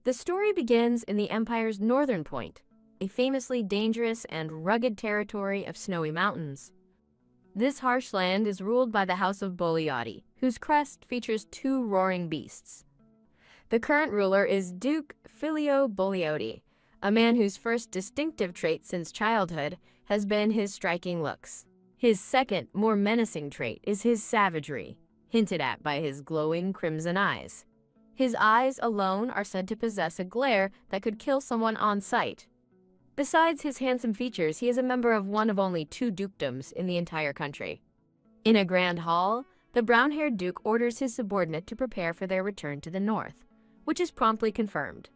The story begins in the Empire's northern point, a famously dangerous and rugged territory of snowy mountains. This harsh land is ruled by the House of Boleati, whose crest features two roaring beasts. The current ruler is Duke Filio Boleati, a man whose first distinctive trait since childhood has been his striking looks. His second, more menacing trait is his savagery, hinted at by his glowing crimson eyes. His eyes alone are said to possess a glare that could kill someone on sight. Besides his handsome features, he is a member of one of only two dukedoms in the entire country. In a grand hall, the brown-haired duke orders his subordinate to prepare for their return to the north, which is promptly confirmed.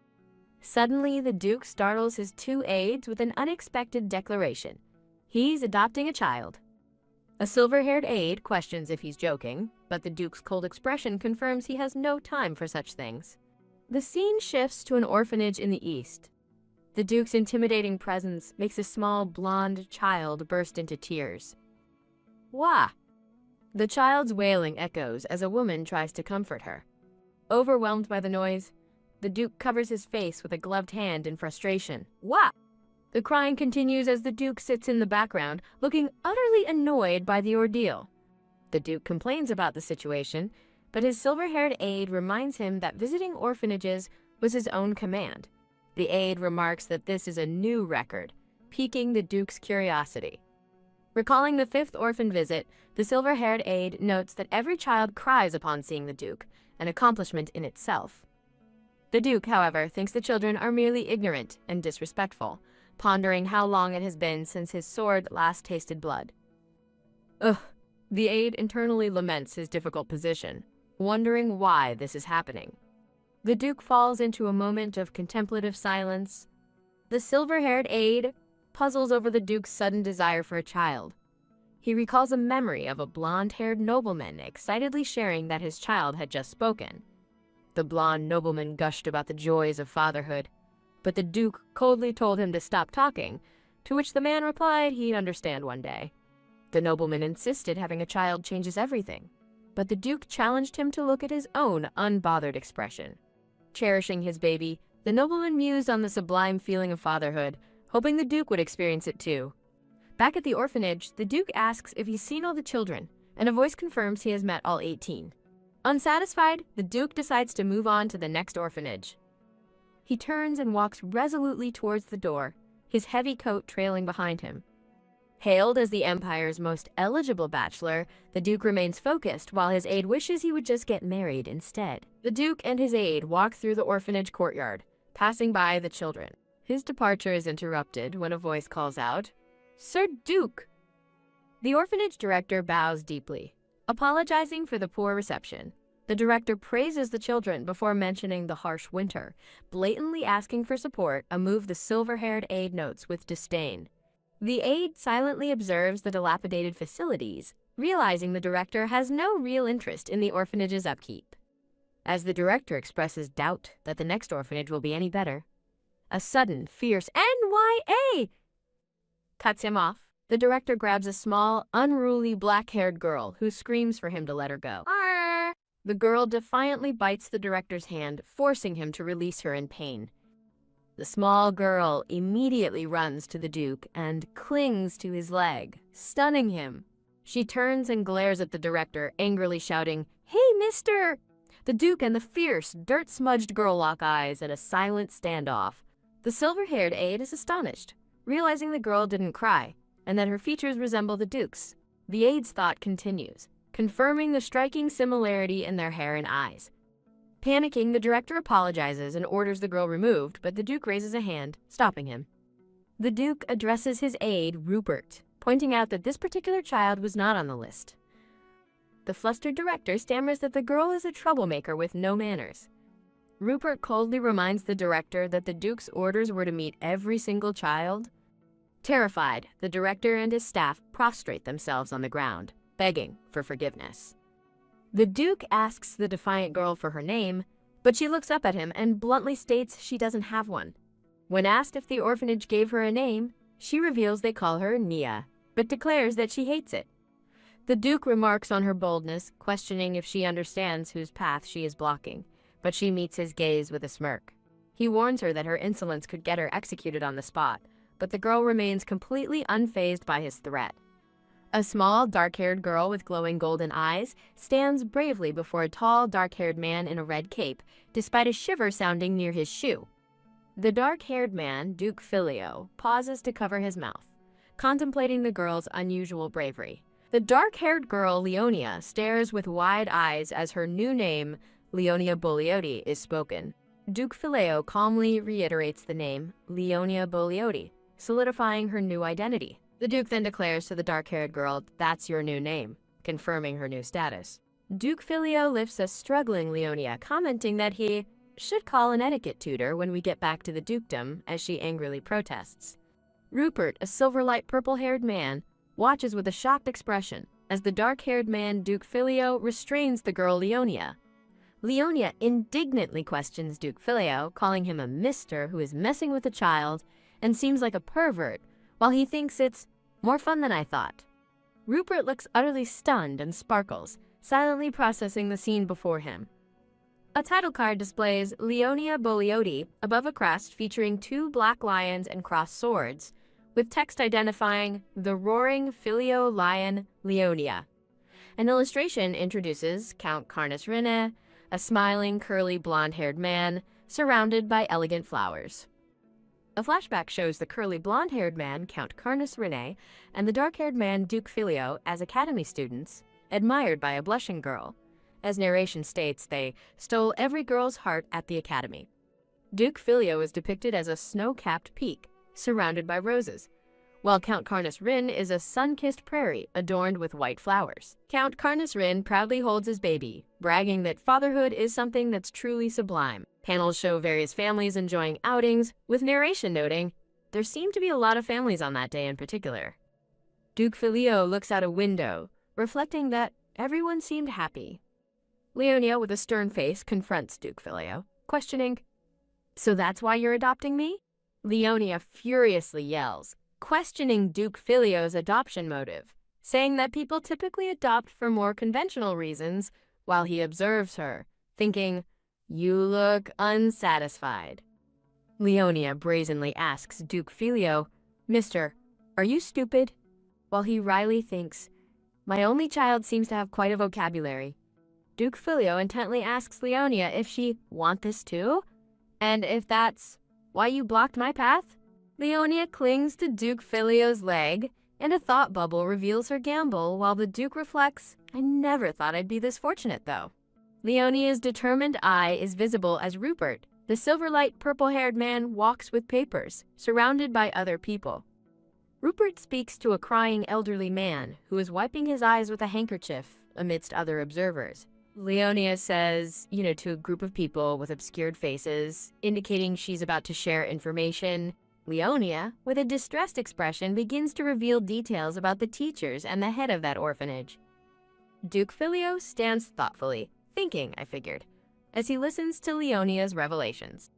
Suddenly, the duke startles his two aides with an unexpected declaration. He's adopting a child. A silver-haired aide questions if he's joking, but the duke's cold expression confirms he has no time for such things. The scene shifts to an orphanage in the east. The duke's intimidating presence makes a small, blonde child burst into tears. Wah! The child's wailing echoes as a woman tries to comfort her. Overwhelmed by the noise, the duke covers his face with a gloved hand in frustration. Wah! The crying continues as the duke sits in the background, looking utterly annoyed by the ordeal. The duke complains about the situation, but his silver-haired aide reminds him that visiting orphanages was his own command. The aide remarks that this is a new record, piquing the duke's curiosity. Recalling the fifth orphan visit, the silver-haired aide notes that every child cries upon seeing the duke, an accomplishment in itself. The duke, however, thinks the children are merely ignorant and disrespectful, pondering how long it has been since his sword last tasted blood. Ugh, the aide internally laments his difficult position, wondering why this is happening. The duke falls into a moment of contemplative silence. The silver-haired aide puzzles over the duke's sudden desire for a child. He recalls a memory of a blonde-haired nobleman excitedly sharing that his child had just spoken. The blonde nobleman gushed about the joys of fatherhood, but the duke coldly told him to stop talking, to which the man replied he'd understand one day. The nobleman insisted having a child changes everything, but the duke challenged him to look at his own unbothered expression. Cherishing his baby, the nobleman mused on the sublime feeling of fatherhood, hoping the duke would experience it too. Back at the orphanage, the duke asks if he's seen all the children, and a voice confirms he has met all 18. Unsatisfied, the duke decides to move on to the next orphanage. He turns and walks resolutely towards the door, his heavy coat trailing behind him. Hailed as the Empire's most eligible bachelor, the duke remains focused while his aide wishes he would just get married instead. The duke and his aide walk through the orphanage courtyard, passing by the children. His departure is interrupted when a voice calls out, "Sir Duke!" The orphanage director bows deeply, apologizing for the poor reception. The director praises the children before mentioning the harsh winter, blatantly asking for support, a move the silver-haired aide notes with disdain. The aide silently observes the dilapidated facilities, realizing the director has no real interest in the orphanage's upkeep. As the director expresses doubt that the next orphanage will be any better, a sudden, fierce NYA cuts him off. The director grabs a small, unruly black-haired girl who screams for him to let her go. Arr! The girl defiantly bites the director's hand, forcing him to release her in pain. The small girl immediately runs to the duke and clings to his leg, stunning him. She turns and glares at the director, angrily shouting, "Hey, mister!" The duke and the fierce, dirt-smudged girl lock eyes at a silent standoff. The silver-haired aide is astonished, realizing the girl didn't cry, and that her features resemble the duke's. The aide's thought continues, confirming the striking similarity in their hair and eyes. Panicking, the director apologizes and orders the girl removed, but the duke raises a hand, stopping him. The duke addresses his aide, Rupert, pointing out that this particular child was not on the list. The flustered director stammers that the girl is a troublemaker with no manners. Rupert coldly reminds the director that the duke's orders were to meet every single child. Terrified, the director and his staff prostrate themselves on the ground, begging for forgiveness. The duke asks the defiant girl for her name, but she looks up at him and bluntly states she doesn't have one. When asked if the orphanage gave her a name, she reveals they call her Nia, but declares that she hates it. The duke remarks on her boldness, questioning if she understands whose path she is blocking, but she meets his gaze with a smirk. He warns her that her insolence could get her executed on the spot, but the girl remains completely unfazed by his threat. A small, dark-haired girl with glowing golden eyes stands bravely before a tall, dark-haired man in a red cape, despite a shiver sounding near his shoe. The dark-haired man, Duke Filio, pauses to cover his mouth, contemplating the girl's unusual bravery. The dark-haired girl, Leonia, stares with wide eyes as her new name, Leonia Boliotti, is spoken. Duke Filio calmly reiterates the name, Leonia Boliotti, solidifying her new identity. The Duke then declares to the dark-haired girl, "That's your new name," confirming her new status. Duke Filio lifts a struggling Leonia, commenting that he should call an etiquette tutor when we get back to the dukedom, as she angrily protests. Rupert, a silver-light purple-haired man, watches with a shocked expression as the dark-haired man Duke Filio restrains the girl Leonia. Leonia indignantly questions Duke Filio, calling him a mister who is messing with a child and seems like a pervert, while he thinks it's more fun than I thought. Rupert looks utterly stunned and sparkles, silently processing the scene before him. A title card displays Leonia Boliotti above a crest featuring 2 black lions and crossed swords, with text identifying the roaring Filio lion Leonia. An illustration introduces Count Carnus Rene, a smiling, curly, blonde-haired man surrounded by elegant flowers. A flashback shows the curly blonde-haired man, Count Carnus Rene, and the dark-haired man, Duke Filio, as academy students, admired by a blushing girl. As narration states, they stole every girl's heart at the academy. Duke Filio is depicted as a snow-capped peak, surrounded by roses, while Count Carnus Rin is a sun-kissed prairie adorned with white flowers. Count Carnus Rin proudly holds his baby, bragging that fatherhood is something that's truly sublime. Panels show various families enjoying outings, with narration noting, there seemed to be a lot of families on that day in particular. Duke Filio looks out a window, reflecting that everyone seemed happy. Leonia, with a stern face, confronts Duke Filio, questioning, "So that's why you're adopting me?" Leonia furiously yells, questioning Duke Filio's adoption motive, saying that people typically adopt for more conventional reasons, while he observes her, thinking, "You look unsatisfied." Leonia brazenly asks Duke Filio, "Mister, are you stupid?" While he wryly thinks, "My only child seems to have quite a vocabulary." Duke Filio intently asks Leonia if she want this too, and if that's why you blocked my path. Leonia clings to Duke Filio's leg, and a thought bubble reveals her gamble, while the Duke reflects, "I never thought I'd be this fortunate, though." Leonia's determined eye is visible as Rupert, the silver-light purple-haired man, walks with papers, surrounded by other people. Rupert speaks to a crying elderly man who is wiping his eyes with a handkerchief amidst other observers. Leonia says, to a group of people with obscured faces, indicating she's about to share information. Leonia, with a distressed expression, begins to reveal details about the teachers and the head of that orphanage. Duke Filio stands thoughtfully, thinking, I figured, as he listens to Leonia's revelations.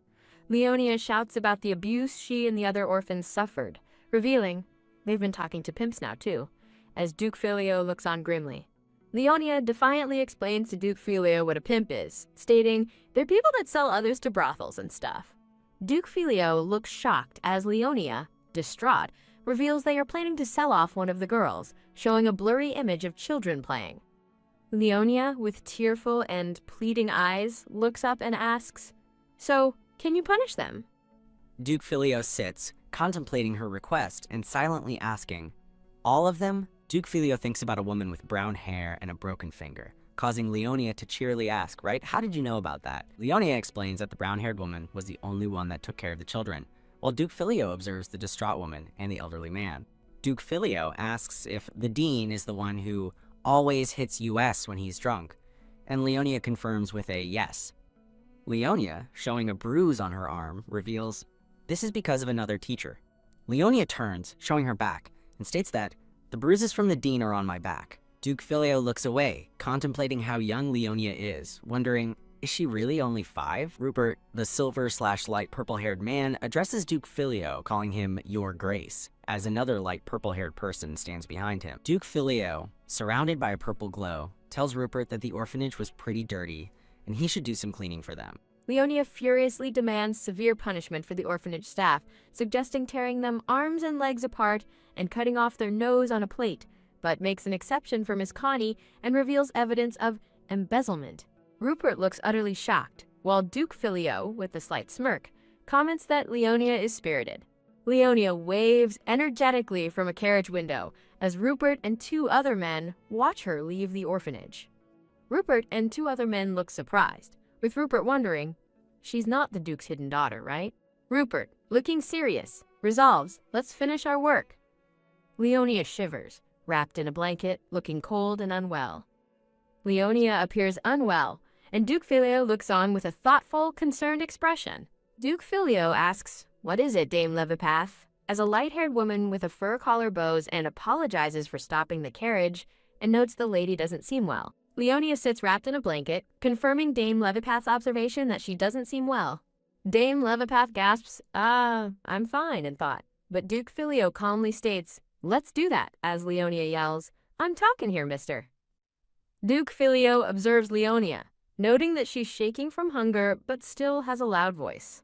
Leonia shouts about the abuse she and the other orphans suffered, revealing they've been talking to pimps now too, as Duke Filio looks on grimly. Leonia defiantly explains to Duke Filio what a pimp is, stating they're people that sell others to brothels and stuff. Duke Filio looks shocked as Leonia, distraught, reveals they are planning to sell off one of the girls, showing a blurry image of children playing. Leonia, with tearful and pleading eyes, looks up and asks, "So, can you punish them?" Duke Filio sits, contemplating her request and silently asking, "All of them?" Duke Filio thinks about a woman with brown hair and a broken finger, causing Leonia to cheerily ask, "Right, how did you know about that?" Leonia explains that the brown-haired woman was the only one that took care of the children, while Duke Filio observes the distraught woman and the elderly man. Duke Filio asks if the dean is the one who always hits US when he's drunk, and Leonia confirms with a yes. Leonia, showing a bruise on her arm, reveals this is because of another teacher. Leonia turns, showing her back, and states that the bruises from the dean are on my back. Duke Filio looks away, contemplating how young Leonia is, wondering, is she really only 5? Rupert, the silver/light purple-haired man, addresses Duke Filio, calling him Your Grace, as another light purple-haired person stands behind him. Duke Filio, surrounded by a purple glow, tells Rupert that the orphanage was pretty dirty, and he should do some cleaning for them. Leonia furiously demands severe punishment for the orphanage staff, suggesting tearing them arms and legs apart and cutting off their nose on a plate, but makes an exception for Miss Connie and reveals evidence of embezzlement. Rupert looks utterly shocked, while Duke Filio, with a slight smirk, comments that Leonia is spirited. Leonia waves energetically from a carriage window as Rupert and two other men watch her leave the orphanage. Rupert and two other men look surprised, with Rupert wondering, she's not the Duke's hidden daughter, right? Rupert, looking serious, resolves, let's finish our work. Leonia shivers, wrapped in a blanket, looking cold and unwell. Leonia appears unwell, and Duke Filio looks on with a thoughtful, concerned expression. Duke Filio asks, "What is it, Dame Levipath?" as a light-haired woman with a fur collar bows and apologizes for stopping the carriage and notes the lady doesn't seem well. Leonia sits wrapped in a blanket, confirming Dame Levipath's observation that she doesn't seem well. Dame Levipath gasps, I'm fine, in thought, but Duke Filio calmly states, "Let's do that," as Leonia yells, "I'm talking here, mister." Duke Filio observes Leonia, noting that she's shaking from hunger but still has a loud voice.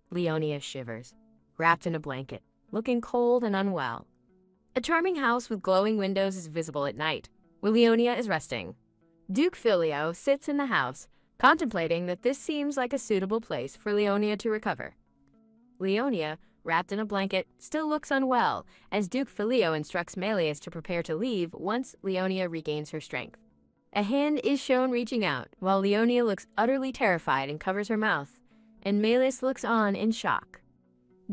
Leonia shivers, wrapped in a blanket, looking cold and unwell. A charming house with glowing windows is visible at night, where Leonia is resting. Duke Filio sits in the house, contemplating that this seems like a suitable place for Leonia to recover. Leonia, wrapped in a blanket, still looks unwell, as Duke Filio instructs Melius to prepare to leave once Leonia regains her strength. A hand is shown reaching out, while Leonia looks utterly terrified and covers her mouth, and Melius looks on in shock.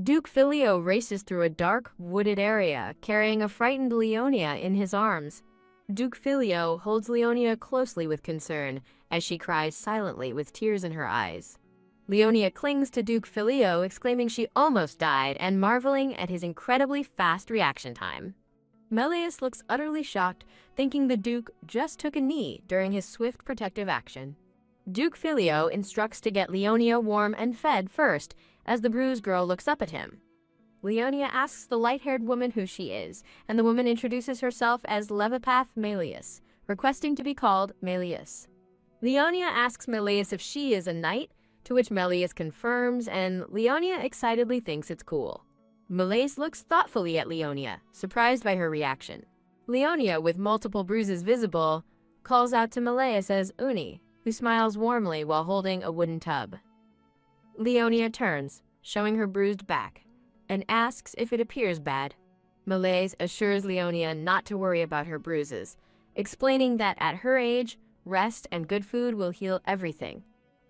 Duke Filio races through a dark, wooded area, carrying a frightened Leonia in his arms. Duke Filio holds Leonia closely with concern, as she cries silently with tears in her eyes. Leonia clings to Duke Filio, exclaiming she almost died and marveling at his incredibly fast reaction time. Melius looks utterly shocked, thinking the Duke just took a knee during his swift protective action. Duke Filio instructs to get Leonia warm and fed first, as the bruised girl looks up at him. Leonia asks the light-haired woman who she is, and the woman introduces herself as Levipath Melius, requesting to be called Melius. Leonia asks Melius if she is a knight, to which Melius confirms, and Leonia excitedly thinks it's cool. Melius looks thoughtfully at Leonia, surprised by her reaction. Leonia, with multiple bruises visible, calls out to Melius as Uni, who smiles warmly while holding a wooden tub. Leonia turns, showing her bruised back, and asks if it appears bad. Melius assures Leonia not to worry about her bruises, explaining that at her age, rest and good food will heal everything.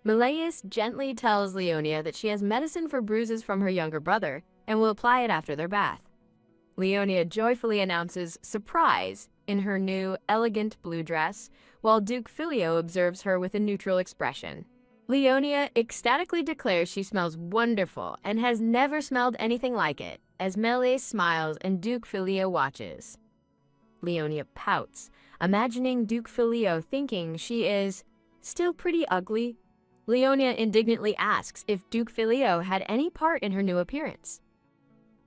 Melius gently tells Leonia that she has medicine for bruises from her younger brother and will apply it after their bath. Leonia joyfully announces surprise in her new, elegant blue dress, while Duke Filio observes her with a neutral expression. Leonia ecstatically declares she smells wonderful and has never smelled anything like it, as Melius smiles and Duke Filio watches. Leonia pouts, imagining Duke Filio thinking she is still pretty ugly. Leonia indignantly asks if Duke Filio had any part in her new appearance.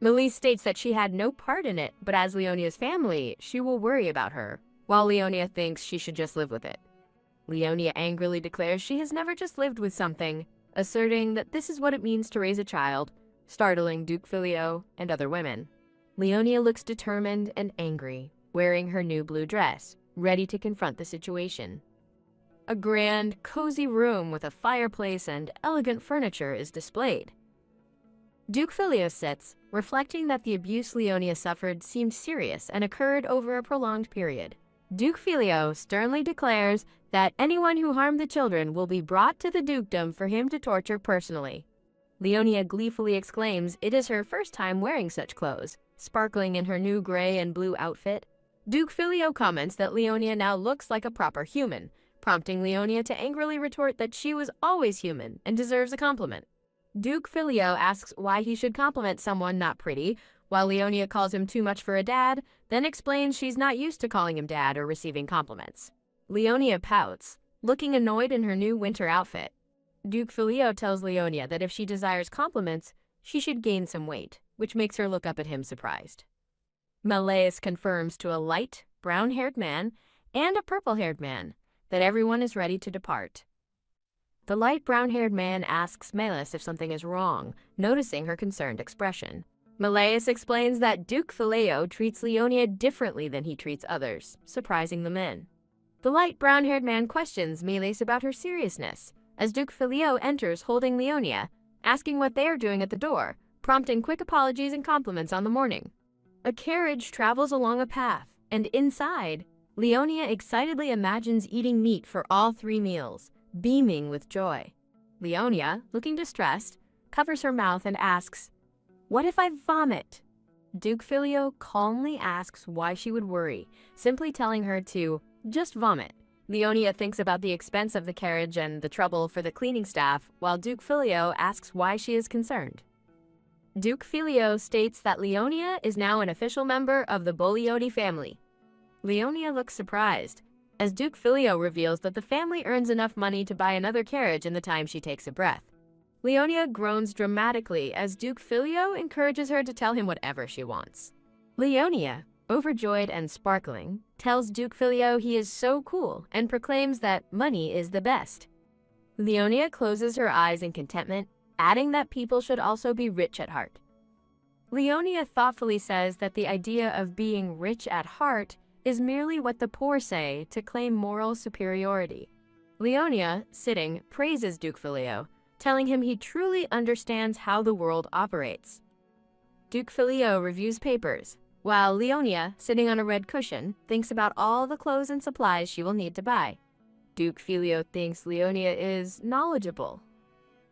Melius states that she had no part in it, but as Leonia's family, she will worry about her, while Leonia thinks she should just live with it. Leonia angrily declares she has never just lived with something, asserting that this is what it means to raise a child, startling Duke Filio and other women. Leonia looks determined and angry, wearing her new blue dress, ready to confront the situation. A grand, cozy room with a fireplace and elegant furniture is displayed. Duke Filio sits, reflecting that the abuse Leonia suffered seemed serious and occurred over a prolonged period. Duke Filio sternly declares that anyone who harmed the children will be brought to the dukedom for him to torture personally. Leonia gleefully exclaims it is her first time wearing such clothes, sparkling in her new gray and blue outfit. Duke Filio comments that Leonia now looks like a proper human, prompting Leonia to angrily retort that she was always human and deserves a compliment. Duke Filio asks why he should compliment someone not pretty, while Leonia calls him too much for a dad, then explains she's not used to calling him dad or receiving compliments. Leonia pouts, looking annoyed in her new winter outfit. Duke Filio tells Leonia that if she desires compliments, she should gain some weight, which makes her look up at him surprised. Melius confirms to a light, brown-haired man and a purple-haired man that everyone is ready to depart. The light brown-haired man asks Melis if something is wrong, noticing her concerned expression. Melis explains that Duke Phileo treats Leonia differently than he treats others, surprising the men. The light brown-haired man questions Melis about her seriousness, as Duke Phileo enters holding Leonia, asking what they are doing at the door, prompting quick apologies and compliments on the morning. A carriage travels along a path, and inside, Leonia excitedly imagines eating meat for all 3 meals, beaming with joy. Leonia, looking distressed, covers her mouth and asks, "What if I vomit?" Duke Phileo calmly asks why she would worry, simply telling her to just vomit. Leonia thinks about the expense of the carriage and the trouble for the cleaning staff, while Duke Phileo asks why she is concerned. Duke Phileo states that Leonia is now an official member of the Bogliodi family. Leonia looks surprised, as Duke Phileo reveals that the family earns enough money to buy another carriage in the time she takes a breath. Leonia groans dramatically as Duke Phileo encourages her to tell him whatever she wants. Leonia, overjoyed and sparkling, tells Duke Phileo he is so cool and proclaims that money is the best. Leonia closes her eyes in contentment, adding that people should also be rich at heart. Leonia thoughtfully says that the idea of being rich at heart is merely what the poor say to claim moral superiority. Leonia, sitting, praises Duke Phileo, telling him he truly understands how the world operates. Duke Phileo reviews papers, while Leonia, sitting on a red cushion, thinks about all the clothes and supplies she will need to buy. Duke Phileo thinks Leonia is knowledgeable,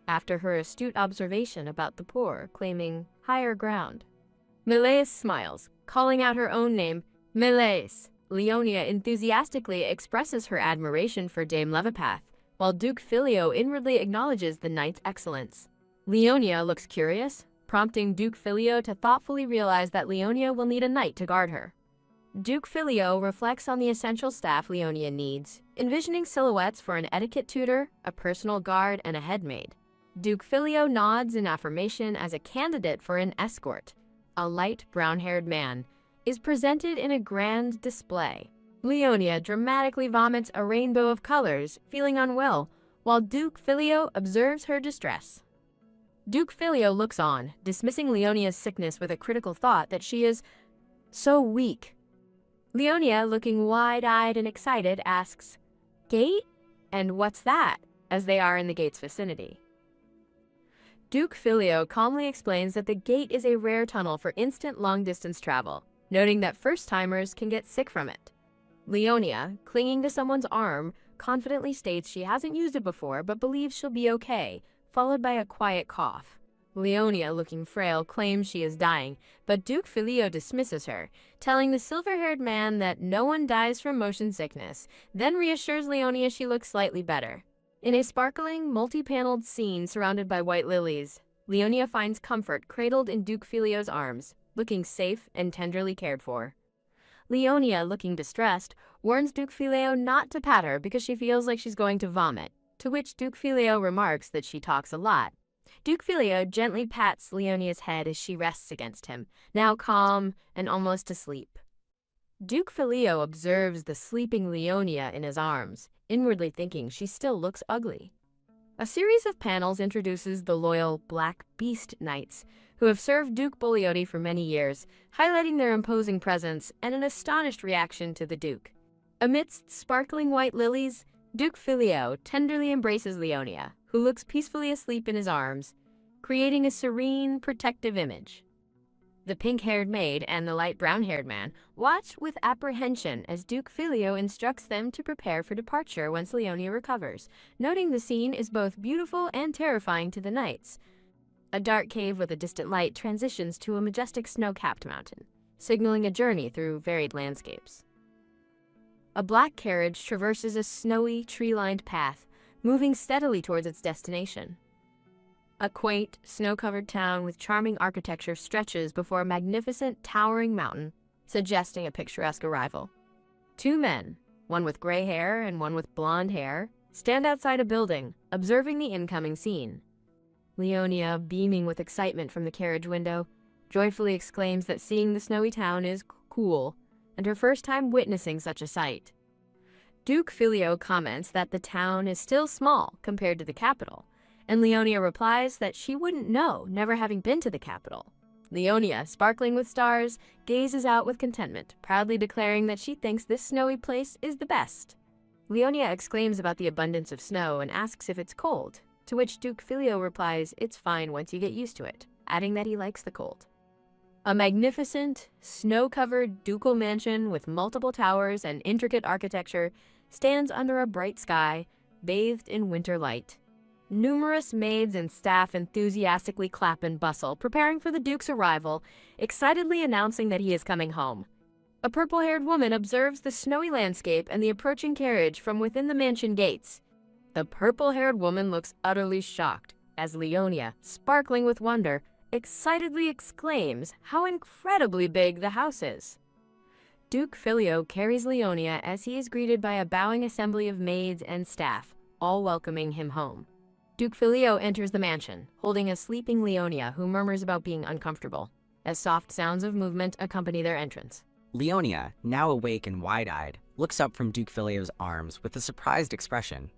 after her astute observation about the poor, claiming higher ground. Melis smiles, calling out her own name, Melis. Leonia enthusiastically expresses her admiration for Dame Levipath, while Duke Phileo inwardly acknowledges the knight's excellence. Leonia looks curious, prompting Duke Phileo to thoughtfully realize that Leonia will need a knight to guard her. Duke Phileo reflects on the essential staff Leonia needs, envisioning silhouettes for an etiquette tutor, a personal guard, and a headmaid. Duke Phileo nods in affirmation as a candidate for an escort. A light brown-haired man is presented in a grand display. Leonia dramatically vomits a rainbow of colors, feeling unwell, while Duke Phileo observes her distress. Duke Phileo looks on, dismissing Leonia's sickness with a critical thought that she is so weak. Leonia, looking wide-eyed and excited, asks, "Gate? And what's that?" as they are in the gate's vicinity. Duke Phileo calmly explains that the gate is a rare tunnel for instant long-distance travel, noting that first-timers can get sick from it. Leonia, clinging to someone's arm, confidently states she hasn't used it before but believes she'll be okay, followed by a quiet cough. Leonia, looking frail, claims she is dying, but Duke Phileo dismisses her, telling the silver-haired man that no one dies from motion sickness, then reassures Leonia she looks slightly better. In a sparkling, multi-paneled scene surrounded by white lilies, Leonia finds comfort cradled in Duke Phileo's arms, looking safe and tenderly cared for. Leonia, looking distressed, warns Duke Phileo not to pat her because she feels like she's going to vomit, to which Duke Phileo remarks that she talks a lot. Duke Phileo gently pats Leonia's head as she rests against him, now calm and almost asleep. Duke Phileo observes the sleeping Leonia in his arms, inwardly thinking she still looks ugly. A series of panels introduces the loyal Black Beast Knights, who have served Duke Bogliodi for many years, highlighting their imposing presence and an astonished reaction to the Duke. Amidst sparkling white lilies, Duke Phileo tenderly embraces Leonia, who looks peacefully asleep in his arms, creating a serene, protective image. The pink-haired maid and the light brown-haired man watch with apprehension as Duke Phileo instructs them to prepare for departure once Leonia recovers, noting the scene is both beautiful and terrifying to the knights. A dark cave with a distant light transitions to a majestic snow-capped mountain, signaling a journey through varied landscapes. A black carriage traverses a snowy, tree-lined path, moving steadily towards its destination. A quaint, snow-covered town with charming architecture stretches before a magnificent, towering mountain, suggesting a picturesque arrival. 2 men, one with gray hair and one with blonde hair, stand outside a building, observing the incoming scene. Leonia, beaming with excitement from the carriage window, joyfully exclaims that seeing the snowy town is cool, and her first time witnessing such a sight. Duke Filio comments that the town is still small compared to the capital, and Leonia replies that she wouldn't know, never having been to the capital. Leonia, sparkling with stars, gazes out with contentment, proudly declaring that she thinks this snowy place is the best. Leonia exclaims about the abundance of snow and asks if it's cold, to which Duke Filio replies it's fine once you get used to it, adding that he likes the cold. A magnificent, snow-covered ducal mansion with multiple towers and intricate architecture stands under a bright sky, bathed in winter light. Numerous maids and staff enthusiastically clap and bustle, preparing for the Duke's arrival, excitedly announcing that he is coming home. A purple-haired woman observes the snowy landscape and the approaching carriage from within the mansion gates. The purple-haired woman looks utterly shocked, as Leonia, sparkling with wonder, excitedly exclaims how incredibly big the house is. Duke Filio carries Leonia as he is greeted by a bowing assembly of maids and staff, all welcoming him home. Duke Filio enters the mansion, holding a sleeping Leonia who murmurs about being uncomfortable, as soft sounds of movement accompany their entrance. Leonia, now awake and wide-eyed, looks up from Duke Filio's arms with a surprised expression.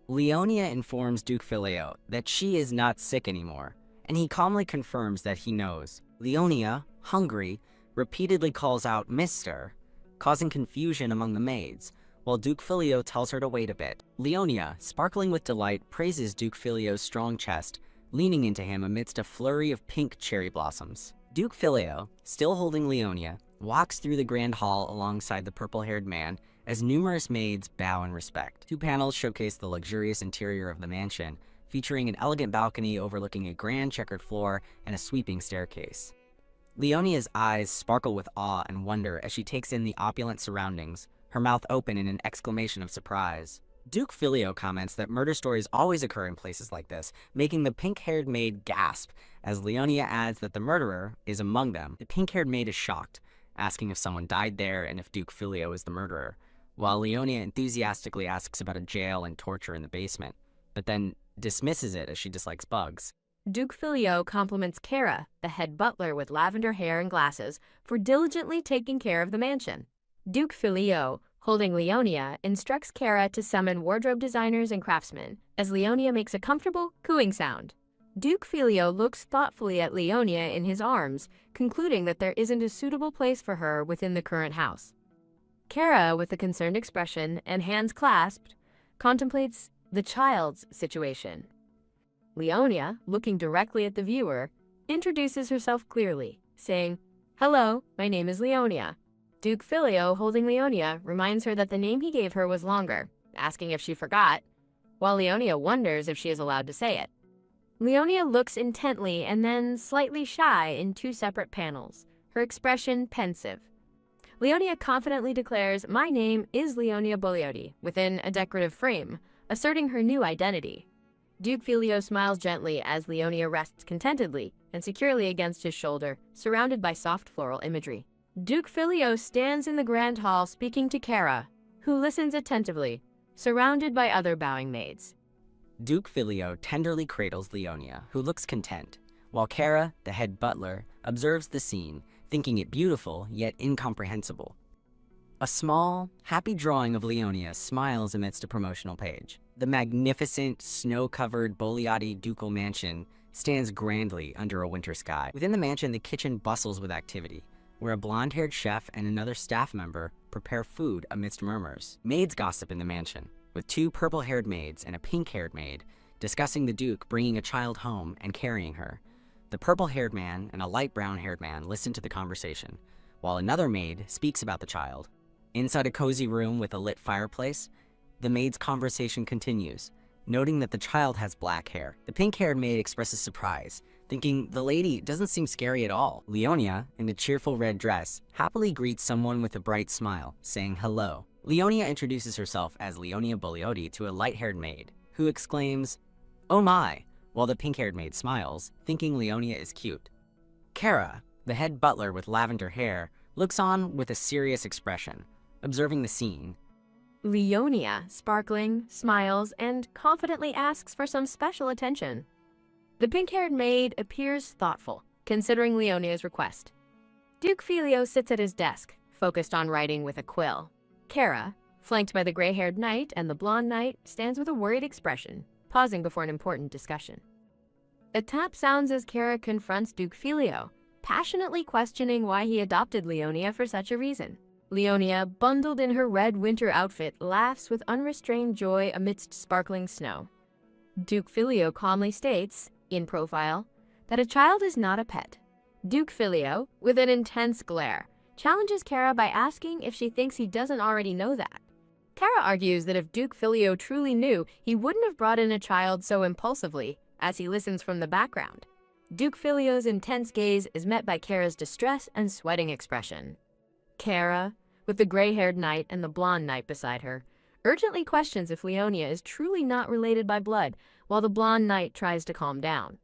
Leonia informs Duke Filio that she is not sick anymore, and he calmly confirms that he knows. Leonia, hungry, repeatedly calls out "Mister," causing confusion among the maids, while Duke Filio tells her to wait a bit. Leonia, sparkling with delight, praises Duke Filio's strong chest, leaning into him amidst a flurry of pink cherry blossoms. Duke Filio, still holding Leonia, walks through the grand hall alongside the purple-haired man as numerous maids bow in respect. Two panels showcase the luxurious interior of the mansion, featuring an elegant balcony overlooking a grand checkered floor and a sweeping staircase. Leonia's eyes sparkle with awe and wonder as she takes in the opulent surroundings, her mouth open in an exclamation of surprise. Duke Filio comments that murder stories always occur in places like this, making the pink-haired maid gasp, as Leonia adds that the murderer is among them. The pink-haired maid is shocked, asking if someone died there and if Duke Filio is the murderer, while Leonia enthusiastically asks about a jail and torture in the basement, but then dismisses it as she dislikes bugs. Duke Filio compliments Kara, the head butler with lavender hair and glasses, for diligently taking care of the mansion. Duke Filio, holding Leonia, instructs Kara to summon wardrobe designers and craftsmen, as Leonia makes a comfortable, cooing sound. Duke Filio looks thoughtfully at Leonia in his arms, concluding that there isn't a suitable place for her within the current house. Kara, with a concerned expression and hands clasped, contemplates the child's situation. Leonia, looking directly at the viewer, introduces herself clearly, saying, "Hello, my name is Leonia." Duke Filio, holding Leonia, reminds her that the name he gave her was longer, asking if she forgot, while Leonia wonders if she is allowed to say it. Leonia looks intently and then slightly shy in two separate panels, her expression pensive. Leonia confidently declares, "My name is Leonia Bogliodi," within a decorative frame, asserting her new identity. Duke Filio smiles gently as Leonia rests contentedly and securely against his shoulder, surrounded by soft floral imagery. Duke Filio stands in the grand hall speaking to Kara, who listens attentively, surrounded by other bowing maids. Duke Filio tenderly cradles Leonia, who looks content, while Kara, the head butler, observes the scene, thinking it beautiful yet incomprehensible. A small, happy drawing of Leonia smiles amidst a promotional page. The magnificent, snow-covered Bogliodi ducal mansion stands grandly under a winter sky. Within the mansion, the kitchen bustles with activity, where a blonde-haired chef and another staff member prepare food amidst murmurs. Maids gossip in the mansion, with two purple-haired maids and a pink-haired maid discussing the Duke bringing a child home and carrying her. The purple-haired man and a light brown-haired man listen to the conversation, while another maid speaks about the child. Inside a cozy room with a lit fireplace, the maid's conversation continues, noting that the child has black hair. The pink-haired maid expresses surprise, thinking the lady doesn't seem scary at all. Leonia, in a cheerful red dress, happily greets someone with a bright smile, saying hello. Leonia introduces herself as Leonia Bogliodi to a light-haired maid, who exclaims, "Oh my," while the pink-haired maid smiles, thinking Leonia is cute. Kara, the head butler with lavender hair, looks on with a serious expression, observing the scene. Leonia, sparkling, smiles, and confidently asks for some special attention. The pink-haired maid appears thoughtful, considering Leonia's request. Duke Filio sits at his desk, focused on writing with a quill. Kara, Flanked by the gray-haired knight and the blonde knight, stands with a worried expression, pausing before an important discussion. A tap sounds as Kara confronts Duke Filio, passionately questioning why he adopted Leonia for such a reason. Leonia, bundled in her red winter outfit, laughs with unrestrained joy amidst sparkling snow. Duke Filio calmly states, in profile, that a child is not a pet. Duke Filio, with an intense glare, challenges Kara by asking if she thinks he doesn't already know that. Kara argues that if Duke Filio truly knew, he wouldn't have brought in a child so impulsively, as he listens from the background. Duke Filio's intense gaze is met by Kara's distress and sweating expression. Kara, with the gray-haired knight and the blonde knight beside her, urgently questions if Leonia is truly not related by blood, while the blonde knight tries to calm down.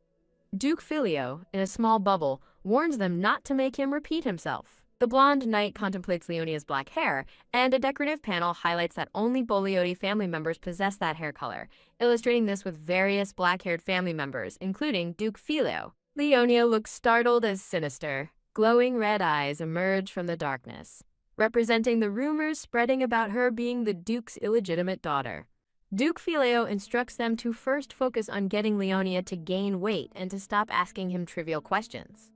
Duke Filio, in a small bubble, warns them not to make him repeat himself. The blonde knight contemplates Leonia's black hair, and a decorative panel highlights that only Boliotti family members possess that hair color, illustrating this with various black-haired family members, including Duke Filio. Leonia looks startled as sinister. Glowing red eyes emerge from the darkness, representing the rumors spreading about her being the Duke's illegitimate daughter. Duke Filio instructs them to first focus on getting Leonia to gain weight and to stop asking him trivial questions.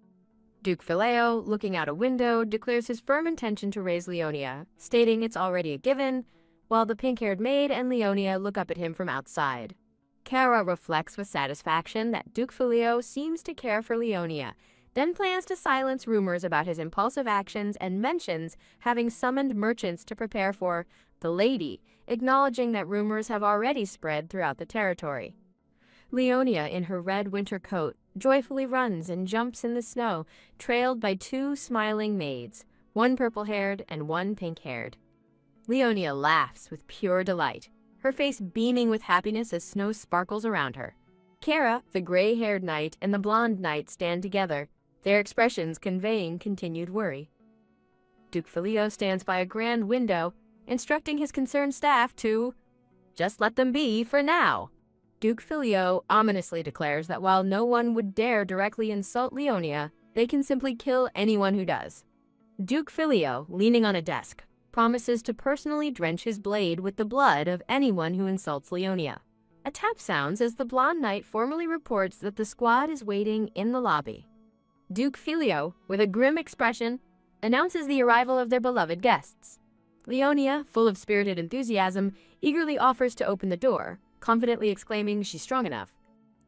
Duke Filio, looking out a window, declares his firm intention to raise Leonia, stating it's already a given, while the pink-haired maid and Leonia look up at him from outside. Kara reflects with satisfaction that Duke Filio seems to care for Leonia, then plans to silence rumors about his impulsive actions and mentions having summoned merchants to prepare for the lady, acknowledging that rumors have already spread throughout the territory. Leonia, in her red winter coat, joyfully runs and jumps in the snow, trailed by two smiling maids, one purple-haired and one pink-haired. Leonia laughs with pure delight, her face beaming with happiness as snow sparkles around her. Kara, the gray-haired knight, and the blonde knight stand together, their expressions conveying continued worry. Duke Filio stands by a grand window, instructing his concerned staff to just let them be for now. Duke Filio ominously declares that while no one would dare directly insult Leonia, they can simply kill anyone who does. Duke Filio, leaning on a desk, promises to personally drench his blade with the blood of anyone who insults Leonia. A tap sounds as the blonde knight formally reports that the squad is waiting in the lobby. Duke Filio, with a grim expression, announces the arrival of their beloved guests. Leonia, full of spirited enthusiasm, eagerly offers to open the door, confidently exclaiming she's strong enough.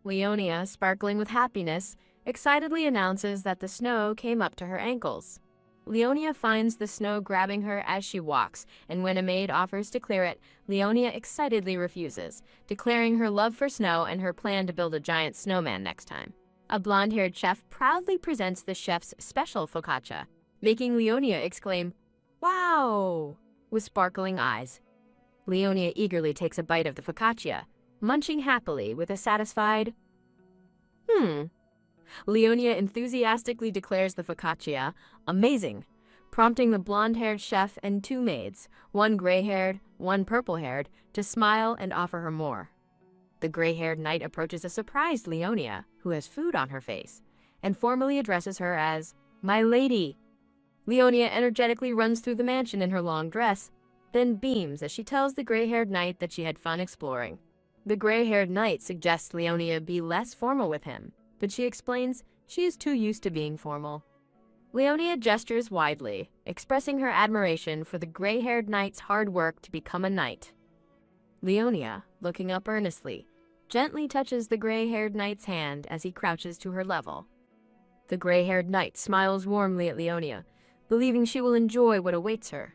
Leonia, sparkling with happiness, excitedly announces that the snow came up to her ankles. Leonia finds the snow grabbing her as she walks, and when a maid offers to clear it, Leonia excitedly refuses, declaring her love for snow and her plan to build a giant snowman next time. A blonde-haired chef proudly presents the chef's special focaccia, making Leonia exclaim, "Wow!" with sparkling eyes. Leonia eagerly takes a bite of the focaccia, munching happily with a satisfied, Leonia enthusiastically declares the focaccia amazing, prompting the blonde-haired chef and two maids, one gray-haired, one purple-haired, to smile and offer her more. The gray-haired knight approaches a surprised Leonia, who has food on her face, and formally addresses her as, "My lady." Leonia energetically runs through the mansion in her long dress, then beams as she tells the gray-haired knight that she had fun exploring. The gray-haired knight suggests Leonia be less formal with him, but she explains she is too used to being formal. Leonia gestures widely, expressing her admiration for the gray-haired knight's hard work to become a knight. Leonia, looking up earnestly, gently touches the gray-haired knight's hand as he crouches to her level. The gray-haired knight smiles warmly at Leonia, believing she will enjoy what awaits her.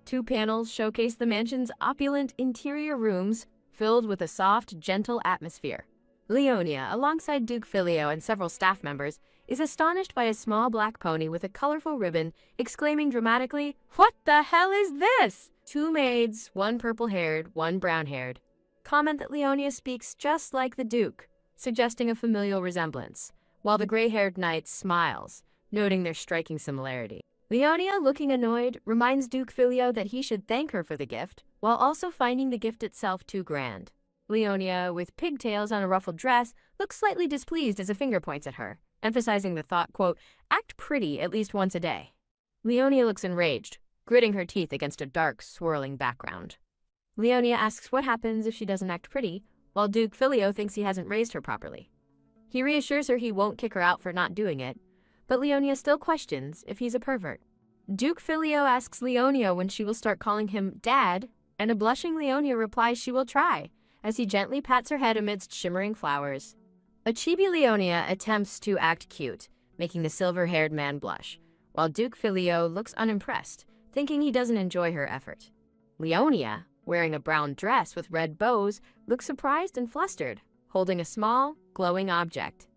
Two panels showcase the mansion's opulent interior rooms filled with a soft, gentle atmosphere. Leonia, alongside Duke Filio and several staff members, is astonished by a small black pony with a colorful ribbon, exclaiming dramatically, "What the hell is this?" Two maids, one purple-haired, one brown-haired, comment that Leonia speaks just like the Duke, suggesting a familial resemblance, while the gray-haired knight smiles, noting their striking similarity. Leonia, looking annoyed, reminds Duke Filio that he should thank her for the gift, while also finding the gift itself too grand. Leonia, with pigtails on a ruffled dress, looks slightly displeased as a finger points at her, emphasizing the thought, quote, "Act pretty at least once a day." Leonia looks enraged, gritting her teeth against a dark, swirling background. Leonia asks what happens if she doesn't act pretty, while Duke Filio thinks he hasn't raised her properly. He reassures her he won't kick her out for not doing it, but Leonia still questions if he's a pervert. Duke Filio asks Leonia when she will start calling him Dad, and a blushing Leonia replies she will try, as he gently pats her head amidst shimmering flowers. A chibi Leonia attempts to act cute, making the silver-haired man blush, while Duke Filio looks unimpressed, thinking he doesn't enjoy her effort. Leonia, wearing a brown dress with red bows, looks surprised and flustered, holding a small, glowing object.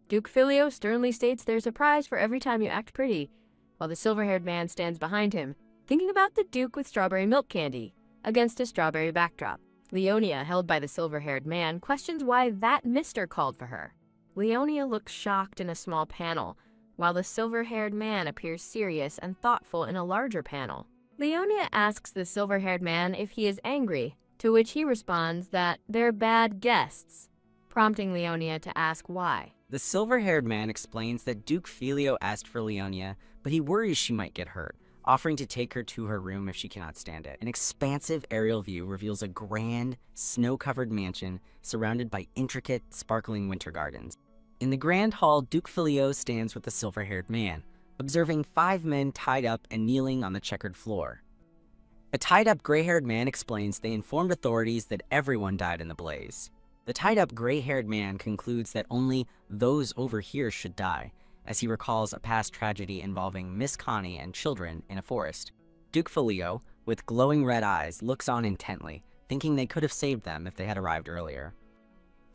Duke Filio sternly states there's a prize for every time you act pretty, while the silver-haired man stands behind him, thinking about the Duke with strawberry milk candy, against a strawberry backdrop. Leonia, held by the silver-haired man, questions why that mister called for her. Leonia looks shocked in a small panel, while the silver-haired man appears serious and thoughtful in a larger panel. Leonia asks the silver-haired man if he is angry, to which he responds that they're bad guests, prompting Leonia to ask why. The silver-haired man explains that Duke Filio asked for Leonia, but he worries she might get hurt, offering to take her to her room if she cannot stand it. An expansive aerial view reveals a grand, snow-covered mansion surrounded by intricate, sparkling winter gardens. In the grand hall, Duke Filio stands with the silver-haired man, observing 5 men tied up and kneeling on the checkered floor. A tied-up gray-haired man explains they informed authorities that everyone died in the blaze. The tied-up gray-haired man concludes that only those over here should die, as he recalls a past tragedy involving Miss Connie and children in a forest. Duke Filio, with glowing red eyes, looks on intently, thinking they could have saved them if they had arrived earlier.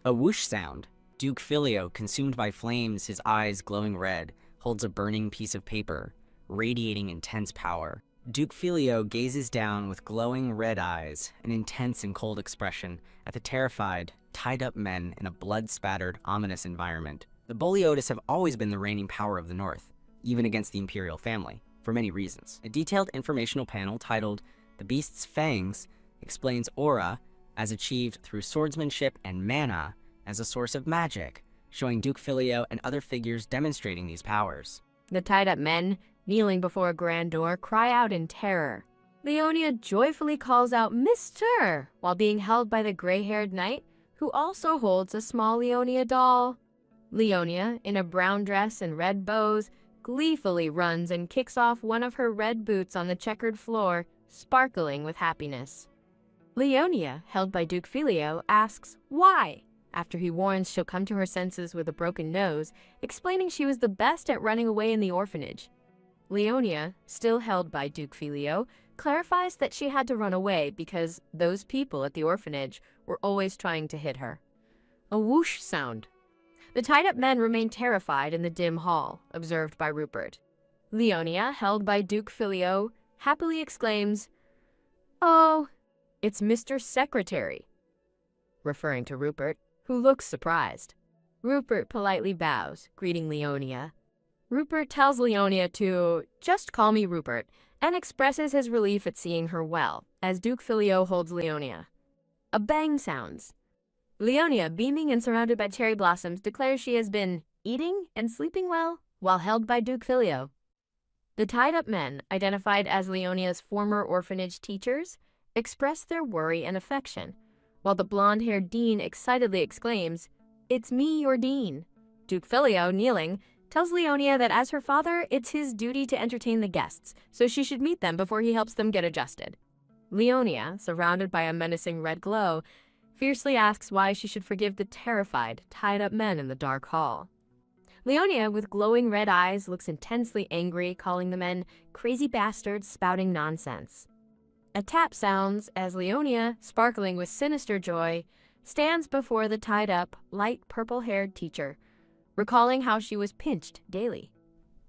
A whoosh sound. Duke Filio, consumed by flames, his eyes glowing red, holds a burning piece of paper, radiating intense power. Duke Filio gazes down with glowing red eyes, an intense and cold expression, at the terrified, tied-up men in a blood-spattered, ominous environment. The Boleotis have always been the reigning power of the North, even against the imperial family, for many reasons. A detailed informational panel titled The Beast's Fangs explains aura as achieved through swordsmanship and mana as a source of magic, showing Duke Filio and other figures demonstrating these powers. The tied-up men, kneeling before a grand door, cry out in terror. Leonia joyfully calls out Mister, while being held by the gray-haired knight, who also holds a small Leonia doll. Leonia, in a brown dress and red bows, gleefully runs and kicks off one of her red boots on the checkered floor, sparkling with happiness. Leonia, held by Duke Filio, asks why, after he warns she'll come to her senses with a broken nose, explaining she was the best at running away in the orphanage. Leonia, still held by Duke Filio, clarifies that she had to run away because those people at the orphanage were always trying to hit her. A whoosh sound. The tied-up men remain terrified in the dim hall, observed by Rupert. Leonia, held by Duke Filio, happily exclaims, "Oh, it's Mr. Secretary," referring to Rupert, who looks surprised. Rupert politely bows, greeting Leonia. Rupert tells Leonia to just call me Rupert, and expresses his relief at seeing her well, as Duke Filio holds Leonia. A bang sounds. Leonia, beaming and surrounded by cherry blossoms, declares she has been eating and sleeping well while held by Duke Filio. The tied-up men, identified as Leonia's former orphanage teachers, express their worry and affection, while the blonde-haired dean excitedly exclaims, "It's me, your dean." Duke Filio, kneeling, tells Leonia that as her father, it's his duty to entertain the guests, so she should meet them before he helps them get adjusted. Leonia, surrounded by a menacing red glow, fiercely asks why she should forgive the terrified, tied-up men in the dark hall. Leonia, with glowing red eyes, looks intensely angry, calling the men crazy bastards spouting nonsense. A tap sounds as Leonia, sparkling with sinister joy, stands before the tied-up, light purple-haired teacher, recalling how she was pinched daily.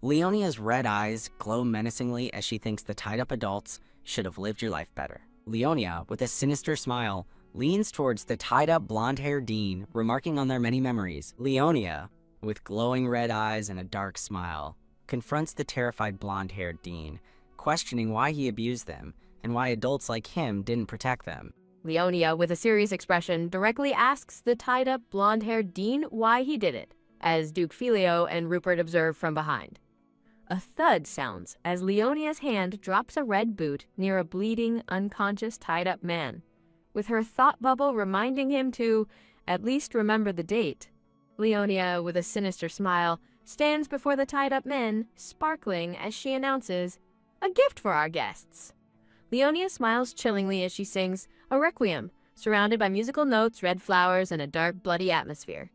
Leonia's red eyes glow menacingly as she thinks the tied-up adults should have lived your life better. Leonia, with a sinister smile, leans towards the tied-up blonde-haired dean, remarking on their many memories. Leonia, with glowing red eyes and a dark smile, confronts the terrified blonde-haired dean, questioning why he abused them and why adults like him didn't protect them. Leonia, with a serious expression, directly asks the tied-up blonde-haired dean why he did it, as Duke Filio and Rupert observe from behind. A thud sounds as Leonia's hand drops a red boot near a bleeding, unconscious, tied-up man, with her thought bubble reminding him to at least remember the date. Leonia, with a sinister smile, stands before the tied-up men, sparkling as she announces, "A gift for our guests." Leonia smiles chillingly as she sings a requiem, surrounded by musical notes, red flowers, and a dark, bloody atmosphere.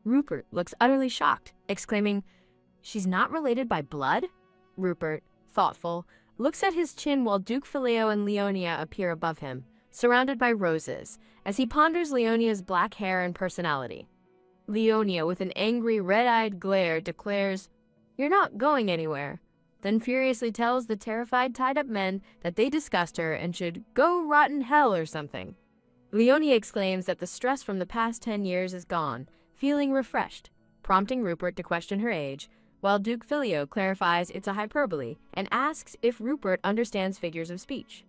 Rupert looks utterly shocked, exclaiming, "She's not related by blood?" Rupert, thoughtful, looks at his chin while Duke Filio and Leonia appear above him, surrounded by roses, as he ponders Leonia's black hair and personality. Leonia, with an angry, red-eyed glare, declares, "You're not going anywhere," then furiously tells the terrified tied-up men that they disgust her and should go rot in hell or something. Leonia exclaims that the stress from the past 10 years is gone, feeling refreshed, prompting Rupert to question her age, while Duke Filio clarifies it's a hyperbole and asks if Rupert understands figures of speech.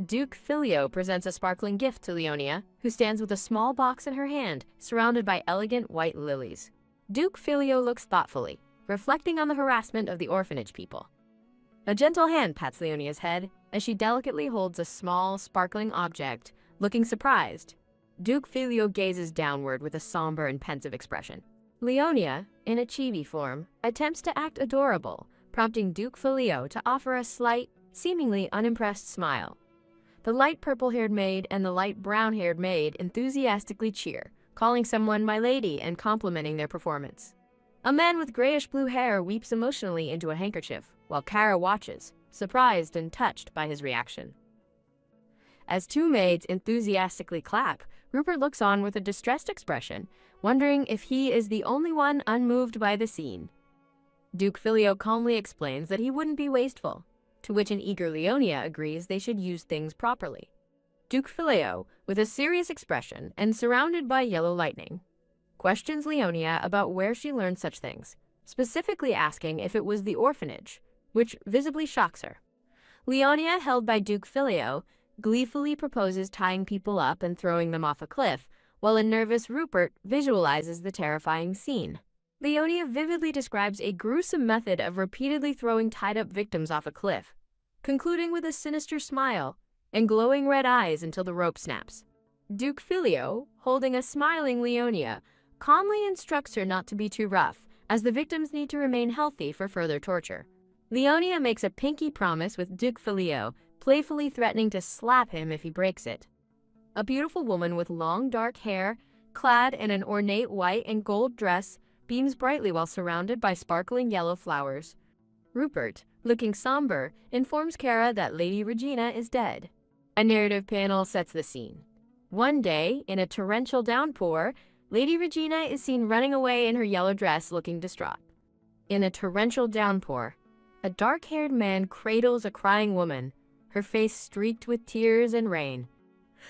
Duke Filio presents a sparkling gift to Leonia, who stands with a small box in her hand, surrounded by elegant white lilies. Duke Filio looks thoughtfully, reflecting on the harassment of the orphanage people. A gentle hand pats Leonia's head as she delicately holds a small, sparkling object, looking surprised. Duke Filio gazes downward with a somber and pensive expression. Leonia, in a chibi form, attempts to act adorable, prompting Duke Filio to offer a slight, seemingly unimpressed smile. The light purple-haired maid and the light brown-haired maid enthusiastically cheer, calling someone "my lady" and complimenting their performance. A man with grayish-blue hair weeps emotionally into a handkerchief, while Kara watches, surprised and touched by his reaction. As two maids enthusiastically clap, Rupert looks on with a distressed expression, wondering if he is the only one unmoved by the scene. Duke Filio calmly explains that he wouldn't be wasteful, to which an eager Leonia agrees they should use things properly. Duke Filio, with a serious expression and surrounded by yellow lightning, questions Leonia about where she learned such things, specifically asking if it was the orphanage, which visibly shocks her. Leonia, held by Duke Filio, gleefully proposes tying people up and throwing them off a cliff, while a nervous Rupert visualizes the terrifying scene. Leonia vividly describes a gruesome method of repeatedly throwing tied-up victims off a cliff, concluding with a sinister smile and glowing red eyes until the rope snaps. Duke Filio, holding a smiling Leonia, calmly instructs her not to be too rough, as the victims need to remain healthy for further torture. Leonia makes a pinky promise with Duke Filio, playfully threatening to slap him if he breaks it. A beautiful woman with long dark hair, clad in an ornate white and gold dress, beams brightly while surrounded by sparkling yellow flowers. Rupert, looking somber, informs Kara that Lady Regina is dead. A narrative panel sets the scene. One day, in a torrential downpour, Lady Regina is seen running away in her yellow dress looking distraught. In a torrential downpour, a dark-haired man cradles a crying woman, her face streaked with tears and rain.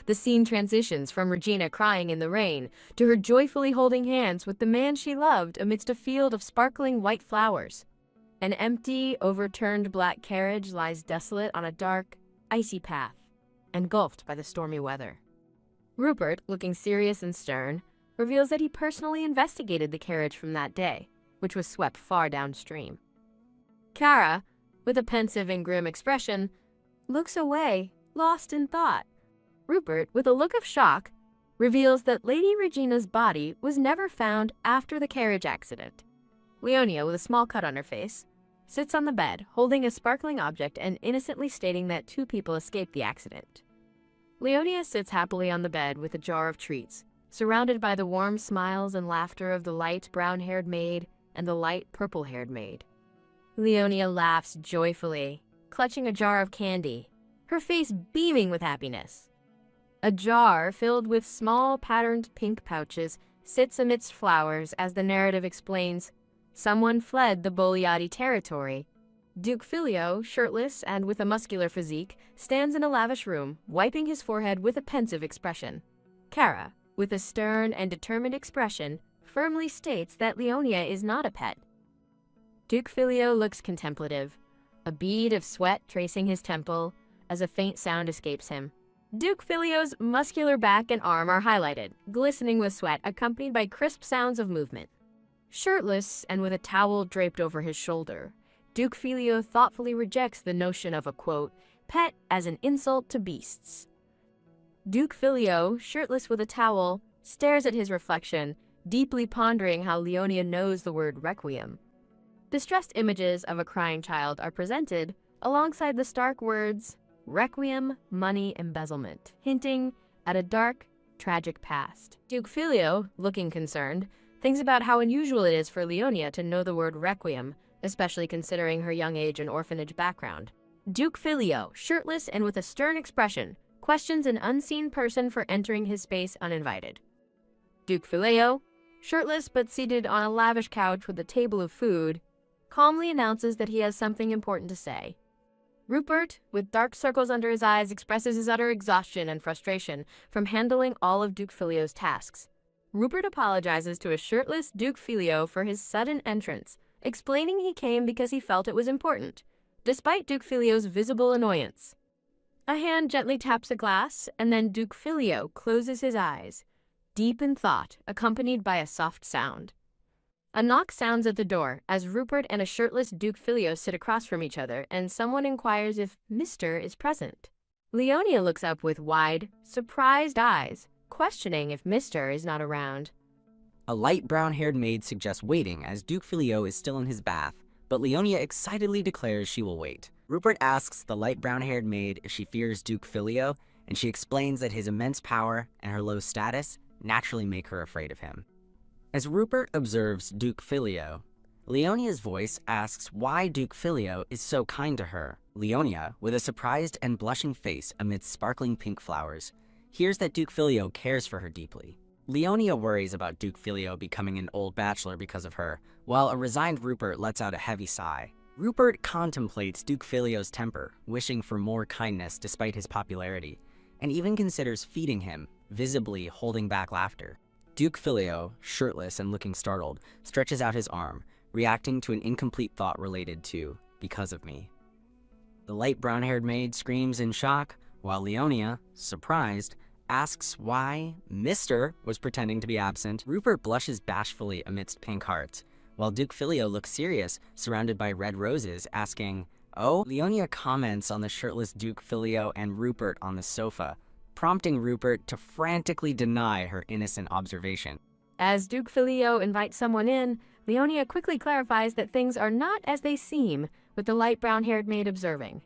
The scene transitions from Regina crying in the rain to her joyfully holding hands with the man she loved amidst a field of sparkling white flowers. An empty, overturned black carriage lies desolate on a dark, icy path, engulfed by the stormy weather. Rupert, looking serious and stern, reveals that he personally investigated the carriage from that day, which was swept far downstream. Kara, with a pensive and grim expression, looks away, lost in thought. Rupert, with a look of shock, reveals that Lady Regina's body was never found after the carriage accident. Leonia, with a small cut on her face, sits on the bed, holding a sparkling object and innocently stating that 2 people escaped the accident. Leonia sits happily on the bed with a jar of treats, surrounded by the warm smiles and laughter of the light brown-haired maid and the light purple-haired maid. Leonia laughs joyfully, clutching a jar of candy, her face beaming with happiness. A jar filled with small patterned pink pouches sits amidst flowers as the narrative explains, someone fled the Boliati territory. Duke Filio, shirtless and with a muscular physique, stands in a lavish room, wiping his forehead with a pensive expression. Kara, with a stern and determined expression, firmly states that Leonia is not a pet. Duke Filio looks contemplative, a bead of sweat tracing his temple as a faint sound escapes him. Duke Filio's muscular back and arm are highlighted, glistening with sweat, accompanied by crisp sounds of movement. Shirtless and with a towel draped over his shoulder, Duke Filio thoughtfully rejects the notion of a, quote, pet as an insult to beasts. Duke Filio, shirtless with a towel, stares at his reflection, deeply pondering how Leonia knows the word requiem. Distressed images of a crying child are presented alongside the stark words, requiem, money, embezzlement, hinting at a dark, tragic past. Duke Filio, looking concerned, thinks about how unusual it is for Leonia to know the word requiem, especially considering her young age and orphanage background. Duke Filio, shirtless and with a stern expression, questions an unseen person for entering his space uninvited. Duke Filio, shirtless but seated on a lavish couch with a table of food, calmly announces that he has something important to say. Rupert, with dark circles under his eyes, expresses his utter exhaustion and frustration from handling all of Duke Filio's tasks. Rupert apologizes to a shirtless Duke Filio for his sudden entrance, explaining he came because he felt it was important, despite Duke Filio's visible annoyance. A hand gently taps a glass, and then Duke Filio closes his eyes, deep in thought, accompanied by a soft sound. A knock sounds at the door as Rupert and a shirtless Duke Filio sit across from each other, and someone inquires if Mr. is present. Leonia looks up with wide, surprised eyes, questioning if Mr. is not around. A light brown-haired maid suggests waiting as Duke Filio is still in his bath, but Leonia excitedly declares she will wait. Rupert asks the light brown-haired maid if she fears Duke Filio, and she explains that his immense power and her low status naturally make her afraid of him. As Rupert observes Duke Filio, Leonia's voice asks why Duke Filio is so kind to her. Leonia, with a surprised and blushing face amidst sparkling pink flowers, hears that Duke Filio cares for her deeply. Leonia worries about Duke Filio becoming an old bachelor because of her, while a resigned Rupert lets out a heavy sigh. Rupert contemplates Duke Filio's temper, wishing for more kindness despite his popularity, and even considers feeding him, visibly holding back laughter. Duke Filio, shirtless and looking startled, stretches out his arm, reacting to an incomplete thought related to, because of me. The light brown-haired maid screams in shock, while Leonia, surprised, asks why Mr. was pretending to be absent. Rupert blushes bashfully amidst pink hearts, while Duke Filio looks serious, surrounded by red roses, asking, "Oh?" Leonia comments on the shirtless Duke Filio and Rupert on the sofa, prompting Rupert to frantically deny her innocent observation. As Duke Filio invites someone in, Leonia quickly clarifies that things are not as they seem, with the light brown-haired maid observing.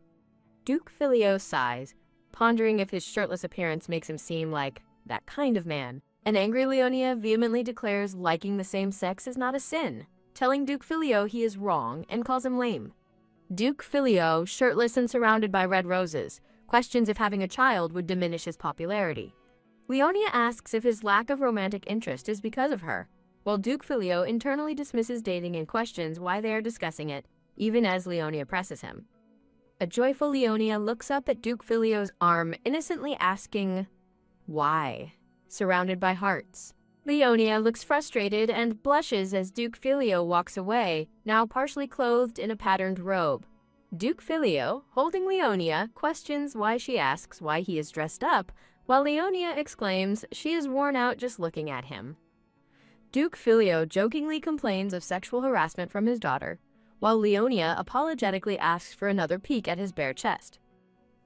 Duke Filio sighs, pondering if his shirtless appearance makes him seem like that kind of man. An angry Leonia vehemently declares liking the same sex is not a sin, telling Duke Filio he is wrong and calls him lame. Duke Filio, shirtless and surrounded by red roses, questions if having a child would diminish his popularity. Leonia asks if his lack of romantic interest is because of her, while Duke Filio internally dismisses dating and questions why they are discussing it, even as Leonia presses him. A joyful Leonia looks up at Duke Filio's arm, innocently asking, why? Surrounded by hearts. Leonia looks frustrated and blushes as Duke Filio walks away, now partially clothed in a patterned robe. Duke Filio, holding Leonia, questions why she asks why he is dressed up, while Leonia exclaims she is worn out just looking at him. Duke Filio jokingly complains of sexual harassment from his daughter, while Leonia apologetically asks for another peek at his bare chest.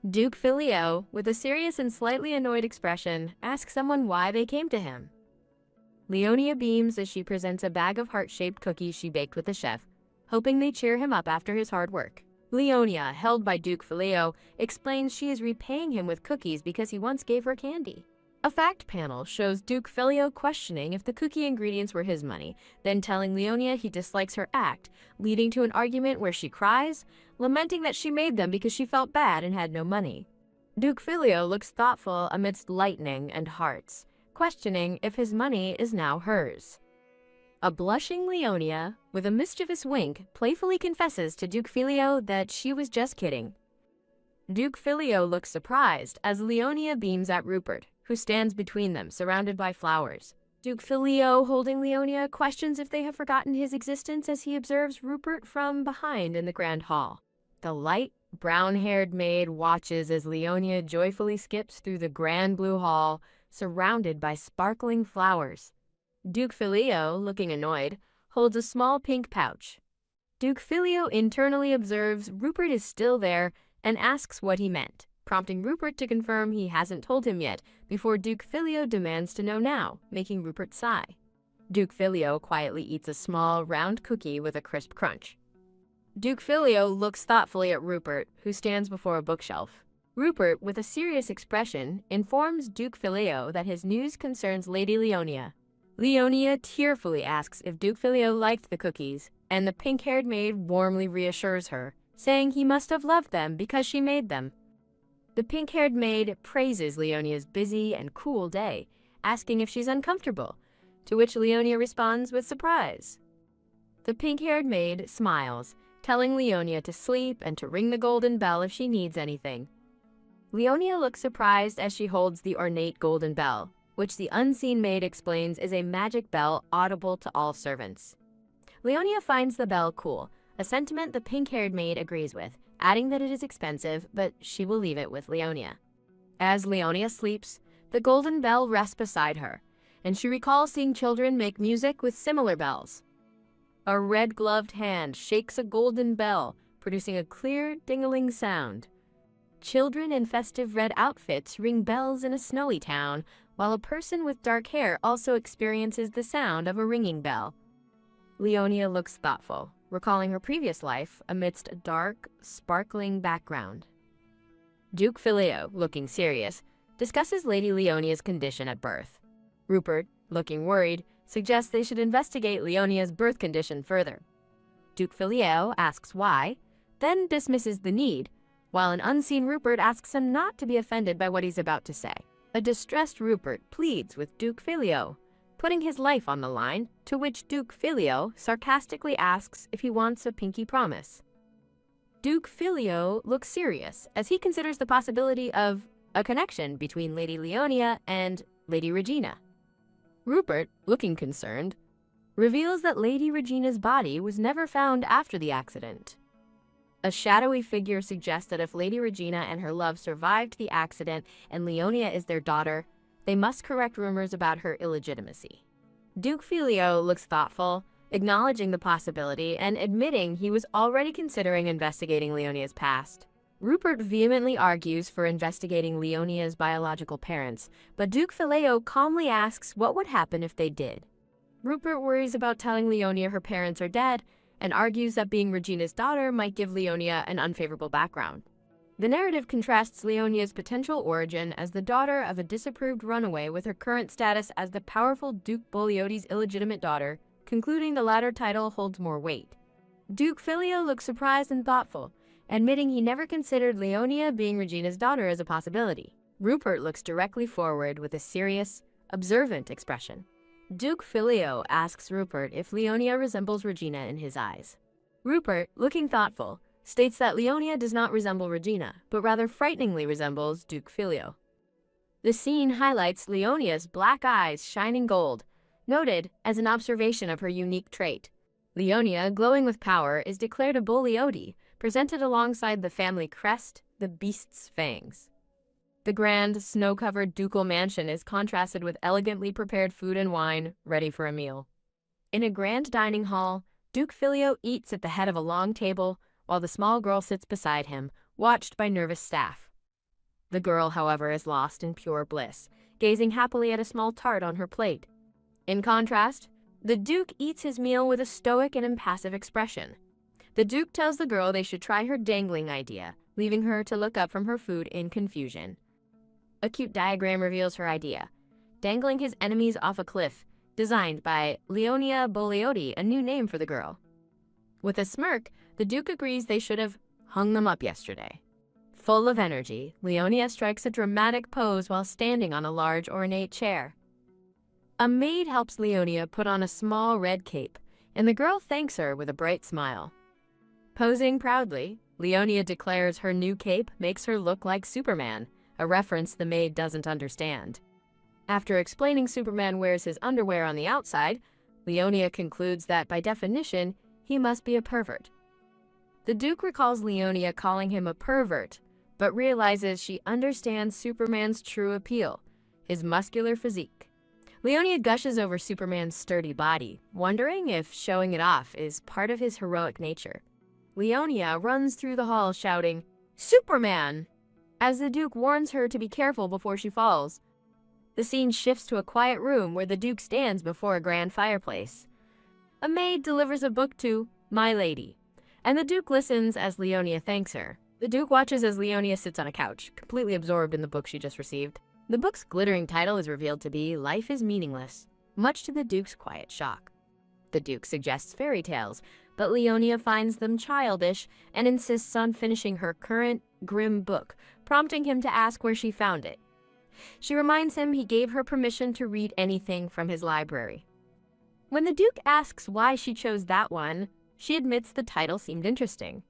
Duke Filio, with a serious and slightly annoyed expression, asks someone why they came to him. Leonia beams as she presents a bag of heart-shaped cookies she baked with the chef, hoping they cheer him up after his hard work. Leonia, held by Duke Filio, explains she is repaying him with cookies because he once gave her candy. A fact panel shows Duke Filio questioning if the cookie ingredients were his money, then telling Leonia he dislikes her act, leading to an argument where she cries, lamenting that she made them because she felt bad and had no money. Duke Filio looks thoughtful amidst lightning and hearts, questioning if his money is now hers. A blushing Leonia, with a mischievous wink, playfully confesses to Duke Filio that she was just kidding. Duke Filio looks surprised as Leonia beams at Rupert, who stands between them, surrounded by flowers. Duke Filio, holding Leonia, questions if they have forgotten his existence as he observes Rupert from behind in the grand hall. The light, brown-haired maid watches as Leonia joyfully skips through the grand blue hall, surrounded by sparkling flowers. Duke Filio, looking annoyed, holds a small pink pouch. Duke Filio internally observes Rupert is still there and asks what he meant, prompting Rupert to confirm he hasn't told him yet before Duke Filio demands to know now, making Rupert sigh. Duke Filio quietly eats a small, round cookie with a crisp crunch. Duke Filio looks thoughtfully at Rupert, who stands before a bookshelf. Rupert, with a serious expression, informs Duke Filio that his news concerns Lady Leonia. Leonia tearfully asks if Duke Filio liked the cookies, and the pink-haired maid warmly reassures her, saying he must have loved them because she made them. The pink-haired maid praises Leonia's busy and cool day, asking if she's uncomfortable, to which Leonia responds with surprise. The pink-haired maid smiles, telling Leonia to sleep and to ring the golden bell if she needs anything. Leonia looks surprised as she holds the ornate golden bell, which the unseen maid explains is a magic bell audible to all servants. Leonia finds the bell cool, a sentiment the pink-haired maid agrees with, adding that it is expensive, but she will leave it with Leonia. As Leonia sleeps, the golden bell rests beside her, and she recalls seeing children make music with similar bells. A red-gloved hand shakes a golden bell, producing a clear, ding-a-ling sound. Children in festive red outfits ring bells in a snowy town, while a person with dark hair also experiences the sound of a ringing bell. Leonia looks thoughtful, recalling her previous life amidst a dark, sparkling background. Duke Filio, looking serious, discusses Lady Leonia's condition at birth. Rupert, looking worried, suggests they should investigate Leonia's birth condition further. Duke Filio asks why, then dismisses the need, while an unseen Rupert asks him not to be offended by what he's about to say. A distressed Rupert pleads with Duke Filio, putting his life on the line, to which Duke Filio sarcastically asks if he wants a pinky promise. Duke Filio looks serious, as he considers the possibility of a connection between Lady Leonia and Lady Regina. Rupert, looking concerned, reveals that Lady Regina's body was never found after the accident. A shadowy figure suggests that if Lady Regina and her love survived the accident and Leonia is their daughter, they must correct rumors about her illegitimacy. Duke Filio looks thoughtful, acknowledging the possibility and admitting he was already considering investigating Leonia's past. Rupert vehemently argues for investigating Leonia's biological parents, but Duke Filio calmly asks what would happen if they did. Rupert worries about telling Leonia her parents are dead and argues that being Regina's daughter might give Leonia an unfavorable background. The narrative contrasts Leonia's potential origin as the daughter of a disapproved runaway with her current status as the powerful Duke Boleoti's illegitimate daughter, concluding the latter title holds more weight. Duke Filio looks surprised and thoughtful, admitting he never considered Leonia being Regina's daughter as a possibility. Rupert looks directly forward with a serious, observant expression. Duke Filio asks Rupert if Leonia resembles Regina in his eyes. Rupert, looking thoughtful, states that Leonia does not resemble Regina, but rather frighteningly resembles Duke Filio. The scene highlights Leonia's black eyes shining gold, noted as an observation of her unique trait. Leonia, glowing with power, is declared a Boleoti, presented alongside the family crest, the beast's fangs. The grand, snow-covered ducal mansion is contrasted with elegantly prepared food and wine, ready for a meal. In a grand dining hall, Duke Filio eats at the head of a long table, while the small girl sits beside him, watched by nervous staff. The girl, however, is lost in pure bliss, gazing happily at a small tart on her plate. In contrast, the Duke eats his meal with a stoic and impassive expression. The Duke tells the girl they should try her dangling idea, leaving her to look up from her food in confusion. A cute diagram reveals her idea, dangling his enemies off a cliff, designed by Leonia Boleoti, a new name for the girl. With a smirk, the Duke agrees they should have hung them up yesterday. Full of energy, Leonia strikes a dramatic pose while standing on a large ornate chair. A maid helps Leonia put on a small red cape, and the girl thanks her with a bright smile. Posing proudly, Leonia declares her new cape makes her look like Superman, a reference the maid doesn't understand. After explaining Superman wears his underwear on the outside, Leonia concludes that, by definition, he must be a pervert. The Duke recalls Leonia calling him a pervert, but realizes she understands Superman's true appeal, his muscular physique. Leonia gushes over Superman's sturdy body, wondering if showing it off is part of his heroic nature. Leonia runs through the hall shouting, "Superman!" as the Duke warns her to be careful before she falls. The scene shifts to a quiet room where the Duke stands before a grand fireplace. A maid delivers a book to My Lady, and the Duke listens as Leonia thanks her. The Duke watches as Leonia sits on a couch, completely absorbed in the book she just received. The book's glittering title is revealed to be Life is Meaningless, much to the Duke's quiet shock. The Duke suggests fairy tales, but Leonia finds them childish and insists on finishing her current, grim book, prompting him to ask where she found it. She reminds him he gave her permission to read anything from his library. When the Duke asks why she chose that one, she admits the title seemed interesting.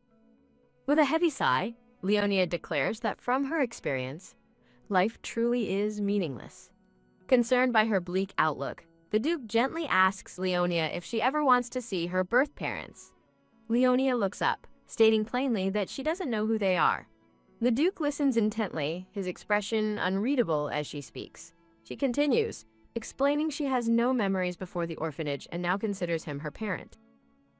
With a heavy sigh, Leonia declares that from her experience, life truly is meaningless. Concerned by her bleak outlook, the Duke gently asks Leonia if she ever wants to see her birth parents. Leonia looks up, stating plainly that she doesn't know who they are. The Duke listens intently, his expression unreadable as she speaks. She continues, explaining she has no memories before the orphanage and now considers him her parent.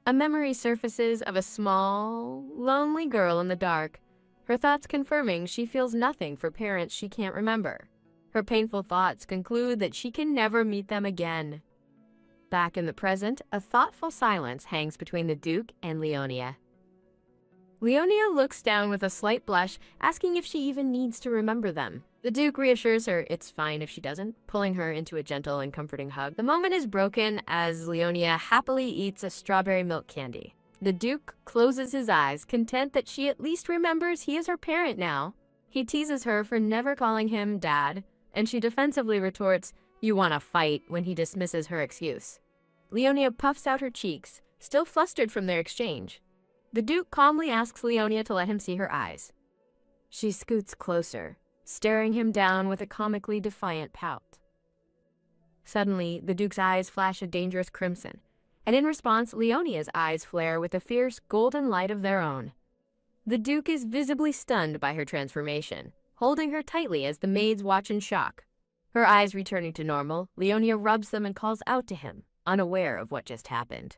A memory surfaces of a small, lonely girl in the dark, her thoughts confirming she feels nothing for parents she can't remember. Her painful thoughts conclude that she can never meet them again. Back in the present, a thoughtful silence hangs between the Duke and Leonia. Leonia looks down with a slight blush, asking if she even needs to remember them. The Duke reassures her it's fine if she doesn't, pulling her into a gentle and comforting hug. The moment is broken as Leonia happily eats a strawberry milk candy. The Duke closes his eyes, content that she at least remembers he is her parent now. He teases her for never calling him Dad, and she defensively retorts, "You want to fight," when he dismisses her excuse. Leonia puffs out her cheeks, still flustered from their exchange. The Duke calmly asks Leonia to let him see her eyes. She scoots closer, staring him down with a comically defiant pout. Suddenly, the Duke's eyes flash a dangerous crimson, and in response, Leonia's eyes flare with a fierce golden light of their own. The Duke is visibly stunned by her transformation, holding her tightly as the maids watch in shock. Her eyes returning to normal, Leonia rubs them and calls out to him, unaware of what just happened.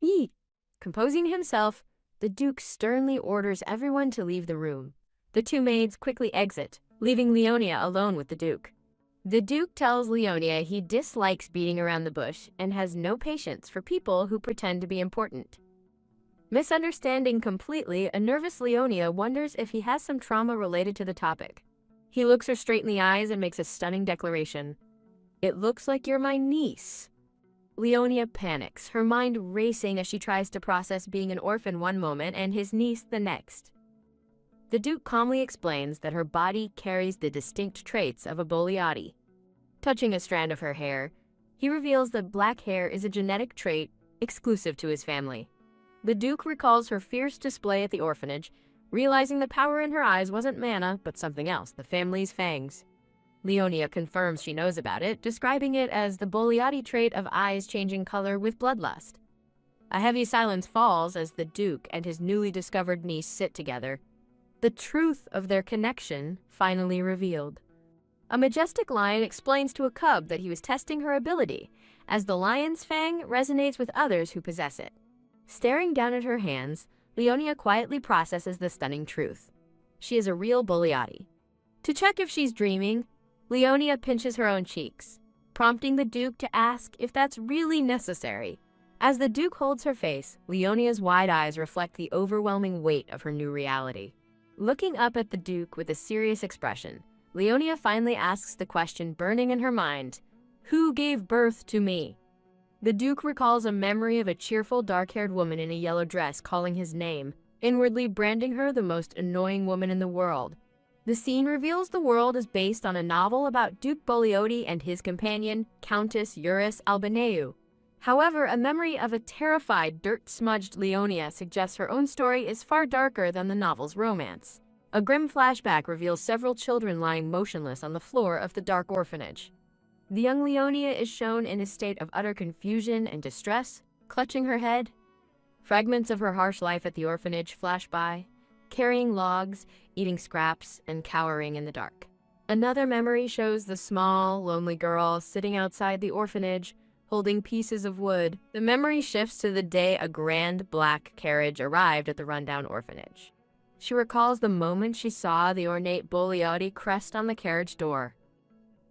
"Eat!" Composing himself, the Duke sternly orders everyone to leave the room. The two maids quickly exit, leaving Leonia alone with the Duke. The Duke tells Leonia he dislikes beating around the bush and has no patience for people who pretend to be important. Misunderstanding completely, a nervous Leonia wonders if he has some trauma related to the topic. He looks her straight in the eyes and makes a stunning declaration. "It looks like you're my niece." Leonia panics, her mind racing as she tries to process being an orphan one moment and his niece the next. The Duke calmly explains that her body carries the distinct traits of a Boleati. Touching a strand of her hair, he reveals that black hair is a genetic trait exclusive to his family. The Duke recalls her fierce display at the orphanage, realizing the power in her eyes wasn't mana, but something else, the family's fangs. Leonia confirms she knows about it, describing it as the Boleati trait of eyes changing color with bloodlust. A heavy silence falls as the Duke and his newly discovered niece sit together, the truth of their connection finally revealed. A majestic lion explains to a cub that he was testing her ability, as the lion's fang resonates with others who possess it. Staring down at her hands, Leonia quietly processes the stunning truth. She is a real Boleati. To check if she's dreaming, Leonia pinches her own cheeks, prompting the Duke to ask if that's really necessary. As the Duke holds her face, Leonia's wide eyes reflect the overwhelming weight of her new reality. Looking up at the Duke with a serious expression, Leonia finally asks the question burning in her mind, "Who gave birth to me?" The Duke recalls a memory of a cheerful, dark-haired woman in a yellow dress calling his name, inwardly branding her the most annoying woman in the world. The scene reveals the world is based on a novel about Duke Boleoti and his companion, Countess Eurys Albaneu. However, a memory of a terrified, dirt-smudged Leonia suggests her own story is far darker than the novel's romance. A grim flashback reveals several children lying motionless on the floor of the dark orphanage. The young Leonia is shown in a state of utter confusion and distress, clutching her head. Fragments of her harsh life at the orphanage flash by, carrying logs, eating scraps, and cowering in the dark. Another memory shows the small, lonely girl sitting outside the orphanage, holding pieces of wood. The memory shifts to the day a grand black carriage arrived at the rundown orphanage. She recalls the moment she saw the ornate Bogliati crest on the carriage door.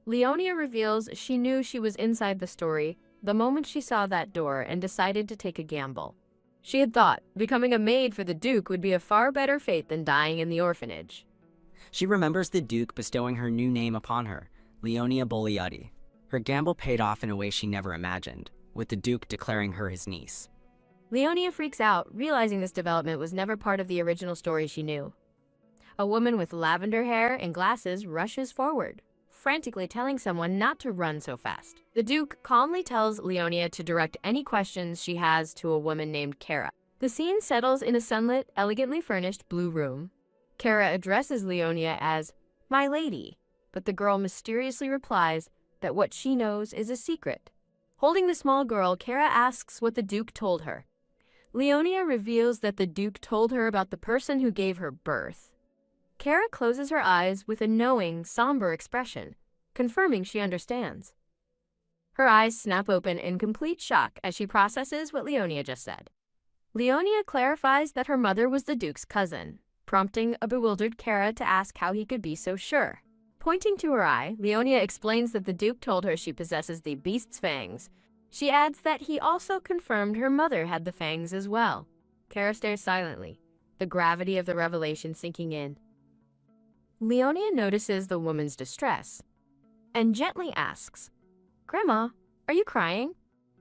Leonia reveals she knew she was inside the story the moment she saw that door and decided to take a gamble. She had thought becoming a maid for the Duke would be a far better fate than dying in the orphanage. She remembers the Duke bestowing her new name upon her, Leonia Bogliati. Her gamble paid off in a way she never imagined, with the Duke declaring her his niece. Leonia freaks out, realizing this development was never part of the original story she knew. A woman with lavender hair and glasses rushes forward, frantically telling someone not to run so fast. The Duke calmly tells Leonia to direct any questions she has to a woman named Kara. The scene settles in a sunlit, elegantly furnished blue room. Kara addresses Leonia as "my lady," but the girl mysteriously replies that what she knows is a secret. Holding the small girl, Kara asks what the Duke told her. Leonia reveals that the Duke told her about the person who gave her birth. Kara closes her eyes with a knowing, somber expression, confirming she understands. Her eyes snap open in complete shock as she processes what Leonia just said. Leonia clarifies that her mother was the Duke's cousin, prompting a bewildered Kara to ask how he could be so sure. Pointing to her eye, Leonia explains that the Duke told her she possesses the beast's fangs. She adds that he also confirmed her mother had the fangs as well. Kara stares silently, the gravity of the revelation sinking in. Leonia notices the woman's distress and gently asks, "Grandma, are you crying?"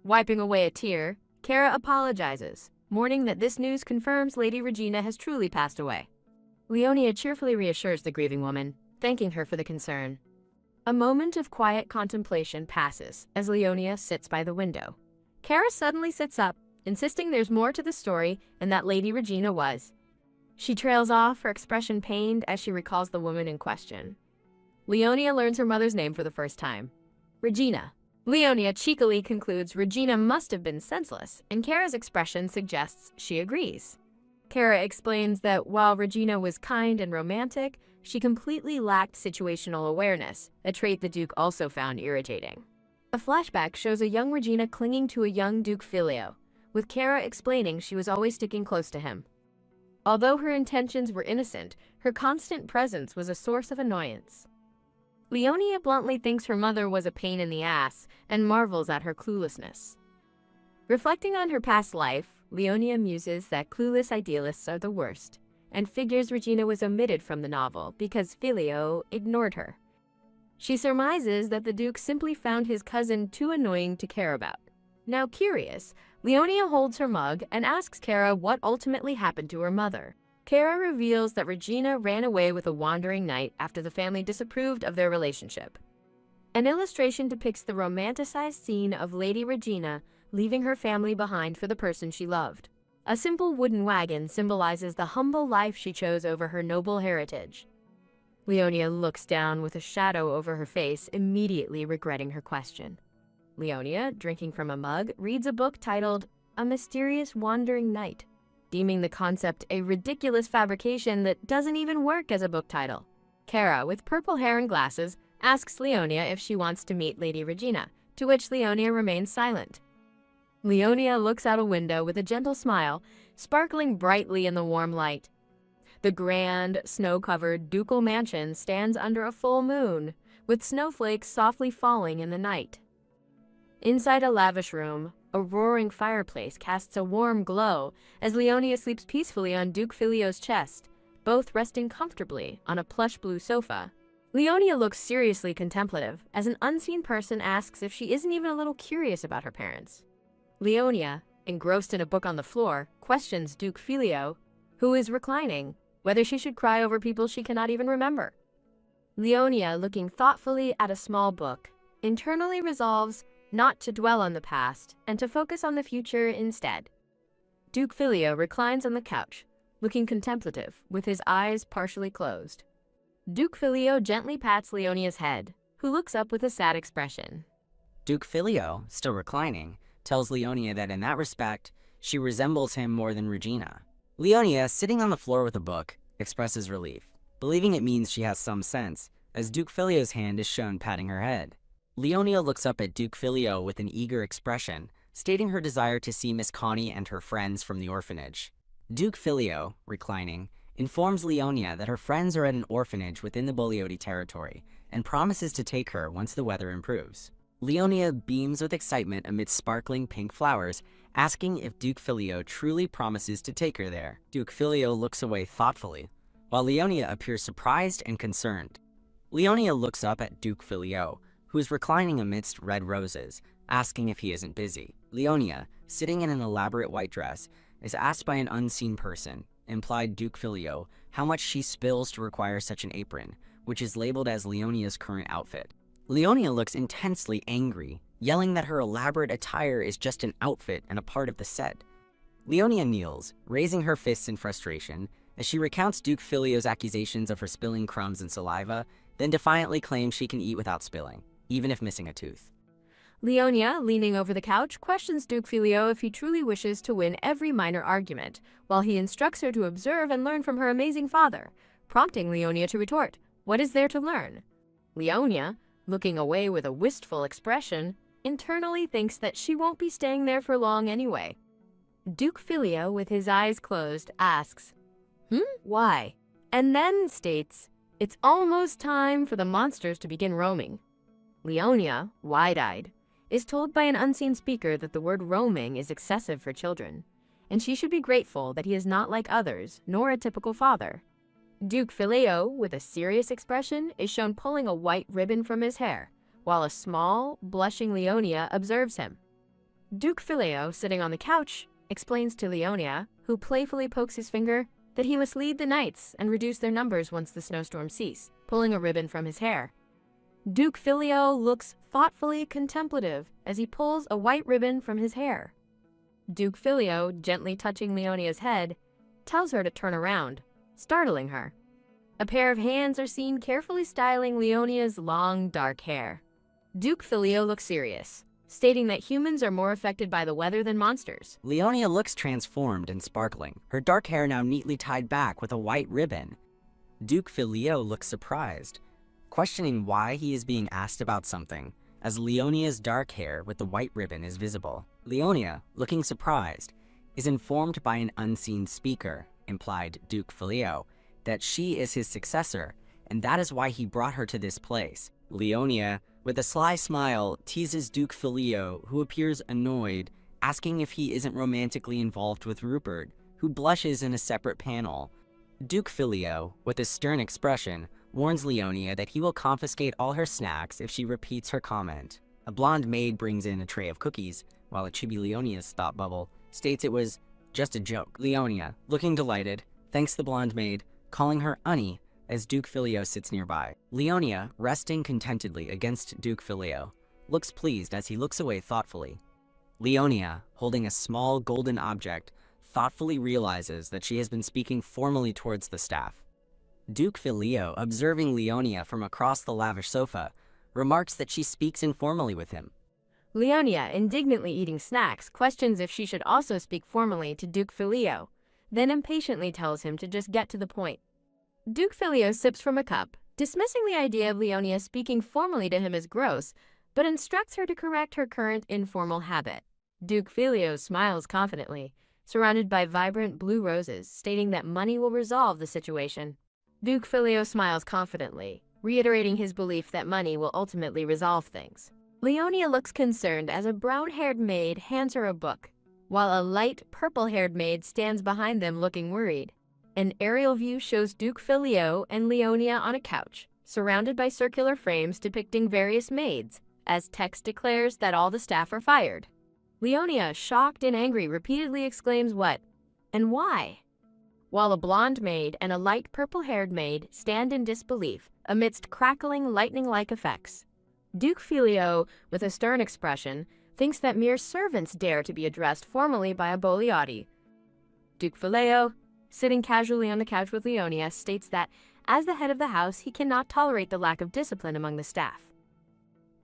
Wiping away a tear, Kara apologizes, mourning that this news confirms Lady Regina has truly passed away. Leonia cheerfully reassures the grieving woman, thanking her for the concern. A moment of quiet contemplation passes as Leonia sits by the window. Kara suddenly sits up, insisting there's more to the story and that Lady Regina was. She trails off, her expression pained as she recalls the woman in question. Leonia learns her mother's name for the first time, Regina. Leonia cheekily concludes Regina must have been senseless, and Kara's expression suggests she agrees. Kara explains that while Regina was kind and romantic, she completely lacked situational awareness, a trait the Duke also found irritating. A flashback shows a young Regina clinging to a young Duke Filio, with Kara explaining she was always sticking close to him. Although her intentions were innocent, her constant presence was a source of annoyance. Leonia bluntly thinks her mother was a pain in the ass and marvels at her cluelessness. Reflecting on her past life, Leonia muses that clueless idealists are the worst, and figures Regina was omitted from the novel because Filio ignored her. She surmises that the Duke simply found his cousin too annoying to care about. Now curious, Leonia holds her mug and asks Kara what ultimately happened to her mother. Kara reveals that Regina ran away with a wandering knight after the family disapproved of their relationship. An illustration depicts the romanticized scene of Lady Regina leaving her family behind for the person she loved. A simple wooden wagon symbolizes the humble life she chose over her noble heritage. Leonia looks down with a shadow over her face, immediately regretting her question. Leonia, drinking from a mug, reads a book titled A Mysterious Wandering Knight, deeming the concept a ridiculous fabrication that doesn't even work as a book title. Kara, with purple hair and glasses, asks Leonia if she wants to meet Lady Regina, to which Leonia remains silent. Leonia looks out a window with a gentle smile, sparkling brightly in the warm light. The grand, snow-covered ducal mansion stands under a full moon, with snowflakes softly falling in the night. Inside a lavish room, a roaring fireplace casts a warm glow as Leonia sleeps peacefully on Duke Filio's chest, both resting comfortably on a plush blue sofa. Leonia looks seriously contemplative as an unseen person asks if she isn't even a little curious about her parents. Leonia, engrossed in a book on the floor, questions Duke Filio, who is reclining, whether she should cry over people she cannot even remember. Leonia, looking thoughtfully at a small book, internally resolves not to dwell on the past and to focus on the future instead. Duke Filio reclines on the couch, looking contemplative, with his eyes partially closed. Duke Filio gently pats Leonia's head, who looks up with a sad expression. Duke Filio, still reclining, tells Leonia that in that respect, she resembles him more than Regina. Leonia, sitting on the floor with a book, expresses relief, believing it means she has some sense, as Duke Filio's hand is shown patting her head. Leonia looks up at Duke Filio with an eager expression, stating her desire to see Miss Connie and her friends from the orphanage. Duke Filio, reclining, informs Leonia that her friends are at an orphanage within the Boleoti territory and promises to take her once the weather improves. Leonia beams with excitement amidst sparkling pink flowers, asking if Duke Filio truly promises to take her there. Duke Filio looks away thoughtfully, while Leonia appears surprised and concerned. Leonia looks up at Duke Filio, who is reclining amidst red roses, asking if he isn't busy. Leonia, sitting in an elaborate white dress, is asked by an unseen person, implied Duke Filio, how much she spills to require such an apron, which is labeled as Leonia's current outfit. Leonia looks intensely angry, yelling that her elaborate attire is just an outfit and a part of the set. Leonia kneels, raising her fists in frustration, as she recounts Duke Filio's accusations of her spilling crumbs and saliva, then defiantly claims she can eat without spilling, even if missing a tooth. Leonia, leaning over the couch, questions Duke Filio if he truly wishes to win every minor argument, while he instructs her to observe and learn from her amazing father, prompting Leonia to retort, "What is there to learn?" Leonia, looking away with a wistful expression, internally thinks that she won't be staying there for long anyway. Duke Filio, with his eyes closed, asks, Why?" And then states, "It's almost time for the monsters to begin roaming." Leonia, wide-eyed, is told by an unseen speaker that the word roaming is excessive for children, and she should be grateful that he is not like others, nor a typical father. Duke Filio, with a serious expression, is shown pulling a white ribbon from his hair, while a small, blushing Leonia observes him. Duke Filio, sitting on the couch, explains to Leonia, who playfully pokes his finger, that he must lead the knights and reduce their numbers once the snowstorms cease, pulling a ribbon from his hair. Duke Filio looks thoughtfully contemplative as he pulls a white ribbon from his hair. Duke Filio, gently touching Leonia's head, tells her to turn around, startling her. A pair of hands are seen carefully styling Leonia's long, dark hair. Duke Filio looks serious, stating that humans are more affected by the weather than monsters. Leonia looks transformed and sparkling, her dark hair now neatly tied back with a white ribbon. Duke Filio looks surprised, questioning why he is being asked about something, as Leonia's dark hair with the white ribbon is visible. Leonia, looking surprised, is informed by an unseen speaker, implied Duke Filio, that she is his successor, and that is why he brought her to this place. Leonia, with a sly smile, teases Duke Filio, who appears annoyed, asking if he isn't romantically involved with Rupert, who blushes in a separate panel. Duke Filio, with a stern expression, warns Leonia that he will confiscate all her snacks if she repeats her comment. A blonde maid brings in a tray of cookies, while a chibi Leonia's thought bubble states it was just a joke. Leonia, looking delighted, thanks the blonde maid, calling her Unnie, as Duke Filio sits nearby. Leonia, resting contentedly against Duke Filio, looks pleased as he looks away thoughtfully. Leonia, holding a small golden object, thoughtfully realizes that she has been speaking formally towards the staff. Duke Filio, observing Leonia from across the lavish sofa, remarks that she speaks informally with him. Leonia, indignantly eating snacks, questions if she should also speak formally to Duke Filio, then impatiently tells him to just get to the point. Duke Filio sips from a cup, dismissing the idea of Leonia speaking formally to him as gross, but instructs her to correct her current informal habit. Duke Filio smiles confidently, surrounded by vibrant blue roses, stating that money will resolve the situation. Duke Filio smiles confidently, reiterating his belief that money will ultimately resolve things. Leonia looks concerned as a brown-haired maid hands her a book, while a light purple-haired maid stands behind them looking worried. An aerial view shows Duke Filio and Leonia on a couch, surrounded by circular frames depicting various maids, as text declares that all the staff are fired. Leonia, shocked and angry, repeatedly exclaims what and why, while a blonde maid and a light purple-haired maid stand in disbelief amidst crackling lightning-like effects. Duke Filio, with a stern expression, thinks that mere servants dare to be addressed formally by a Boleoti. Duke Filio, sitting casually on the couch with Leonia, states that, as the head of the house, he cannot tolerate the lack of discipline among the staff.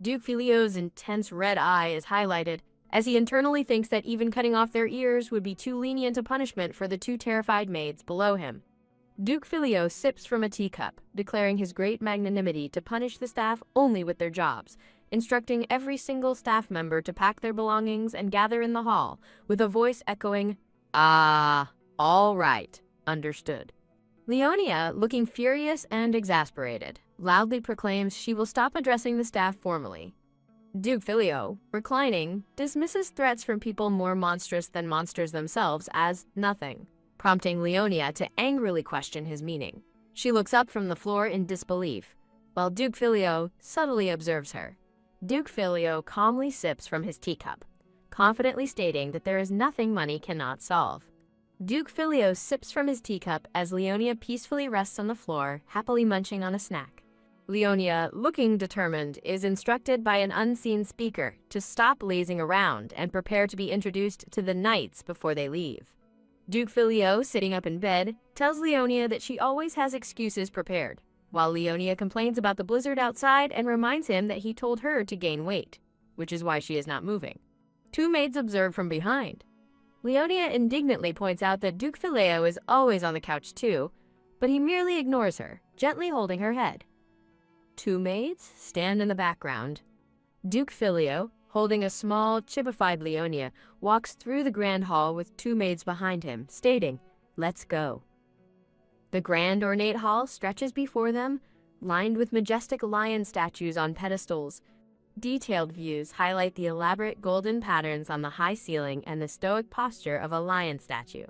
Duke Filio's intense red eye is highlighted, as he internally thinks that even cutting off their ears would be too lenient a punishment for the two terrified maids below him. Duke Filio sips from a teacup, declaring his great magnanimity to punish the staff only with their jobs, instructing every single staff member to pack their belongings and gather in the hall, with a voice echoing, "Ah, all right, understood." Leonia, looking furious and exasperated, loudly proclaims she will stop addressing the staff formally. Duke Filio, reclining, dismisses threats from people more monstrous than monsters themselves as nothing, prompting Leonia to angrily question his meaning. She looks up from the floor in disbelief, while Duke Filio subtly observes her. Duke Filio calmly sips from his teacup, confidently stating that there is nothing money cannot solve. Duke Filio sips from his teacup as Leonia peacefully rests on the floor, happily munching on a snack. Leonia, looking determined, is instructed by an unseen speaker to stop lazing around and prepare to be introduced to the knights before they leave. Duke Filio, sitting up in bed, tells Leonia that she always has excuses prepared, while Leonia complains about the blizzard outside and reminds him that he told her to gain weight, which is why she is not moving. Two maids observe from behind. Leonia indignantly points out that Duke Filio is always on the couch too, but he merely ignores her, gently holding her head. Two maids stand in the background. Duke Filio, holding a small, chibified Leonia, walks through the grand hall with two maids behind him, stating, "Let's go." The grand ornate hall stretches before them, lined with majestic lion statues on pedestals. Detailed views highlight the elaborate golden patterns on the high ceiling and the stoic posture of a lion statue.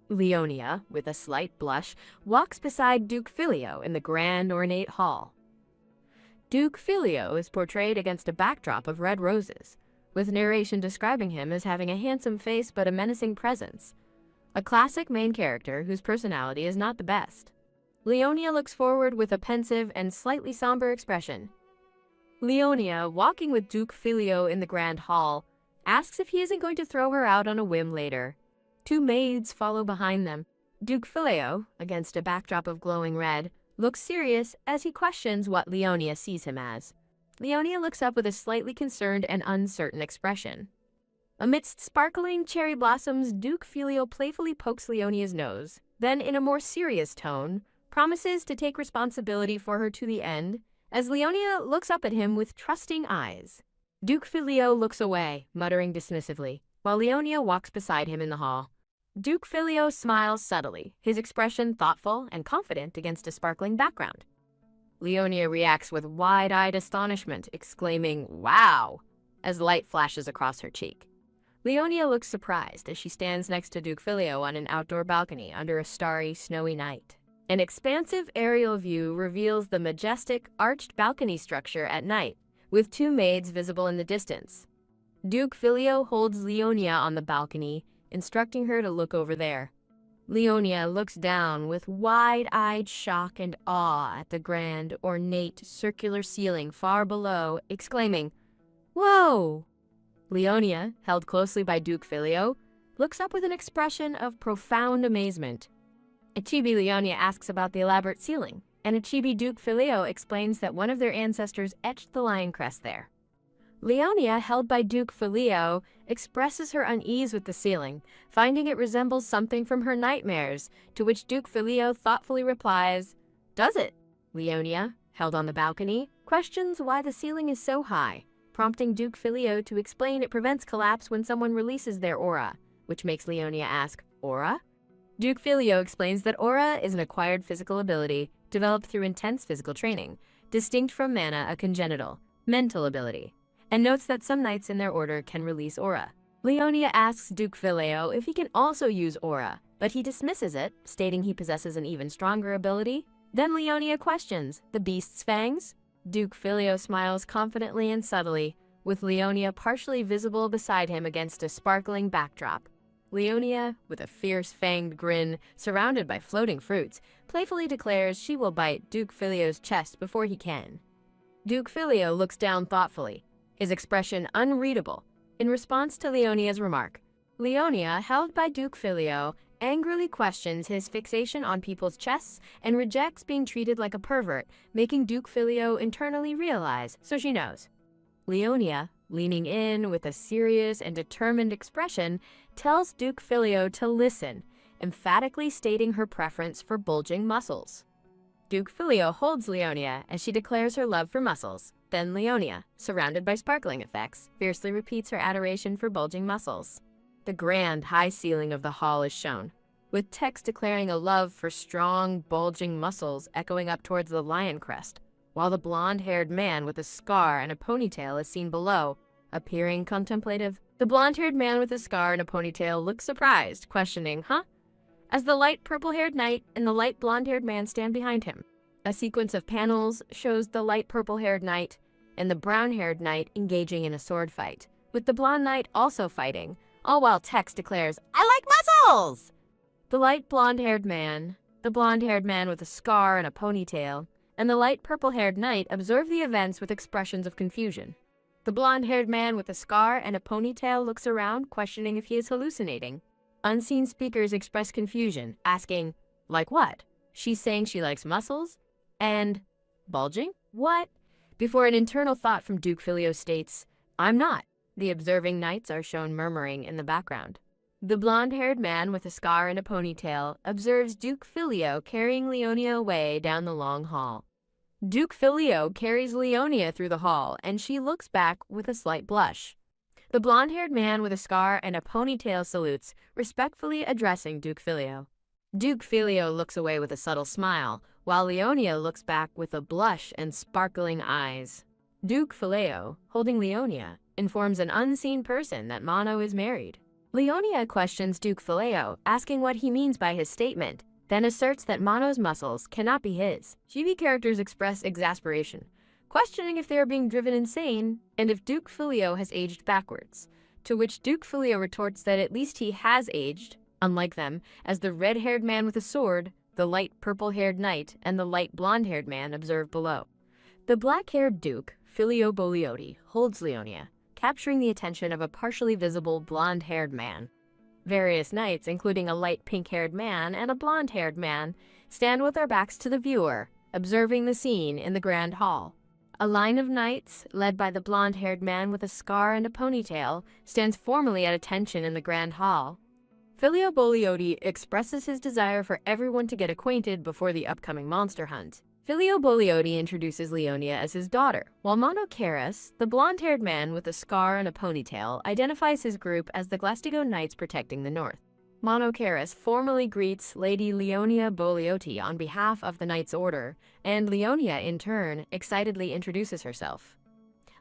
Leonia, with a slight blush, walks beside Duke Filio in the grand ornate hall. Duke Filio is portrayed against a backdrop of red roses, with narration describing him as having a handsome face but a menacing presence. A classic main character whose personality is not the best. Leonia looks forward with a pensive and slightly somber expression. Leonia, walking with Duke Filio in the grand hall, asks if he isn't going to throw her out on a whim later. Two maids follow behind them. Duke Filio, against a backdrop of glowing red, looks serious as he questions what Leonia sees him as. Leonia looks up with a slightly concerned and uncertain expression. Amidst sparkling cherry blossoms, Duke Filio playfully pokes Leonia's nose, then in a more serious tone, promises to take responsibility for her to the end, as Leonia looks up at him with trusting eyes. Duke Filio looks away, muttering dismissively, while Leonia walks beside him in the hall. Duke Filio smiles subtly, his expression thoughtful and confident against a sparkling background. Leonia reacts with wide-eyed astonishment, exclaiming, "Wow!" as light flashes across her cheek. Leonia looks surprised as she stands next to Duke Filio on an outdoor balcony under a starry, snowy night. An expansive aerial view reveals the majestic, arched balcony structure at night, with two maids visible in the distance. Duke Filio holds Leonia on the balcony, instructing her to look over there. Leonia looks down with wide-eyed shock and awe at the grand, ornate, circular ceiling far below, exclaiming, "Whoa!" Leonia, held closely by Duke Filio, looks up with an expression of profound amazement. A chibi Leonia asks about the elaborate ceiling, and a chibi Duke Filio explains that one of their ancestors etched the lion crest there. Leonia, held by Duke Filio, expresses her unease with the ceiling, finding it resembles something from her nightmares, to which Duke Filio thoughtfully replies, "Does it?" Leonia, held on the balcony, questions why the ceiling is so high, prompting Duke Filio to explain it prevents collapse when someone releases their aura, which makes Leonia ask, "Aura?" Duke Filio explains that aura is an acquired physical ability developed through intense physical training, distinct from mana, a congenital, mental ability, and notes that some knights in their order can release aura. Leonia asks Duke Filio if he can also use aura, but he dismisses it, stating he possesses an even stronger ability. Then Leonia questions, "The beast's fangs?" Duke Filio smiles confidently and subtly, with Leonia partially visible beside him against a sparkling backdrop. Leonia, with a fierce fanged grin, surrounded by floating fruits, playfully declares she will bite Duke Filio's chest before he can. Duke Filio looks down thoughtfully, his expression unreadable, in response to Leonia's remark. Leonia, held by Duke Filio, angrily questions his fixation on people's chests and rejects being treated like a pervert, making Duke Filio internally realize, so she knows. Leonia, leaning in with a serious and determined expression, tells Duke Filio to listen, emphatically stating her preference for bulging muscles. Duke Filio holds Leonia as she declares her love for muscles. Then Leonia, surrounded by sparkling effects, fiercely repeats her adoration for bulging muscles. The grand high ceiling of the hall is shown, with text declaring a love for strong, bulging muscles echoing up towards the lion crest, while the blonde-haired man with a scar and a ponytail is seen below, appearing contemplative. The blonde-haired man with a scar and a ponytail looks surprised, questioning, huh? As the light purple-haired knight and the light blonde-haired man stand behind him. A sequence of panels shows the light purple-haired knight and the brown-haired knight engaging in a sword fight, with the blonde knight also fighting, all while text declares, "I like muscles!" The light blonde-haired man, the blonde-haired man with a scar and a ponytail, and the light purple-haired knight observe the events with expressions of confusion. The blonde-haired man with a scar and a ponytail looks around, questioning if he is hallucinating. Unseen speakers express confusion, asking, like what? She's saying she likes muscles? And bulging? What? Before an internal thought from Duke Filio states, I'm not. The observing knights are shown murmuring in the background. The blonde-haired man with a scar and a ponytail observes Duke Filio carrying Leonia away down the long hall. Duke Filio carries Leonia through the hall, and she looks back with a slight blush. The blonde-haired man with a scar and a ponytail salutes, respectfully addressing Duke Filio. Duke Filio looks away with a subtle smile, while Leonia looks back with a blush and sparkling eyes. Duke Filio, holding Leonia, informs an unseen person that Mono is married. Leonia questions Duke Filio, asking what he means by his statement, then asserts that Mono's muscles cannot be his. Chibi characters express exasperation, questioning if they are being driven insane and if Duke Filio has aged backwards, to which Duke Filio retorts that at least he has aged, unlike them, as the red-haired man with a sword, the light purple-haired knight, and the light blonde-haired man observe below. The black-haired Duke, Filio Boliotti, holds Leonia, capturing the attention of a partially visible blonde-haired man. Various knights, including a light pink-haired man and a blonde-haired man, stand with their backs to the viewer, observing the scene in the grand hall. A line of knights, led by the blonde-haired man with a scar and a ponytail, stands formally at attention in the grand hall. Filio Boliotti expresses his desire for everyone to get acquainted before the upcoming monster hunt. Filio Boliotti introduces Leonia as his daughter, while Monocaris, the blonde-haired man with a scar and a ponytail, identifies his group as the Glastigo Knights protecting the north. Monocaris formally greets Lady Leonia Boliotti on behalf of the Knights Order, and Leonia, in turn, excitedly introduces herself.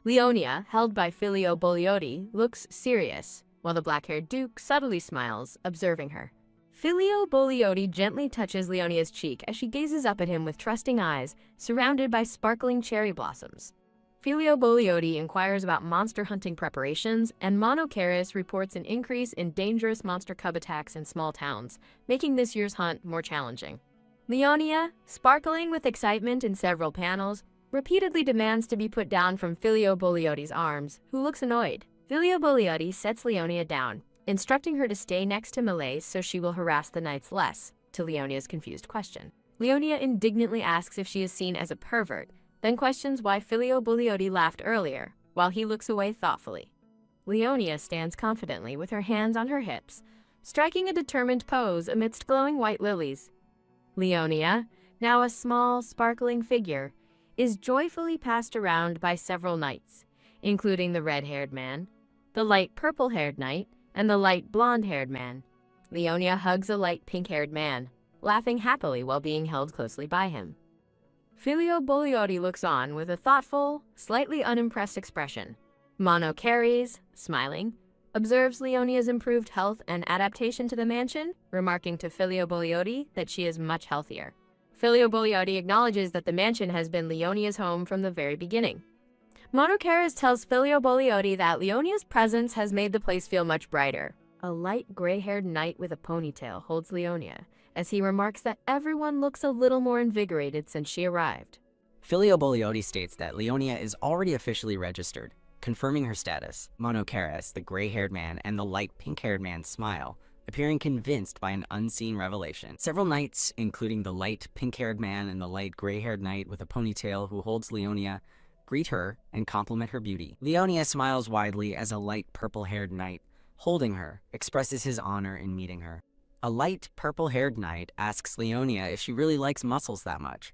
Leonia, held by Filio Boliotti, looks serious, while the black-haired Duke subtly smiles, observing her. Filio Boliotti gently touches Leonia's cheek as she gazes up at him with trusting eyes, surrounded by sparkling cherry blossoms. Filio Boliotti inquires about monster hunting preparations, and Monocaris reports an increase in dangerous monster cub attacks in small towns, making this year's hunt more challenging. Leonia, sparkling with excitement in several panels, repeatedly demands to be put down from Filio Boliotti's arms, who looks annoyed. Filio Boliotti sets Leonia down, instructing her to stay next to Malaise so she will harass the knights less, to Leonia's confused question. Leonia indignantly asks if she is seen as a pervert, then questions why Filio Boliotti laughed earlier, while he looks away thoughtfully. Leonia stands confidently with her hands on her hips, striking a determined pose amidst glowing white lilies. Leonia, now a small, sparkling figure, is joyfully passed around by several knights, including the red-haired man, the light purple-haired knight, and the light blonde-haired man. Leonia hugs a light pink-haired man, laughing happily while being held closely by him. Filio Boliotti looks on with a thoughtful, slightly unimpressed expression. Monocaris, smiling, observes Leonia's improved health and adaptation to the mansion, remarking to Filio Boliotti that she is much healthier. Filio Boliotti acknowledges that the mansion has been Leonia's home from the very beginning. Monocaris tells Filio Boliotti that Leonia's presence has made the place feel much brighter. A light gray-haired knight with a ponytail holds Leonia, as he remarks that everyone looks a little more invigorated since she arrived. Filio Boliotti states that Leonia is already officially registered, confirming her status. Monocaris, the gray-haired man, and the light pink-haired man smile, appearing convinced by an unseen revelation. Several knights, including the light pink-haired man and the light gray-haired knight with a ponytail who holds Leonia, greet her and compliment her beauty. Leonia smiles widely as a light purple-haired knight, holding her, expresses his honor in meeting her. A light, purple-haired knight asks Leonia if she really likes muscles that much,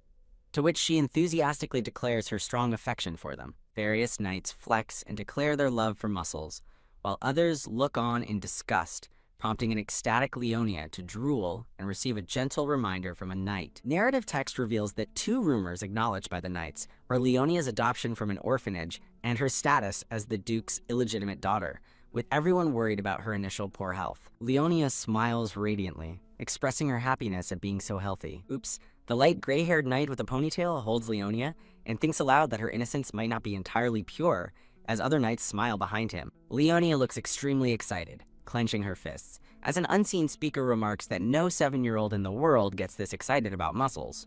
to which she enthusiastically declares her strong affection for them. Various knights flex and declare their love for muscles, while others look on in disgust, prompting an ecstatic Leonia to drool and receive a gentle reminder from a knight. Narrative text reveals that two rumors acknowledged by the knights are Leonia's adoption from an orphanage and her status as the Duke's illegitimate daughter, with everyone worried about her initial poor health. Leonia smiles radiantly, expressing her happiness at being so healthy. Oops, the light gray-haired knight with a ponytail holds Leonia and thinks aloud that her innocence might not be entirely pure, as other knights smile behind him. Leonia looks extremely excited, clenching her fists, as an unseen speaker remarks that no 7-year-old in the world gets this excited about muscles.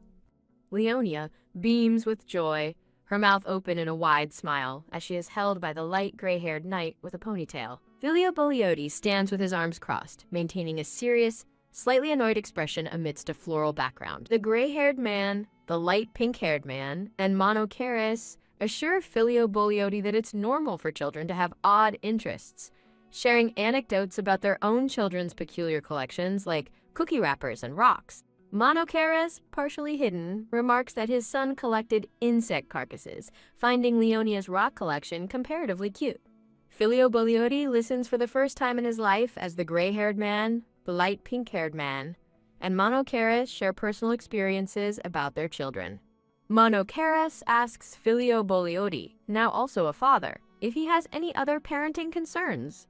Leonia beams with joy, her mouth open in a wide smile, as she is held by the light gray-haired knight with a ponytail. Filio Boliote stands with his arms crossed, maintaining a serious, slightly annoyed expression amidst a floral background. The gray-haired man, the light pink-haired man, and Monocaris assure Filio Boliote that it's normal for children to have odd interests, sharing anecdotes about their own children's peculiar collections like cookie wrappers and rocks. Monocaris, partially hidden, remarks that his son collected insect carcasses, finding Leonia's rock collection comparatively cute. Filio Boliote listens for the first time in his life as the gray-haired man, the light pink-haired man, and Monocaris share personal experiences about their children. Monocaris asks Filio Boliote, now also a father, if he has any other parenting concerns.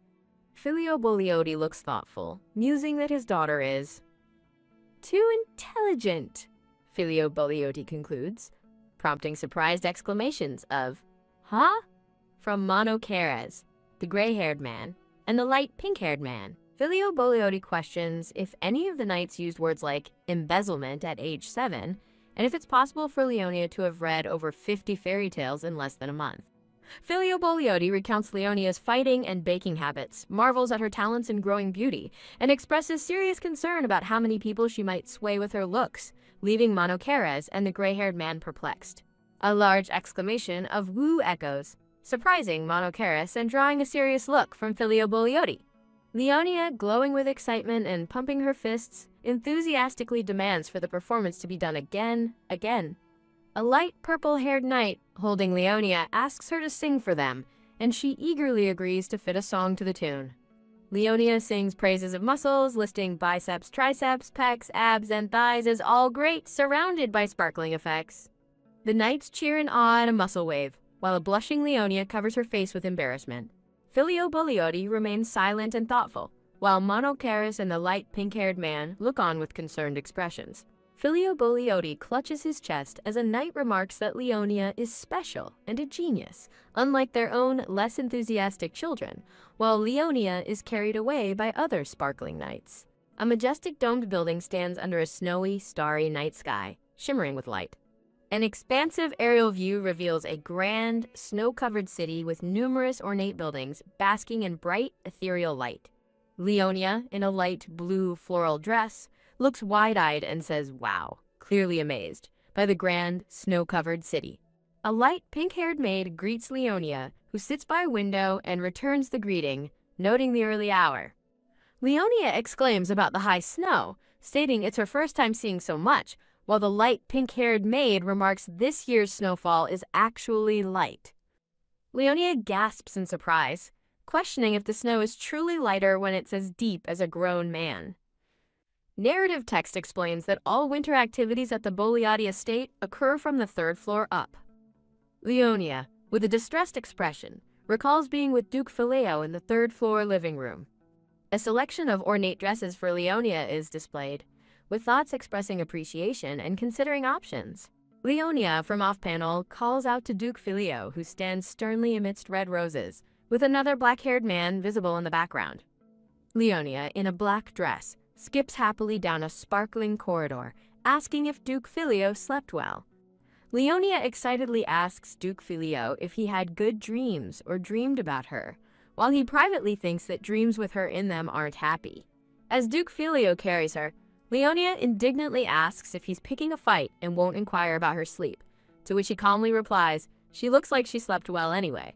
Filio Boliote looks thoughtful, musing that his daughter is too intelligent, Filio Boliote concludes, prompting surprised exclamations of, "Huh?" from Monocaris, the gray-haired man, and the light pink-haired man. Filio Boliote questions if any of the knights used words like embezzlement at age 7, and if it's possible for Leonia to have read over 50 fairy tales in less than a month. Filio Boliote recounts Leonia's fighting and baking habits, marvels at her talents in growing beauty, and expresses serious concern about how many people she might sway with her looks, leaving Monocaris and the gray-haired man perplexed. A large exclamation of woo echoes, surprising Monocaris and drawing a serious look from Filio Boliote. Leonia, glowing with excitement and pumping her fists, enthusiastically demands for the performance to be done again. A light purple-haired knight, holding Leonia, asks her to sing for them, and she eagerly agrees to fit a song to the tune. Leonia sings praises of muscles, listing biceps, triceps, pecs, abs, and thighs as all great, surrounded by sparkling effects. The knights cheer in awe at a muscle wave, while a blushing Leonia covers her face with embarrassment. Filio Boliote remains silent and thoughtful, while Monocaris and the light pink-haired man look on with concerned expressions. Filio Boliote clutches his chest as a knight remarks that Leonia is special and a genius, unlike their own less enthusiastic children, while Leonia is carried away by other sparkling knights. A majestic domed building stands under a snowy, starry night sky, shimmering with light. An expansive aerial view reveals a grand, snow-covered city with numerous ornate buildings basking in bright, ethereal light. Leonia, in a light blue floral dress, looks wide-eyed and says, "Wow," clearly amazed by the grand, snow-covered city. A light pink-haired maid greets Leonia, who sits by a window and returns the greeting, noting the early hour. Leonia exclaims about the high snow, stating it's her first time seeing so much, while the light pink-haired maid remarks this year's snowfall is actually light. Leonia gasps in surprise, questioning if the snow is truly lighter when it's as deep as a grown man. Narrative text explains that all winter activities at the Boliote estate occur from the 3rd floor up. Leonia, with a distressed expression, recalls being with Duke Filio in the 3rd floor living room. A selection of ornate dresses for Leonia is displayed, with thoughts expressing appreciation and considering options. Leonia, from off-panel, calls out to Duke Filio, who stands sternly amidst red roses, with another black-haired man visible in the background. Leonia, in a black dress, skips happily down a sparkling corridor, asking if Duke Filio slept well. Leonia excitedly asks Duke Filio if he had good dreams or dreamed about her, while he privately thinks that dreams with her in them aren't happy. As Duke Filio carries her, Leonia indignantly asks if he's picking a fight and won't inquire about her sleep, to which he calmly replies, she looks like she slept well anyway.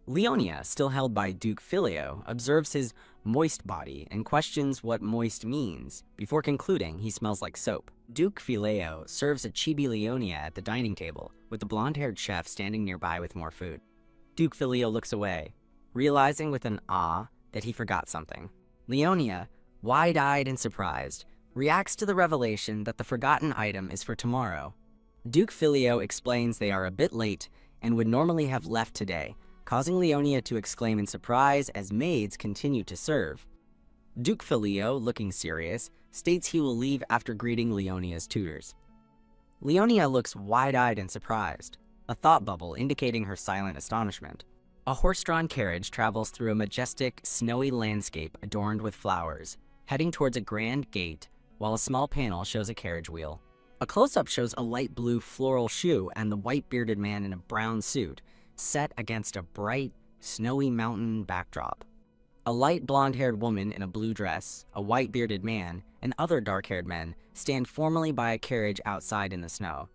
Leonia, still held by Duke Filio, observes his moist body and questions what moist means, before concluding he smells like soap. Duke Filio serves a chibi Leonia at the dining table, with the blonde-haired chef standing nearby with more food. Duke Filio looks away, realizing with an awe that he forgot something. Leonia, wide-eyed and surprised, reacts to the revelation that the forgotten item is for tomorrow. Duke Filio explains they are a bit late and would normally have left today, causing Leonia to exclaim in surprise as maids continue to serve. Duke Filio, looking serious, states he will leave after greeting Leonia's tutors. Leonia looks wide-eyed and surprised, a thought bubble indicating her silent astonishment. A horse-drawn carriage travels through a majestic, snowy landscape adorned with flowers, heading towards a grand gate, while a small panel shows a carriage wheel. A close-up shows a light blue floral shoe and the white-bearded man in a brown suit, set against a bright, snowy mountain backdrop. A light blonde-haired woman in a blue dress, a white-bearded man, and other dark-haired men stand formally by a carriage outside in the snow.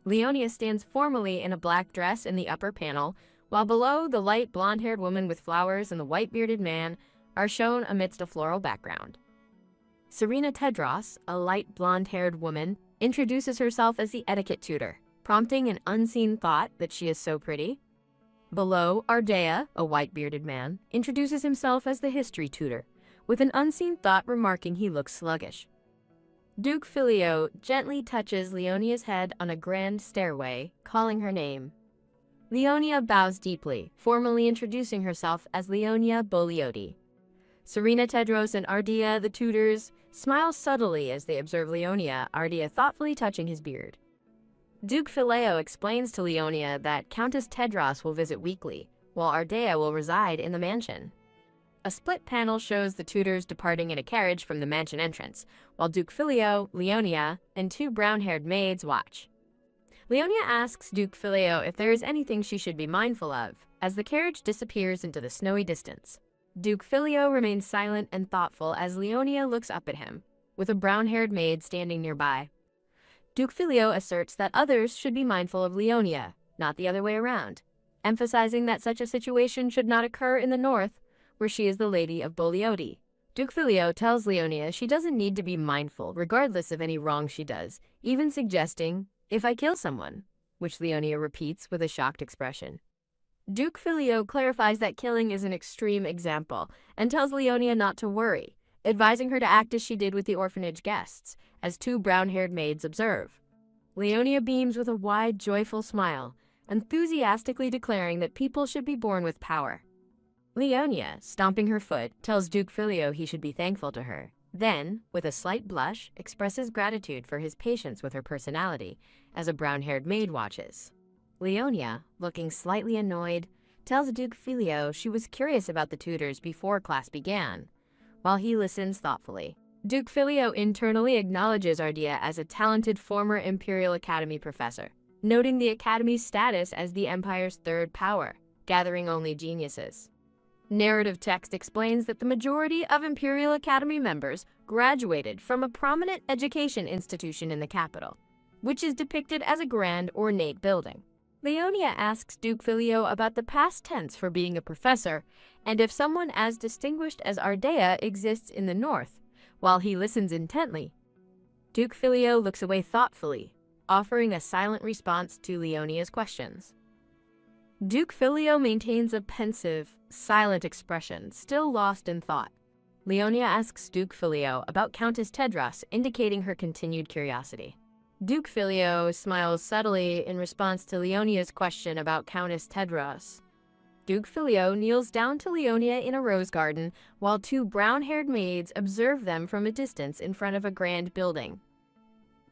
Leonia stands formally in a black dress in the upper panel, while below, the light blonde-haired woman with flowers and the white-bearded man are shown amidst a floral background. Serena Tedros, a light blonde-haired woman, introduces herself as the etiquette tutor, prompting an unseen thought that she is so pretty. Below, Ardea, a white-bearded man, introduces himself as the history tutor, with an unseen thought remarking he looks sluggish. Duke Filio gently touches Leonia's head on a grand stairway, calling her name. Leonia bows deeply, formally introducing herself as Leonia Boliotti. Serena Tedros and Ardea, the tutors, smile subtly as they observe Leonia, Ardea thoughtfully touching his beard. Duke Filio explains to Leonia that Countess Tedros will visit weekly, while Ardea will reside in the mansion. A split panel shows the tutors departing in a carriage from the mansion entrance, while Duke Filio, Leonia, and two brown-haired maids watch. Leonia asks Duke Filio if there is anything she should be mindful of, as the carriage disappears into the snowy distance. Duke Filio remains silent and thoughtful as Leonia looks up at him, with a brown-haired maid standing nearby. Duke Filio asserts that others should be mindful of Leonia, not the other way around, emphasizing that such a situation should not occur in the north, where she is the Lady of Boliotti. Duke Filio tells Leonia she doesn't need to be mindful regardless of any wrong she does, even suggesting, "If I kill someone," which Leonia repeats with a shocked expression. Duke Filio clarifies that killing is an extreme example and tells Leonia not to worry, advising her to act as she did with the orphanage guests, as two brown-haired maids observe. Leonia beams with a wide, joyful smile, enthusiastically declaring that people should be born with power. Leonia, stomping her foot, tells Duke Filio he should be thankful to her. Then, with a slight blush, expresses gratitude for his patience with her personality, as a brown-haired maid watches. Leonia, looking slightly annoyed, tells Duke Filio she was curious about the tutors before class began, while he listens thoughtfully. Duke Filio internally acknowledges Ardea as a talented former Imperial Academy professor, noting the Academy's status as the Empire's third power, gathering only geniuses. Narrative text explains that the majority of Imperial Academy members graduated from a prominent education institution in the capital, which is depicted as a grand, ornate building. Leonia asks Duke Filio about the past tense for being a professor, and if someone as distinguished as Ardea exists in the north, while he listens intently. Duke Filio looks away thoughtfully, offering a silent response to Leonia's questions. Duke Filio maintains a pensive, silent expression, still lost in thought. Leonia asks Duke Filio about Countess Tedros, indicating her continued curiosity. Duke Filio smiles subtly in response to Leonia's question about Countess Tedros. Duke Filio kneels down to Leonia in a rose garden, while two brown-haired maids observe them from a distance in front of a grand building.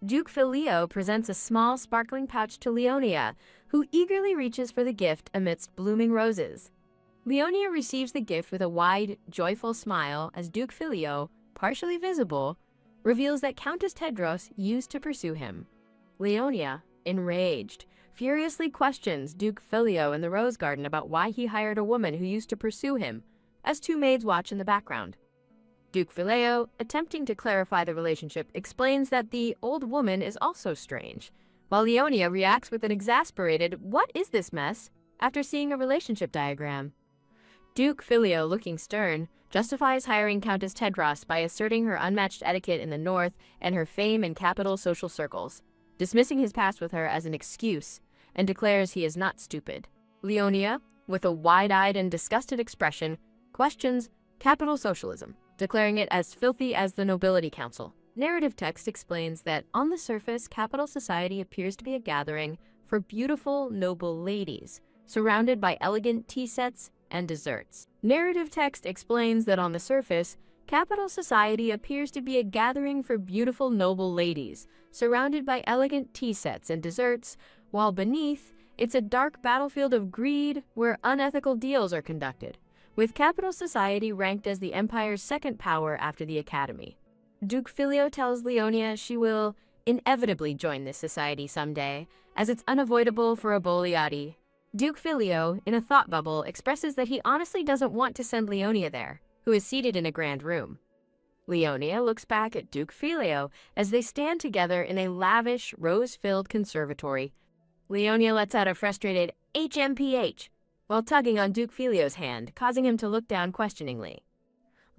Duke Filio presents a small, sparkling pouch to Leonia, who eagerly reaches for the gift amidst blooming roses. Leonia receives the gift with a wide, joyful smile as Duke Filio, partially visible, reveals that Countess Tedros used to pursue him. Leonia, enraged, furiously questions Duke Filio in the rose garden about why he hired a woman who used to pursue him, as two maids watch in the background. Duke Filio, attempting to clarify the relationship, explains that the old woman is also strange, while Leonia reacts with an exasperated, "What is this mess?" after seeing a relationship diagram. Duke Filio, looking stern, justifies hiring Countess Tedros by asserting her unmatched etiquette in the north and her fame in capital social circles, dismissing his past with her as an excuse, and declares he is not stupid. Leonia, with a wide-eyed and disgusted expression, questions capital socialism, declaring it as filthy as the Nobility Council. Narrative text explains that on the surface, capital society appears to be a gathering for beautiful, noble ladies, surrounded by elegant tea sets and desserts. Narrative text explains that on the surface, capital society appears to be a gathering for beautiful, noble ladies, surrounded by elegant tea sets and desserts, while beneath, it's a dark battlefield of greed where unethical deals are conducted, with capital society ranked as the Empire's second power after the Academy. Duke Filio tells Leonia she will inevitably join this society someday, as it's unavoidable for a Bogliati. Duke Filio, in a thought bubble, expresses that he honestly doesn't want to send Leonia there, who is seated in a grand room. Leonia looks back at Duke Filio as they stand together in a lavish, rose-filled conservatory. Leonia lets out a frustrated HMPH while tugging on Duke Filio's hand, causing him to look down questioningly.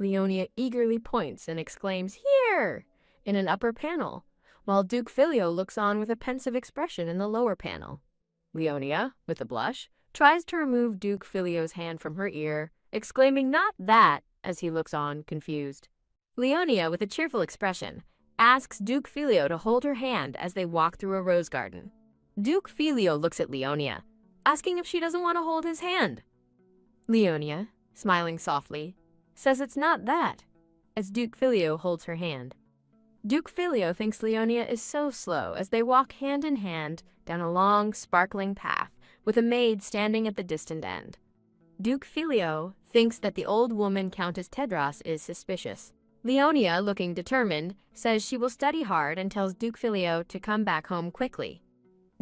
Leonia eagerly points and exclaims, "Here!" in an upper panel, while Duke Filio looks on with a pensive expression in the lower panel. Leonia, with a blush, tries to remove Duke Filio's hand from her ear, exclaiming, "Not that," as he looks on, confused. Leonia, with a cheerful expression, asks Duke Filio to hold her hand as they walk through a rose garden. Duke Filio looks at Leonia, asking if she doesn't want to hold his hand. Leonia, smiling softly, says it's not that, as Duke Filio holds her hand. Duke Filio thinks Leonia is so slow as they walk hand in hand down a long, sparkling path with a maid standing at the distant end. Duke Filio thinks that the old woman Countess Tedros is suspicious. Leonia, looking determined, says she will study hard and tells Duke Filio to come back home quickly.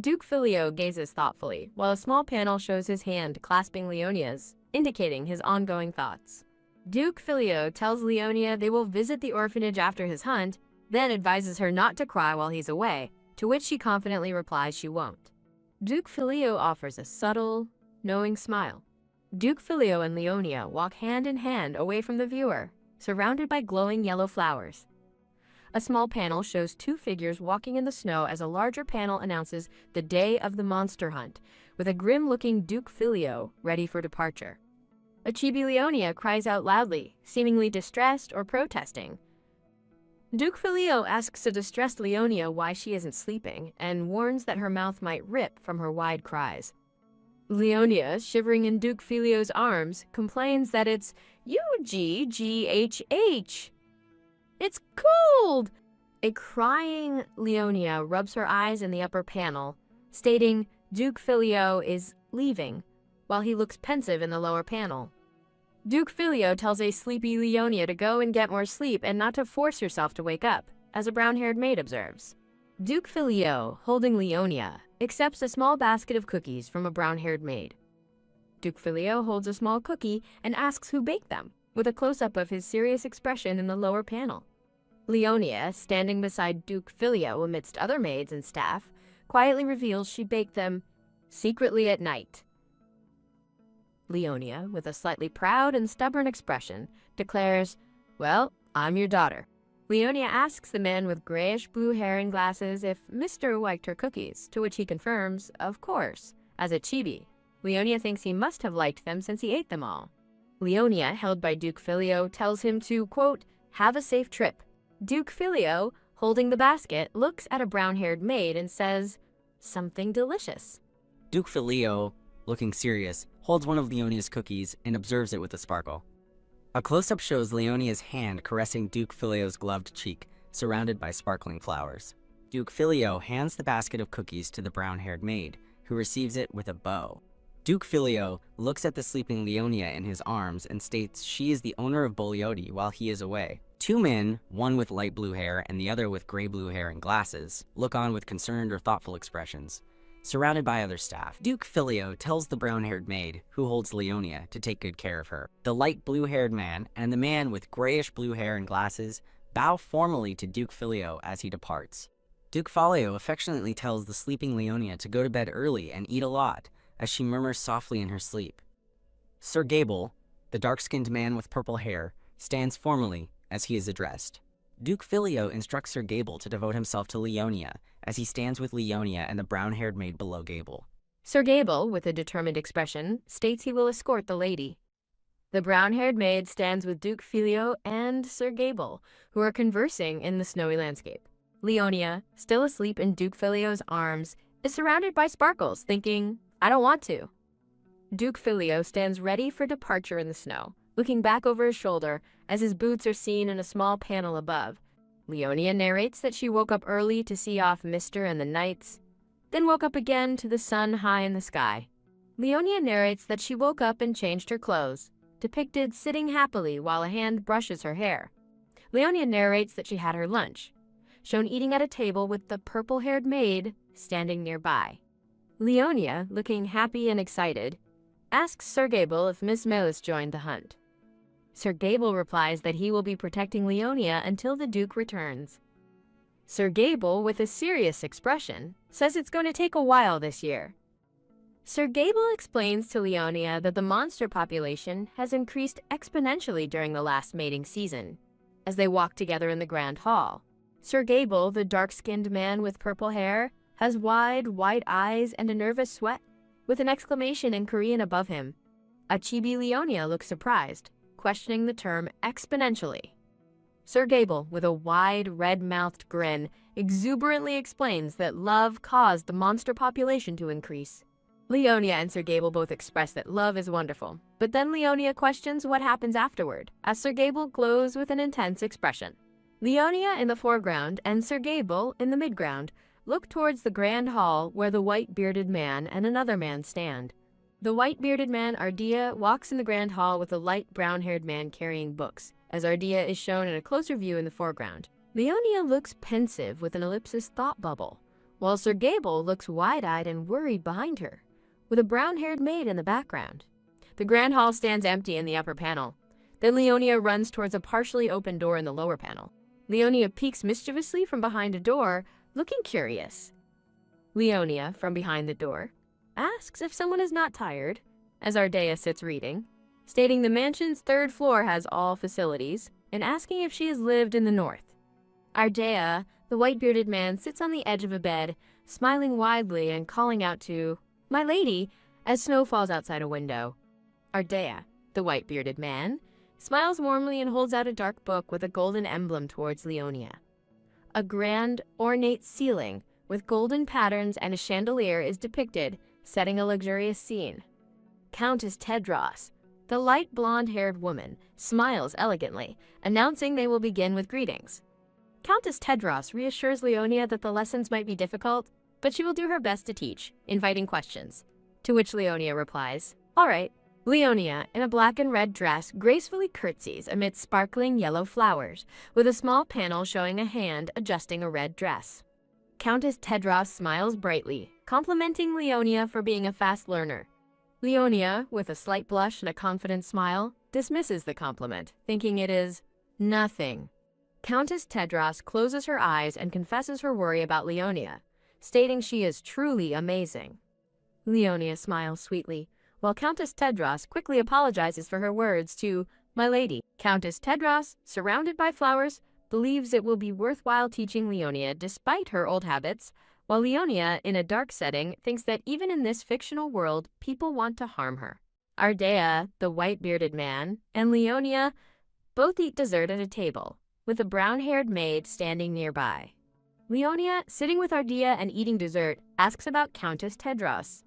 Duke Filio gazes thoughtfully, while a small panel shows his hand clasping Leonia's, indicating his ongoing thoughts. Duke Filio tells Leonia they will visit the orphanage after his hunt, then advises her not to cry while he's away, to which she confidently replies she won't. Duke Filio offers a subtle, knowing smile. Duke Filio and Leonia walk hand in hand away from the viewer, surrounded by glowing yellow flowers. A small panel shows two figures walking in the snow as a larger panel announces the day of the monster hunt, with a grim-looking Duke Filio ready for departure. A chibi Leonia cries out loudly, seemingly distressed or protesting. Duke Filio asks a distressed Leonia why she isn't sleeping, and warns that her mouth might rip from her wide cries. Leonia, shivering in Duke Filio's arms, complains that it's UGGHH. It's cold! A crying Leonia rubs her eyes in the upper panel, stating Duke Filio is leaving, while he looks pensive in the lower panel. Duke Filio tells a sleepy Leonia to go and get more sleep and not to force herself to wake up, as a brown-haired maid observes. Duke Filio, holding Leonia, accepts a small basket of cookies from a brown-haired maid. Duke Filio holds a small cookie and asks who baked them, with a close-up of his serious expression in the lower panel. Leonia, standing beside Duke Filio amidst other maids and staff, quietly reveals she baked them secretly at night. Leonia, with a slightly proud and stubborn expression, declares, "Well, I'm your daughter." Leonia asks the man with grayish-blue hair and glasses if Mr. liked her cookies, to which he confirms, of course, as a chibi. Leonia thinks he must have liked them since he ate them all. Leonia, held by Duke Filio, tells him to, quote, "have a safe trip." Duke Filio, holding the basket, looks at a brown-haired maid and says, "Something delicious." Duke Filio, looking serious, holds one of Leonia's cookies and observes it with a sparkle. A close-up shows Leonia's hand caressing Duke Filio's gloved cheek, surrounded by sparkling flowers. Duke Filio hands the basket of cookies to the brown-haired maid, who receives it with a bow. Duke Filio looks at the sleeping Leonia in his arms and states she is the owner of Boglioti while he is away. Two men, one with light blue hair and the other with gray blue hair and glasses, look on with concerned or thoughtful expressions. Surrounded by other staff, Duke Filio tells the brown-haired maid, who holds Leonia, to take good care of her. The light blue-haired man and the man with grayish blue hair and glasses bow formally to Duke Filio as he departs. Duke Filio affectionately tells the sleeping Leonia to go to bed early and eat a lot, as she murmurs softly in her sleep. Sir Gable, the dark-skinned man with purple hair, stands formally as he is addressed. Duke Filio instructs Sir Gable to devote himself to Leonia as he stands with Leonia and the brown-haired maid below Gable. Sir Gable, with a determined expression, states he will escort the lady. The brown-haired maid stands with Duke Filio and Sir Gable, who are conversing in the snowy landscape. Leonia, still asleep in Duke Filio's arms, is surrounded by sparkles, thinking, "I don't want to." Duke Filio stands ready for departure in the snow, looking back over his shoulder as his boots are seen in a small panel above. Leonia narrates that she woke up early to see off Mr. and the Knights, then woke up again to the sun high in the sky. Leonia narrates that she woke up and changed her clothes, depicted sitting happily while a hand brushes her hair. Leonia narrates that she had her lunch, shown eating at a table with the purple-haired maid standing nearby. Leonia, looking happy and excited, asks Sir Gable if Miss Melis joined the hunt. Sir Gable replies that he will be protecting Leonia until the Duke returns. Sir Gable, with a serious expression, says it's going to take a while this year. Sir Gable explains to Leonia that the monster population has increased exponentially during the last mating season. As they walk together in the Grand Hall, Sir Gable, the dark-skinned man with purple hair, has wide, white eyes and a nervous sweat, with an exclamation in Korean above him. A chibi Leonia looks surprised, questioning the term exponentially. Sir Gable, with a wide, red-mouthed grin, exuberantly explains that love caused the monster population to increase. Leonia and Sir Gable both express that love is wonderful, but then Leonia questions what happens afterward, as Sir Gable glows with an intense expression. Leonia in the foreground and Sir Gable in the midground look towards the grand hall where the white-bearded man and another man stand. The white-bearded man, Ardea, walks in the grand hall with a light brown-haired man carrying books, as Ardea is shown in a closer view in the foreground. Leonia looks pensive with an ellipsis thought bubble, while Sir Gable looks wide-eyed and worried behind her, with a brown-haired maid in the background. The grand hall stands empty in the upper panel. Then Leonia runs towards a partially open door in the lower panel. Leonia peeks mischievously from behind a door, looking curious. Leonia, from behind the door, asks if someone is not tired, as Ardea sits reading, stating the mansion's third floor has all facilities, and asking if she has lived in the north. Ardea, the white-bearded man, sits on the edge of a bed, smiling widely and calling out to "My lady," as snow falls outside a window. Ardea, the white-bearded man, smiles warmly and holds out a dark book with a golden emblem towards Leonia. A grand, ornate ceiling with golden patterns and a chandelier is depicted, setting a luxurious scene. Countess Tedros, the light blonde-haired woman, smiles elegantly, announcing they will begin with greetings. Countess Tedros reassures Leonia that the lessons might be difficult, but she will do her best to teach, inviting questions. To which Leonia replies, "All right." Leonia, in a black and red dress, gracefully curtsies amidst sparkling yellow flowers, with a small panel showing a hand adjusting a red dress. Countess Tedros smiles brightly, complimenting Leonia for being a fast learner. Leonia, with a slight blush and a confident smile, dismisses the compliment, thinking it is nothing. Countess Tedros closes her eyes and confesses her worry about Leonia, stating she is truly amazing. Leonia smiles sweetly, while Countess Tedros quickly apologizes for her words to "My lady." Countess Tedros, surrounded by flowers, believes it will be worthwhile teaching Leonia despite her old habits, while Leonia, in a dark setting, thinks that even in this fictional world, people want to harm her. Ardea, the white-bearded man, and Leonia both eat dessert at a table, with a brown-haired maid standing nearby. Leonia, sitting with Ardea and eating dessert, asks about Countess Tedros.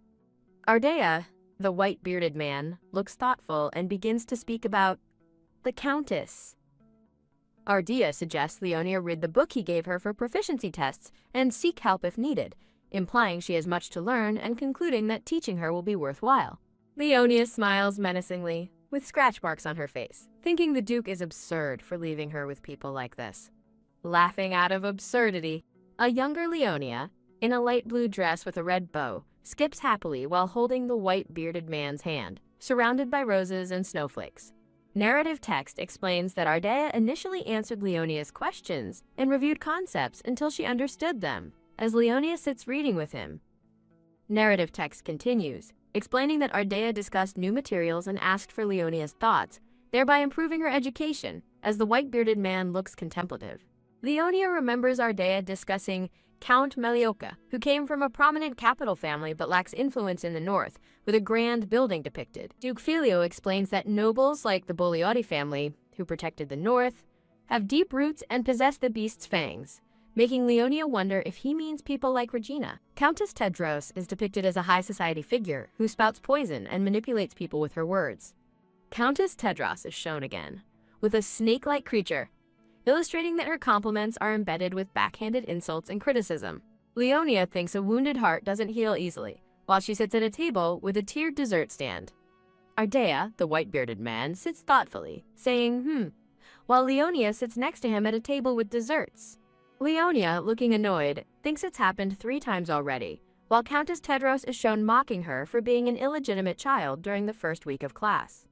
Ardea, the white-bearded man, looks thoughtful and begins to speak about the Countess. Ardea suggests Leonia read the book he gave her for proficiency tests and seek help if needed, implying she has much to learn and concluding that teaching her will be worthwhile. Leonia smiles menacingly, with scratch marks on her face, thinking the Duke is absurd for leaving her with people like this. Laughing out of absurdity, a younger Leonia, in a light blue dress with a red bow, skips happily while holding the white-bearded man's hand, surrounded by roses and snowflakes. Narrative text explains that Ardea initially answered Leonia's questions and reviewed concepts until she understood them, as Leonia sits reading with him. Narrative text continues, explaining that Ardea discussed new materials and asked for Leonia's thoughts, thereby improving her education, as the white-bearded man looks contemplative. Leonia remembers Ardea discussing Count Melioka, who came from a prominent capital family but lacks influence in the north, with a grand building depicted. Duke Filio explains that nobles like the Bogliotti family, who protected the north, have deep roots and possess the beast's fangs, making Leonia wonder if he means people like Regina. Countess Tedros is depicted as a high society figure who spouts poison and manipulates people with her words. Countess Tedros is shown again, with a snake-like creature, illustrating that her compliments are embedded with backhanded insults and criticism. Leonia thinks a wounded heart doesn't heal easily, while she sits at a table with a tiered dessert stand. Ardea, the white-bearded man, sits thoughtfully, saying, while Leonia sits next to him at a table with desserts. Leonia, looking annoyed, thinks it's happened 3 times already, while Countess Tedros is shown mocking her for being an illegitimate child during the first week of class.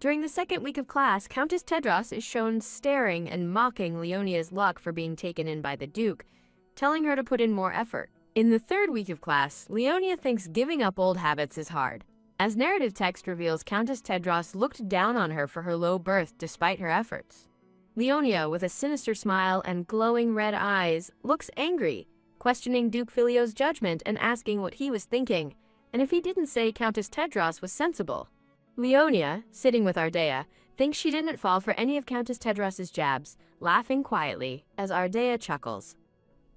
During the second week of class, Countess Tedros is shown staring and mocking Leonia's luck for being taken in by the Duke, telling her to put in more effort. In the third week of class, Leonia thinks giving up old habits is hard, as narrative text reveals Countess Tedros looked down on her for her low birth despite her efforts. Leonia, with a sinister smile and glowing red eyes, looks angry, questioning Duke Filio's judgment and asking what he was thinking, and if he didn't say Countess Tedros was sensible. Leonia, sitting with Ardea, thinks she didn't fall for any of Countess Tedros's jabs, laughing quietly as Ardea chuckles.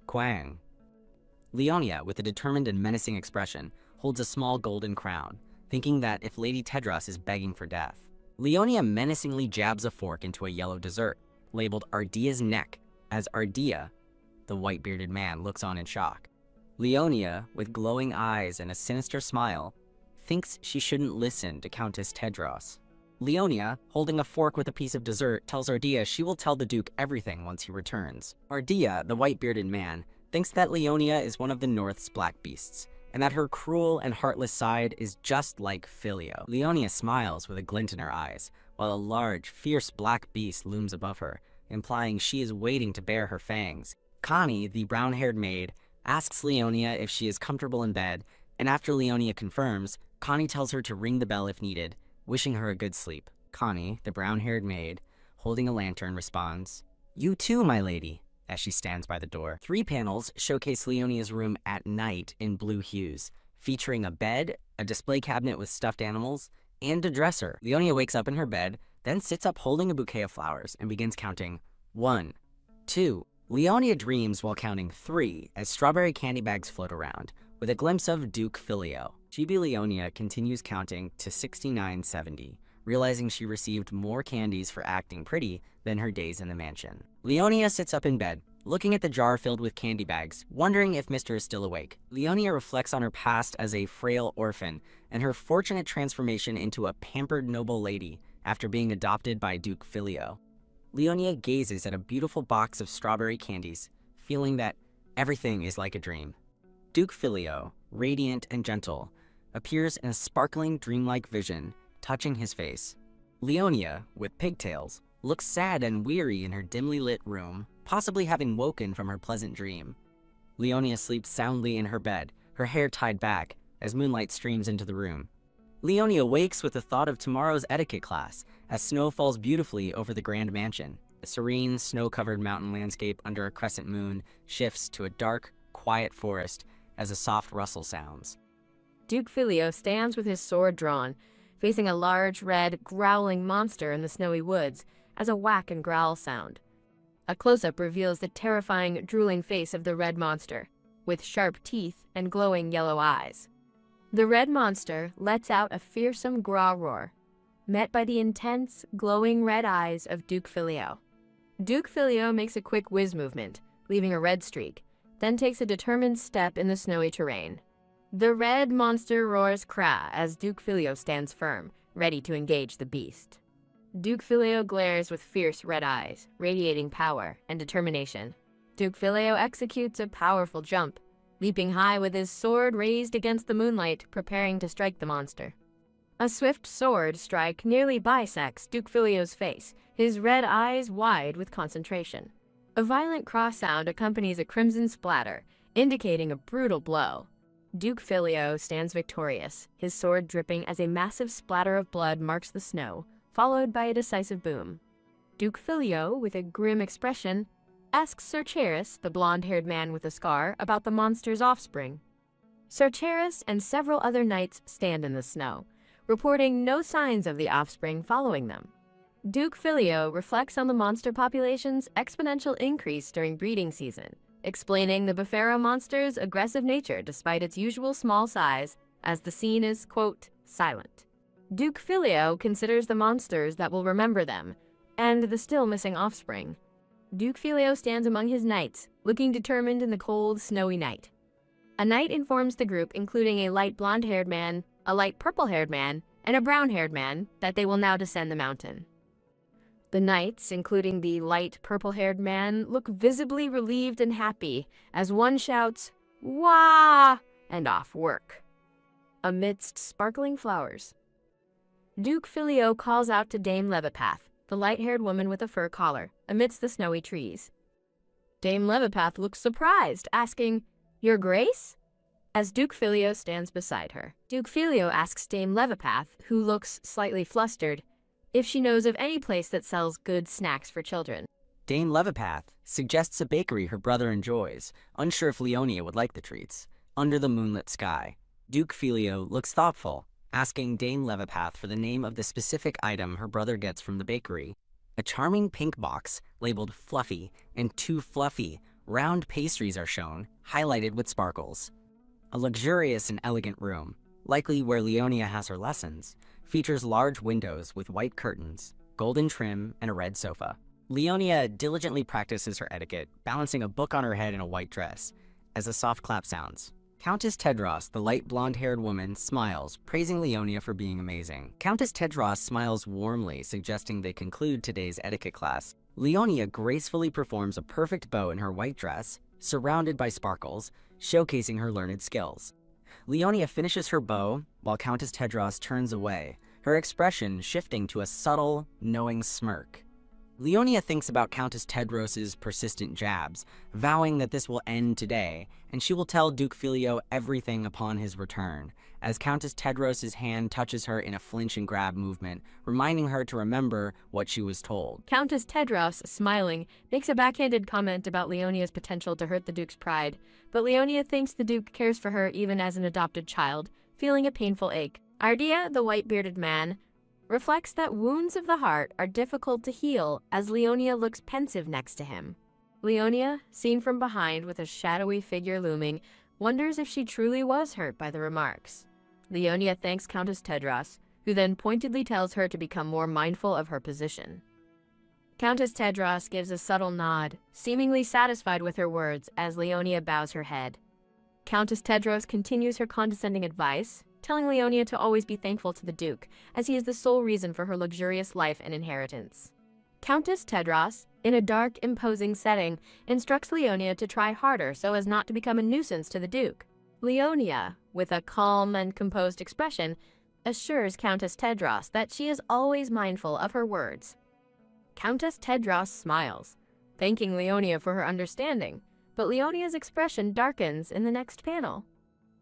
Quang. Leonia, with a determined and menacing expression, holds a small golden crown, thinking that if Lady Tedros is begging for death. Leonia menacingly jabs a fork into a yellow dessert, labeled Ardea's neck, as Ardea, the white-bearded man, looks on in shock. Leonia, with glowing eyes and a sinister smile, thinks she shouldn't listen to Countess Tedros. Leonia, holding a fork with a piece of dessert, tells Ardea she will tell the Duke everything once he returns. Ardea, the white-bearded man, thinks that Leonia is one of the North's black beasts, and that her cruel and heartless side is just like Filio. Leonia smiles with a glint in her eyes, while a large, fierce black beast looms above her, implying she is waiting to bare her fangs. Connie, the brown-haired maid, asks Leonia if she is comfortable in bed, and after Leonia confirms, Connie tells her to ring the bell if needed, wishing her a good sleep. Connie, the brown-haired maid, holding a lantern, responds, "You too, my lady," as she stands by the door. 3 panels showcase Leonia's room at night in blue hues, featuring a bed, a display cabinet with stuffed animals, and a dresser. Leonia wakes up in her bed, then sits up holding a bouquet of flowers and begins counting 1, 2. Leonia dreams while counting 3 as strawberry candy bags float around, with a glimpse of Duke Filio. Chibi Leonia continues counting to 6970, realizing she received more candies for acting pretty than her days in the mansion. Leonia sits up in bed, looking at the jar filled with candy bags, wondering if Mr. is still awake. Leonia reflects on her past as a frail orphan and her fortunate transformation into a pampered noble lady after being adopted by Duke Filio. Leonia gazes at a beautiful box of strawberry candies, feeling that everything is like a dream. Duke Filio, radiant and gentle, appears in a sparkling dreamlike vision, touching his face. Leonia, with pigtails, looks sad and weary in her dimly lit room, possibly having woken from her pleasant dream. Leonia sleeps soundly in her bed, her hair tied back, as moonlight streams into the room. Leonia wakes with the thought of tomorrow's etiquette class, as snow falls beautifully over the grand mansion. The serene, snow-covered mountain landscape under a crescent moon shifts to a dark, quiet forest as a soft rustle sounds. Duke Filio stands with his sword drawn, facing a large, red, growling monster in the snowy woods, as a whack and growl sound. A close-up reveals the terrifying, drooling face of the red monster, with sharp teeth and glowing yellow eyes. The red monster lets out a fearsome growl roar, met by the intense, glowing red eyes of Duke Filio. Duke Filio makes a quick whiz movement, leaving a red streak, then takes a determined step in the snowy terrain. The red monster roars cra as Duke Filio stands firm, ready to engage the beast. Duke Filio glares with fierce red eyes, radiating power and determination. Duke Filio executes a powerful jump, leaping high with his sword raised against the moonlight, preparing to strike the monster. A swift sword strike nearly bisects Duke Filio's face, his red eyes wide with concentration. A violent cross sound accompanies a crimson splatter, indicating a brutal blow. Duke Filio stands victorious, his sword dripping as a massive splatter of blood marks the snow, followed by a decisive boom. Duke Filio, with a grim expression, asks Treacherous, the blonde-haired man with a scar, about the monster's offspring. Treacherous and several other knights stand in the snow, reporting no signs of the offspring following them. Duke Filio reflects on the monster population's exponential increase during breeding season, explaining the Befera monster's aggressive nature despite its usual small size, as the scene is, quote, silent. Duke Filio considers the monsters that will remember them, and the still missing offspring. Duke Filio stands among his knights, looking determined in the cold, snowy night. A knight informs the group, including a light blonde-haired man, a light purple-haired man, and a brown-haired man, that they will now descend the mountain. The knights, including the light purple-haired man, look visibly relieved and happy as one shouts, "Wah!" and off work. Amidst sparkling flowers, Duke Filio calls out to Dame Levipath, the light-haired woman with a fur collar, amidst the snowy trees. Dame Levipath looks surprised, asking, "Your Grace?" as Duke Filio stands beside her. Duke Filio asks Dame Levipath, who looks slightly flustered, if she knows of any place that sells good snacks for children. Dame Levipath suggests a bakery her brother enjoys, unsure if Leonia would like the treats. Under the moonlit sky, Duke Filio looks thoughtful, asking Dame Levipath for the name of the specific item her brother gets from the bakery. A charming pink box labeled Fluffy and 2 fluffy, round pastries are shown, highlighted with sparkles. A luxurious and elegant room, likely where Leonia has her lessons, features large windows with white curtains, golden trim, and a red sofa. Leonia diligently practices her etiquette, balancing a book on her head in a white dress, as a soft clap sounds. Countess Tedros, the light blonde-haired woman, smiles, praising Leonia for being amazing. Countess Tedros smiles warmly, suggesting they conclude today's etiquette class. Leonia gracefully performs a perfect bow in her white dress, surrounded by sparkles, showcasing her learned skills. Leonia finishes her bow, while Countess Tedros turns away, her expression shifting to a subtle, knowing smirk. Leonia thinks about Countess Tedros's persistent jabs, vowing that this will end today, and she will tell Duke Filio everything upon his return, as Countess Tedros's hand touches her in a flinch and grab movement, reminding her to remember what she was told. Countess Tedros, smiling, makes a backhanded comment about Leonia's potential to hurt the Duke's pride, but Leonia thinks the Duke cares for her even as an adopted child, feeling a painful ache. Ardea, the white-bearded man, reflects that wounds of the heart are difficult to heal as Leonia looks pensive next to him. Leonia, seen from behind with a shadowy figure looming, wonders if she truly was hurt by the remarks. Leonia thanks Countess Tedros, who then pointedly tells her to become more mindful of her position. Countess Tedros gives a subtle nod, seemingly satisfied with her words as Leonia bows her head. Countess Tedros continues her condescending advice, telling Leonia to always be thankful to the Duke, as he is the sole reason for her luxurious life and inheritance. Countess Tedros, in a dark, imposing setting, instructs Leonia to try harder so as not to become a nuisance to the Duke. Leonia, with a calm and composed expression, assures Countess Tedros that she is always mindful of her words. Countess Tedros smiles, thanking Leonia for her understanding, but Leonia's expression darkens in the next panel.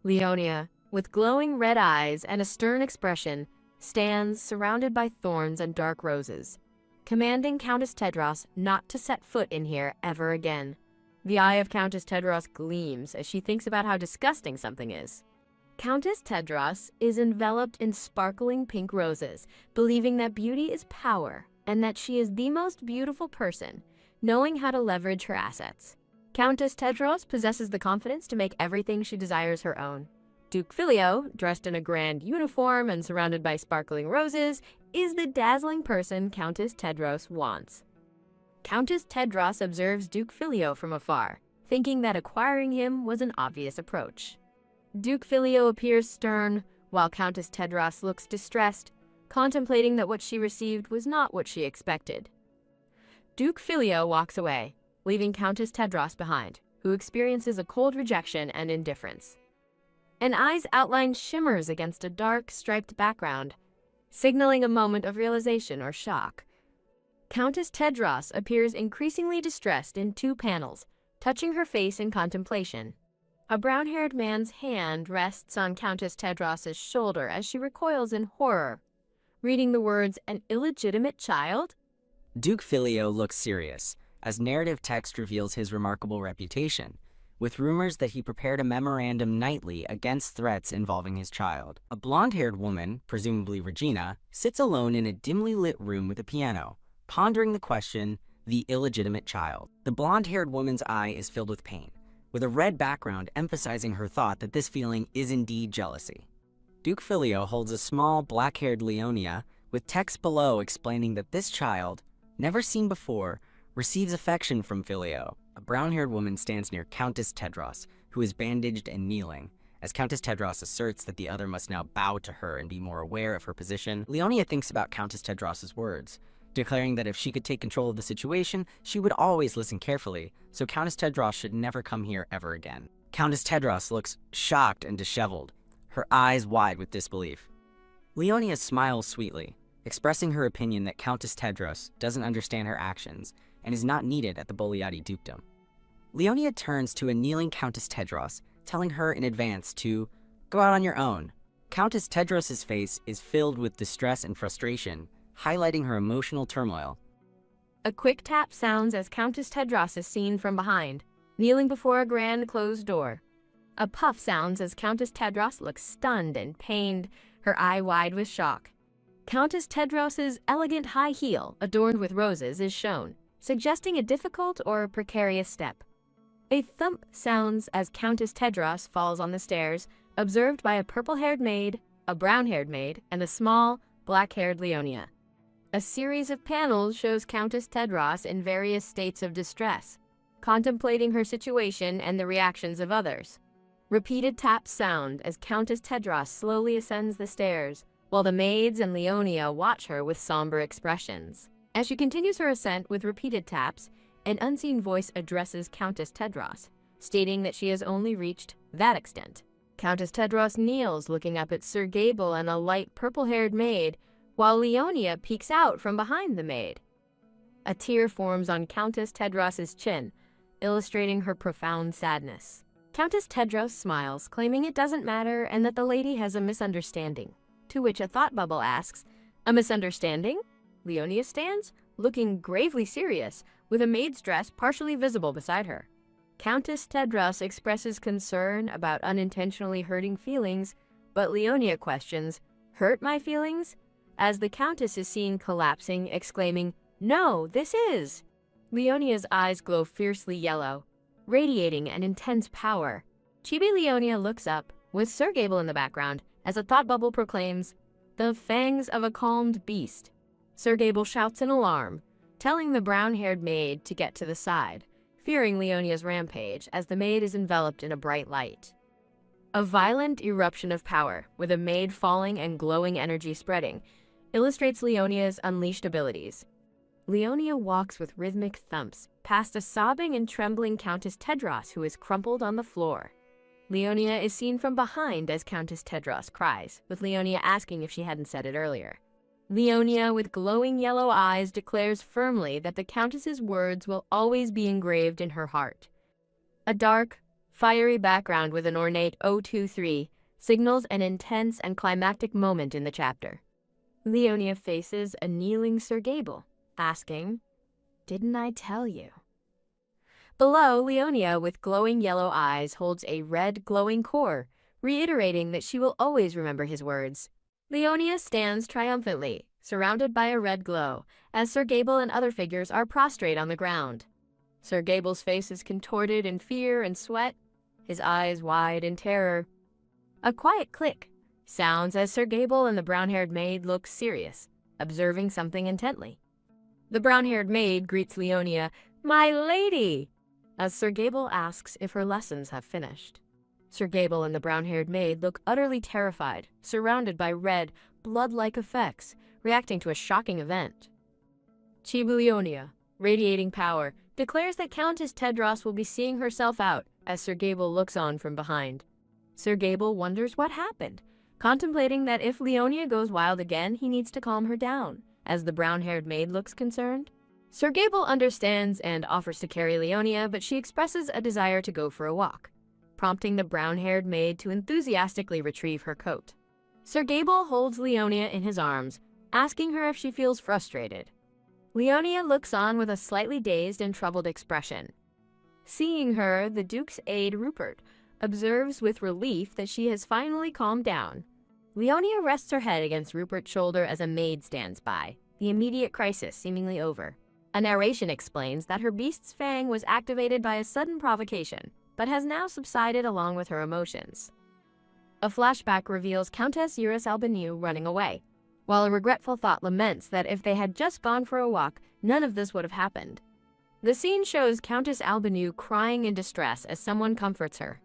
Leonia, with glowing red eyes and a stern expression, stands surrounded by thorns and dark roses, commanding Countess Tedros not to set foot in here ever again. The eye of Countess Tedros gleams as she thinks about how disgusting something is. Countess Tedros is enveloped in sparkling pink roses, believing that beauty is power and that she is the most beautiful person, knowing how to leverage her assets. Countess Tedros possesses the confidence to make everything she desires her own. Duke Filio, dressed in a grand uniform and surrounded by sparkling roses, is the dazzling person Countess Tedros wants. Countess Tedros observes Duke Filio from afar, thinking that acquiring him was an obvious approach. Duke Filio appears stern, while Countess Tedros looks distressed, contemplating that what she received was not what she expected. Duke Filio walks away, leaving Countess Tedros behind, who experiences a cold rejection and indifference. An eye's outline shimmers against a dark, striped background, signaling a moment of realization or shock. Countess Tedros appears increasingly distressed in 2 panels, touching her face in contemplation. A brown-haired man's hand rests on Countess Tedros's shoulder as she recoils in horror, reading the words, "An illegitimate child?" Duke Filio looks serious, as narrative text reveals his remarkable reputation, with rumors that he prepared a memorandum nightly against threats involving his child. A blonde-haired woman, presumably Regina, sits alone in a dimly lit room with a piano, pondering the question, the illegitimate child. The blonde-haired woman's eye is filled with pain, with a red background emphasizing her thought that this feeling is indeed jealousy. Duke Filio holds a small, black-haired Leonia, with text below explaining that this child, never seen before, receives affection from Filio. A brown-haired woman stands near Countess Tedros, who is bandaged and kneeling. As Countess Tedros asserts that the other must now bow to her and be more aware of her position, Leonia thinks about Countess Tedros's words, declaring that if she could take control of the situation, she would always listen carefully, so Countess Tedros should never come here ever again. Countess Tedros looks shocked and disheveled, her eyes wide with disbelief. Leonia smiles sweetly, expressing her opinion that Countess Tedros doesn't understand her actions and is not needed at the Boleati dukedom. Leonia turns to a kneeling Countess Tedros, telling her in advance to go out on your own. Countess Tedros's face is filled with distress and frustration, highlighting her emotional turmoil. A quick tap sounds as Countess Tedros is seen from behind, kneeling before a grand closed door. A puff sounds as Countess Tedros looks stunned and pained, her eye wide with shock. Countess Tedros's elegant high heel, adorned with roses, is shown, suggesting a difficult or precarious step. A thump sounds as Countess Tedros falls on the stairs, observed by a purple-haired maid, a brown-haired maid, and a small, black-haired Leonia. A series of panels shows Countess Tedros in various states of distress, contemplating her situation and the reactions of others. Repeated taps sound as Countess Tedros slowly ascends the stairs, while the maids and Leonia watch her with somber expressions. As she continues her ascent with repeated taps, an unseen voice addresses Countess Tedros, stating that she has only reached that extent. Countess Tedros kneels, looking up at Sir Gable and a light purple-haired maid, while Leonia peeks out from behind the maid. A tear forms on Countess Tedros's chin, illustrating her profound sadness. Countess Tedros smiles, claiming it doesn't matter and that the lady has a misunderstanding, to which a thought bubble asks, "A misunderstanding?" Leonia stands, looking gravely serious, with a maid's dress partially visible beside her. Countess Tedros expresses concern about unintentionally hurting feelings, but Leonia questions, "Hurt my feelings?" as the Countess is seen collapsing, exclaiming, "No, this is!" Leonia's eyes glow fiercely yellow, radiating an intense power. Chibi Leonia looks up, with Sir Gable in the background, as a thought bubble proclaims, "The fangs of a calmed beast." Sir Gable shouts in alarm, telling the brown-haired maid to get to the side, fearing Leonia's rampage as the maid is enveloped in a bright light. A violent eruption of power, with a maid falling and glowing energy spreading, illustrates Leonia's unleashed abilities. Leonia walks with rhythmic thumps past a sobbing and trembling Countess Tedros who is crumpled on the floor. Leonia is seen from behind as Countess Tedros cries, with Leonia asking if she hadn't said it earlier. Leonia, with glowing yellow eyes, declares firmly that the Countess's words will always be engraved in her heart. A dark, fiery background with an ornate 023 signals an intense and climactic moment in the chapter. Leonia faces a kneeling Sir Gable, asking, "Didn't I tell you?" Below, Leonia, with glowing yellow eyes, holds a red glowing core, reiterating that she will always remember his words. Leonia stands triumphantly, surrounded by a red glow, as Sir Gable and other figures are prostrate on the ground. Sir Gable's face is contorted in fear and sweat, his eyes wide in terror. A quiet click sounds as Sir Gable and the brown-haired maid look serious, observing something intently. The brown-haired maid greets Leonia, "My lady," as Sir Gable asks if her lessons have finished. Sir Gable and the brown-haired maid look utterly terrified, surrounded by red, blood-like effects, reacting to a shocking event. Chibi Leonia, radiating power, declares that Countess Tedros will be seeing herself out as Sir Gable looks on from behind. Sir Gable wonders what happened, contemplating that if Leonia goes wild again, he needs to calm her down, as the brown-haired maid looks concerned. Sir Gable understands and offers to carry Leonia, but she expresses a desire to go for a walk. prompting the brown-haired maid to enthusiastically retrieve her coat. Sir Gable holds Leonia in his arms, asking her if she feels frustrated. Leonia looks on with a slightly dazed and troubled expression. Seeing her, the Duke's aide Rupert observes with relief that she has finally calmed down. Leonia rests her head against Rupert's shoulder as a maid stands by, the immediate crisis seemingly over. A narration explains that her beast's fang was activated by a sudden provocation, but has now subsided along with her emotions. A flashback reveals Countess Iris Albanu running away, while a regretful thought laments that if they had just gone for a walk, none of this would have happened. The scene shows Countess Albanu crying in distress as someone comforts her.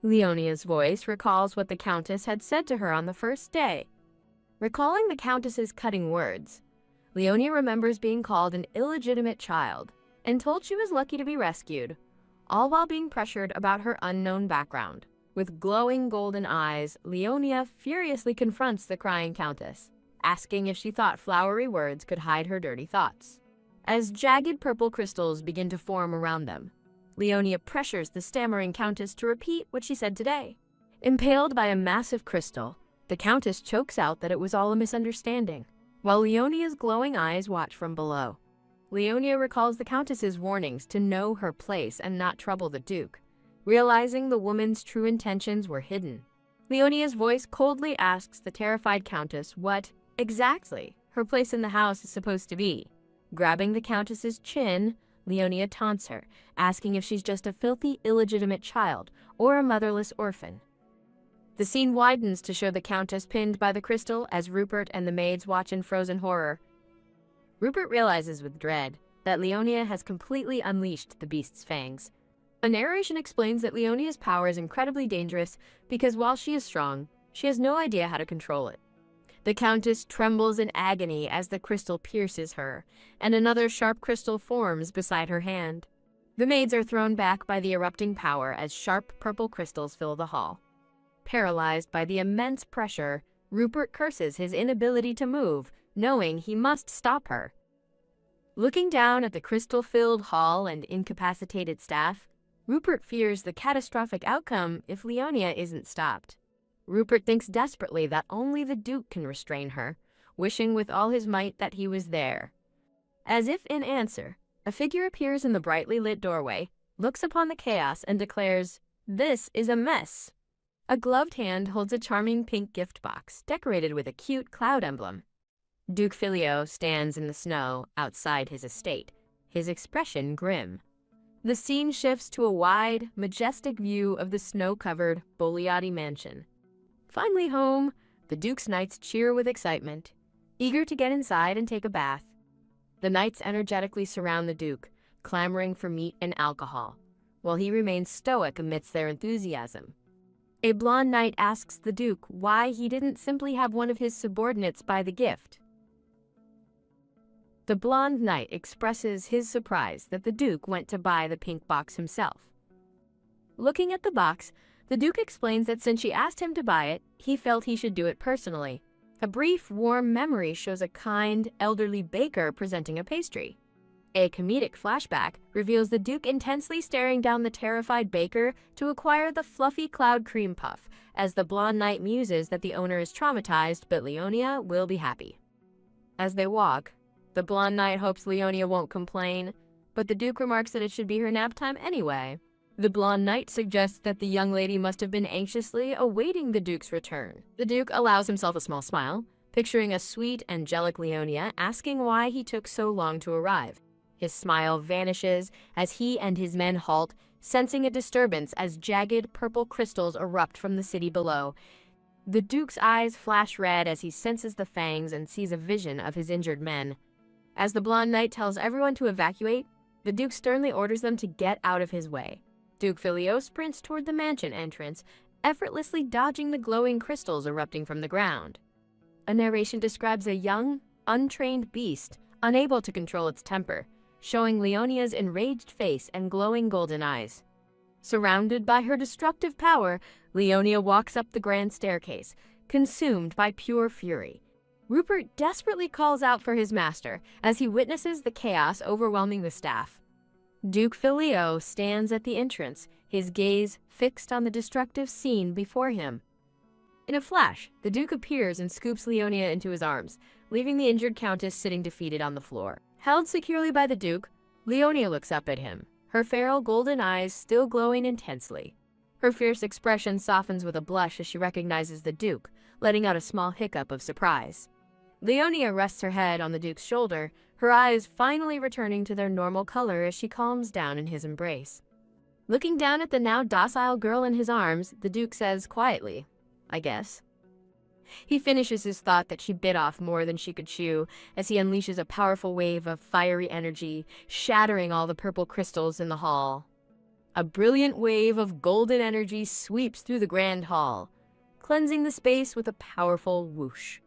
Leonia's voice recalls what the Countess had said to her on the first day. Recalling the Countess's cutting words, Leonia remembers being called an illegitimate child and told she was lucky to be rescued, all while being pressured about her unknown background. With glowing golden eyes, Leonia furiously confronts the crying Countess, asking if she thought flowery words could hide her dirty thoughts. As jagged purple crystals begin to form around them, Leonia pressures the stammering Countess to repeat what she said today. Impaled by a massive crystal, the Countess chokes out that it was all a misunderstanding, while Leonia's glowing eyes watch from below. Leonia recalls the Countess's warnings to know her place and not trouble the Duke, realizing the woman's true intentions were hidden. Leonia's voice coldly asks the terrified Countess what, exactly, her place in the house is supposed to be. Grabbing the Countess's chin, Leonia taunts her, asking if she's just a filthy, illegitimate child or a motherless orphan. The scene widens to show the Countess pinned by the crystal as Rupert and the maids watch in frozen horror. Rupert realizes with dread that Leonia has completely unleashed the beast's fangs. A narration explains that Leonia's power is incredibly dangerous because while she is strong, she has no idea how to control it. The Countess trembles in agony as the crystal pierces her, and another sharp crystal forms beside her hand. The maids are thrown back by the erupting power as sharp purple crystals fill the hall. Paralyzed by the immense pressure, Rupert curses his inability to move, knowing he must stop her. Looking down at the crystal-filled hall and incapacitated staff, Rupert fears the catastrophic outcome if Leonia isn't stopped. Rupert thinks desperately that only the Duke can restrain her, wishing with all his might that he was there. As if in answer, a figure appears in the brightly lit doorway, looks upon the chaos, and declares, "This is a mess." A gloved hand holds a charming pink gift box, decorated with a cute cloud emblem. Duke Filio stands in the snow outside his estate, his expression grim. The scene shifts to a wide, majestic view of the snow-covered Bogliati mansion. Finally home, the Duke's knights cheer with excitement, eager to get inside and take a bath. The knights energetically surround the Duke, clamoring for meat and alcohol, while he remains stoic amidst their enthusiasm. A blonde knight asks the Duke why he didn't simply have one of his subordinates buy the gift. The blonde knight expresses his surprise that the Duke went to buy the pink box himself. Looking at the box, the Duke explains that since she asked him to buy it, he felt he should do it personally. A brief, warm memory shows a kind, elderly baker presenting a pastry. A comedic flashback reveals the Duke intensely staring down the terrified baker to acquire the fluffy cloud cream puff, as the blonde knight muses that the owner is traumatized, but Leonia will be happy. As they walk, the blonde knight hopes Leonia won't complain, but the Duke remarks that it should be her nap time anyway. The blonde knight suggests that the young lady must have been anxiously awaiting the Duke's return. The Duke allows himself a small smile, picturing a sweet, angelic Leonia asking why he took so long to arrive. His smile vanishes as he and his men halt, sensing a disturbance as jagged purple crystals erupt from the city below. The Duke's eyes flash red as he senses the fangs and sees a vision of his injured men. As the blonde knight tells everyone to evacuate, the Duke sternly orders them to get out of his way. Duke Filio sprints toward the mansion entrance, effortlessly dodging the glowing crystals erupting from the ground. A narration describes a young, untrained beast, unable to control its temper, showing Leonia's enraged face and glowing golden eyes. Surrounded by her destructive power, Leonia walks up the grand staircase, consumed by pure fury. Rupert desperately calls out for his master as he witnesses the chaos overwhelming the staff. Duke Filio stands at the entrance, his gaze fixed on the destructive scene before him. In a flash, the Duke appears and scoops Leonia into his arms, leaving the injured Countess sitting defeated on the floor. Held securely by the Duke, Leonia looks up at him, her feral golden eyes still glowing intensely. Her fierce expression softens with a blush as she recognizes the Duke, letting out a small hiccup of surprise. Leonia rests her head on the Duke's shoulder, her eyes finally returning to their normal color as she calms down in his embrace. Looking down at the now docile girl in his arms, the Duke says quietly, "I guess." He finishes his thought that she bit off more than she could chew as he unleashes a powerful wave of fiery energy, shattering all the purple crystals in the hall. A brilliant wave of golden energy sweeps through the grand hall, cleansing the space with a powerful whoosh.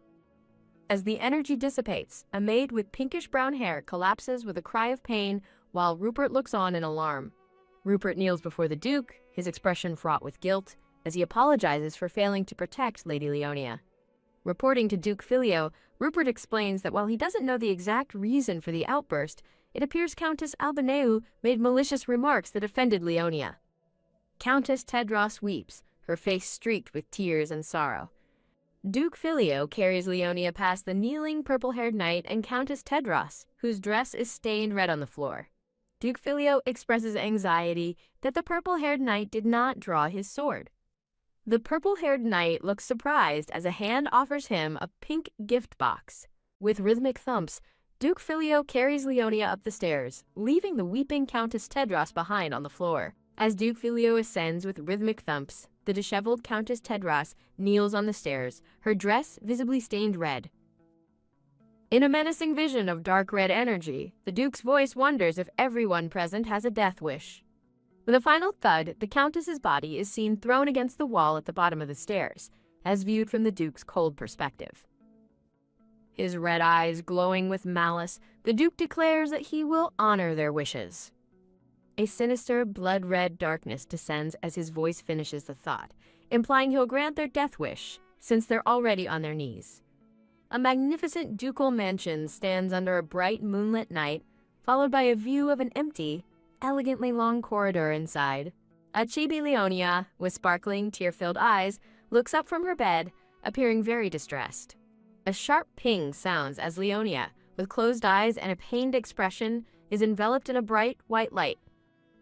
As the energy dissipates, a maid with pinkish-brown hair collapses with a cry of pain while Rupert looks on in alarm. Rupert kneels before the Duke, his expression fraught with guilt, as he apologizes for failing to protect Lady Leonia. Reporting to Duke Filio, Rupert explains that while he doesn't know the exact reason for the outburst, it appears Countess Albaneu made malicious remarks that offended Leonia. Countess Tedros weeps, her face streaked with tears and sorrow. Duke Filio carries Leonia past the kneeling purple-haired knight and Countess Tedros, whose dress is stained red on the floor. Duke Filio expresses anxiety that the purple-haired knight did not draw his sword. The purple-haired knight looks surprised as a hand offers him a pink gift box. With rhythmic thumps, Duke Filio carries Leonia up the stairs, leaving the weeping Countess Tedros behind on the floor. As Duke Filio ascends with rhythmic thumps, the disheveled Countess Tedros kneels on the stairs, her dress visibly stained red. In a menacing vision of dark red energy, the Duke's voice wonders if everyone present has a death wish. With a final thud, the Countess's body is seen thrown against the wall at the bottom of the stairs, as viewed from the Duke's cold perspective. His red eyes glowing with malice, the Duke declares that he will honor their wishes. A sinister, blood-red darkness descends as his voice finishes the thought, implying he'll grant their death wish, since they're already on their knees. A magnificent ducal mansion stands under a bright moonlit night, followed by a view of an empty, elegantly long corridor inside. A chibi Leonia, with sparkling, tear-filled eyes, looks up from her bed, appearing very distressed. A sharp ping sounds as Leonia, with closed eyes and a pained expression, is enveloped in a bright, white light.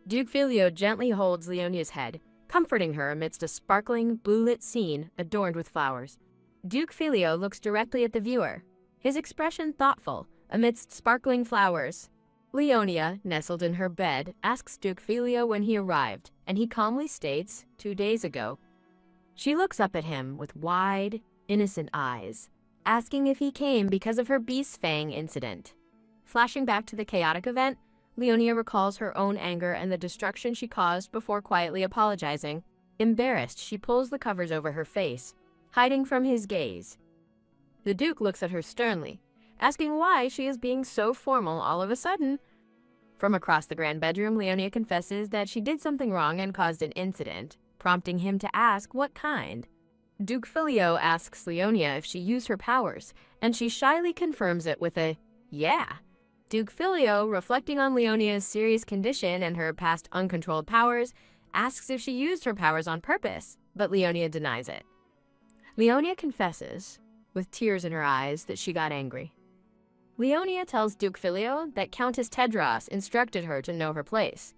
Duke Filio gently holds Leonia's head, comforting her amidst a sparkling, blue-lit scene adorned with flowers. Duke Filio looks directly at the viewer, his expression thoughtful, amidst sparkling flowers. Leonia, nestled in her bed, asks Duke Filio when he arrived, and he calmly states, 2 days ago. She looks up at him with wide, innocent eyes, asking if he came because of her beast fang incident. Flashing back to the chaotic event, Leonia recalls her own anger and the destruction she caused before quietly apologizing. Embarrassed, she pulls the covers over her face, hiding from his gaze. The Duke looks at her sternly, asking why she is being so formal all of a sudden. From across the grand bedroom, Leonia confesses that she did something wrong and caused an incident, prompting him to ask what kind. Duke Filio asks Leonia if she used her powers, and she shyly confirms it with a, "Yeah." Duke Filio, reflecting on Leonia's serious condition and her past uncontrolled powers, asks if she used her powers on purpose, but Leonia denies it. Leonia confesses, with tears in her eyes, that she got angry. Leonia tells Duke Filio that Countess Tedros instructed her to know her place.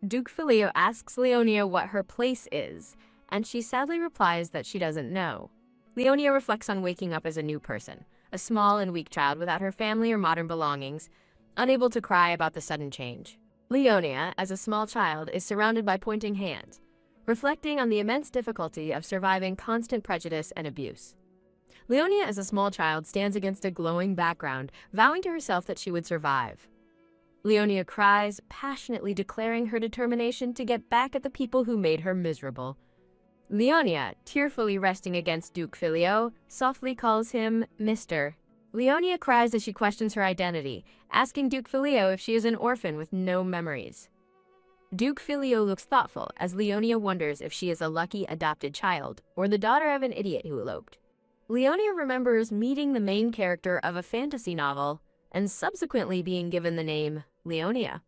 Duke Filio asks Leonia what her place is, and she sadly replies that she doesn't know. Leonia reflects on waking up as a new person, a small and weak child without her family or modern belongings, unable to cry about the sudden change. Leonia, as a small child, is surrounded by pointing hands, reflecting on the immense difficulty of surviving constant prejudice and abuse. Leonia, as a small child, stands against a glowing background, vowing to herself that she would survive. Leonia cries, passionately declaring her determination to get back at the people who made her miserable. Leonia, tearfully resting against Duke Filio, softly calls him Mr. Leonia cries as she questions her identity, asking Duke Filio if she is an orphan with no memories. Duke Filio looks thoughtful as Leonia wonders if she is a lucky adopted child or the daughter of an idiot who eloped. Leonia remembers meeting the main character of a fantasy novel and subsequently being given the name Leonia.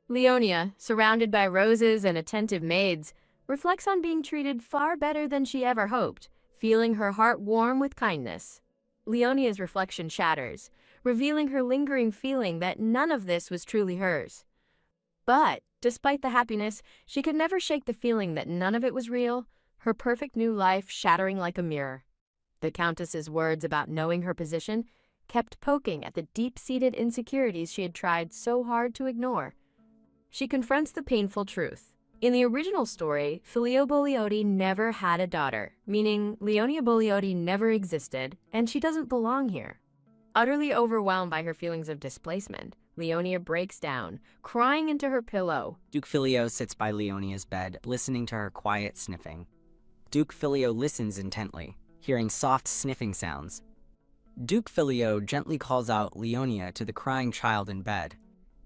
Leonia, surrounded by roses and attentive maids, reflects on being treated far better than she ever hoped, feeling her heart warm with kindness. Leonia's reflection shatters, revealing her lingering feeling that none of this was truly hers. But, despite the happiness, she could never shake the feeling that none of it was real, her perfect new life shattering like a mirror. The Countess's words about knowing her position kept poking at the deep-seated insecurities she had tried so hard to ignore. She confronts the painful truth. In the original story, Filio Boglioti never had a daughter, meaning Leonia Boglioti never existed, and she doesn't belong here. Utterly overwhelmed by her feelings of displacement, Leonia breaks down, crying into her pillow. Duke Filio sits by Leonia's bed, listening to her quiet sniffing. Duke Filio listens intently, hearing soft sniffing sounds. Duke Filio gently calls out Leonia to the crying child in bed.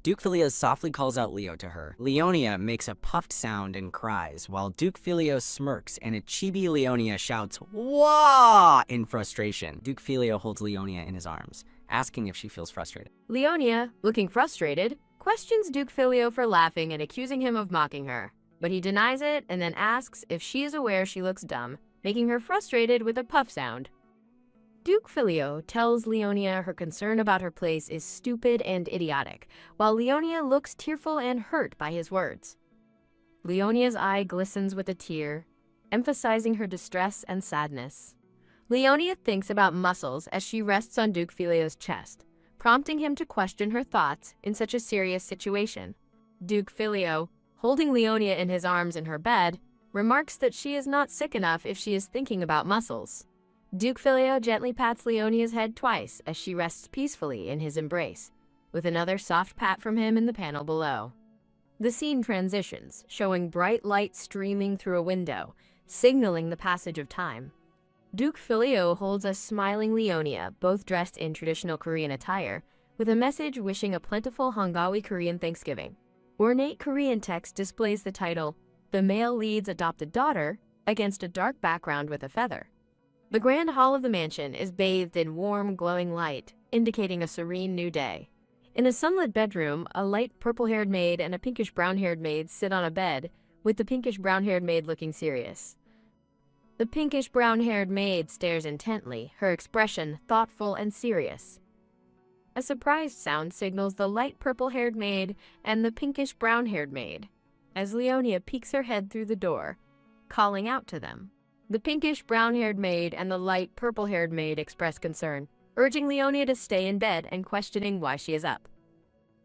Duke Filio softly calls out Leo to her. Leonia makes a puffed sound and cries, while Duke Filio smirks and a chibi Leonia shouts, "Wah!" in frustration. Duke Filio holds Leonia in his arms, asking if she feels frustrated. Leonia, looking frustrated, questions Duke Filio for laughing and accusing him of mocking her. But he denies it and then asks if she is aware she looks dumb, making her frustrated with a puff sound. Duke Filio tells Leonia her concern about her place is stupid and idiotic, while Leonia looks tearful and hurt by his words. Leonia's eye glistens with a tear, emphasizing her distress and sadness. Leonia thinks about muscles as she rests on Duke Filio's chest, prompting him to question her thoughts in such a serious situation. Duke Filio, holding Leonia in his arms in her bed, remarks that she is not sick enough if she is thinking about muscles. Duke Filio gently pats Leonia's head twice as she rests peacefully in his embrace, with another soft pat from him in the panel below. The scene transitions, showing bright light streaming through a window, signaling the passage of time. Duke Filio holds a smiling Leonia, both dressed in traditional Korean attire, with a message wishing a plentiful Hangawi Korean Thanksgiving. Ornate Korean text displays the title, "The Male Lead's Adopted Daughter," against a dark background with a feather. The grand hall of the mansion is bathed in warm, glowing light, indicating a serene new day. In a sunlit bedroom, a light purple-haired maid and a pinkish brown-haired maid sit on a bed, with the pinkish brown-haired maid looking serious. The pinkish brown-haired maid stares intently, her expression thoughtful and serious. A surprised sound signals the light purple-haired maid and the pinkish brown-haired maid, as Leonia peeks her head through the door, calling out to them. The pinkish brown-haired maid and the light purple-haired maid express concern, urging Leonia to stay in bed and questioning why she is up.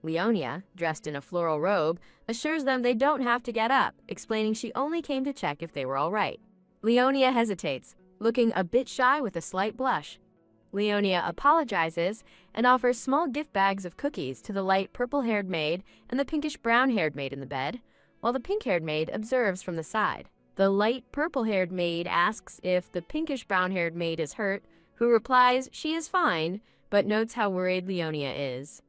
Leonia, dressed in a floral robe, assures them they don't have to get up, explaining she only came to check if they were all right. Leonia hesitates, looking a bit shy with a slight blush. Leonia apologizes and offers small gift bags of cookies to the light purple-haired maid and the pinkish brown-haired maid in the bed, while the pink-haired maid observes from the side. The light purple-haired maid asks if the pinkish brown-haired maid is hurt, who replies she is fine, but notes how worried Leonia is.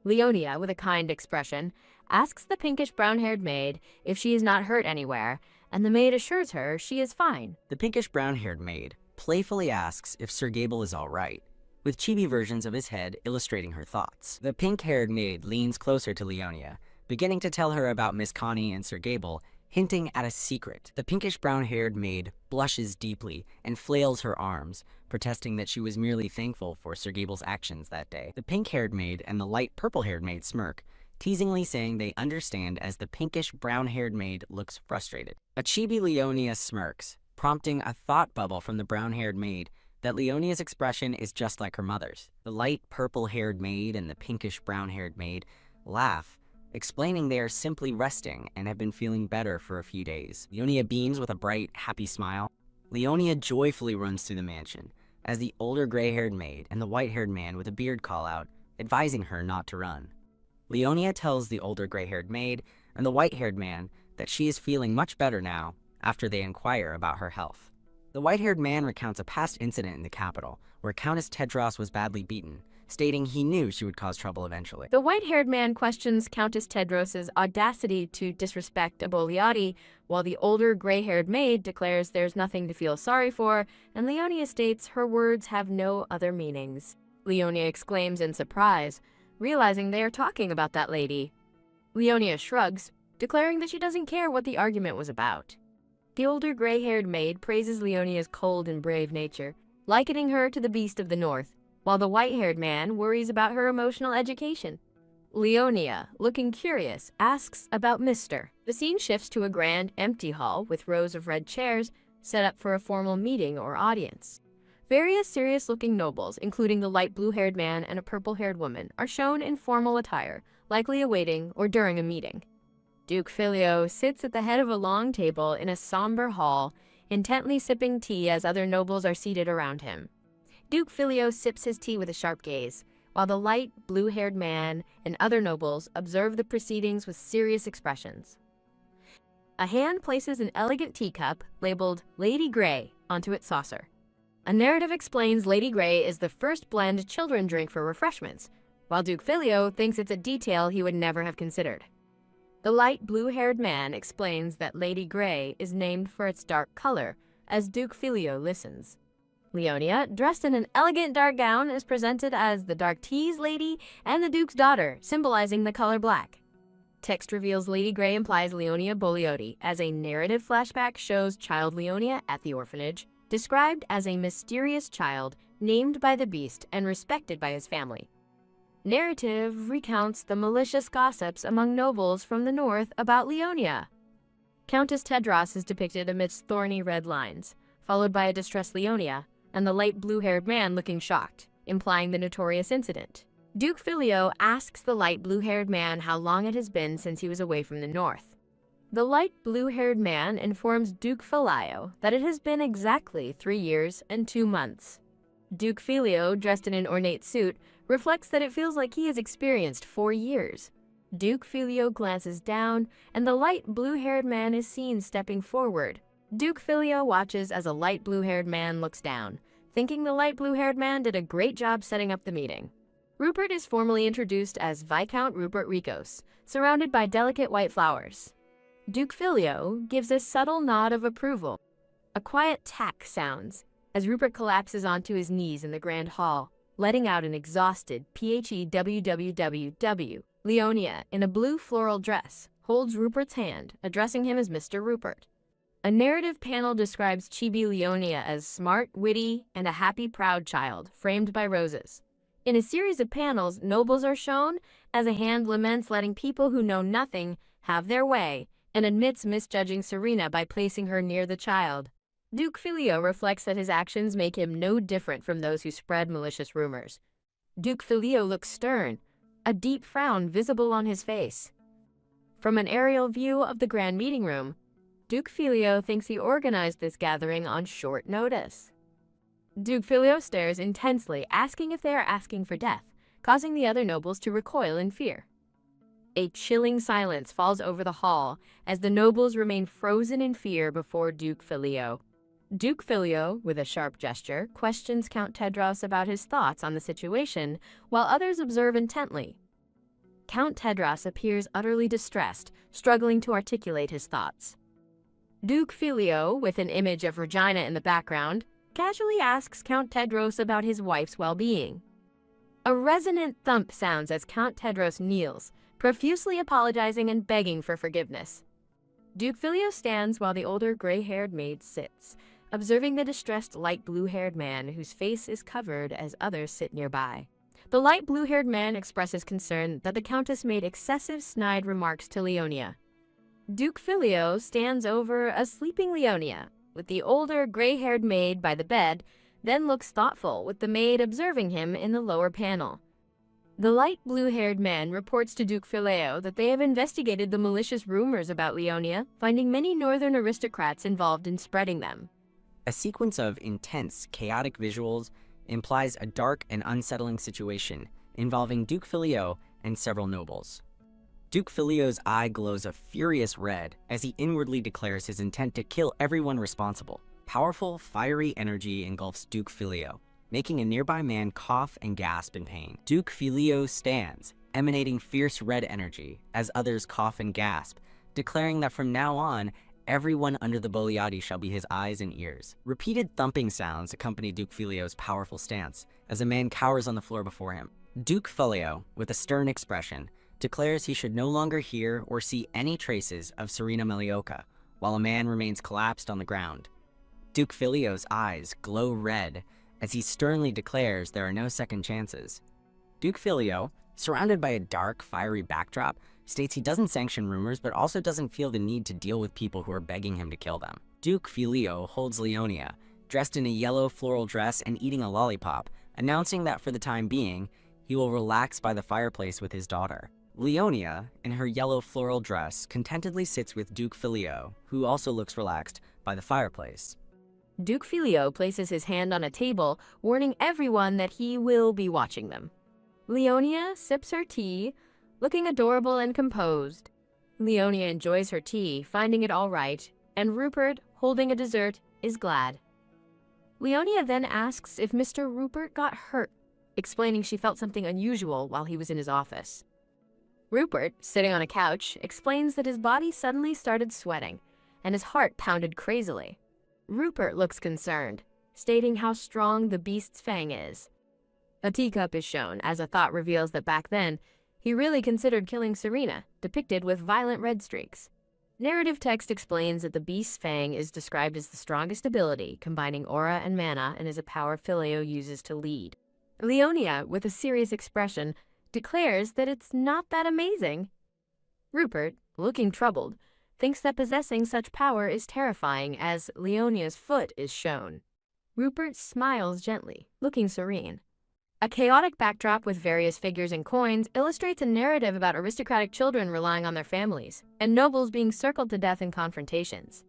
Leonia, with a kind expression, asks the pinkish brown-haired maid if she is not hurt anywhere, and the maid assures her she is fine. The pinkish brown-haired maid playfully asks if Sir Gable is all right, with chibi versions of his head illustrating her thoughts. The pink-haired maid leans closer to Leonia, beginning to tell her about Miss Connie and Sir Gable, hinting at a secret. The pinkish brown-haired maid blushes deeply and flails her arms, protesting that she was merely thankful for Sir Gable's actions that day. The pink-haired maid and the light purple-haired maid smirk, teasingly saying they understand as the pinkish brown-haired maid looks frustrated. A chibi Leonia smirks, prompting a thought bubble from the brown-haired maid that Leonia's expression is just like her mother's. The light purple-haired maid and the pinkish brown-haired maid laugh, explaining they are simply resting and have been feeling better for a few days. Leonia beams with a bright, happy smile. Leonia joyfully runs through the mansion, as the older gray-haired maid and the white-haired man with a beard call out, advising her not to run. Leonia tells the older gray-haired maid and the white-haired man that she is feeling much better now after they inquire about her health. The white-haired man recounts a past incident in the capital where Countess Tedros was badly beaten, stating he knew she would cause trouble eventually. The white-haired man questions Countess Tedros's audacity to disrespect a Bogliati, while the older gray-haired maid declares there's nothing to feel sorry for, and Leonia states her words have no other meanings. Leonia exclaims in surprise, realizing they are talking about that lady. Leonia shrugs, declaring that she doesn't care what the argument was about. The older gray-haired maid praises Leonia's cold and brave nature, likening her to the beast of the north, while the white-haired man worries about her emotional education. Leonia, looking curious, asks about Mr. The scene shifts to a grand, empty hall with rows of red chairs set up for a formal meeting or audience. Various serious-looking nobles, including the light blue-haired man and a purple-haired woman, are shown in formal attire, likely awaiting or during a meeting. Duke Filio sits at the head of a long table in a somber hall, intently sipping tea as other nobles are seated around him. Duke Filio sips his tea with a sharp gaze, while the light, blue-haired man and other nobles observe the proceedings with serious expressions. A hand places an elegant teacup labeled Lady Grey onto its saucer. A narrative explains Lady Grey is the first blend children drink for refreshments, while Duke Filio thinks it's a detail he would never have considered. The light blue-haired man explains that Lady Grey is named for its dark color, as Duke Filio listens. Leonia, dressed in an elegant dark gown, is presented as the Dark Tea's lady and the Duke's daughter, symbolizing the color black. Text reveals Lady Grey implies Leonia Boliotti, as a narrative flashback shows child Leonia at the orphanage, described as a mysterious child named by the beast and respected by his family. Narrative recounts the malicious gossips among nobles from the north about Leonia. Countess Tedros is depicted amidst thorny red lines, followed by a distressed Leonia, and the light blue-haired man looking shocked, implying the notorious incident. Duke Filio asks the light blue-haired man how long it has been since he was away from the north. The light blue-haired man informs Duke Filio that it has been exactly 3 years and 2 months. Duke Filio, dressed in an ornate suit, reflects that it feels like he has experienced 4 years. Duke Filio glances down, and the light blue-haired man is seen stepping forward. Duke Filio watches as a light blue-haired man looks down, thinking the light blue-haired man did a great job setting up the meeting. Rupert is formally introduced as Viscount Rupert Ricos, surrounded by delicate white flowers. Duke Filio gives a subtle nod of approval. A quiet tack sounds as Rupert collapses onto his knees in the grand hall, letting out an exhausted PHEWWWW. Leonia, in a blue floral dress, holds Rupert's hand, addressing him as Mr. Rupert. A narrative panel describes Chibi Leonia as smart, witty, and a happy, proud child, framed by roses. In a series of panels, nobles are shown as a hand laments letting people who know nothing have their way, and admits misjudging Serena by placing her near the child. Duke Filio reflects that his actions make him no different from those who spread malicious rumors. Duke Filio looks stern, a deep frown visible on his face. From an aerial view of the grand meeting room, Duke Filio thinks he organized this gathering on short notice. Duke Filio stares intensely, asking if they are asking for death, causing the other nobles to recoil in fear. A chilling silence falls over the hall as the nobles remain frozen in fear before Duke Filio. Duke Filio, with a sharp gesture, questions Count Tedros about his thoughts on the situation, while others observe intently. Count Tedros appears utterly distressed, struggling to articulate his thoughts. Duke Filio, with an image of Regina in the background, casually asks Count Tedros about his wife's well-being. A resonant thump sounds as Count Tedros kneels, profusely apologizing and begging for forgiveness. Duke Filio stands while the older gray-haired maid sits, observing the distressed light blue-haired man whose face is covered as others sit nearby. The light blue-haired man expresses concern that the Countess made excessive snide remarks to Leonia. Duke Filio stands over a sleeping Leonia, with the older gray-haired maid by the bed, then looks thoughtful with the maid observing him in the lower panel. The light blue-haired man reports to Duke Filio that they have investigated the malicious rumors about Leonia, finding many northern aristocrats involved in spreading them. A sequence of intense, chaotic visuals implies a dark and unsettling situation involving Duke Filio and several nobles. Duke Filio's eye glows a furious red as he inwardly declares his intent to kill everyone responsible. Powerful, fiery energy engulfs Duke Filio, making a nearby man cough and gasp in pain. Duke Filio stands, emanating fierce red energy as others cough and gasp, declaring that from now on, everyone under the Boliotti shall be his eyes and ears. Repeated thumping sounds accompany Duke Filio's powerful stance as a man cowers on the floor before him. Duke Filio, with a stern expression, declares he should no longer hear or see any traces of Serena Melioka, while a man remains collapsed on the ground. Duke Filio's eyes glow red as he sternly declares there are no second chances. Duke Filio, surrounded by a dark, fiery backdrop, states he doesn't sanction rumors but also doesn't feel the need to deal with people who are begging him to kill them. Duke Filio holds Leonia, dressed in a yellow floral dress and eating a lollipop, announcing that for the time being, he will relax by the fireplace with his daughter. Leonia, in her yellow floral dress, contentedly sits with Duke Filio, who also looks relaxed, by the fireplace. Duke Filio places his hand on a table, warning everyone that he will be watching them. Leonia sips her tea, looking adorable and composed. Leonia enjoys her tea, finding it all right, and Rupert, holding a dessert, is glad. Leonia then asks if Mr. Rupert got hurt, explaining she felt something unusual while he was in his office. Rupert, sitting on a couch, explains that his body suddenly started sweating, and his heart pounded crazily. Rupert looks concerned, stating how strong the beast's fang is. A teacup is shown, as a thought reveals that back then, he really considered killing Serena, depicted with violent red streaks. Narrative text explains that the beast's fang is described as the strongest ability, combining aura and mana, and is a power Filio uses to lead. Leonia, with a serious expression, declares that it's not that amazing. Rupert, looking troubled, thinks that possessing such power is terrifying as Leonia's foot is shown. Rupert smiles gently, looking serene. A chaotic backdrop with various figures and coins illustrates a narrative about aristocratic children relying on their families, and nobles being circled to death in confrontations.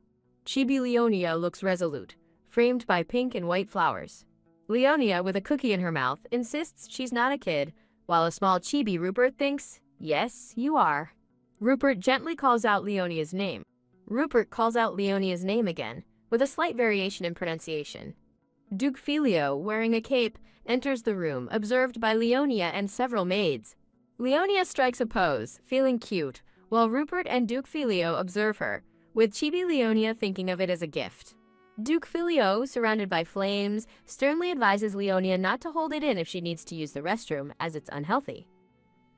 Chibi Leonia looks resolute, framed by pink and white flowers. Leonia, with a cookie in her mouth, insists she's not a kid, while a small chibi Rupert thinks, "Yes, you are." Rupert gently calls out Leonia's name. Rupert calls out Leonia's name again, with a slight variation in pronunciation. Duke Filio, wearing a cape, enters the room, observed by Leonia and several maids. Leonia strikes a pose, feeling cute, while Rupert and Duke Filio observe her, with Chibi Leonia thinking of it as a gift. Duke Filio, surrounded by flames, sternly advises Leonia not to hold it in if she needs to use the restroom, as it's unhealthy.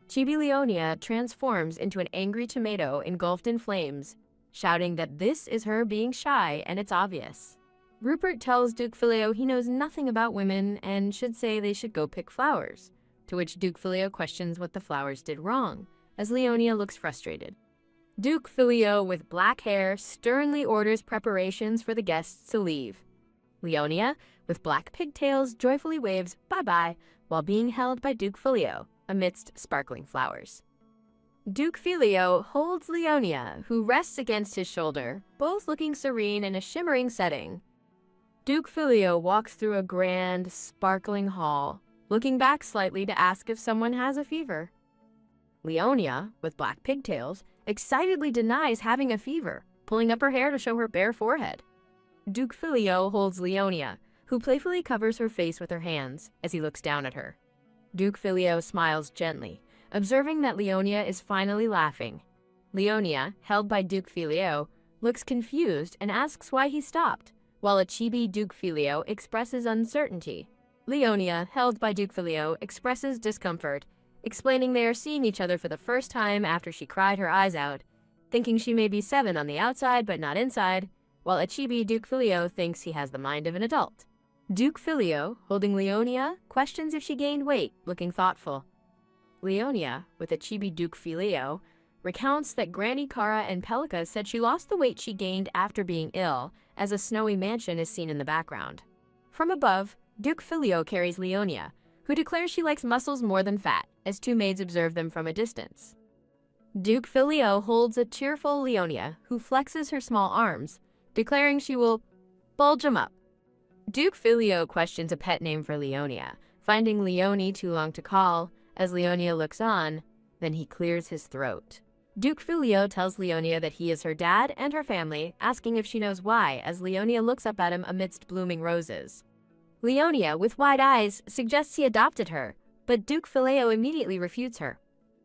Chibi Leonia transforms into an angry tomato engulfed in flames, shouting that this is her being shy and it's obvious. Rupert tells Duke Filio he knows nothing about women and should say they should go pick flowers, to which Duke Filio questions what the flowers did wrong, as Leonia looks frustrated. Duke Filio, with black hair, sternly orders preparations for the guests to leave. Leonia, with black pigtails, joyfully waves bye-bye while being held by Duke Filio amidst sparkling flowers. Duke Filio holds Leonia, who rests against his shoulder, both looking serene in a shimmering setting. Duke Filio walks through a grand, sparkling hall, looking back slightly to ask if someone has a fever. Leonia, with black pigtails, excitedly denies having a fever, pulling up her hair to show her bare forehead. Duke Filio holds Leonia, who playfully covers her face with her hands as he looks down at her. Duke Filio smiles gently, observing that Leonia is finally laughing. Leonia, held by Duke Filio, looks confused and asks why he stopped, while a chibi Duke Filio expresses uncertainty. Leonia, held by Duke Filio, expresses discomfort, explaining they are seeing each other for the first time after she cried her eyes out, thinking she may be 7 on the outside but not inside, while a chibi Duke Filio thinks he has the mind of an adult. Duke Filio, holding Leonia, questions if she gained weight, looking thoughtful. Leonia, with a chibi Duke Filio, recounts that Granny Kara and Pelika said she lost the weight she gained after being ill, as a snowy mansion is seen in the background. From above, Duke Filio carries Leonia, who declares she likes muscles more than fat, as 2 maids observe them from a distance. Duke Filio holds a cheerful Leonia, who flexes her small arms, declaring she will bulge 'em up. Duke Filio questions a pet name for Leonia, finding Leonie too long to call. As Leonia looks on, then he clears his throat. Duke Filio tells Leonia that he is her dad and her family, asking if she knows why, as Leonia looks up at him amidst blooming roses. Leonia, with wide eyes, suggests he adopted her, but Duke Filio immediately refutes her.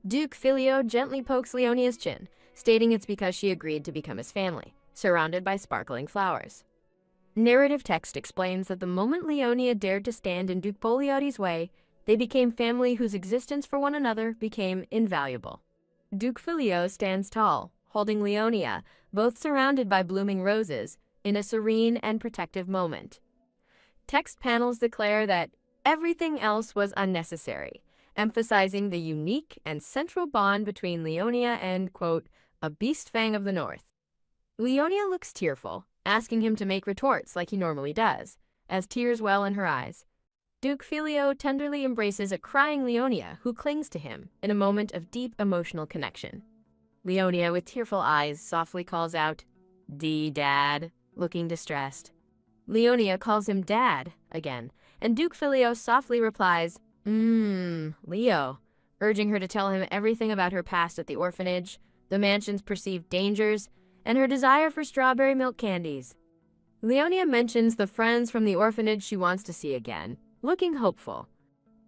Duke Filio gently pokes Leonia's chin, stating it's because she agreed to become his family, surrounded by sparkling flowers. Narrative text explains that the moment Leonia dared to stand in Duke Poliotti's way, they became family whose existence for one another became invaluable. Duke Filio stands tall, holding Leonia, both surrounded by blooming roses, in a serene and protective moment. Text panels declare that everything else was unnecessary, emphasizing the unique and central bond between Leonia and, quote, a beast fang of the north. Leonia looks tearful, asking him to make retorts like he normally does, as tears well in her eyes. Duke Filio tenderly embraces a crying Leonia who clings to him in a moment of deep emotional connection. Leonia, with tearful eyes, softly calls out, Dad, looking distressed. Leonia calls him Dad again, and Duke Filio softly replies, Leo, urging her to tell him everything about her past at the orphanage, the mansion's perceived dangers, and her desire for strawberry milk candies. Leonia mentions the friends from the orphanage she wants to see again, looking hopeful.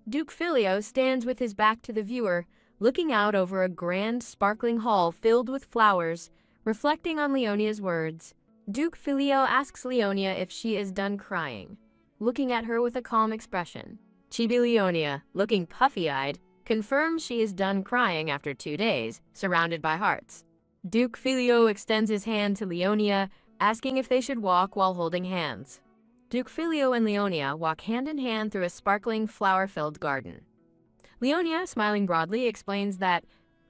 Duke Filio stands with his back to the viewer, looking out over a grand, sparkling hall filled with flowers, reflecting on Leonia's words. Duke Filio asks Leonia if she is done crying, looking at her with a calm expression. Chibi Leonia, looking puffy-eyed, confirms she is done crying after 2 days, surrounded by hearts. Duke Filio extends his hand to Leonia, asking if they should walk while holding hands. Duke Filio and Leonia walk hand in hand through a sparkling, flower-filled garden. Leonia, smiling broadly, explains that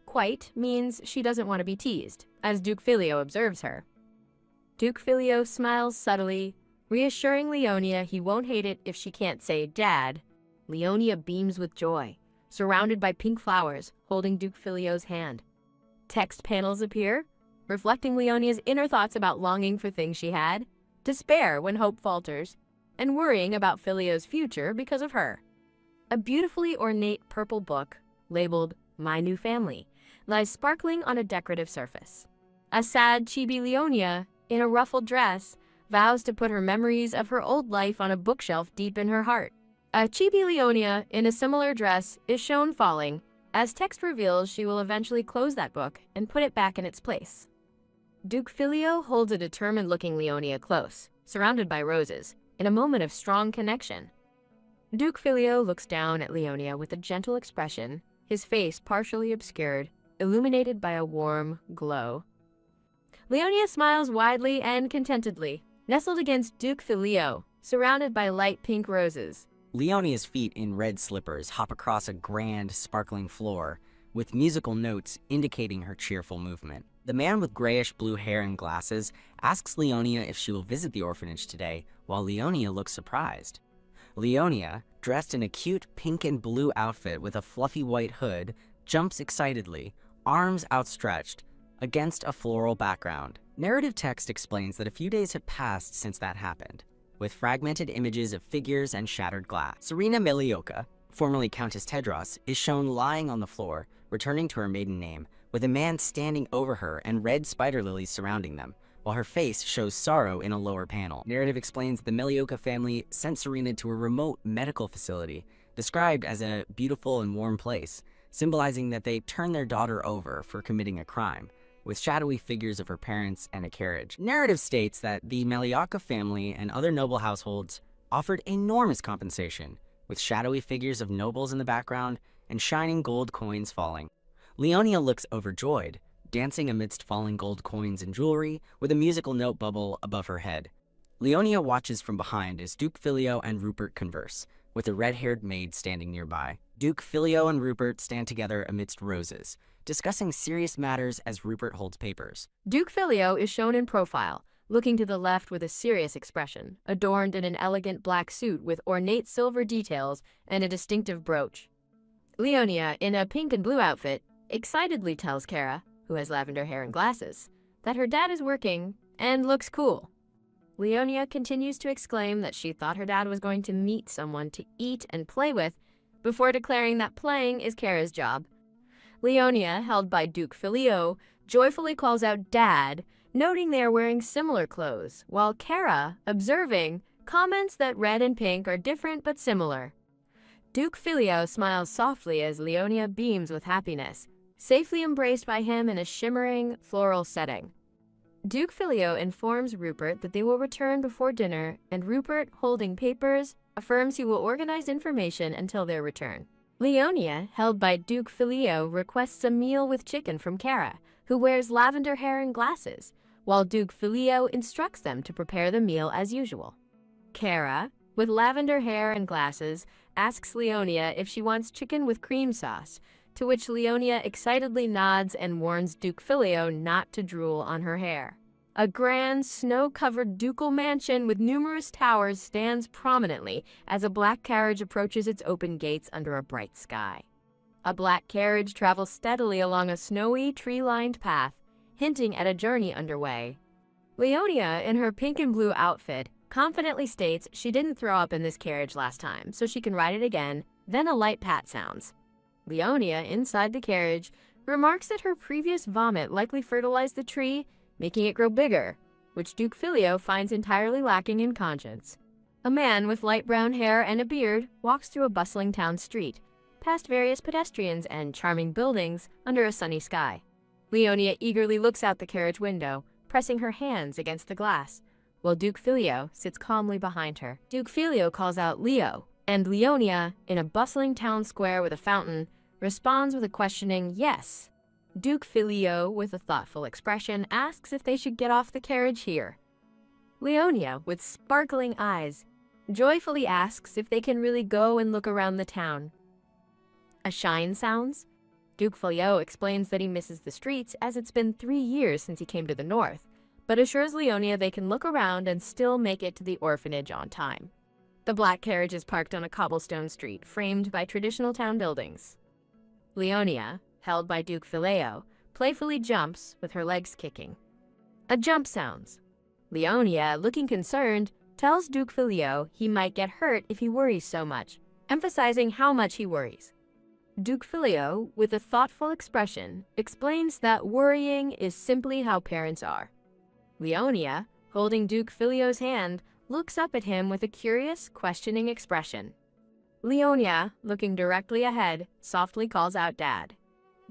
quite means she doesn't want to be teased, as Duke Filio observes her. Duke Filio smiles subtly, reassuring Leonia he won't hate it if she can't say Dad. Leonia beams with joy, surrounded by pink flowers, holding Duke Filio's hand. Text panels appear, reflecting Leonia's inner thoughts about longing for things she had, despair when hope falters, and worrying about Filio's future because of her. A beautifully ornate purple book, labeled My New Family, lies sparkling on a decorative surface. A sad Chibi Leonia, in a ruffled dress, vows to put her memories of her old life on a bookshelf deep in her heart. A Chibi Leonia, in a similar dress, is shown falling, as text reveals she will eventually close that book and put it back in its place. Duke Filio holds a determined-looking Leonia close, surrounded by roses, in a moment of strong connection. Duke Filio looks down at Leonia with a gentle expression, his face partially obscured, illuminated by a warm glow. Leonia smiles widely and contentedly, nestled against Duke Filio, surrounded by light pink roses. Leonia's feet in red slippers hop across a grand, sparkling floor, with musical notes indicating her cheerful movement. The man with grayish-blue hair and glasses asks Leonia if she will visit the orphanage today, while Leonia looks surprised. Leonia, dressed in a cute pink and blue outfit with a fluffy white hood, jumps excitedly, arms outstretched, against a floral background. Narrative text explains that a few days have passed since that happened, with fragmented images of figures and shattered glass. Serena Milioka, formerly Countess Tedros, is shown lying on the floor, returning to her maiden name, with a man standing over her and red spider lilies surrounding them, while her face shows sorrow in a lower panel. Narrative explains the Milioka family sent Serena to a remote medical facility, described as a beautiful and warm place, symbolizing that they turned their daughter over for committing a crime, with shadowy figures of her parents and a carriage. Narrative states that the Milioka family and other noble households offered enormous compensation, with shadowy figures of nobles in the background and shining gold coins falling. Leonia looks overjoyed, dancing amidst falling gold coins and jewelry, with a musical note bubble above her head. Leonia watches from behind as Duke Filio and Rupert converse, with a red-haired maid standing nearby. Duke Filio and Rupert stand together amidst roses, discussing serious matters as Rupert holds papers. Duke Filio is shown in profile, looking to the left with a serious expression, adorned in an elegant black suit with ornate silver details and a distinctive brooch. Leonia, in a pink and blue outfit, excitedly tells Kara, who has lavender hair and glasses, that her dad is working and looks cool. Leonia continues to exclaim that she thought her dad was going to meet someone to eat and play with before declaring that playing is Kara's job. Leonia, held by Duke Filio, joyfully calls out Dad, noting they are wearing similar clothes, while Kara, observing, comments that red and pink are different but similar. Duke Filio smiles softly as Leonia beams with happiness, safely embraced by him in a shimmering, floral setting. Duke Filio informs Rupert that they will return before dinner, and Rupert, holding papers, affirms he will organize information until their return. Leonia, held by Duke Filio, requests a meal with chicken from Kara, who wears lavender hair and glasses, while Duke Filio instructs them to prepare the meal as usual. Kara, with lavender hair and glasses, asks Leonia if she wants chicken with cream sauce, to which Leonia excitedly nods and warns Duke Filio not to drool on her hair. A grand, snow-covered ducal mansion with numerous towers stands prominently as a black carriage approaches its open gates under a bright sky. A black carriage travels steadily along a snowy, tree-lined path, hinting at a journey underway. Leonia, in her pink and blue outfit, confidently states she didn't throw up in this carriage last time, so she can ride it again, then a light pat sounds. Leonia, inside the carriage, remarks that her previous vomit likely fertilized the tree, making it grow bigger, which Duke Filio finds entirely lacking in conscience. A man with light brown hair and a beard walks through a bustling town street, past various pedestrians and charming buildings under a sunny sky. Leonia eagerly looks out the carriage window, pressing her hands against the glass, while Duke Filio sits calmly behind her. Duke Filio calls out Leo, and Leonia, in a bustling town square with a fountain, responds with a questioning yes. Duke Filio, with a thoughtful expression, asks if they should get off the carriage here. Leonia, with sparkling eyes, joyfully asks if they can really go and look around the town. A shine sounds. Duke Filio explains that he misses the streets as it's been 3 years since he came to the north, but assures Leonia they can look around and still make it to the orphanage on time. The black carriage is parked on a cobblestone street framed by traditional town buildings. Leonia, held by Duke Filio, playfully jumps with her legs kicking. A jump sounds. Leonia, looking concerned, tells Duke Filio he might get hurt if he worries so much, emphasizing how much he worries. Duke Filio, with a thoughtful expression, explains that worrying is simply how parents are. Leonia, holding Duke Filio's hand, looks up at him with a curious, questioning expression. Leonia, looking directly ahead, softly calls out Dad.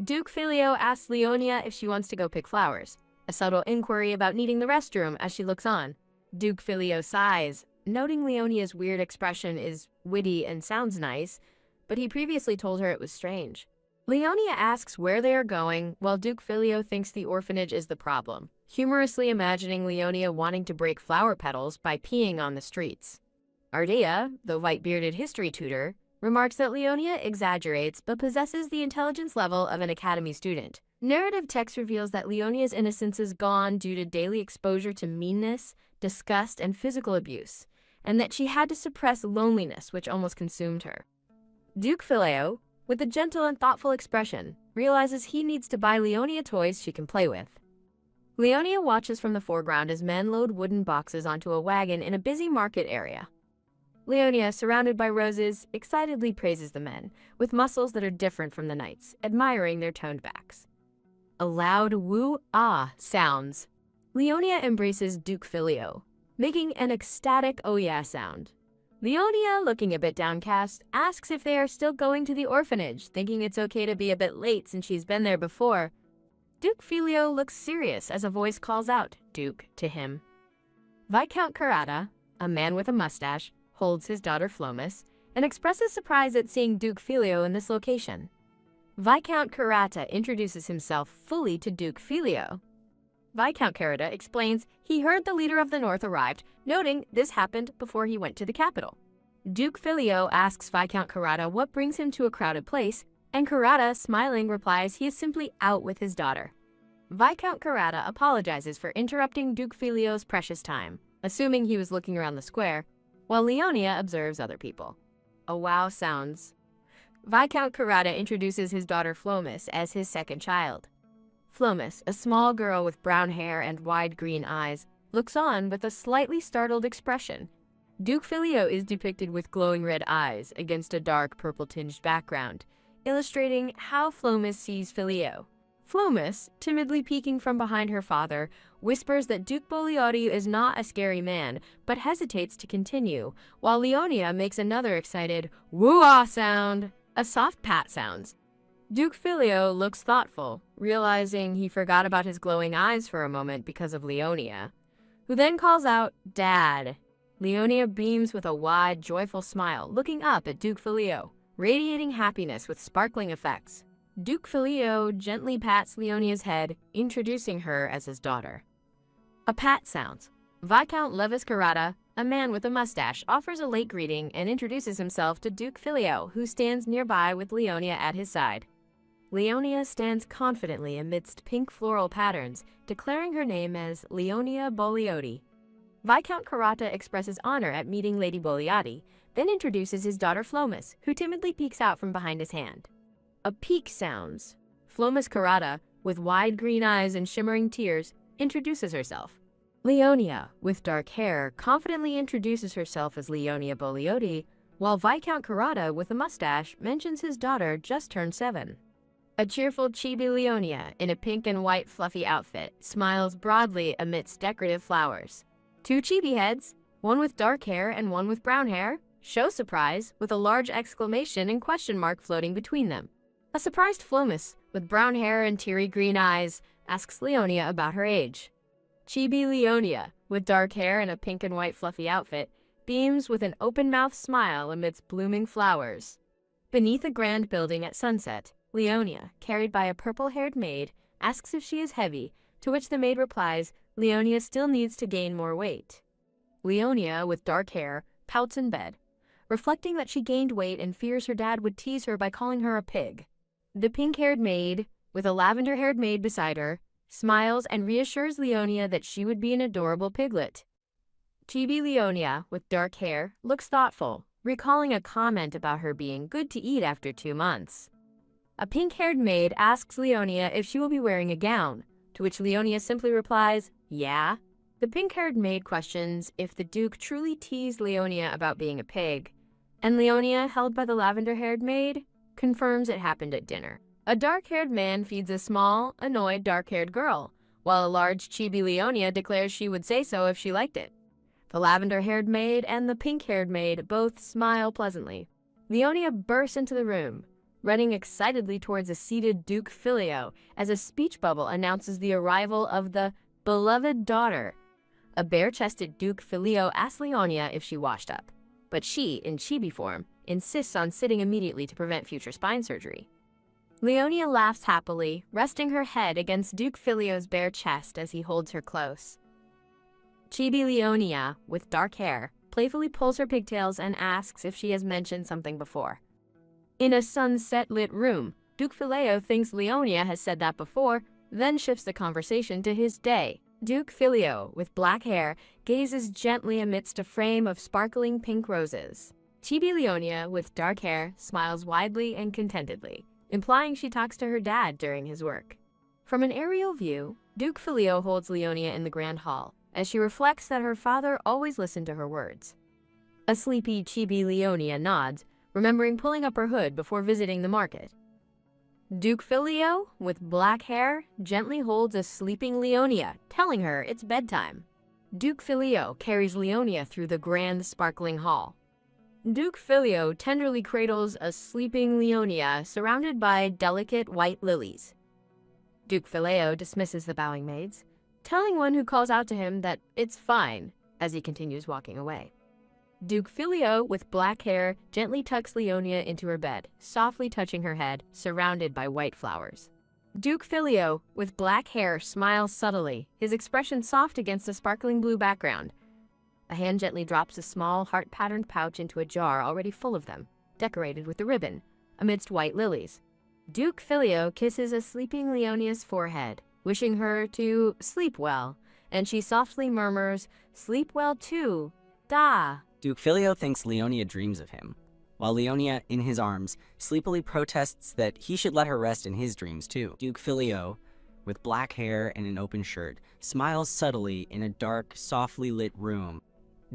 Duke Filio asks Leonia if she wants to go pick flowers, a subtle inquiry about needing the restroom as she looks on. Duke Filio sighs, noting Leonia's weird expression is witty and sounds nice, but he previously told her it was strange. Leonia asks where they are going, while Duke Filio thinks the orphanage is the problem, humorously imagining Leonia wanting to break flower petals by peeing on the streets. Ardea, the white-bearded history tutor, remarks that Leonia exaggerates but possesses the intelligence level of an academy student. Narrative text reveals that Leonia's innocence is gone due to daily exposure to meanness, disgust, and physical abuse, and that she had to suppress loneliness which almost consumed her. Duke Filio, with a gentle and thoughtful expression, realizes he needs to buy Leonia toys she can play with. Leonia watches from the foreground as men load wooden boxes onto a wagon in a busy market area. Leonia, surrounded by roses, excitedly praises the men, with muscles that are different from the knights, admiring their toned backs. A loud woo-ah sounds. Leonia embraces Duke Filio, making an ecstatic oh yeah sound. Leonia, looking a bit downcast, asks if they are still going to the orphanage, thinking it's okay to be a bit late since she's been there before. Duke Filio looks serious as a voice calls out, Duke, to him. Viscount Karata, a man with a mustache, holds his daughter Flomis, and expresses surprise at seeing Duke Filio in this location. Viscount Karata introduces himself fully to Duke Filio. Viscount Karata explains he heard the leader of the North arrived, noting this happened before he went to the capital. Duke Filio asks Viscount Karata what brings him to a crowded place, and Karata, smiling, replies he is simply out with his daughter. Viscount Karata apologizes for interrupting Duke Filio's precious time, assuming he was looking around the square, while Leonia observes other people. A wow sounds. Viscount Karata introduces his daughter Flomis as his second child. Flomis, a small girl with brown hair and wide green eyes, looks on with a slightly startled expression. Duke Filio is depicted with glowing red eyes against a dark purple-tinged background, illustrating how Flomis sees Filio. Flomis, timidly peeking from behind her father, whispers that Duke Bogliardi is not a scary man, but hesitates to continue, while Leonia makes another excited woo-ah sound. A soft pat sounds. Duke Filio looks thoughtful, realizing he forgot about his glowing eyes for a moment because of Leonia, who then calls out, Dad. Leonia beams with a wide, joyful smile, looking up at Duke Filio, radiating happiness with sparkling effects. Duke Filio gently pats Leonia's head, introducing her as his daughter. A pat sounds. Viscount Levis Carrata, a man with a mustache, offers a late greeting and introduces himself to Duke Filio, who stands nearby with Leonia at his side. Leonia stands confidently amidst pink floral patterns, declaring her name as Leonia Boliotti. Viscount Carrata expresses honor at meeting Lady Boliotti, then introduces his daughter Flomis, who timidly peeks out from behind his hand. A peek sounds. Flomis Carrata, with wide green eyes and shimmering tears, introduces herself. Leonia, with dark hair, confidently introduces herself as Leonia Boliotti, while Viscount Carrata, with a mustache, mentions his daughter just turned 7. A cheerful chibi Leonia, in a pink and white fluffy outfit, smiles broadly amidst decorative flowers. 2 chibi heads, one with dark hair and one with brown hair, show surprise, with a large exclamation and question mark floating between them. A surprised Flomis, with brown hair and teary green eyes, asks Leonia about her age. Chibi Leonia, with dark hair and a pink and white fluffy outfit, beams with an open-mouthed smile amidst blooming flowers. Beneath a grand building at sunset, Leonia, carried by a purple-haired maid, asks if she is heavy, to which the maid replies, Leonia still needs to gain more weight. Leonia, with dark hair, pouts in bed, reflecting that she gained weight and fears her dad would tease her by calling her a pig. The pink-haired maid, with a lavender-haired maid beside her, smiles and reassures Leonia that she would be an adorable piglet. Chibi Leonia, with dark hair, looks thoughtful, recalling a comment about her being good to eat after 2 months. A pink-haired maid asks Leonia if she will be wearing a gown, to which Leonia simply replies, yeah. The pink-haired maid questions if the Duke truly teased Leonia about being a pig, and Leonia, held by the lavender-haired maid, confirms it happened at dinner. A dark-haired man feeds a small, annoyed dark-haired girl, while a large chibi Leonia declares she would say so if she liked it. The lavender-haired maid and the pink-haired maid both smile pleasantly. Leonia bursts into the room, running excitedly towards a seated Duke Filio as a speech bubble announces the arrival of the beloved daughter. A bare-chested Duke Filio asks Leonia if she washed up, but she, in chibi form, insists on sitting immediately to prevent future spine surgery. Leonia laughs happily, resting her head against Duke Filio's bare chest as he holds her close. Chibi Leonia, with dark hair, playfully pulls her pigtails and asks if she has mentioned something before. In a sunset-lit room, Duke Filio thinks Leonia has said that before, then shifts the conversation to his day. Duke Filio, with black hair, gazes gently amidst a frame of sparkling pink roses. Chibi Leonia, with dark hair, smiles widely and contentedly, implying she talks to her dad during his work. From an aerial view, Duke Filio holds Leonia in the grand hall, as she reflects that her father always listened to her words. A sleepy chibi Leonia nods, remembering pulling up her hood before visiting the market. Duke Filio, with black hair, gently holds a sleeping Leonia, telling her it's bedtime. Duke Filio carries Leonia through the grand sparkling hall. Duke Filio tenderly cradles a sleeping Leonia surrounded by delicate white lilies. Duke Filio dismisses the bowing maids, telling one who calls out to him that it's fine as he continues walking away. Duke Filio, with black hair, gently tucks Leonia into her bed, softly touching her head, surrounded by white flowers. Duke Filio, with black hair, smiles subtly, his expression soft against a sparkling blue background. A hand gently drops a small, heart-patterned pouch into a jar already full of them, decorated with a ribbon, amidst white lilies. Duke Filio kisses a sleeping Leonia's forehead, wishing her to sleep well, and she softly murmurs, "Sleep well too, da." Duke Filio thinks Leonia dreams of him, while Leonia, in his arms, sleepily protests that he should let her rest in his dreams too. Duke Filio, with black hair and an open shirt, smiles subtly in a dark, softly lit room.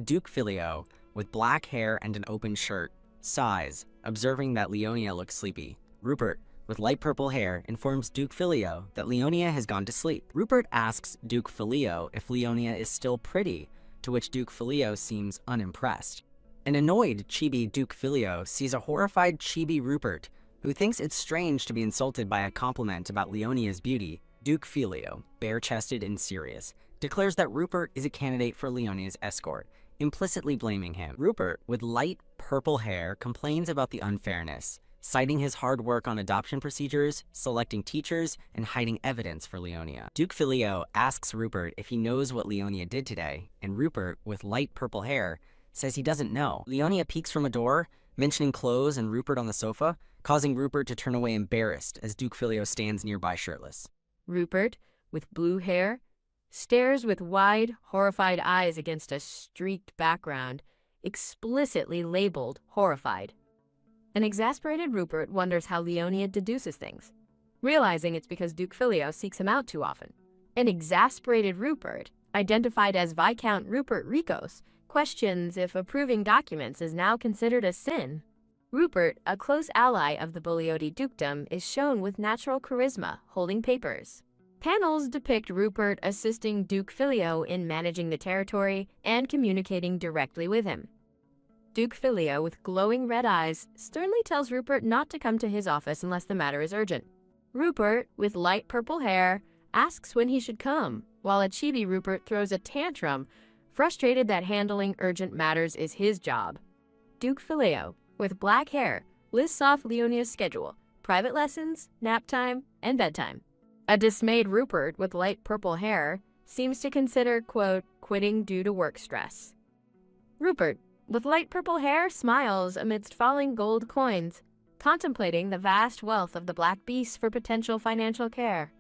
Duke Filio, with black hair and an open shirt, sighs, observing that Leonia looks sleepy. Rupert, with light purple hair, informs Duke Filio that Leonia has gone to sleep. Rupert asks Duke Filio if Leonia is still pretty, to which Duke Filio seems unimpressed. An annoyed chibi Duke Filio sees a horrified chibi Rupert, who thinks it's strange to be insulted by a compliment about Leonia's beauty. Duke Filio, bare-chested and serious, declares that Rupert is a candidate for Leonia's escort, implicitly blaming him. Rupert, with light purple hair, complains about the unfairness, citing his hard work on adoption procedures, selecting teachers, and hiding evidence for Leonia. Duke Filio asks Rupert if he knows what Leonia did today, and Rupert, with light purple hair, says he doesn't know. Leonia peeks from a door, mentioning clothes and Rupert on the sofa, causing Rupert to turn away embarrassed as Duke Filio stands nearby shirtless. Rupert, with blue hair, stares with wide, horrified eyes against a streaked background, explicitly labeled horrified. An exasperated Rupert wonders how Leonia deduces things, realizing it's because Duke Filio seeks him out too often. An exasperated Rupert, identified as Viscount Rupert Ricos, questions if approving documents is now considered a sin. Rupert, a close ally of the Boleoti dukedom, is shown with natural charisma, holding papers. Panels depict Rupert assisting Duke Filio in managing the territory and communicating directly with him. Duke Filio, with glowing red eyes, sternly tells Rupert not to come to his office unless the matter is urgent. Rupert, with light purple hair, asks when he should come, while a chibi Rupert throws a tantrum, frustrated that handling urgent matters is his job. Duke Filio, with black hair, lists off Leonia's schedule, private lessons, nap time, and bedtime. A dismayed Rupert, with light purple hair, seems to consider, quote, quitting due to work stress. Rupert, with light purple hair, smiles amidst falling gold coins, contemplating the vast wealth of the Black Beast for potential financial care.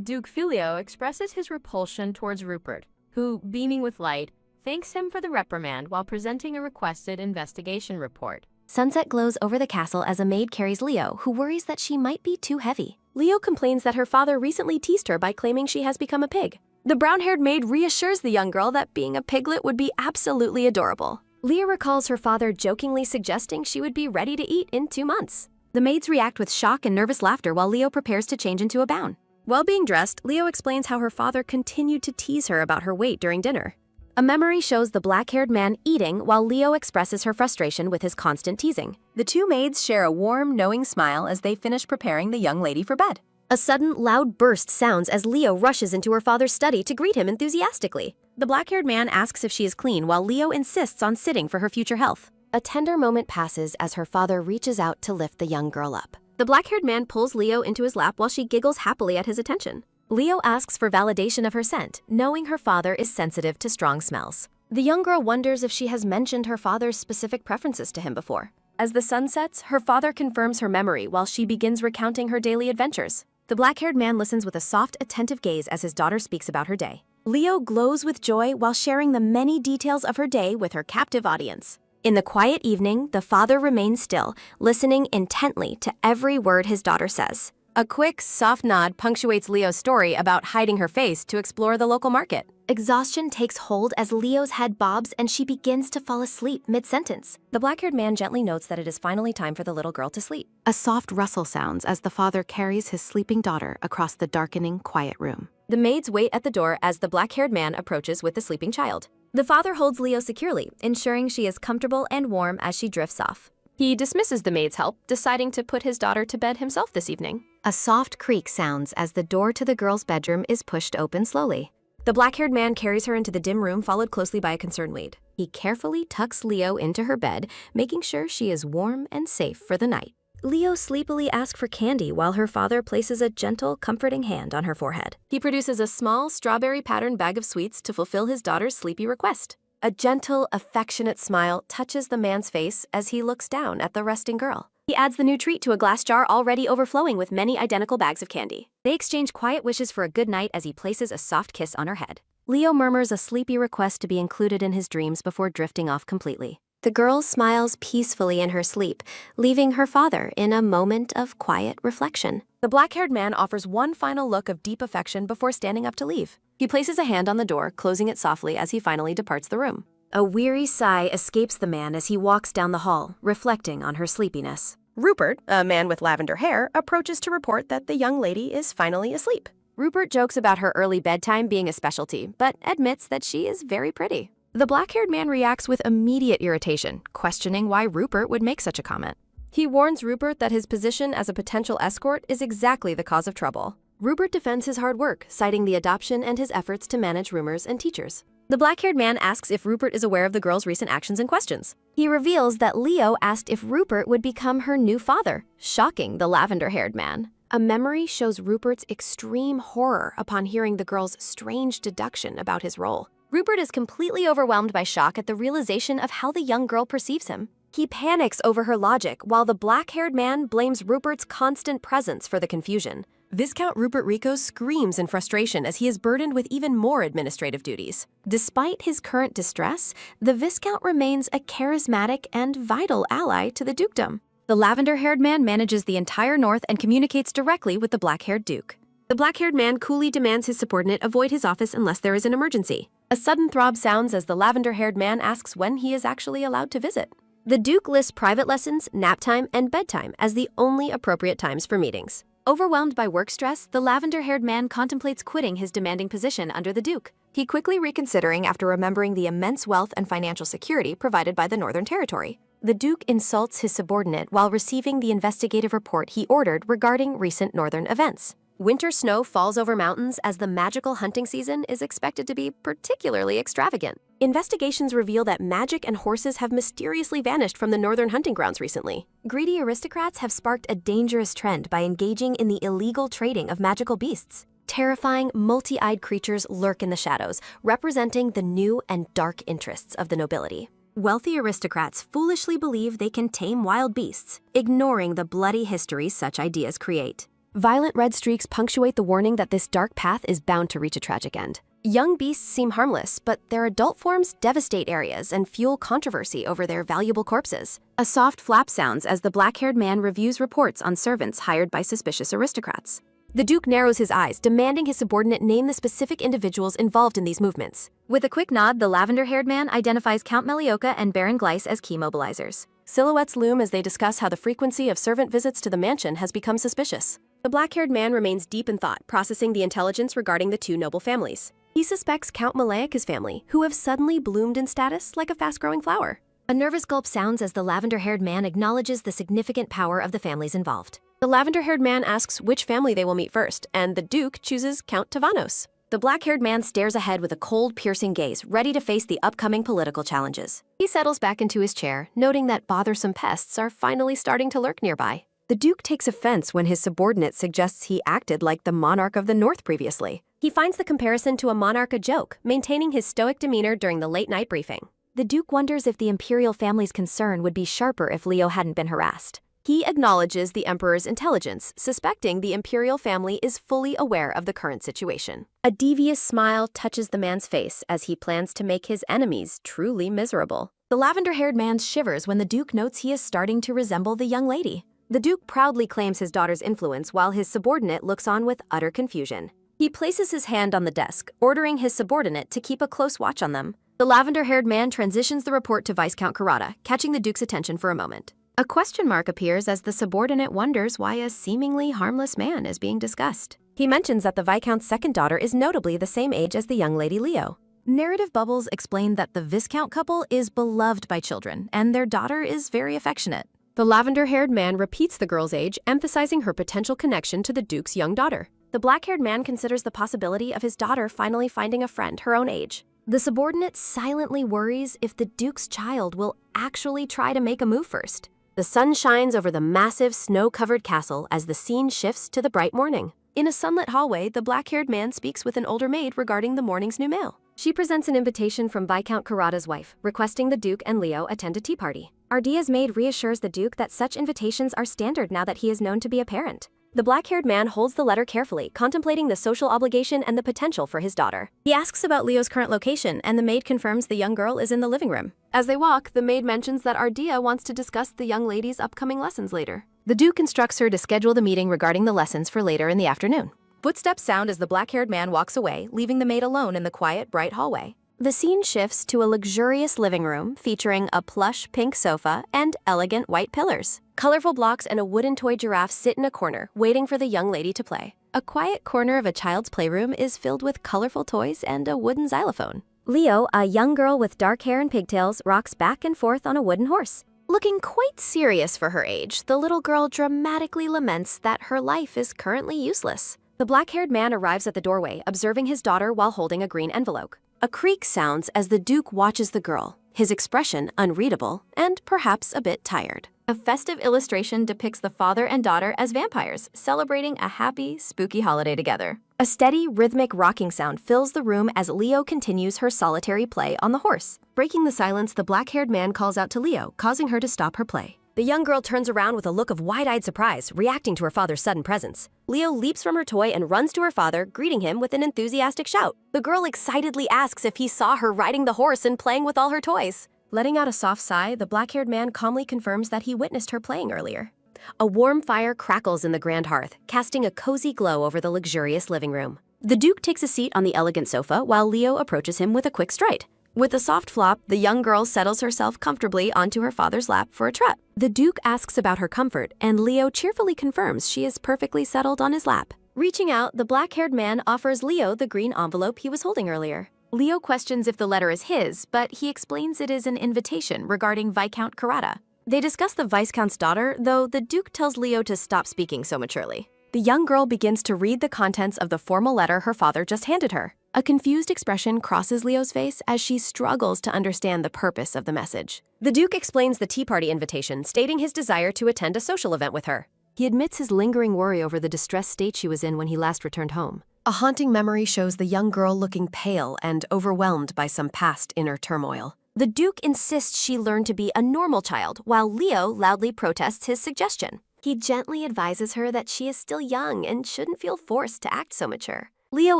Duke Filio expresses his repulsion towards Rupert, who, beaming with light, thanks him for the reprimand while presenting a requested investigation report. Sunset glows over the castle as a maid carries Leo, who worries that she might be too heavy. Leo complains that her father recently teased her by claiming she has become a pig. The brown-haired maid reassures the young girl that being a piglet would be absolutely adorable. Leah recalls her father jokingly suggesting she would be ready to eat in 2 months. The maids react with shock and nervous laughter while Leo prepares to change into a gown. While being dressed, Leo explains how her father continued to tease her about her weight during dinner. A memory shows the black-haired man eating while Leo expresses her frustration with his constant teasing. The two maids share a warm, knowing smile as they finish preparing the young lady for bed. A sudden, loud burst sounds as Leo rushes into her father's study to greet him enthusiastically. The black-haired man asks if she is clean while Leo insists on sitting for her future health. A tender moment passes as her father reaches out to lift the young girl up. The black-haired man pulls Leo into his lap while she giggles happily at his attention. Leo asks for validation of her scent, knowing her father is sensitive to strong smells. The young girl wonders if she has mentioned her father's specific preferences to him before. As the sun sets, her father confirms her memory while she begins recounting her daily adventures. The black-haired man listens with a soft, attentive gaze as his daughter speaks about her day. Leo glows with joy while sharing the many details of her day with her captive audience. In the quiet evening, the father remains still, listening intently to every word his daughter says. A quick, soft nod punctuates Leo's story about hiding her face to explore the local market. Exhaustion takes hold as Leo's head bobs and she begins to fall asleep mid-sentence. The black-haired man gently notes that it is finally time for the little girl to sleep. A soft rustle sounds as the father carries his sleeping daughter across the darkening, quiet room. The maids wait at the door as the black-haired man approaches with the sleeping child. The father holds Leo securely, ensuring she is comfortable and warm as she drifts off. He dismisses the maid's help, deciding to put his daughter to bed himself this evening. A soft creak sounds as the door to the girl's bedroom is pushed open slowly. The black-haired man carries her into the dim room, followed closely by a concerned maid. He carefully tucks Leo into her bed, making sure she is warm and safe for the night. Leo sleepily asks for candy while her father places a gentle, comforting hand on her forehead. He produces a small, strawberry-patterned bag of sweets to fulfill his daughter's sleepy request. A gentle, affectionate smile touches the man's face as he looks down at the resting girl. He adds the new treat to a glass jar already overflowing with many identical bags of candy. They exchange quiet wishes for a good night as he places a soft kiss on her head. Leo murmurs a sleepy request to be included in his dreams before drifting off completely. The girl smiles peacefully in her sleep, leaving her father in a moment of quiet reflection. The black-haired man offers one final look of deep affection before standing up to leave. He places a hand on the door, closing it softly as he finally departs the room. A weary sigh escapes the man as he walks down the hall, reflecting on her sleepiness. Rupert, a man with lavender hair, approaches to report that the young lady is finally asleep. Rupert jokes about her early bedtime being a specialty, but admits that she is very pretty. The black-haired man reacts with immediate irritation, questioning why Rupert would make such a comment. He warns Rupert that his position as a potential escort is exactly the cause of trouble. Rupert defends his hard work, citing the adoption and his efforts to manage rumors and teachers. The black-haired man asks if Rupert is aware of the girl's recent actions and questions. He reveals that Leo asked if Rupert would become her new father, shocking the lavender-haired man. A memory shows Rupert's extreme horror upon hearing the girl's strange deduction about his role. Rupert is completely overwhelmed by shock at the realization of how the young girl perceives him. He panics over her logic, while the black-haired man blames Rupert's constant presence for the confusion. Viscount Rupert Rico screams in frustration as he is burdened with even more administrative duties. Despite his current distress, the Viscount remains a charismatic and vital ally to the dukedom. The lavender-haired man manages the entire north and communicates directly with the black-haired duke. The black-haired man coolly demands his subordinate avoid his office unless there is an emergency. A sudden throb sounds as the lavender-haired man asks when he is actually allowed to visit. The duke lists private lessons, nap time, and bedtime as the only appropriate times for meetings. Overwhelmed by work stress, the lavender-haired man contemplates quitting his demanding position under the duke. He quickly reconsidering after remembering the immense wealth and financial security provided by the Northern Territory. The duke insults his subordinate while receiving the investigative report he ordered regarding recent northern events. Winter snow falls over mountains as the magical hunting season is expected to be particularly extravagant. Investigations reveal that magic and horses have mysteriously vanished from the northern hunting grounds recently. Greedy aristocrats have sparked a dangerous trend by engaging in the illegal trading of magical beasts. Terrifying, multi-eyed creatures lurk in the shadows, representing the new and dark interests of the nobility. Wealthy aristocrats foolishly believe they can tame wild beasts, ignoring the bloody history such ideas create. Violent red streaks punctuate the warning that this dark path is bound to reach a tragic end. Young beasts seem harmless, but their adult forms devastate areas and fuel controversy over their valuable corpses. A soft flap sounds as the black-haired man reviews reports on servants hired by suspicious aristocrats. The duke narrows his eyes, demanding his subordinate name the specific individuals involved in these movements. With a quick nod, the lavender-haired man identifies Count Melioka and Baron Gleiss as key mobilizers. Silhouettes loom as they discuss how the frequency of servant visits to the mansion has become suspicious. The black-haired man remains deep in thought, processing the intelligence regarding the two noble families. He suspects Count Malaika's family, who have suddenly bloomed in status like a fast-growing flower. A nervous gulp sounds as the lavender-haired man acknowledges the significant power of the families involved. The lavender-haired man asks which family they will meet first, and the duke chooses Count Tavanos. The black-haired man stares ahead with a cold, piercing gaze, ready to face the upcoming political challenges. He settles back into his chair, noting that bothersome pests are finally starting to lurk nearby. The duke takes offense when his subordinate suggests he acted like the monarch of the north previously. He finds the comparison to a monarch a joke, maintaining his stoic demeanor during the late-night briefing. The duke wonders if the imperial family's concern would be sharper if Leo hadn't been harassed. He acknowledges the emperor's intelligence, suspecting the imperial family is fully aware of the current situation. A devious smile touches the man's face as he plans to make his enemies truly miserable. The lavender-haired man shivers when the duke notes he is starting to resemble the young lady. The duke proudly claims his daughter's influence while his subordinate looks on with utter confusion. He places his hand on the desk, ordering his subordinate to keep a close watch on them. The lavender-haired man transitions the report to Viscount Kurata, catching the duke's attention for a moment. A question mark appears as the subordinate wonders why a seemingly harmless man is being discussed. He mentions that the Viscount's second daughter is notably the same age as the young lady Leo. Narrative bubbles explain that the Viscount couple is beloved by children, and their daughter is very affectionate. The lavender-haired man repeats the girl's age, emphasizing her potential connection to the duke's young daughter. The black-haired man considers the possibility of his daughter finally finding a friend her own age. The subordinate silently worries if the duke's child will actually try to make a move first. The sun shines over the massive, snow-covered castle as the scene shifts to the bright morning. In a sunlit hallway, the black-haired man speaks with an older maid regarding the morning's new mail. She presents an invitation from Viscount Kurata's wife, requesting the duke and Leo attend a tea party. Ardia's maid reassures the duke that such invitations are standard now that he is known to be a parent. The black-haired man holds the letter carefully, contemplating the social obligation and the potential for his daughter. He asks about Leo's current location, and the maid confirms the young girl is in the living room. As they walk, the maid mentions that Ardia wants to discuss the young lady's upcoming lessons later. The duke instructs her to schedule the meeting regarding the lessons for later in the afternoon. Footsteps sound as the black-haired man walks away, leaving the maid alone in the quiet, bright hallway. The scene shifts to a luxurious living room featuring a plush pink sofa and elegant white pillars. Colorful blocks and a wooden toy giraffe sit in a corner, waiting for the young lady to play. A quiet corner of a child's playroom is filled with colorful toys and a wooden xylophone. Leo, a young girl with dark hair and pigtails, rocks back and forth on a wooden horse. Looking quite serious for her age, the little girl dramatically laments that her life is currently useless. The black-haired man arrives at the doorway, observing his daughter while holding a green envelope. A creak sounds as the Duke watches the girl, his expression unreadable and perhaps a bit tired. A festive illustration depicts the father and daughter as vampires, celebrating a happy, spooky holiday together. A steady, rhythmic rocking sound fills the room as Leo continues her solitary play on the horse. Breaking the silence, the black-haired man calls out to Leo, causing her to stop her play. The young girl turns around with a look of wide-eyed surprise, reacting to her father's sudden presence. Leo leaps from her toy and runs to her father, greeting him with an enthusiastic shout. The girl excitedly asks if he saw her riding the horse and playing with all her toys. Letting out a soft sigh, the black-haired man calmly confirms that he witnessed her playing earlier. A warm fire crackles in the grand hearth, casting a cozy glow over the luxurious living room. The Duke takes a seat on the elegant sofa while Leo approaches him with a quick stride. With a soft flop, the young girl settles herself comfortably onto her father's lap for a trot. The Duke asks about her comfort, and Leo cheerfully confirms she is perfectly settled on his lap. Reaching out, the black-haired man offers Leo the green envelope he was holding earlier. Leo questions if the letter is his, but he explains it is an invitation regarding Viscount Karada. They discuss the Viscount's daughter, though the Duke tells Leo to stop speaking so maturely. The young girl begins to read the contents of the formal letter her father just handed her. A confused expression crosses Leo's face as she struggles to understand the purpose of the message. The Duke explains the tea party invitation, stating his desire to attend a social event with her. He admits his lingering worry over the distressed state she was in when he last returned home. A haunting memory shows the young girl looking pale and overwhelmed by some past inner turmoil. The Duke insists she learn to be a normal child, while Leo loudly protests his suggestion. He gently advises her that she is still young and shouldn't feel forced to act so mature. Leo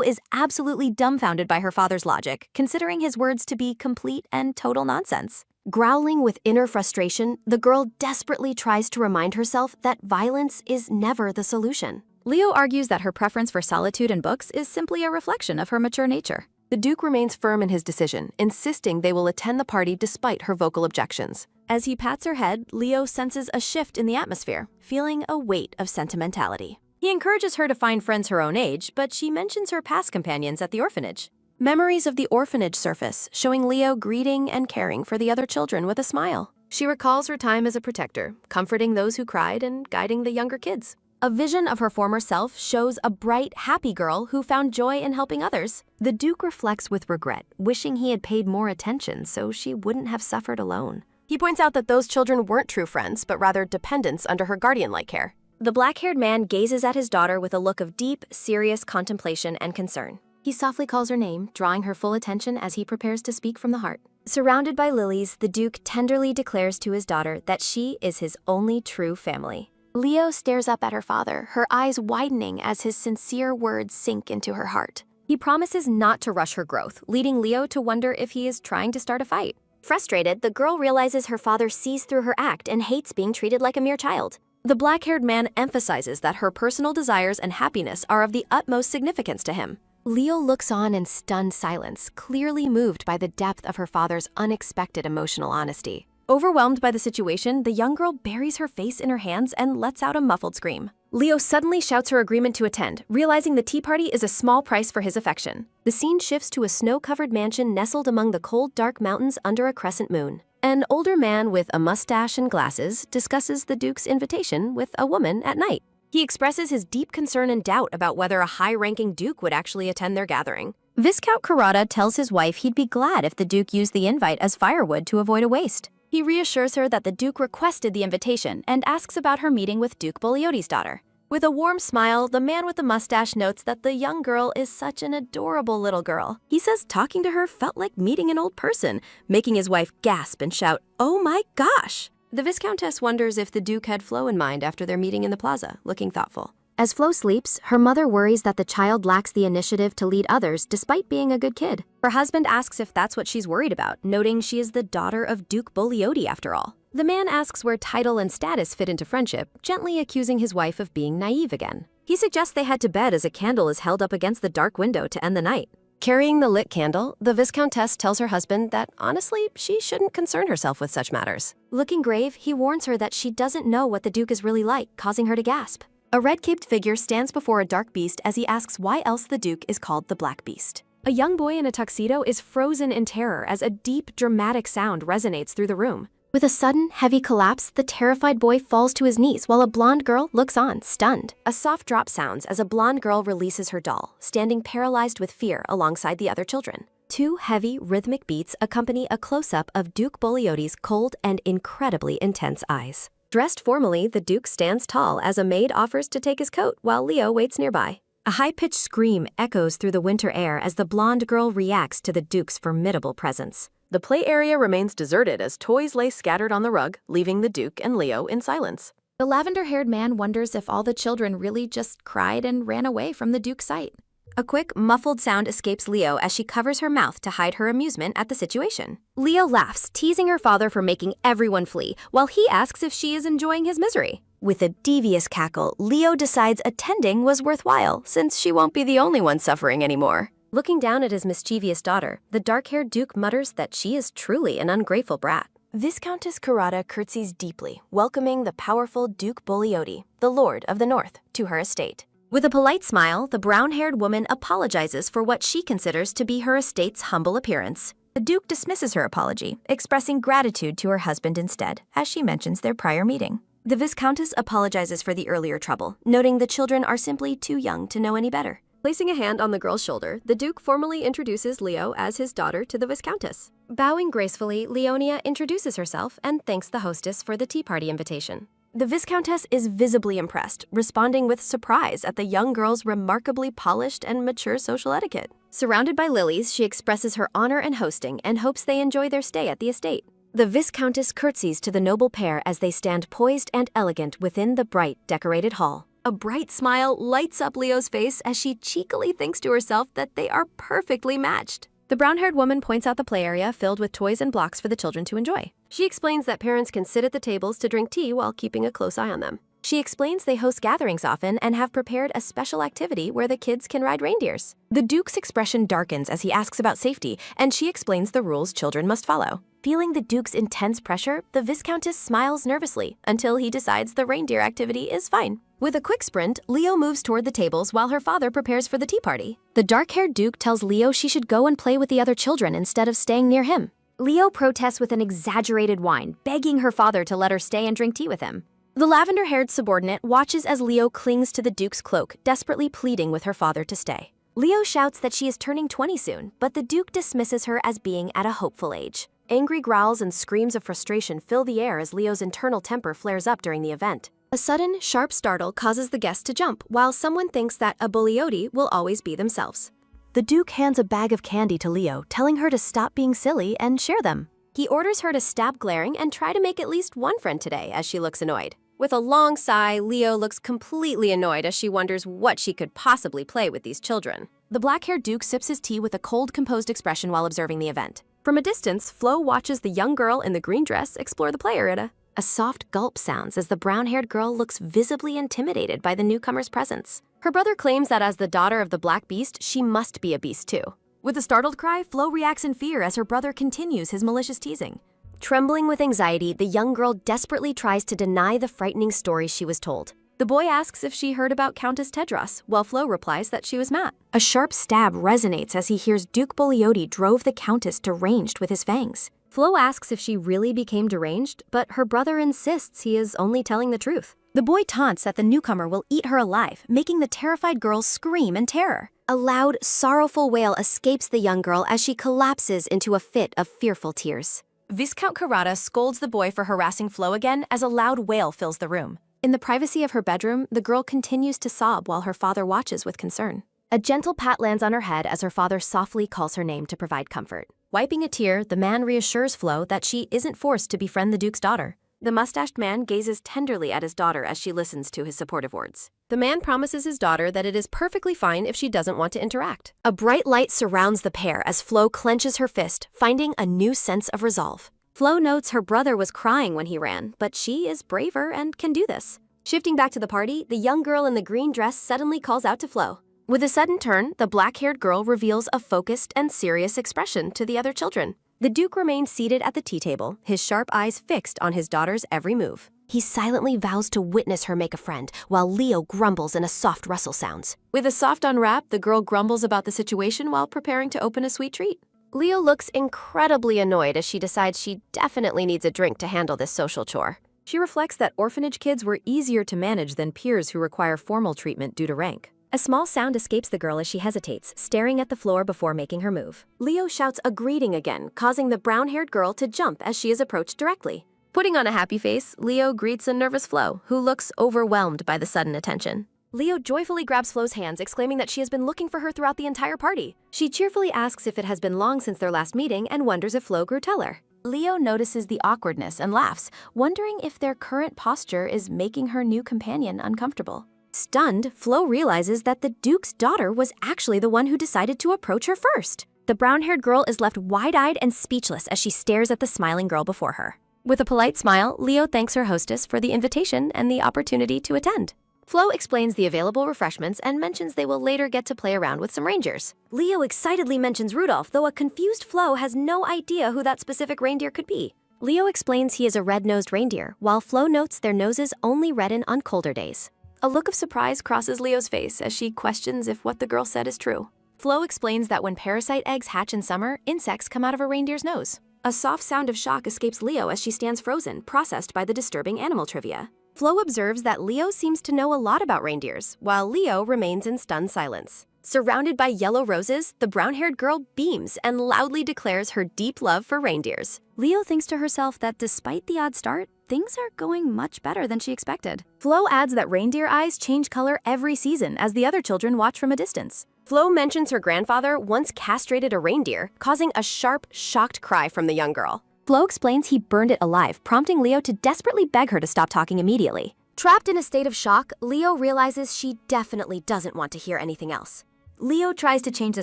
is absolutely dumbfounded by her father's logic, considering his words to be complete and total nonsense. Growling with inner frustration, the girl desperately tries to remind herself that violence is never the solution. Leo argues that her preference for solitude and books is simply a reflection of her mature nature. The Duke remains firm in his decision, insisting they will attend the party despite her vocal objections. As he pats her head, Leo senses a shift in the atmosphere, feeling a weight of sentimentality. He encourages her to find friends her own age, but she mentions her past companions at the orphanage. Memories of the orphanage surface, showing Leo greeting and caring for the other children with a smile. She recalls her time as a protector, comforting those who cried and guiding the younger kids. A vision of her former self shows a bright, happy girl who found joy in helping others. The Duke reflects with regret, wishing he had paid more attention so she wouldn't have suffered alone. He points out that those children weren't true friends, but rather dependents under her guardian-like care. The black-haired man gazes at his daughter with a look of deep, serious contemplation and concern. He softly calls her name, drawing her full attention as he prepares to speak from the heart. Surrounded by lilies, the Duke tenderly declares to his daughter that she is his only true family. Leo stares up at her father, her eyes widening as his sincere words sink into her heart. He promises not to rush her growth, leading Leo to wonder if he is trying to start a fight. Frustrated, the girl realizes her father sees through her act and hates being treated like a mere child. The black-haired man emphasizes that her personal desires and happiness are of the utmost significance to him. Leo looks on in stunned silence, clearly moved by the depth of her father's unexpected emotional honesty. Overwhelmed by the situation, the young girl buries her face in her hands and lets out a muffled scream. Leo suddenly shouts her agreement to attend, realizing the tea party is a small price for his affection. The scene shifts to a snow-covered mansion nestled among the cold, dark mountains under a crescent moon. An older man with a mustache and glasses discusses the Duke's invitation with a woman at night. He expresses his deep concern and doubt about whether a high-ranking Duke would actually attend their gathering. Viscount Karada tells his wife he'd be glad if the Duke used the invite as firewood to avoid a waste. He reassures her that the Duke requested the invitation and asks about her meeting with Duke Bolioti's daughter. With a warm smile, the man with the mustache notes that the young girl is such an adorable little girl. He says talking to her felt like meeting an old person, making his wife gasp and shout, "Oh my gosh!" The Viscountess wonders if the Duke had Flo in mind after their meeting in the plaza, looking thoughtful. As Flo sleeps, her mother worries that the child lacks the initiative to lead others despite being a good kid. Her husband asks if that's what she's worried about, noting she is the daughter of Duke Bolioti after all. The man asks where title and status fit into friendship, gently accusing his wife of being naive again. He suggests they head to bed as a candle is held up against the dark window to end the night. Carrying the lit candle, the Viscountess tells her husband that, honestly, she shouldn't concern herself with such matters. Looking grave, he warns her that she doesn't know what the Duke is really like, causing her to gasp. A red-caped figure stands before a dark beast as he asks why else the Duke is called the Black Beast. A young boy in a tuxedo is frozen in terror as a deep, dramatic sound resonates through the room. With a sudden, heavy collapse, the terrified boy falls to his knees while a blonde girl looks on, stunned. A soft drop sounds as a blonde girl releases her doll, standing paralyzed with fear alongside the other children. Two heavy, rhythmic beats accompany a close-up of Duke Bogliotti's cold and incredibly intense eyes. Dressed formally, the Duke stands tall as a maid offers to take his coat while Leo waits nearby. A high-pitched scream echoes through the winter air as the blonde girl reacts to the Duke's formidable presence. The play area remains deserted as toys lay scattered on the rug, leaving the Duke and Leo in silence. The lavender-haired man wonders if all the children really just cried and ran away from the Duke's sight. A quick, muffled sound escapes Leo as she covers her mouth to hide her amusement at the situation. Leo laughs, teasing her father for making everyone flee, while he asks if she is enjoying his misery. With a devious cackle, Leo decides attending was worthwhile, since she won't be the only one suffering anymore. Looking down at his mischievous daughter, the dark-haired Duke mutters that she is truly an ungrateful brat. Viscountess Carrata curtsies deeply, welcoming the powerful Duke Bogliotti, the Lord of the North, to her estate. With a polite smile, the brown-haired woman apologizes for what she considers to be her estate's humble appearance. The Duke dismisses her apology, expressing gratitude to her husband instead, as she mentions their prior meeting. The Viscountess apologizes for the earlier trouble, noting the children are simply too young to know any better. Placing a hand on the girl's shoulder, the Duke formally introduces Leo as his daughter to the Viscountess. Bowing gracefully, Leonia introduces herself and thanks the hostess for the tea party invitation. The Viscountess is visibly impressed, responding with surprise at the young girl's remarkably polished and mature social etiquette. Surrounded by lilies, she expresses her honor in hosting and hopes they enjoy their stay at the estate. The Viscountess curtsies to the noble pair as they stand poised and elegant within the bright, decorated hall. A bright smile lights up Leo's face as she cheekily thinks to herself that they are perfectly matched. The brown-haired woman points out the play area filled with toys and blocks for the children to enjoy. She explains that parents can sit at the tables to drink tea while keeping a close eye on them. She explains they host gatherings often and have prepared a special activity where the kids can ride reindeers. The Duke's expression darkens as he asks about safety, and she explains the rules children must follow. Feeling the Duke's intense pressure, the Viscountess smiles nervously until he decides the reindeer activity is fine. With a quick sprint, Leo moves toward the tables while her father prepares for the tea party. The dark-haired Duke tells Leo she should go and play with the other children instead of staying near him. Leo protests with an exaggerated whine, begging her father to let her stay and drink tea with him. The lavender-haired subordinate watches as Leo clings to the Duke's cloak, desperately pleading with her father to stay. Leo shouts that she is turning 20 soon, but the Duke dismisses her as being at a hopeful age. Angry growls and screams of frustration fill the air as Leo's internal temper flares up during the event. A sudden, sharp startle causes the guests to jump, while someone thinks that a Bogliotti will always be themselves. The Duke hands a bag of candy to Leo, telling her to stop being silly and share them. He orders her to stop glaring and try to make at least one friend today, as she looks annoyed. With a long sigh, Leo looks completely annoyed as she wonders what she could possibly play with these children. The black-haired Duke sips his tea with a cold, composed expression while observing the event. From a distance, Flo watches the young girl in the green dress explore the play area. A soft gulp sounds as the brown-haired girl looks visibly intimidated by the newcomer's presence. Her brother claims that as the daughter of the Black Beast, she must be a beast too. With a startled cry, Flo reacts in fear as her brother continues his malicious teasing. Trembling with anxiety, the young girl desperately tries to deny the frightening story she was told. The boy asks if she heard about Countess Tedros, while Flo replies that she was Matt. A sharp stab resonates as he hears Duke Bogliotti drove the Countess deranged with his fangs. Flo asks if she really became deranged, but her brother insists he is only telling the truth. The boy taunts that the newcomer will eat her alive, making the terrified girl scream in terror. A loud, sorrowful wail escapes the young girl as she collapses into a fit of fearful tears. Viscount Carrata scolds the boy for harassing Flo again as a loud wail fills the room. In the privacy of her bedroom, the girl continues to sob while her father watches with concern. A gentle pat lands on her head as her father softly calls her name to provide comfort. Wiping a tear, the man reassures Flo that she isn't forced to befriend the Duke's daughter. The mustached man gazes tenderly at his daughter as she listens to his supportive words. The man promises his daughter that it is perfectly fine if she doesn't want to interact. A bright light surrounds the pair as Flo clenches her fist, finding a new sense of resolve. Flo notes her brother was crying when he ran, but she is braver and can do this. Shifting back to the party, the young girl in the green dress suddenly calls out to Flo. With a sudden turn, the black-haired girl reveals a focused and serious expression to the other children. The Duke remains seated at the tea table, his sharp eyes fixed on his daughter's every move. He silently vows to witness her make a friend, while Leo grumbles and a soft rustle sounds. With a soft unwrap, the girl grumbles about the situation while preparing to open a sweet treat. Leo looks incredibly annoyed as she decides she definitely needs a drink to handle this social chore. She reflects that orphanage kids were easier to manage than peers who require formal treatment due to rank. A small sound escapes the girl as she hesitates, staring at the floor before making her move. Leo shouts a greeting again, causing the brown-haired girl to jump as she is approached directly. Putting on a happy face, Leo greets a nervous Flo, who looks overwhelmed by the sudden attention. Leo joyfully grabs Flo's hands, exclaiming that she has been looking for her throughout the entire party. She cheerfully asks if it has been long since their last meeting and wonders if Flo grew taller. Leo notices the awkwardness and laughs, wondering if their current posture is making her new companion uncomfortable. Stunned, Flo realizes that the Duke's daughter was actually the one who decided to approach her first. The brown-haired girl is left wide-eyed and speechless as she stares at the smiling girl before her. With a polite smile, Leo thanks her hostess for the invitation and the opportunity to attend. Flo explains the available refreshments and mentions they will later get to play around with some reindeers. Leo excitedly mentions Rudolph, though a confused Flo has no idea who that specific reindeer could be. Leo explains he is a red-nosed reindeer, while Flo notes their noses only redden on colder days. A look of surprise crosses Leo's face as she questions if what the girl said is true. Flo explains that when parasite eggs hatch in summer, insects come out of a reindeer's nose. A soft sound of shock escapes Leo as she stands frozen, processed by the disturbing animal trivia. Flo observes that Leo seems to know a lot about reindeers, while Leo remains in stunned silence. Surrounded by yellow roses, the brown-haired girl beams and loudly declares her deep love for reindeers. Leo thinks to herself that despite the odd start, things are going much better than she expected. Flo adds that reindeer eyes change color every season as the other children watch from a distance. Flo mentions her grandfather once castrated a reindeer, causing a sharp, shocked cry from the young girl. Flo explains he burned it alive, prompting Leo to desperately beg her to stop talking immediately. Trapped in a state of shock, Leo realizes she definitely doesn't want to hear anything else. Leo tries to change the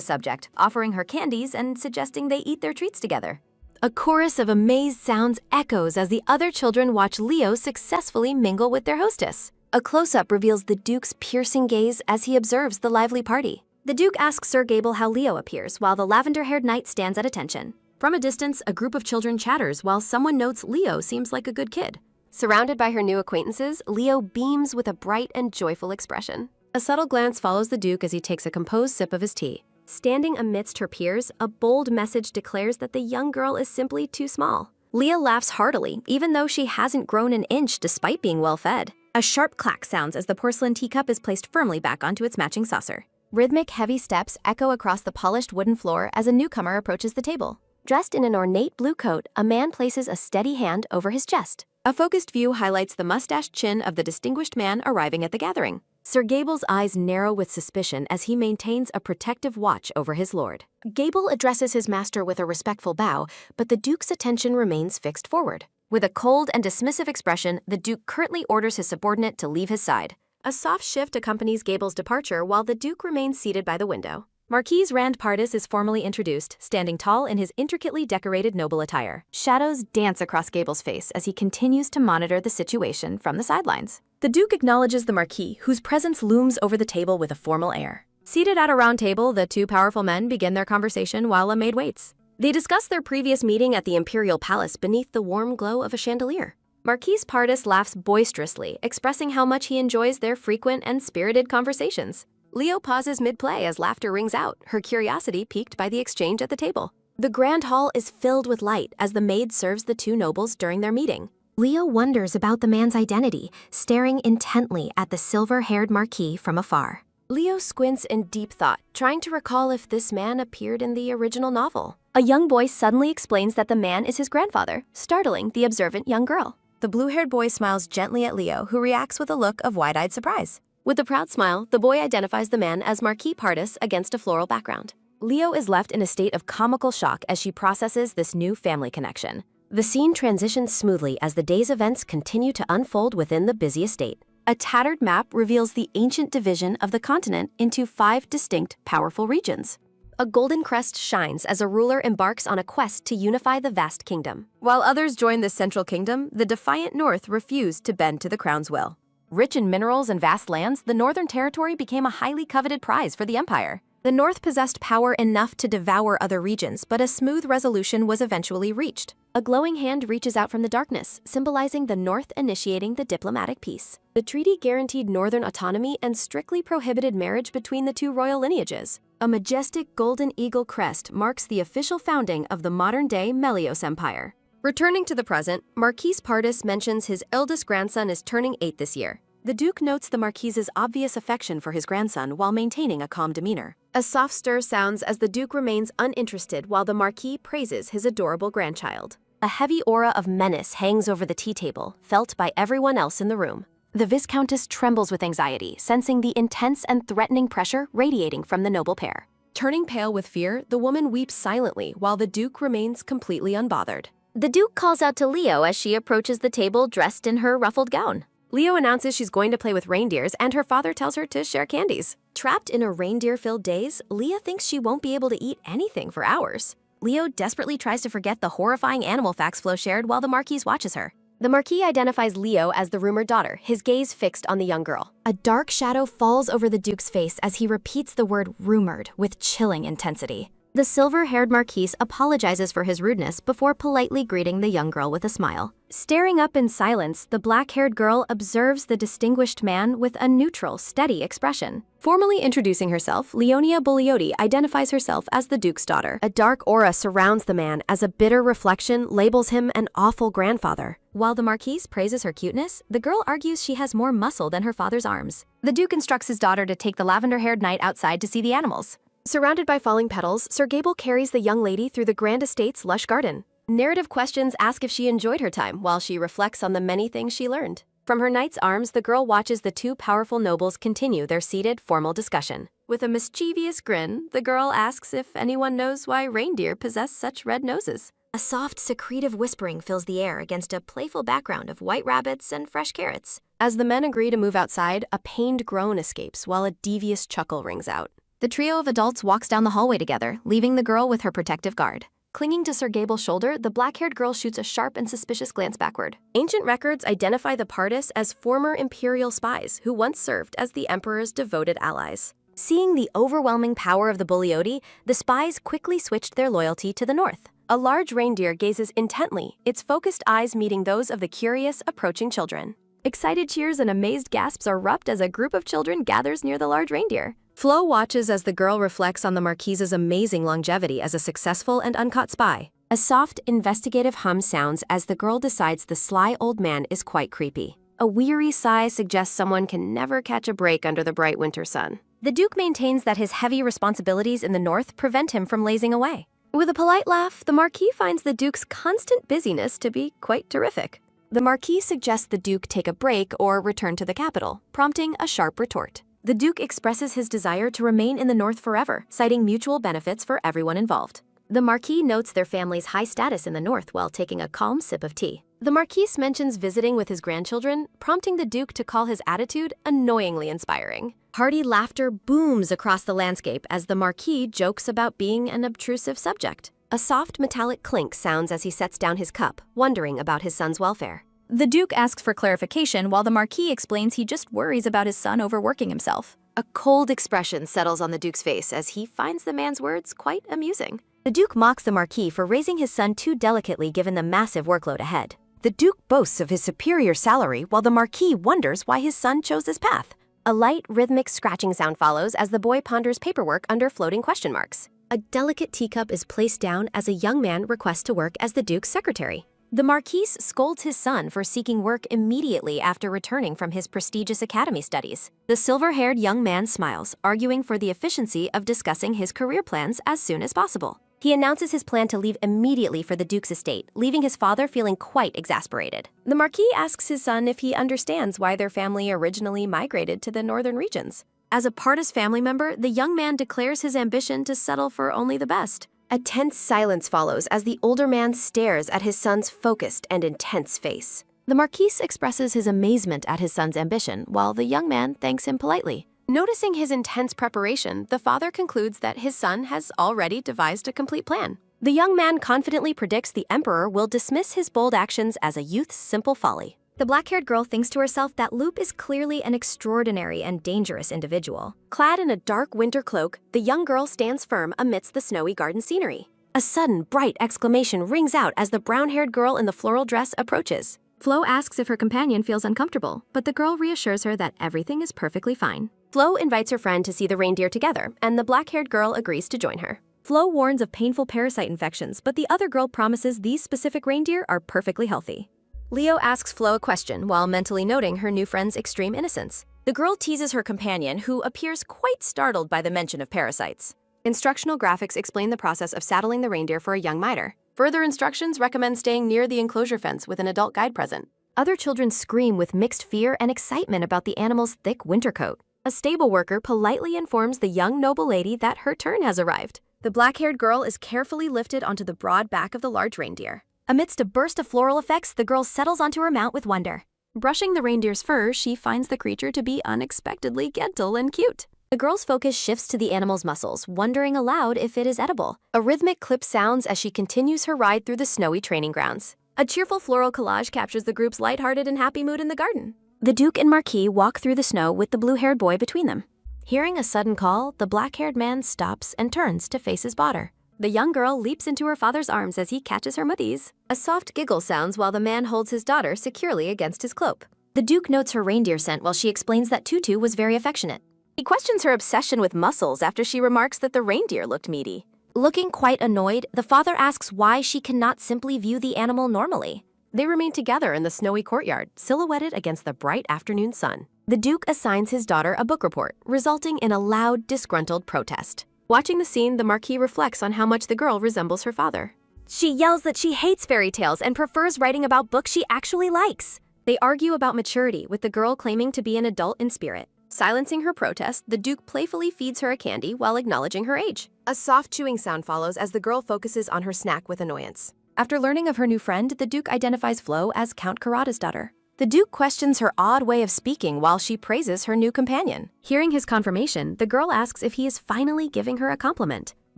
subject, offering her candies and suggesting they eat their treats together. A chorus of amazed sounds echoes as the other children watch Leo successfully mingle with their hostess. A close-up reveals the Duke's piercing gaze as he observes the lively party. The Duke asks Sir Gable how Leo appears, while the lavender-haired knight stands at attention. From a distance, a group of children chatters while someone notes Leo seems like a good kid. Surrounded by her new acquaintances, Leo beams with a bright and joyful expression. A subtle glance follows the Duke as he takes a composed sip of his tea. Standing amidst her peers, a bold message declares that the young girl is simply too small. Leah laughs heartily, even though she hasn't grown an inch despite being well-fed. A sharp clack sounds as the porcelain teacup is placed firmly back onto its matching saucer. Rhythmic, heavy steps echo across the polished wooden floor as a newcomer approaches the table. Dressed in an ornate blue coat, a man places a steady hand over his chest. A focused view highlights the mustached chin of the distinguished man arriving at the gathering. Sir Gable's eyes narrow with suspicion as he maintains a protective watch over his lord. Gable addresses his master with a respectful bow, but the Duke's attention remains fixed forward. With a cold and dismissive expression, the Duke curtly orders his subordinate to leave his side. A soft shift accompanies Gable's departure while the Duke remains seated by the window. Marquis Rand Pardis is formally introduced, standing tall in his intricately decorated noble attire. Shadows dance across Gable's face as he continues to monitor the situation from the sidelines. The Duke acknowledges the Marquis, whose presence looms over the table with a formal air. Seated at a round table, the two powerful men begin their conversation while a maid waits. They discuss their previous meeting at the Imperial Palace beneath the warm glow of a chandelier. Marquis Pardis laughs boisterously, expressing how much he enjoys their frequent and spirited conversations. Leo pauses mid-play as laughter rings out, her curiosity piqued by the exchange at the table. The grand hall is filled with light as the maid serves the two nobles during their meeting. Leo wonders about the man's identity, staring intently at the silver-haired Marquis from afar. Leo squints in deep thought, trying to recall if this man appeared in the original novel. A young boy suddenly explains that the man is his grandfather, startling the observant young girl. The blue-haired boy smiles gently at Leo, who reacts with a look of wide-eyed surprise. With a proud smile, the boy identifies the man as Marquis Pardis against a floral background. Leo is left in a state of comical shock as she processes this new family connection. The scene transitions smoothly as the day's events continue to unfold within the busy estate. A tattered map reveals the ancient division of the continent into 5 distinct, powerful regions. A golden crest shines as a ruler embarks on a quest to unify the vast kingdom. While others join the central kingdom, the defiant north refused to bend to the crown's will. Rich in minerals and vast lands, the Northern Territory became a highly coveted prize for the empire. The North possessed power enough to devour other regions, but a smooth resolution was eventually reached. A glowing hand reaches out from the darkness, symbolizing the North initiating the diplomatic peace. The treaty guaranteed Northern autonomy and strictly prohibited marriage between the two royal lineages. A majestic golden eagle crest marks the official founding of the modern-day Melios Empire. Returning to the present, Marquis Pardis mentions his eldest grandson is turning 8 this year. The Duke notes the Marquise's obvious affection for his grandson while maintaining a calm demeanor. A soft stir sounds as the Duke remains uninterested while the Marquis praises his adorable grandchild. A heavy aura of menace hangs over the tea table, felt by everyone else in the room. The Viscountess trembles with anxiety, sensing the intense and threatening pressure radiating from the noble pair. Turning pale with fear, the woman weeps silently while the Duke remains completely unbothered. The Duke calls out to Leo as she approaches the table dressed in her ruffled gown. Leo announces she's going to play with reindeers, and her father tells her to share candies. Trapped in a reindeer-filled daze, Leah thinks she won't be able to eat anything for hours. Leo desperately tries to forget the horrifying animal facts Flo shared while the Marquise watches her. The Marquis identifies Leo as the rumored daughter, his gaze fixed on the young girl. A dark shadow falls over the Duke's face as he repeats the word rumored with chilling intensity. The silver-haired Marquise apologizes for his rudeness before politely greeting the young girl with a smile. Staring up in silence, the black-haired girl observes the distinguished man with a neutral, steady expression. Formally introducing herself, Leonia Bugliotti identifies herself as the Duke's daughter. A dark aura surrounds the man as a bitter reflection labels him an awful grandfather. While the Marquise praises her cuteness, the girl argues she has more muscle than her father's arms. The Duke instructs his daughter to take the lavender-haired knight outside to see the animals. Surrounded by falling petals, Sir Gable carries the young lady through the grand estate's lush garden. Narrative questions ask if she enjoyed her time while she reflects on the many things she learned. From her knight's arms, the girl watches the two powerful nobles continue their seated, formal discussion. With a mischievous grin, the girl asks if anyone knows why reindeer possess such red noses. A soft, secretive whispering fills the air against a playful background of white rabbits and fresh carrots. As the men agree to move outside, a pained groan escapes while a devious chuckle rings out. The trio of adults walks down the hallway together, leaving the girl with her protective guard. Clinging to Sir Gable's shoulder, the black-haired girl shoots a sharp and suspicious glance backward. Ancient records identify the Pardis as former imperial spies who once served as the emperor's devoted allies. Seeing the overwhelming power of the Bugliotti, the spies quickly switched their loyalty to the north. A large reindeer gazes intently, its focused eyes meeting those of the curious, approaching children. Excited cheers and amazed gasps erupt as a group of children gathers near the large reindeer. Flo watches as the girl reflects on the Marquise's amazing longevity as a successful and uncaught spy. A soft, investigative hum sounds as the girl decides the sly old man is quite creepy. A weary sigh suggests someone can never catch a break under the bright winter sun. The Duke maintains that his heavy responsibilities in the north prevent him from lazing away. With a polite laugh, the Marquis finds the Duke's constant busyness to be quite terrific. The Marquis suggests the Duke take a break or return to the capital, prompting a sharp retort. The Duke expresses his desire to remain in the north forever, citing mutual benefits for everyone involved. The Marquis notes their family's high status in the north while taking a calm sip of tea. The Marquis mentions visiting with his grandchildren, prompting the Duke to call his attitude annoyingly inspiring. Hearty laughter booms across the landscape as the Marquis jokes about being an obtrusive subject. A soft metallic clink sounds as he sets down his cup, wondering about his son's welfare. The Duke asks for clarification while the Marquis explains he just worries about his son overworking himself. A cold expression settles on the Duke's face as he finds the man's words quite amusing. The Duke mocks the Marquis for raising his son too delicately given the massive workload ahead. The Duke boasts of his superior salary while the Marquis wonders why his son chose this path. A light, rhythmic scratching sound follows as the boy ponders paperwork under floating question marks. A delicate teacup is placed down as a young man requests to work as the Duke's secretary. The Marquis scolds his son for seeking work immediately after returning from his prestigious academy studies. The silver-haired young man smiles, arguing for the efficiency of discussing his career plans as soon as possible. He announces his plan to leave immediately for the Duke's estate, leaving his father feeling quite exasperated. The Marquis asks his son if he understands why their family originally migrated to the northern regions. As a Pardis family member, the young man declares his ambition to settle for only the best. A tense silence follows as the older man stares at his son's focused and intense face. The Marquis expresses his amazement at his son's ambition, while the young man thanks him politely. Noticing his intense preparation, the father concludes that his son has already devised a complete plan. The young man confidently predicts the emperor will dismiss his bold actions as a youth's simple folly. The black-haired girl thinks to herself that Loop is clearly an extraordinary and dangerous individual. Clad in a dark winter cloak, the young girl stands firm amidst the snowy garden scenery. A sudden, bright exclamation rings out as the brown-haired girl in the floral dress approaches. Flo asks if her companion feels uncomfortable, but the girl reassures her that everything is perfectly fine. Flo invites her friend to see the reindeer together, and the black-haired girl agrees to join her. Flo warns of painful parasite infections, but the other girl promises these specific reindeer are perfectly healthy. Leo asks Flo a question while mentally noting her new friend's extreme innocence. The girl teases her companion, who appears quite startled by the mention of parasites. Instructional graphics explain the process of saddling the reindeer for a young miter. Further instructions recommend staying near the enclosure fence with an adult guide present. Other children scream with mixed fear and excitement about the animal's thick winter coat. A stable worker politely informs the young noble lady that her turn has arrived. The black-haired girl is carefully lifted onto the broad back of the large reindeer. Amidst a burst of floral effects, the girl settles onto her mount with wonder. Brushing the reindeer's fur, she finds the creature to be unexpectedly gentle and cute. The girl's focus shifts to the animal's muscles, wondering aloud if it is edible. A rhythmic clip sounds as she continues her ride through the snowy training grounds. A cheerful floral collage captures the group's lighthearted and happy mood in the garden. The Duke and Marquis walk through the snow with the blue-haired boy between them. Hearing a sudden call, the black-haired man stops and turns to face his daughter. The young girl leaps into her father's arms as he catches her muddies. A soft giggle sounds while the man holds his daughter securely against his cloak. The Duke notes her reindeer scent while she explains that Tutu was very affectionate. He questions her obsession with muscles after she remarks that the reindeer looked meaty. Looking quite annoyed, the father asks why she cannot simply view the animal normally. They remain together in the snowy courtyard, silhouetted against the bright afternoon sun. The Duke assigns his daughter a book report, resulting in a loud, disgruntled protest. Watching the scene, the Marquis reflects on how much the girl resembles her father. She yells that she hates fairy tales and prefers writing about books she actually likes. They argue about maturity, with the girl claiming to be an adult in spirit. Silencing her protest, the Duke playfully feeds her a candy while acknowledging her age. A soft chewing sound follows as the girl focuses on her snack with annoyance. After learning of her new friend, the Duke identifies Flo as Count Carada's daughter. The Duke questions her odd way of speaking while she praises her new companion. Hearing his confirmation, the girl asks if he is finally giving her a compliment.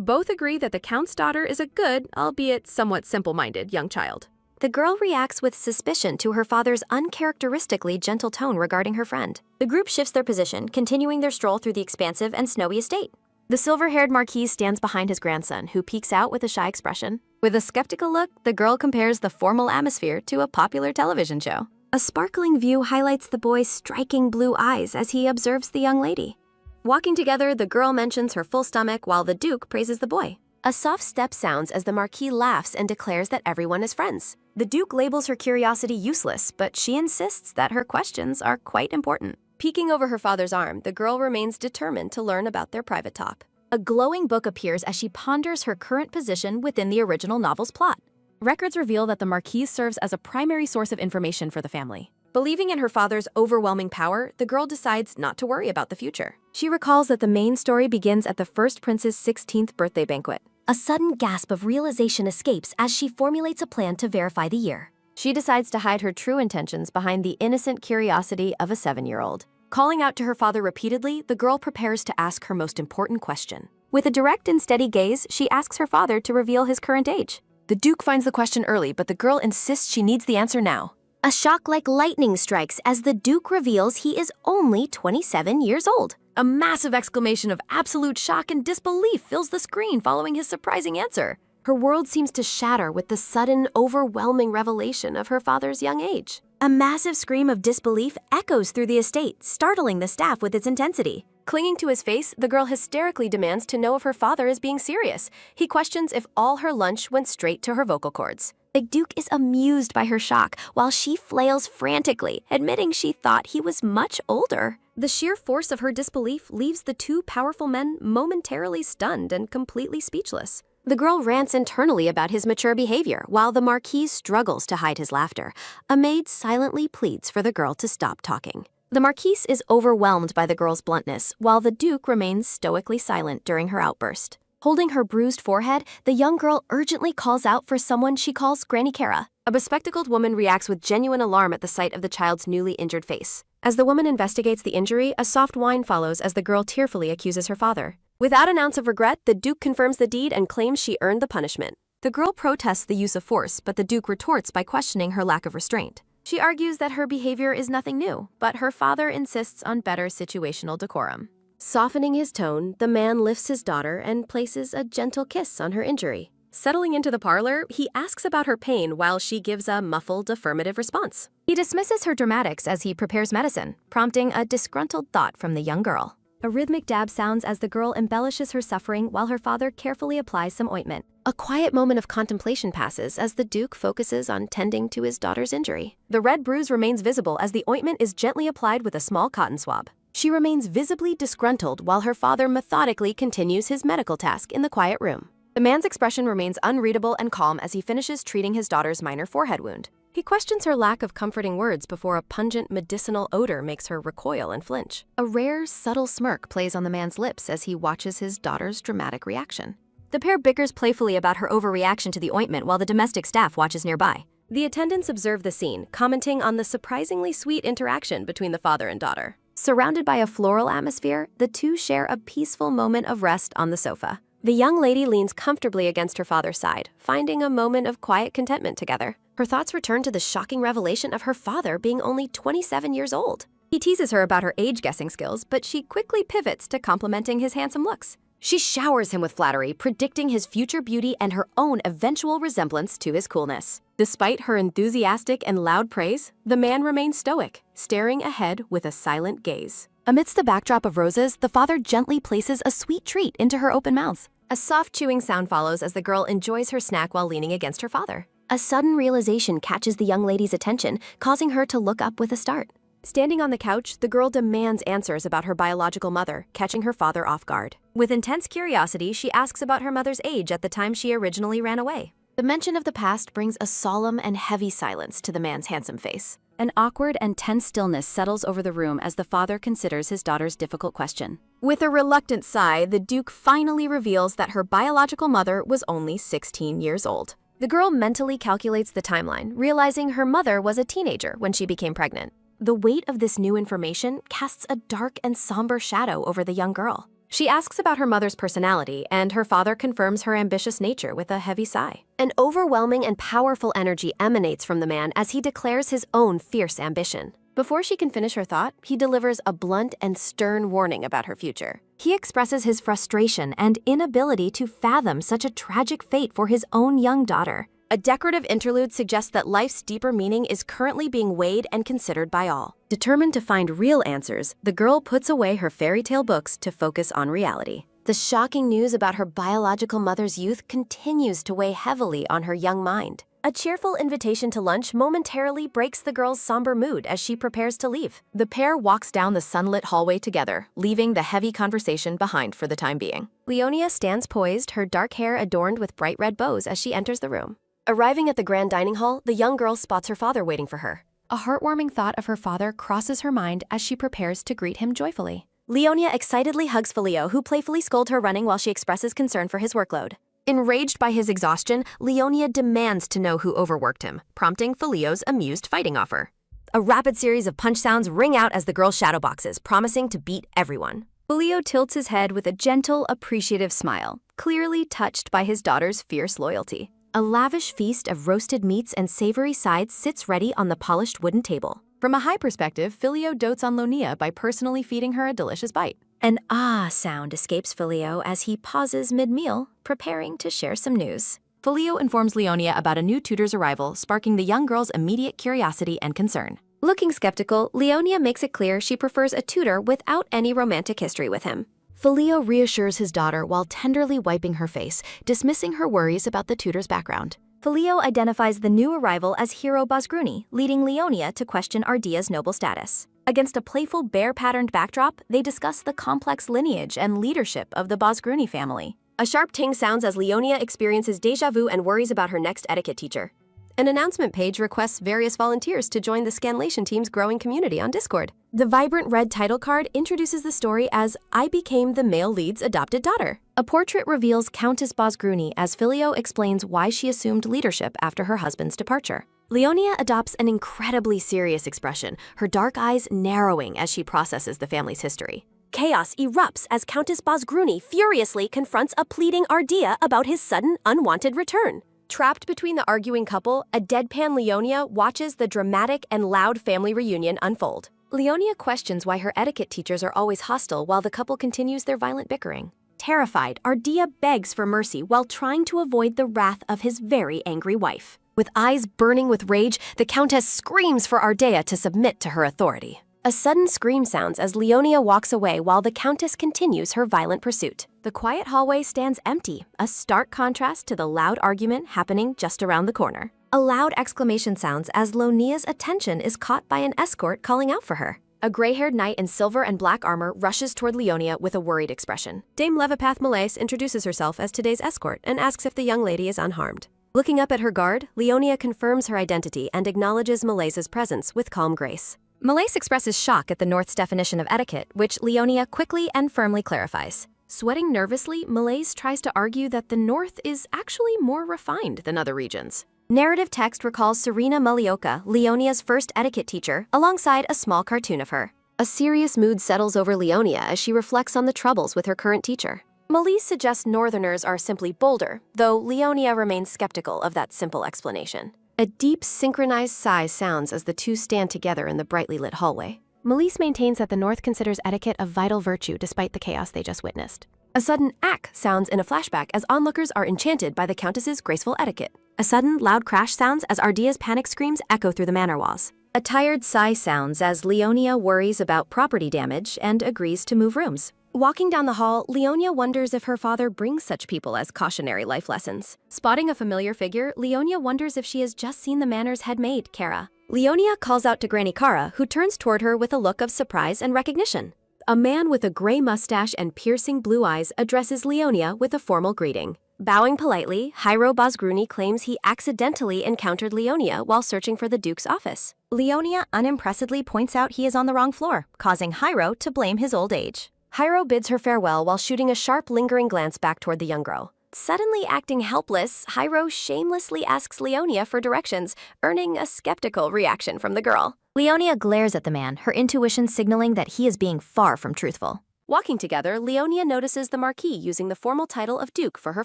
Both agree that the Count's daughter is a good, albeit somewhat simple-minded, young child. The girl reacts with suspicion to her father's uncharacteristically gentle tone regarding her friend. The group shifts their position, continuing their stroll through the expansive and snowy estate. The silver-haired Marquis stands behind his grandson, who peeks out with a shy expression. With a skeptical look, the girl compares the formal atmosphere to a popular television show. A sparkling view highlights the boy's striking blue eyes as he observes the young lady. Walking together, the girl mentions her full stomach while the Duke praises the boy. A soft step sounds as the Marquis laughs and declares that everyone is friends. The Duke labels her curiosity useless, but she insists that her questions are quite important. Peeking over her father's arm, the girl remains determined to learn about their private talk. A glowing book appears as she ponders her current position within the original novel's plot. Records reveal that the Marquise serves as a primary source of information for the family. Believing in her father's overwhelming power, the girl decides not to worry about the future. She recalls that the main story begins at the first prince's 16th birthday banquet. A sudden gasp of realization escapes as she formulates a plan to verify the year. She decides to hide her true intentions behind the innocent curiosity of a 7-year-old. Calling out to her father repeatedly, the girl prepares to ask her most important question. With a direct and steady gaze, she asks her father to reveal his current age. The Duke finds the question early, but the girl insists she needs the answer now. A shock like lightning strikes as the Duke reveals he is only 27 years old. A massive exclamation of absolute shock and disbelief fills the screen following his surprising answer. Her world seems to shatter with the sudden, overwhelming revelation of her father's young age. A massive scream of disbelief echoes through the estate, startling the staff with its intensity. Clinging to his face, the girl hysterically demands to know if her father is being serious. He questions if all her lunch went straight to her vocal cords. The Duke is amused by her shock, while she flails frantically, admitting she thought he was much older. The sheer force of her disbelief leaves the two powerful men momentarily stunned and completely speechless. The girl rants internally about his mature behavior, while the Marquis struggles to hide his laughter. A maid silently pleads for the girl to stop talking. The Marquise is overwhelmed by the girl's bluntness, while the Duke remains stoically silent during her outburst. Holding her bruised forehead, the young girl urgently calls out for someone she calls Granny Cara. A bespectacled woman reacts with genuine alarm at the sight of the child's newly injured face. As the woman investigates the injury, a soft whine follows as the girl tearfully accuses her father. Without an ounce of regret, the Duke confirms the deed and claims she earned the punishment. The girl protests the use of force, but the Duke retorts by questioning her lack of restraint. She argues that her behavior is nothing new, but her father insists on better situational decorum. Softening his tone, the man lifts his daughter and places a gentle kiss on her injury. Settling into the parlor, he asks about her pain while she gives a muffled affirmative response. He dismisses her dramatics as he prepares medicine, prompting a disgruntled thought from the young girl. A rhythmic dab sounds as the girl embellishes her suffering while her father carefully applies some ointment. A quiet moment of contemplation passes as the Duke focuses on tending to his daughter's injury. The red bruise remains visible as the ointment is gently applied with a small cotton swab. She remains visibly disgruntled while her father methodically continues his medical task in the quiet room. The man's expression remains unreadable and calm as he finishes treating his daughter's minor forehead wound. He questions her lack of comforting words before a pungent medicinal odor makes her recoil and flinch. A rare, subtle smirk plays on the man's lips as he watches his daughter's dramatic reaction. The pair bickers playfully about her overreaction to the ointment while the domestic staff watches nearby. The attendants observe the scene, commenting on the surprisingly sweet interaction between the father and daughter. Surrounded by a floral atmosphere, the two share a peaceful moment of rest on the sofa. The young lady leans comfortably against her father's side, finding a moment of quiet contentment together. Her thoughts return to the shocking revelation of her father being only 27 years old. He teases her about her age-guessing skills, but she quickly pivots to complimenting his handsome looks. She showers him with flattery, predicting his future beauty and her own eventual resemblance to his coolness. Despite her enthusiastic and loud praise, the man remains stoic, staring ahead with a silent gaze. Amidst the backdrop of roses, the father gently places a sweet treat into her open mouth. A soft chewing sound follows as the girl enjoys her snack while leaning against her father. A sudden realization catches the young lady's attention, causing her to look up with a start. Standing on the couch, the girl demands answers about her biological mother, catching her father off guard. With intense curiosity, she asks about her mother's age at the time she originally ran away. The mention of the past brings a solemn and heavy silence to the man's handsome face. An awkward and tense stillness settles over the room as the father considers his daughter's difficult question. With a reluctant sigh, the Duke finally reveals that her biological mother was only 16 years old. The girl mentally calculates the timeline, realizing her mother was a teenager when she became pregnant. The weight of this new information casts a dark and somber shadow over the young girl. She asks about her mother's personality, and her father confirms her ambitious nature with a heavy sigh. An overwhelming and powerful energy emanates from the man as he declares his own fierce ambition. Before she can finish her thought, he delivers a blunt and stern warning about her future. He expresses his frustration and inability to fathom such a tragic fate for his own young daughter. A decorative interlude suggests that life's deeper meaning is currently being weighed and considered by all. Determined to find real answers, the girl puts away her fairy tale books to focus on reality. The shocking news about her biological mother's youth continues to weigh heavily on her young mind. A cheerful invitation to lunch momentarily breaks the girl's somber mood as she prepares to leave. The pair walks down the sunlit hallway together, leaving the heavy conversation behind for the time being. Leonia stands poised, her dark hair adorned with bright red bows as she enters the room. Arriving at the grand dining hall, the young girl spots her father waiting for her. A heartwarming thought of her father crosses her mind as she prepares to greet him joyfully. Leonia excitedly hugs Filio, who playfully scolds her running while she expresses concern for his workload. Enraged by his exhaustion, Leonia demands to know who overworked him, prompting Filio's amused fighting offer. A rapid series of punch sounds ring out as the girl shadowboxes, promising to beat everyone. Filio tilts his head with a gentle, appreciative smile, clearly touched by his daughter's fierce loyalty. A lavish feast of roasted meats and savory sides sits ready on the polished wooden table. From a high perspective, Filio dotes on Leonia by personally feeding her a delicious bite. An ah sound escapes Filio as he pauses mid-meal, preparing to share some news. Filio informs Leonia about a new tutor's arrival, sparking the young girl's immediate curiosity and concern. Looking skeptical, Leonia makes it clear she prefers a tutor without any romantic history with him. Filio reassures his daughter while tenderly wiping her face, dismissing her worries about the tutor's background. Filio identifies the new arrival as Hero Bosgruni, leading Leonia to question Ardia's noble status. Against a playful bear-patterned backdrop, they discuss the complex lineage and leadership of the Bosgruni family. A sharp ting sounds as Leonia experiences déjà vu and worries about her next etiquette teacher. An announcement page requests various volunteers to join the Scanlation team's growing community on Discord. The vibrant red title card introduces the story as I became the male lead's adopted daughter. A portrait reveals Countess Bosgruni as Filio explains why she assumed leadership after her husband's departure. Leonia adopts an incredibly serious expression, her dark eyes narrowing as she processes the family's history. Chaos erupts as Countess Bosgruni furiously confronts a pleading Ardia about his sudden, unwanted return. Trapped between the arguing couple, a deadpan Leonia watches the dramatic and loud family reunion unfold. Leonia questions why her etiquette teachers are always hostile while the couple continues their violent bickering. Terrified, Ardia begs for mercy while trying to avoid the wrath of his very angry wife. With eyes burning with rage, the Countess screams for Ardea to submit to her authority. A sudden scream sounds as Leonia walks away while the Countess continues her violent pursuit. The quiet hallway stands empty, a stark contrast to the loud argument happening just around the corner. A loud exclamation sounds as Leonia's attention is caught by an escort calling out for her. A gray-haired knight in silver and black armor rushes toward Leonia with a worried expression. Dame Levipath Malaise introduces herself as today's escort and asks if the young lady is unharmed. Looking up at her guard, Leonia confirms her identity and acknowledges Malaise's presence with calm grace. Malaise expresses shock at the North's definition of etiquette, which Leonia quickly and firmly clarifies. Sweating nervously, Malaise tries to argue that the North is actually more refined than other regions. Narrative text recalls Serena Mulioka, Leonia's first etiquette teacher, alongside a small cartoon of her. A serious mood settles over Leonia as she reflects on the troubles with her current teacher. Malise suggests Northerners are simply bolder, though Leonia remains skeptical of that simple explanation. A deep, synchronized sigh sounds as the two stand together in the brightly lit hallway. Malise maintains that the North considers etiquette a vital virtue despite the chaos they just witnessed. A sudden ack sounds in a flashback as onlookers are enchanted by the Countess's graceful etiquette. A sudden, loud crash sounds as Ardia's panic screams echo through the manor walls. A tired sigh sounds as Leonia worries about property damage and agrees to move rooms. Walking down the hall, Leonia wonders if her father brings such people as cautionary life lessons. Spotting a familiar figure, Leonia wonders if she has just seen the manor's head maid, Kara. Leonia calls out to Granny Kara, who turns toward her with a look of surprise and recognition. A man with a gray mustache and piercing blue eyes addresses Leonia with a formal greeting. Bowing politely, Hyro Bosgruni claims he accidentally encountered Leonia while searching for the Duke's office. Leonia unimpressedly points out he is on the wrong floor, causing Hyro to blame his old age. Hyro bids her farewell while shooting a sharp, lingering glance back toward the young girl. Suddenly acting helpless, Hyro shamelessly asks Leonia for directions, earning a skeptical reaction from the girl. Leonia glares at the man, her intuition signaling that he is being far from truthful. Walking together, Leonia notices the Marquis using the formal title of Duke for her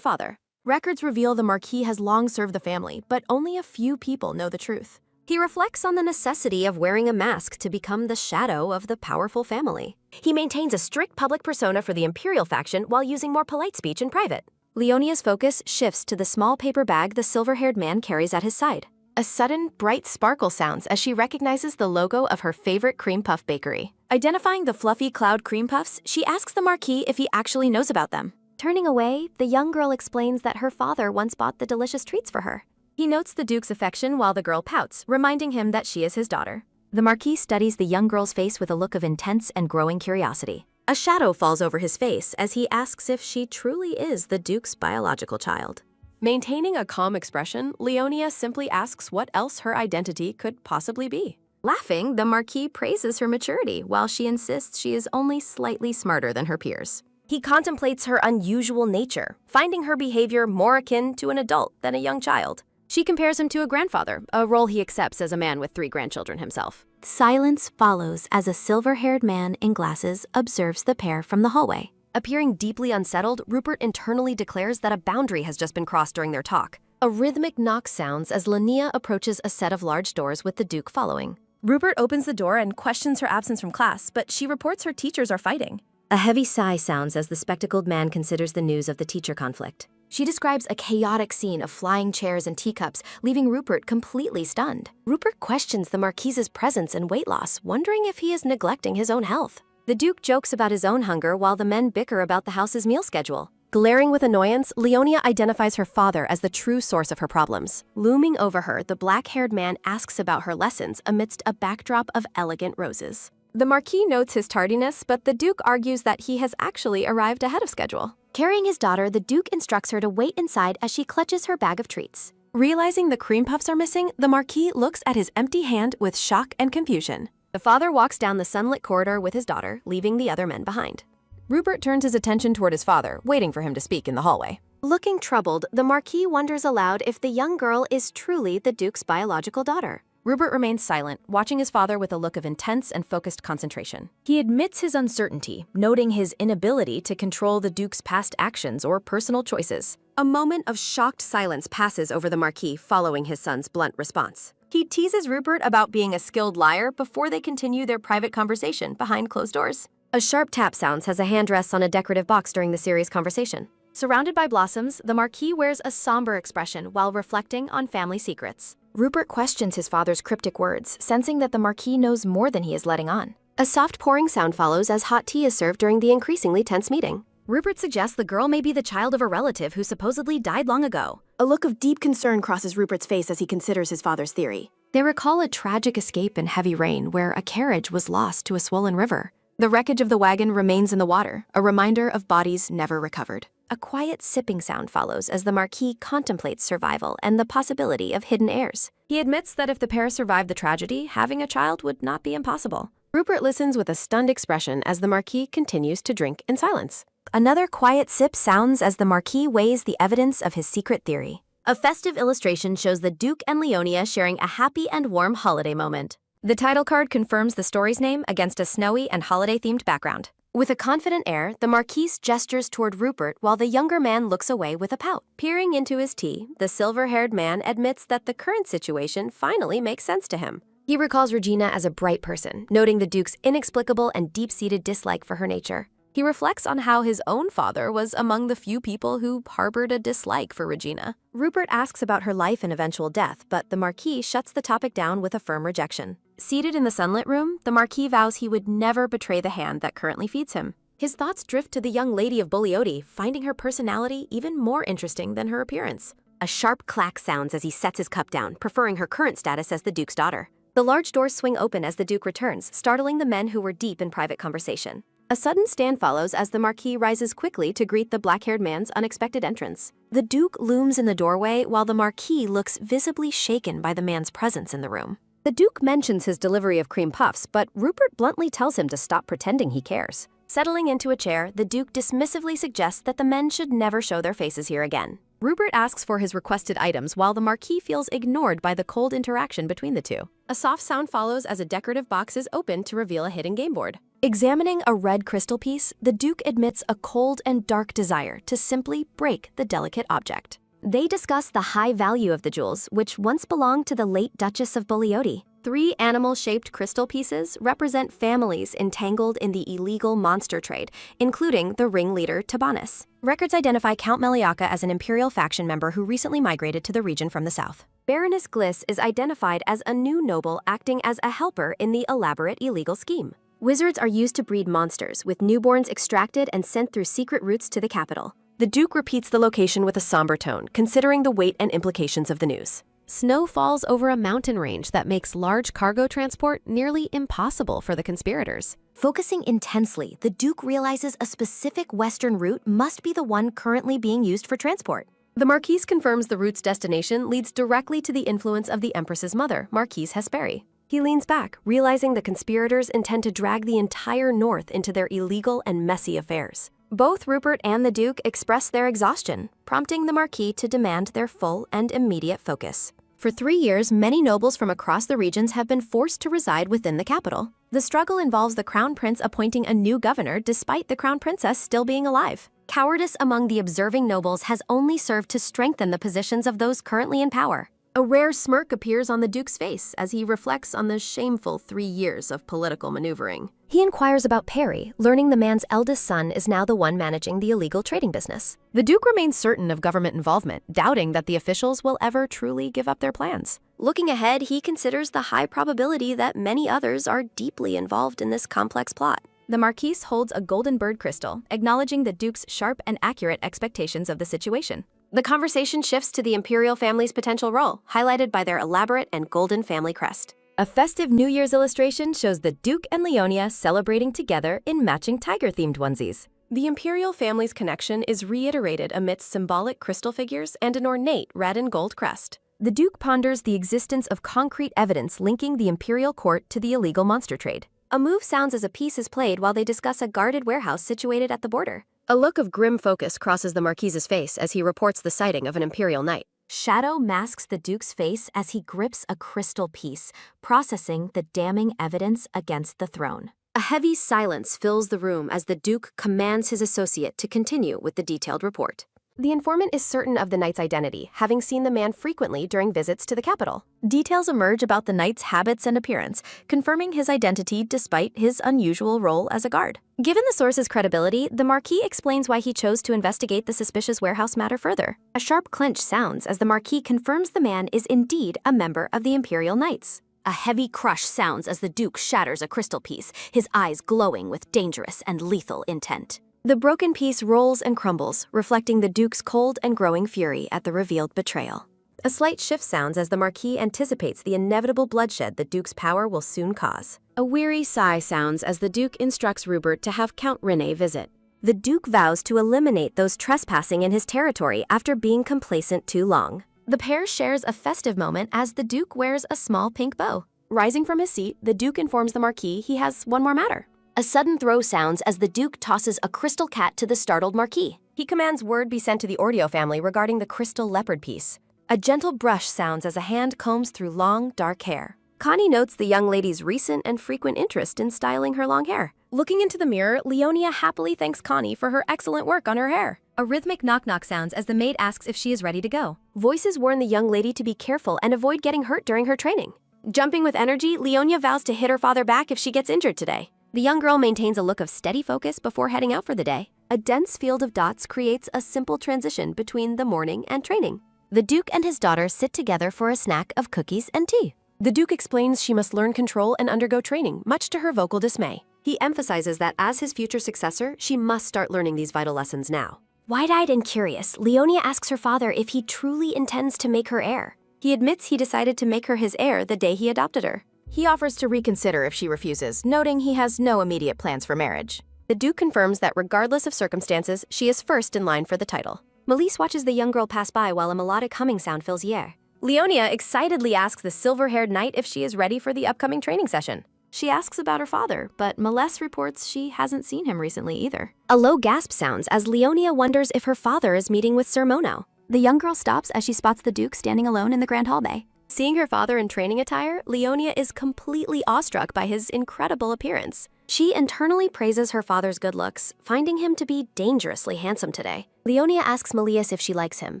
father. Records reveal the Marquis has long served the family, but only a few people know the truth. He reflects on the necessity of wearing a mask to become the shadow of the powerful family. He maintains a strict public persona for the Imperial faction while using more polite speech in private. Leonia's focus shifts to the small paper bag the silver-haired man carries at his side. A sudden, bright sparkle sounds as she recognizes the logo of her favorite cream puff bakery. Identifying the fluffy cloud cream puffs, she asks the Marquis if he actually knows about them. Turning away, the young girl explains that her father once bought the delicious treats for her. He notes the Duke's affection while the girl pouts, reminding him that she is his daughter. The Marquis studies the young girl's face with a look of intense and growing curiosity. A shadow falls over his face as he asks if she truly is the Duke's biological child. Maintaining a calm expression, Leonia simply asks what else her identity could possibly be. Laughing, the Marquis praises her maturity while she insists she is only slightly smarter than her peers. He contemplates her unusual nature, finding her behavior more akin to an adult than a young child. She compares him to a grandfather, a role he accepts as a man with 3 grandchildren himself. Silence follows as a silver-haired man in glasses observes the pair from the hallway. Appearing deeply unsettled, Rupert internally declares that a boundary has just been crossed during their talk. A rhythmic knock sounds as Linnea approaches a set of large doors with the Duke following. Rupert opens the door and questions her absence from class, but she reports her teachers are fighting. A heavy sigh sounds as the spectacled man considers the news of the teacher conflict. She describes a chaotic scene of flying chairs and teacups, leaving Rupert completely stunned. Rupert questions the Marquise's presence and weight loss, wondering if he is neglecting his own health. The Duke jokes about his own hunger while the men bicker about the house's meal schedule. Glaring with annoyance, Leonia identifies her father as the true source of her problems. Looming over her, the black-haired man asks about her lessons amidst a backdrop of elegant roses. The Marquis notes his tardiness, but the Duke argues that he has actually arrived ahead of schedule. Carrying his daughter, the Duke instructs her to wait inside as she clutches her bag of treats. Realizing the cream puffs are missing, the Marquis looks at his empty hand with shock and confusion. The father walks down the sunlit corridor with his daughter, leaving the other men behind. Rupert turns his attention toward his father, waiting for him to speak in the hallway. Looking troubled, the Marquis wonders aloud if the young girl is truly the Duke's biological daughter. Rupert remains silent, watching his father with a look of intense and focused concentration. He admits his uncertainty, noting his inability to control the Duke's past actions or personal choices. A moment of shocked silence passes over the Marquis following his son's blunt response. He teases Rupert about being a skilled liar before they continue their private conversation behind closed doors. A sharp tap sounds as a hand rests on a decorative box during the serious conversation. Surrounded by blossoms, the Marquis wears a somber expression while reflecting on family secrets. Rupert questions his father's cryptic words, sensing that the Marquis knows more than he is letting on. A soft pouring sound follows as hot tea is served during the increasingly tense meeting. Rupert suggests the girl may be the child of a relative who supposedly died long ago. A look of deep concern crosses Rupert's face as he considers his father's theory. They recall a tragic escape in heavy rain where a carriage was lost to a swollen river. The wreckage of the wagon remains in the water, a reminder of bodies never recovered. A quiet sipping sound follows as the Marquis contemplates survival and the possibility of hidden heirs. He admits that if the pair survived the tragedy, having a child would not be impossible. Rupert listens with a stunned expression as the Marquis continues to drink in silence. Another quiet sip sounds as the Marquis weighs the evidence of his secret theory. A festive illustration shows the Duke and Leonia sharing a happy and warm holiday moment. The title card confirms the story's name against a snowy and holiday-themed background. With a confident air, the Marquis gestures toward Rupert while the younger man looks away with a pout. Peering into his tea, the silver-haired man admits that the current situation finally makes sense to him. He recalls Regina as a bright person, noting the Duke's inexplicable and deep-seated dislike for her nature. He reflects on how his own father was among the few people who harbored a dislike for Regina. Rupert asks about her life and eventual death, but the Marquis shuts the topic down with a firm rejection. Seated in the sunlit room, the Marquis vows he would never betray the hand that currently feeds him. His thoughts drift to the young lady of Buglioti, finding her personality even more interesting than her appearance. A sharp clack sounds as he sets his cup down, preferring her current status as the Duke's daughter. The large doors swing open as the Duke returns, startling the men who were deep in private conversation. A sudden stand follows as the Marquis rises quickly to greet the black-haired man's unexpected entrance. The Duke looms in the doorway while the Marquis looks visibly shaken by the man's presence in the room. The Duke mentions his delivery of cream puffs, but Rupert bluntly tells him to stop pretending he cares. Settling into a chair, the Duke dismissively suggests that the men should never show their faces here again. Rupert asks for his requested items while the Marquis feels ignored by the cold interaction between the two. A soft sound follows as a decorative box is opened to reveal a hidden game board. Examining a red crystal piece, the Duke admits a cold and dark desire to simply break the delicate object. They discuss the high value of the jewels, which once belonged to the late Duchess of Buglioti. 3 animal-shaped crystal pieces represent families entangled in the illegal monster trade, including the ringleader Tabanis. Records identify Count Meliaka as an imperial faction member who recently migrated to the region from the south. Baroness Gliss is identified as a new noble acting as a helper in the elaborate illegal scheme. Wizards are used to breed monsters, with newborns extracted and sent through secret routes to the capital. The Duke repeats the location with a somber tone, considering the weight and implications of the news. Snow falls over a mountain range that makes large cargo transport nearly impossible for the conspirators. Focusing intensely, the Duke realizes a specific western route must be the one currently being used for transport. The Marquis confirms the route's destination leads directly to the influence of the Empress's mother, Marquise Hesperi. He leans back, realizing the conspirators intend to drag the entire North into their illegal and messy affairs. Both Rupert and the Duke express their exhaustion, prompting the Marquis to demand their full and immediate focus. For 3 years, many nobles from across the regions have been forced to reside within the capital. The struggle involves the Crown Prince appointing a new governor despite the Crown Princess still being alive. Cowardice among the observing nobles has only served to strengthen the positions of those currently in power. A rare smirk appears on the Duke's face as he reflects on the shameful 3 years of political maneuvering. He inquires about Perry, learning the man's eldest son is now the one managing the illegal trading business. The Duke remains certain of government involvement, doubting that the officials will ever truly give up their plans. Looking ahead, he considers the high probability that many others are deeply involved in this complex plot. The Marquis holds a golden bird crystal, acknowledging the Duke's sharp and accurate expectations of the situation. The conversation shifts to the imperial family's potential role, highlighted by their elaborate and golden family crest. A festive New Year's illustration shows the Duke and Leonia celebrating together in matching tiger-themed onesies. The imperial family's connection is reiterated amidst symbolic crystal figures and an ornate red and gold crest. The Duke ponders the existence of concrete evidence linking the imperial court to the illegal monster trade. A move sounds as a piece is played while they discuss a guarded warehouse situated at the border. A look of grim focus crosses the Marquis's face as he reports the sighting of an imperial knight. Shadow masks the Duke's face as he grips a crystal piece, processing the damning evidence against the throne. A heavy silence fills the room as the Duke commands his associate to continue with the detailed report. The informant is certain of the knight's identity, having seen the man frequently during visits to the capital. Details emerge about the knight's habits and appearance, confirming his identity despite his unusual role as a guard. Given the source's credibility, the Marquis explains why he chose to investigate the suspicious warehouse matter further. A sharp clench sounds as the Marquis confirms the man is indeed a member of the Imperial Knights. A heavy crush sounds as the Duke shatters a crystal piece, his eyes glowing with dangerous and lethal intent. The broken piece rolls and crumbles, reflecting the Duke's cold and growing fury at the revealed betrayal. A slight shift sounds as the Marquis anticipates the inevitable bloodshed the Duke's power will soon cause. A weary sigh sounds as the Duke instructs Rupert to have Count Rene visit. The Duke vows to eliminate those trespassing in his territory after being complacent too long. The pair shares a festive moment as the Duke wears a small pink bow. Rising from his seat, the Duke informs the Marquis he has one more matter. A sudden throw sounds as the Duke tosses a crystal cat to the startled Marquis. He commands word be sent to the Ordio family regarding the crystal leopard piece. A gentle brush sounds as a hand combs through long, dark hair. Connie notes the young lady's recent and frequent interest in styling her long hair. Looking into the mirror, Leonia happily thanks Connie for her excellent work on her hair. A rhythmic knock-knock sounds as the maid asks if she is ready to go. Voices warn the young lady to be careful and avoid getting hurt during her training. Jumping with energy, Leonia vows to hit her father back if she gets injured today. The young girl maintains a look of steady focus before heading out for the day. A dense field of dots creates a simple transition between the morning and training. The Duke and his daughter sit together for a snack of cookies and tea. The Duke explains she must learn control and undergo training, much to her vocal dismay. He emphasizes that as his future successor, she must start learning these vital lessons now. Wide-eyed and curious, Leonia asks her father if he truly intends to make her heir. He admits he decided to make her his heir the day he adopted her. He offers to reconsider if she refuses, noting he has no immediate plans for marriage. The Duke confirms that regardless of circumstances, she is first in line for the title. Melise watches the young girl pass by while a melodic humming sound fills the air. Leonia excitedly asks the silver-haired knight if she is ready for the upcoming training session. She asks about her father, but Melesse reports she hasn't seen him recently either. A low gasp sounds as Leonia wonders if her father is meeting with Sir Mono. The young girl stops as she spots the Duke standing alone in the grand hallway. Seeing her father in training attire, Leonia is completely awestruck by his incredible appearance. She internally praises her father's good looks, finding him to be dangerously handsome today. Leonia asks Melias if she likes him,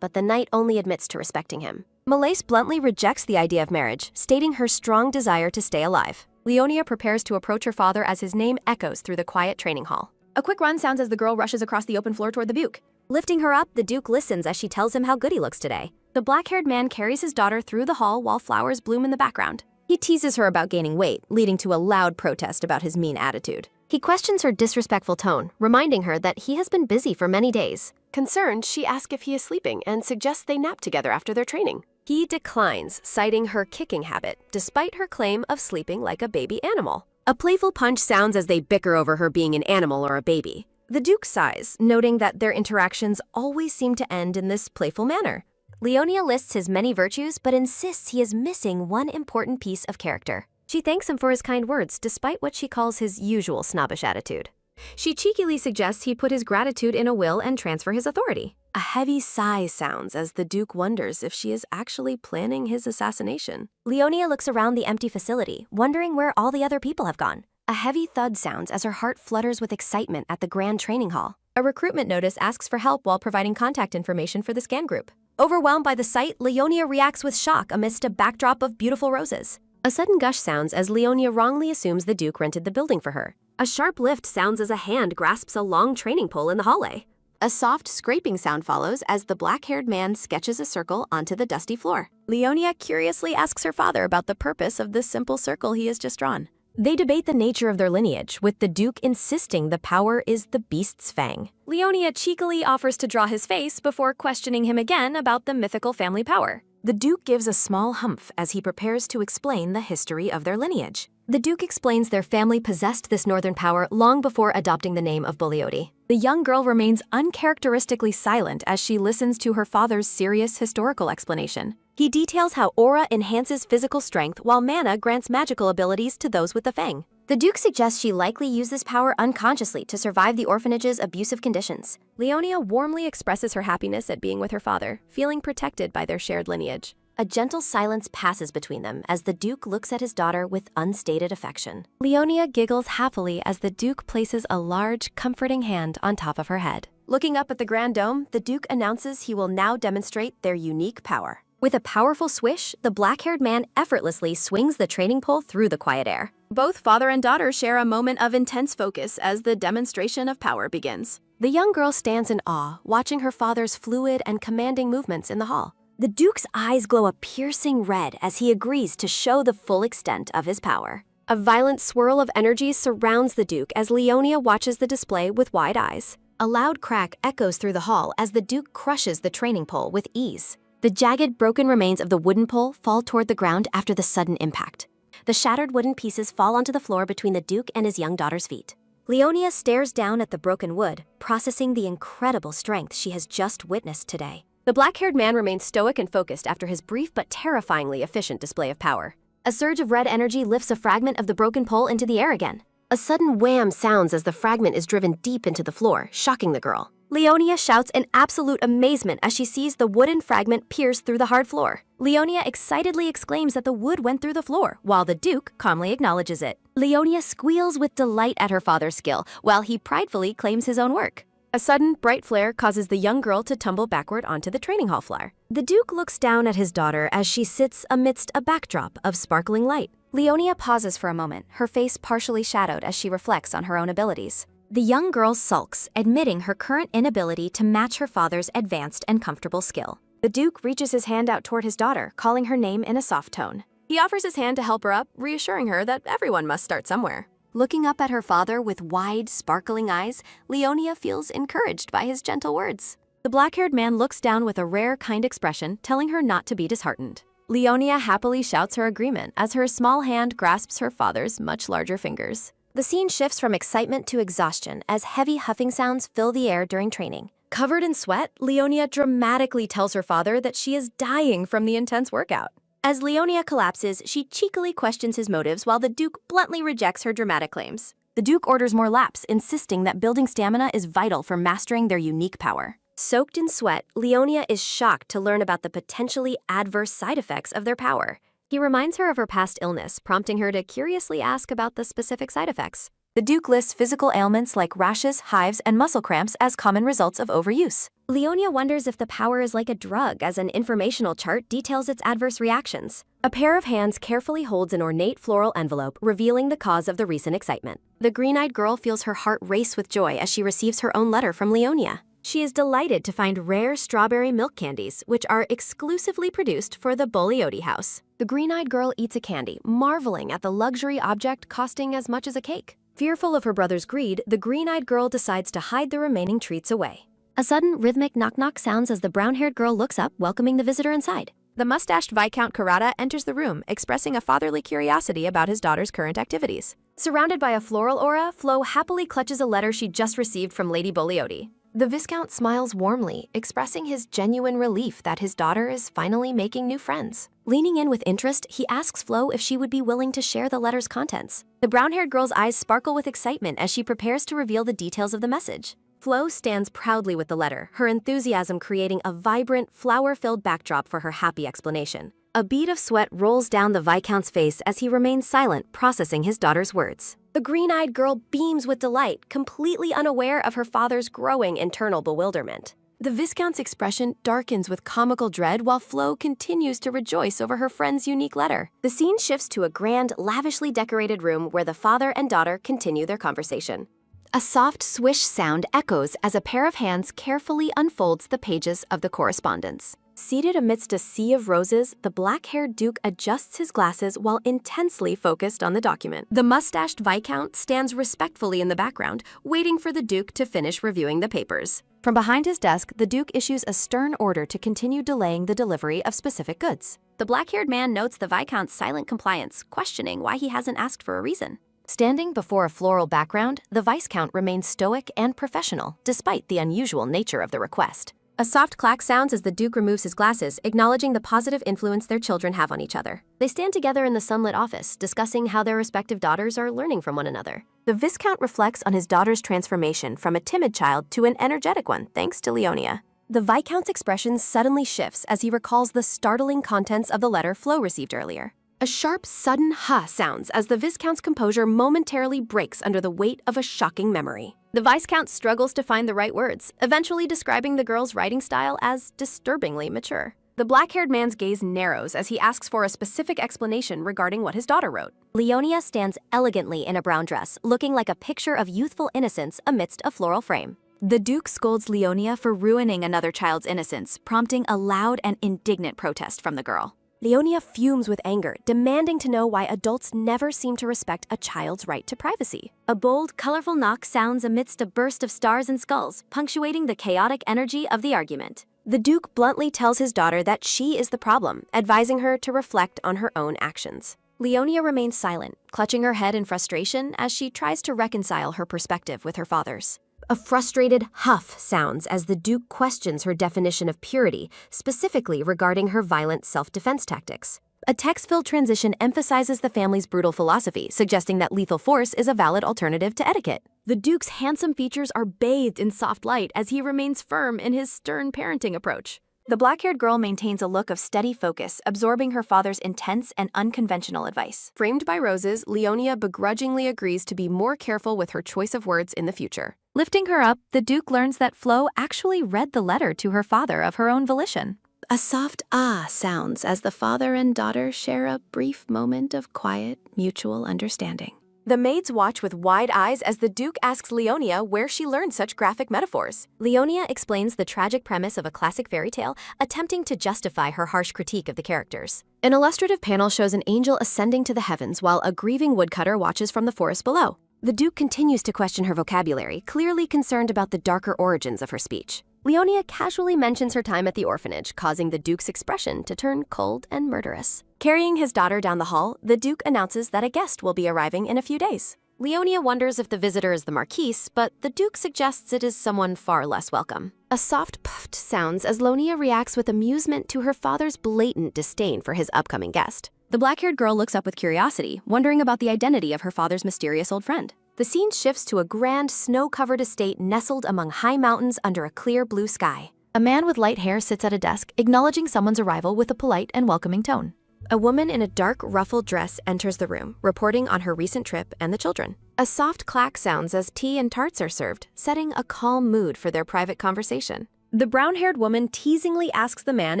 but the knight only admits to respecting him. Melase bluntly rejects the idea of marriage, stating her strong desire to stay alive. Leonia prepares to approach her father as his name echoes through the quiet training hall. A quick run sounds as the girl rushes across the open floor toward the Duke. Lifting her up, the Duke listens as she tells him how good he looks today. The black-haired man carries his daughter through the hall while flowers bloom in the background. He teases her about gaining weight, leading to a loud protest about his mean attitude. He questions her disrespectful tone, reminding her that he has been busy for many days. Concerned, she asks if he is sleeping and suggests they nap together after their training. He declines, citing her kicking habit, despite her claim of sleeping like a baby animal. A playful punch sounds as they bicker over her being an animal or a baby. The Duke sighs, noting that their interactions always seem to end in this playful manner. Leonia lists his many virtues, but insists he is missing one important piece of character. She thanks him for his kind words, despite what she calls his usual snobbish attitude. She cheekily suggests he put his gratitude in a will and transfer his authority. A heavy sigh sounds as the Duke wonders if she is actually planning his assassination. Leonia looks around the empty facility, wondering where all the other people have gone. A heavy thud sounds as her heart flutters with excitement at the grand training hall. A recruitment notice asks for help while providing contact information for the scan group. Overwhelmed by the sight, Leonia reacts with shock amidst a backdrop of beautiful roses. A sudden gush sounds as Leonia wrongly assumes the Duke rented the building for her. A sharp lift sounds as a hand grasps a long training pole in the hallway. A soft scraping sound follows as the black-haired man sketches a circle onto the dusty floor. Leonia curiously asks her father about the purpose of this simple circle he has just drawn. They debate the nature of their lineage, with the Duke insisting the power is the beast's fang. Leonia cheekily offers to draw his face before questioning him again about the mythical family power. The Duke gives a small humph as he prepares to explain the history of their lineage. The Duke explains their family possessed this northern power long before adopting the name of Bugliodi. The young girl remains uncharacteristically silent as she listens to her father's serious historical explanation. He details how aura enhances physical strength while mana grants magical abilities to those with the fang. The Duke suggests she likely used this power unconsciously to survive the orphanage's abusive conditions. Leonia warmly expresses her happiness at being with her father, feeling protected by their shared lineage. A gentle silence passes between them as the Duke looks at his daughter with unstated affection. Leonia giggles happily as the Duke places a large, comforting hand on top of her head. Looking up at the Grand Dome, the Duke announces he will now demonstrate their unique power. With a powerful swish, the black-haired man effortlessly swings the training pole through the quiet air. Both father and daughter share a moment of intense focus as the demonstration of power begins. The young girl stands in awe, watching her father's fluid and commanding movements in the hall. The Duke's eyes glow a piercing red as he agrees to show the full extent of his power. A violent swirl of energy surrounds the Duke as Leonia watches the display with wide eyes. A loud crack echoes through the hall as the Duke crushes the training pole with ease. The jagged, broken remains of the wooden pole fall toward the ground after the sudden impact. The shattered wooden pieces fall onto the floor between the Duke and his young daughter's feet. Leonia stares down at the broken wood, processing the incredible strength she has just witnessed today. The black-haired man remains stoic and focused after his brief but terrifyingly efficient display of power. A surge of red energy lifts a fragment of the broken pole into the air again. A sudden wham sounds as the fragment is driven deep into the floor, shocking the girl. Leonia shouts in absolute amazement as she sees the wooden fragment pierce through the hard floor. Leonia excitedly exclaims that the wood went through the floor, while the Duke calmly acknowledges it. Leonia squeals with delight at her father's skill, while he pridefully claims his own work. A sudden, bright flare causes the young girl to tumble backward onto the training hall floor. The Duke looks down at his daughter as she sits amidst a backdrop of sparkling light. Leonia pauses for a moment, her face partially shadowed as she reflects on her own abilities. The young girl sulks, admitting her current inability to match her father's advanced and comfortable skill. The Duke reaches his hand out toward his daughter, calling her name in a soft tone. He offers his hand to help her up, reassuring her that everyone must start somewhere. Looking up at her father with wide, sparkling eyes, Leonia feels encouraged by his gentle words. The black-haired man looks down with a rare, kind expression, telling her not to be disheartened. Leonia happily shouts her agreement as her small hand grasps her father's much larger fingers. The scene shifts from excitement to exhaustion as heavy huffing sounds fill the air during training. Covered in sweat, Leonia dramatically tells her father that she is dying from the intense workout. As Leonia collapses, she cheekily questions his motives while the Duke bluntly rejects her dramatic claims. The Duke orders more laps, insisting that building stamina is vital for mastering their unique power. Soaked in sweat, Leonia is shocked to learn about the potentially adverse side effects of their power. He reminds her of her past illness, prompting her to curiously ask about the specific side effects. The Duke lists physical ailments like rashes, hives, and muscle cramps as common results of overuse. Leonia wonders if the power is like a drug, as an informational chart details its adverse reactions. A pair of hands carefully holds an ornate floral envelope, revealing the cause of the recent excitement. The green-eyed girl feels her heart race with joy as she receives her own letter from Leonia. She is delighted to find rare strawberry milk candies, which are exclusively produced for the Boleody house. The green-eyed girl eats a candy, marveling at the luxury object costing as much as a cake. Fearful of her brother's greed, the green-eyed girl decides to hide the remaining treats away. A sudden rhythmic knock-knock sounds as the brown-haired girl looks up, welcoming the visitor inside. The mustached Viscount Karada enters the room, expressing a fatherly curiosity about his daughter's current activities. Surrounded by a floral aura, Flo happily clutches a letter she just received from Lady Boleody. The Viscount smiles warmly, expressing his genuine relief that his daughter is finally making new friends. Leaning in with interest, he asks Flo if she would be willing to share the letter's contents. The brown-haired girl's eyes sparkle with excitement as she prepares to reveal the details of the message. Flo stands proudly with the letter, her enthusiasm creating a vibrant, flower-filled backdrop for her happy explanation. A bead of sweat rolls down the Viscount's face as he remains silent, processing his daughter's words. The green-eyed girl beams with delight, completely unaware of her father's growing internal bewilderment. The Viscount's expression darkens with comical dread while Flo continues to rejoice over her friend's unique letter. The scene shifts to a grand, lavishly decorated room where the father and daughter continue their conversation. A soft swish sound echoes as a pair of hands carefully unfolds the pages of the correspondence. Seated amidst a sea of roses, the black-haired Duke adjusts his glasses while intensely focused on the document. The mustached Viscount stands respectfully in the background, waiting for the Duke to finish reviewing the papers. From behind his desk, the Duke issues a stern order to continue delaying the delivery of specific goods. The black-haired man notes the Viscount's silent compliance, questioning why he hasn't asked for a reason. Standing before a floral background, the Viscount remains stoic and professional, despite the unusual nature of the request. A soft clack sounds as the Duke removes his glasses, acknowledging the positive influence their children have on each other. They stand together in the sunlit office, discussing how their respective daughters are learning from one another. The Viscount reflects on his daughter's transformation from a timid child to an energetic one, thanks to Leonia. The Viscount's expression suddenly shifts as he recalls the startling contents of the letter Flo received earlier. A sharp, sudden "huh" sounds as the Viscount's composure momentarily breaks under the weight of a shocking memory. The Viscount struggles to find the right words, eventually describing the girl's writing style as disturbingly mature. The black-haired man's gaze narrows as he asks for a specific explanation regarding what his daughter wrote. Leonia stands elegantly in a brown dress, looking like a picture of youthful innocence amidst a floral frame. The Duke scolds Leonia for ruining another child's innocence, prompting a loud and indignant protest from the girl. Leonia fumes with anger, demanding to know why adults never seem to respect a child's right to privacy. A bold, colorful knock sounds amidst a burst of stars and skulls, punctuating the chaotic energy of the argument. The Duke bluntly tells his daughter that she is the problem, advising her to reflect on her own actions. Leonia remains silent, clutching her head in frustration as she tries to reconcile her perspective with her father's. A frustrated huff sounds as the Duke questions her definition of purity, specifically regarding her violent self-defense tactics. A text-filled transition emphasizes the family's brutal philosophy, suggesting that lethal force is a valid alternative to etiquette. The Duke's handsome features are bathed in soft light as he remains firm in his stern parenting approach. The black-haired girl maintains a look of steady focus, absorbing her father's intense and unconventional advice. Framed by roses, Leonia begrudgingly agrees to be more careful with her choice of words in the future. Lifting her up, the Duke learns that Flo actually read the letter to her father of her own volition. A soft ah sounds as the father and daughter share a brief moment of quiet, mutual understanding. The maids watch with wide eyes as the Duke asks Leonia where she learned such graphic metaphors. Leonia explains the tragic premise of a classic fairy tale, attempting to justify her harsh critique of the characters. An illustrative panel shows an angel ascending to the heavens while a grieving woodcutter watches from the forest below. The Duke continues to question her vocabulary, clearly concerned about the darker origins of her speech. Leonia casually mentions her time at the orphanage, causing the Duke's expression to turn cold and murderous. Carrying his daughter down the hall, the Duke announces that a guest will be arriving in a few days. Leonia wonders if the visitor is the Marquise, but the Duke suggests it is someone far less welcome. A soft puffed sounds as Leonia reacts with amusement to her father's blatant disdain for his upcoming guest. The black-haired girl looks up with curiosity, wondering about the identity of her father's mysterious old friend. The scene shifts to a grand, snow-covered estate nestled among high mountains under a clear blue sky. A man with light hair sits at a desk, acknowledging someone's arrival with a polite and welcoming tone. A woman in a dark, ruffled dress enters the room, reporting on her recent trip and the children. A soft clack sounds as tea and tarts are served, setting a calm mood for their private conversation. The brown-haired woman teasingly asks the man